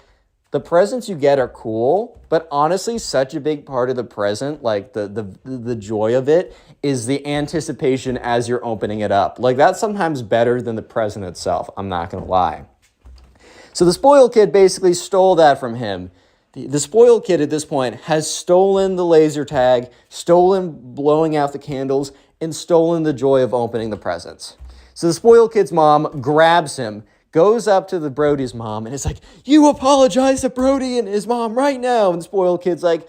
the presents you get are cool, but honestly, such a big part of the present, like the joy of it, is the anticipation as you're opening it up. Like that's sometimes better than the present itself, I'm not gonna lie. So the spoiled kid basically stole that from him. The spoiled kid at this point has stolen the laser tag, stolen blowing out the candles, and stolen the joy of opening the presents. So the spoiled kid's mom grabs him, goes up to the Brody's mom, and is like, you apologize to Brody and his mom right now. And the spoiled kid's like,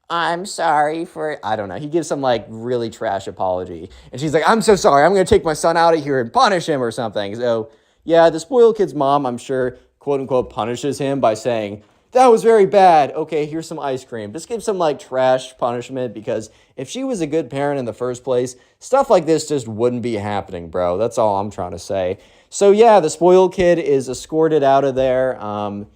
I'm sorry for, I don't know. He gives some like really trash apology. And she's like, I'm so sorry. I'm going to take my son out of here and punish him or something. So yeah, the spoiled kid's mom, I'm sure, quote unquote, punishes him by saying, that was very bad. Okay, here's some ice cream. Just give some like trash punishment, because if she was a good parent in the first place, stuff like this just wouldn't be happening, bro. That's all I'm trying to say. So yeah, the spoiled kid is escorted out of there. You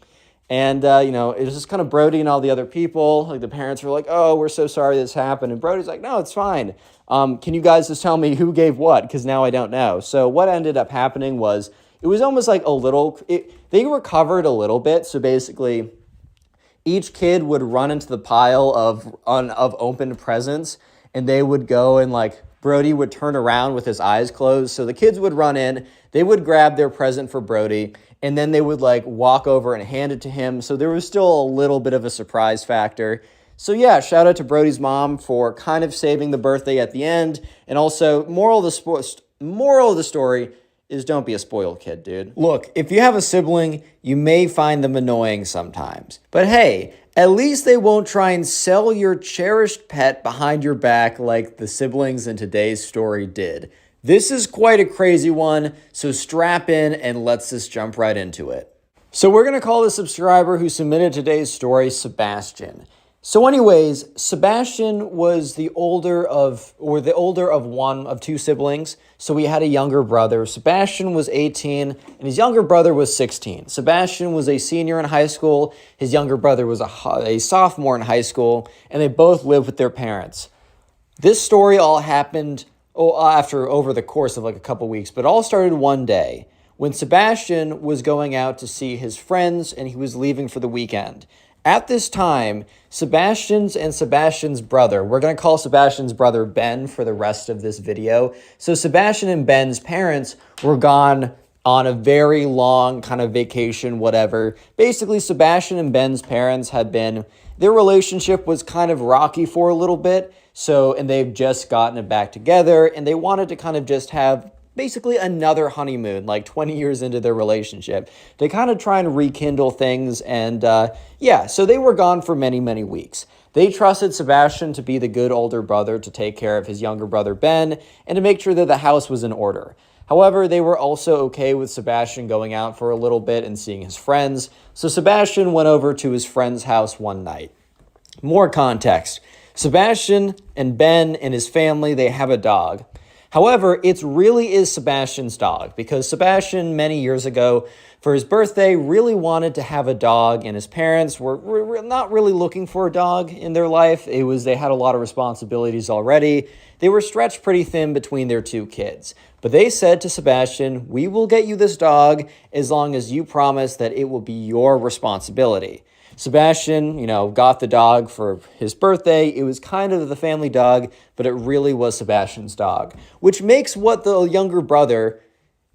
know, it was just kind of Brody and all the other people. Like the parents were like, oh, we're so sorry this happened. And Brody's like, no, it's fine. Can you guys just tell me who gave what? Because now I don't know. So what ended up happening was it was almost like they recovered a little bit. So basically each kid would run into the pile of opened presents, and they would go and like Brody would turn around with his eyes closed. So the kids would run in, they would grab their present for Brody, and then they would like walk over and hand it to him. So there was still a little bit of a surprise factor. So yeah, shout out to Brody's mom for kind of saving the birthday at the end. And also, moral of the story is don't be a spoiled kid, dude. Look, if you have a sibling, you may find them annoying sometimes. But hey, at least they won't try and sell your cherished pet behind your back like the siblings in today's story did. This is quite a crazy one, so strap in and let's just jump right into it. So we're going to call the subscriber who submitted today's story Sebastian. So anyways, Sebastian was the older of one of two siblings. So we had a younger brother. Sebastian was 18 and his younger brother was 16. Sebastian was a senior in high school. His younger brother was a sophomore in high school, and they both lived with their parents. This story all happened over the course of like a couple weeks, but it all started one day when Sebastian was going out to see his friends and he was leaving for the weekend. At this time, Sebastian's brother, we're going to call Sebastian's brother Ben for the rest of this video. So Sebastian and Ben's parents were gone on a very long kind of vacation, whatever. Basically, Sebastian and Ben's parents their relationship was kind of rocky for a little bit. And they've just gotten it back together, and they wanted to kind of just have basically another honeymoon, like 20 years into their relationship, to kind of try and rekindle things. And so they were gone for many, many weeks. They trusted Sebastian to be the good older brother to take care of his younger brother Ben and to make sure that the house was in order. However, they were also okay with Sebastian going out for a little bit and seeing his friends. So Sebastian went over to his friend's house one night. More context. Sebastian and Ben and his family, they have a dog. However, it really is Sebastian's dog, because Sebastian, many years ago, for his birthday, really wanted to have a dog, and his parents were not really looking for a dog in their life. They had a lot of responsibilities already. They were stretched pretty thin between their two kids. But they said to Sebastian, "We will get you this dog as long as you promise that it will be your responsibility." Sebastian, got the dog for his birthday. It was kind of the family dog, but it really was Sebastian's dog, which makes what the younger brother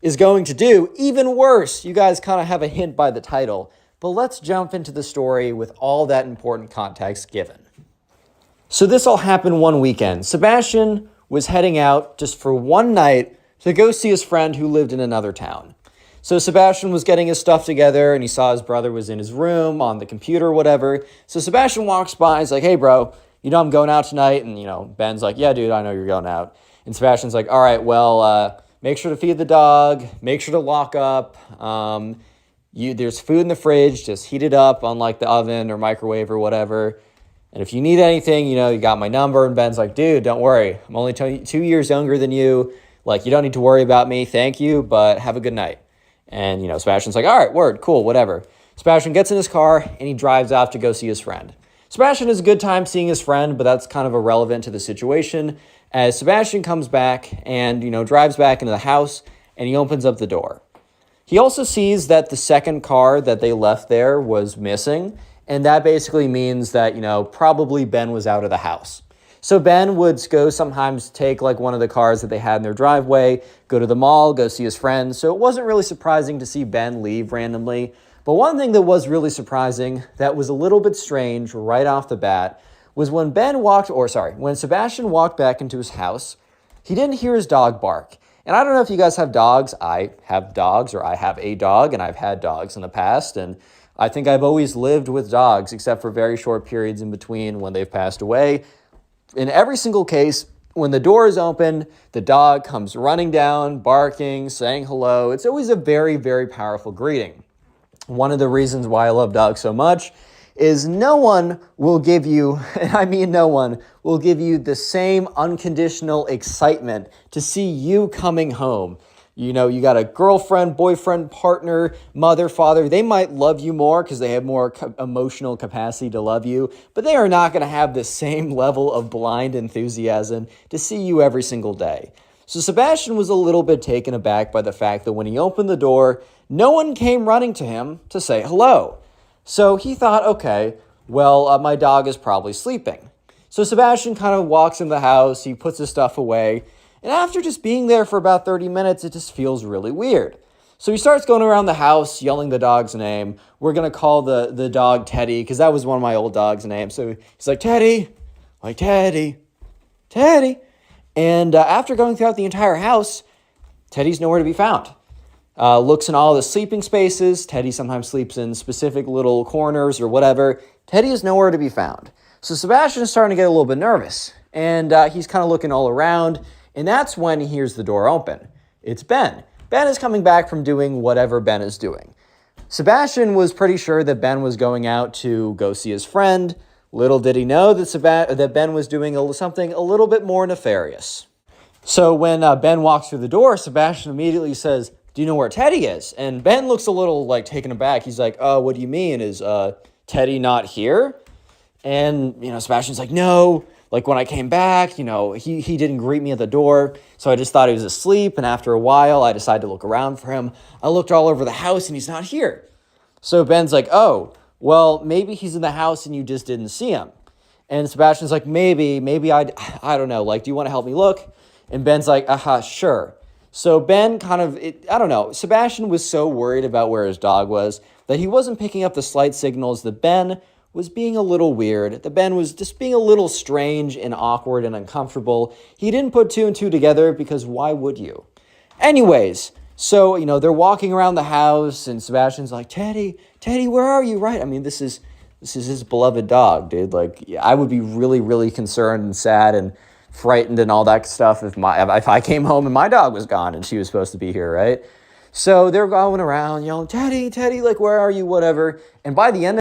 is going to do even worse. You guys kind of have a hint by the title, but let's jump into the story with all that important context given. So this all happened one weekend. Sebastian was heading out just for one night to go see his friend who lived in another town. So Sebastian was getting his stuff together, and he saw his brother was in his room on the computer or whatever. So Sebastian walks by, he's like, "Hey bro, I'm going out tonight." And Ben's like, "Yeah dude, I know you're going out." And Sebastian's like, "All right, well, make sure to feed the dog, make sure to lock up. There's food in the fridge, just heat it up on like the oven or microwave or whatever. And if you need anything, you got my number." And Ben's like, "Dude, don't worry. I'm only 2 years younger than you. Like, you don't need to worry about me. Thank you, but have a good night." And, Sebastian's like, "All right, word, cool, whatever." Sebastian gets in his car and he drives off to go see his friend. Sebastian has a good time seeing his friend, but that's kind of irrelevant to the situation, as Sebastian comes back and, drives back into the house, and he opens up the door. He also sees that the second car that they left there was missing, and that basically means that, probably Ben was out of the house. So Ben would go sometimes take like one of the cars that they had in their driveway, go to the mall, go see his friends. So it wasn't really surprising to see Ben leave randomly. But one thing that was really surprising, that was a little bit strange right off the bat, was when when Sebastian walked back into his house, he didn't hear his dog bark. And I don't know if you guys have dogs. I have dogs, or I have a dog, and I've had dogs in the past. And I think I've always lived with dogs, except for very short periods in between when they've passed away. In every single case, when the door is open, the dog comes running down, barking, saying hello. It's always a very, very powerful greeting. One of the reasons why I love dogs so much is no one will give you, and I mean no one, will give you the same unconditional excitement to see you coming home. You got a girlfriend, boyfriend, partner, mother, father. They might love you more because they have more emotional capacity to love you, but they are not going to have the same level of blind enthusiasm to see you every single day. So Sebastian was a little bit taken aback by the fact that when he opened the door, no one came running to him to say hello. So he thought, okay, well, my dog is probably sleeping. So Sebastian kind of walks in the house, he puts his stuff away, and after just being there for about 30 minutes, it just feels really weird. So he starts going around the house, yelling the dog's name. We're going to call the dog Teddy, because that was one of my old dog's names. So he's like, "Teddy," like, "Teddy, Teddy." And after going throughout the entire house, Teddy's nowhere to be found. Looks in all the sleeping spaces. Teddy sometimes sleeps in specific little corners or whatever. Teddy is nowhere to be found. So Sebastian is starting to get a little bit nervous. And he's kind of looking all around. And that's when he hears the door open. It's Ben. Ben is coming back from doing whatever Ben is doing. Sebastian was pretty sure that Ben was going out to go see his friend. Little did he know that Ben was doing something a little bit more nefarious. So when Ben walks through the door, Sebastian immediately says, "Do you know where Teddy is?" And Ben looks a little taken aback. He's like, "Oh, what do you mean? Is Teddy not here?" And, Sebastian's like, "No. When I came back, he didn't greet me at the door, so I just thought he was asleep, and after a while, I decided to look around for him. I looked all over the house, and he's not here." So Ben's like, "Oh, well, maybe he's in the house, and you just didn't see him." And Sebastian's like, maybe I don't know, do you want to help me look?" And Ben's like, "Sure." So Ben Sebastian was so worried about where his dog was that he wasn't picking up the slight signals that Ben was being a little weird, that Ben was just being a little strange and awkward and uncomfortable. He didn't put two and two together, because why would you? Anyways, so, they're walking around the house, and Sebastian's like, Teddy, where are you? Right? I mean, this is his beloved dog, dude. I would be really, really concerned and sad and frightened and all that stuff if I came home and my dog was gone and she was supposed to be here, right? So they're going around yelling, Teddy, where are you? Whatever. And by the end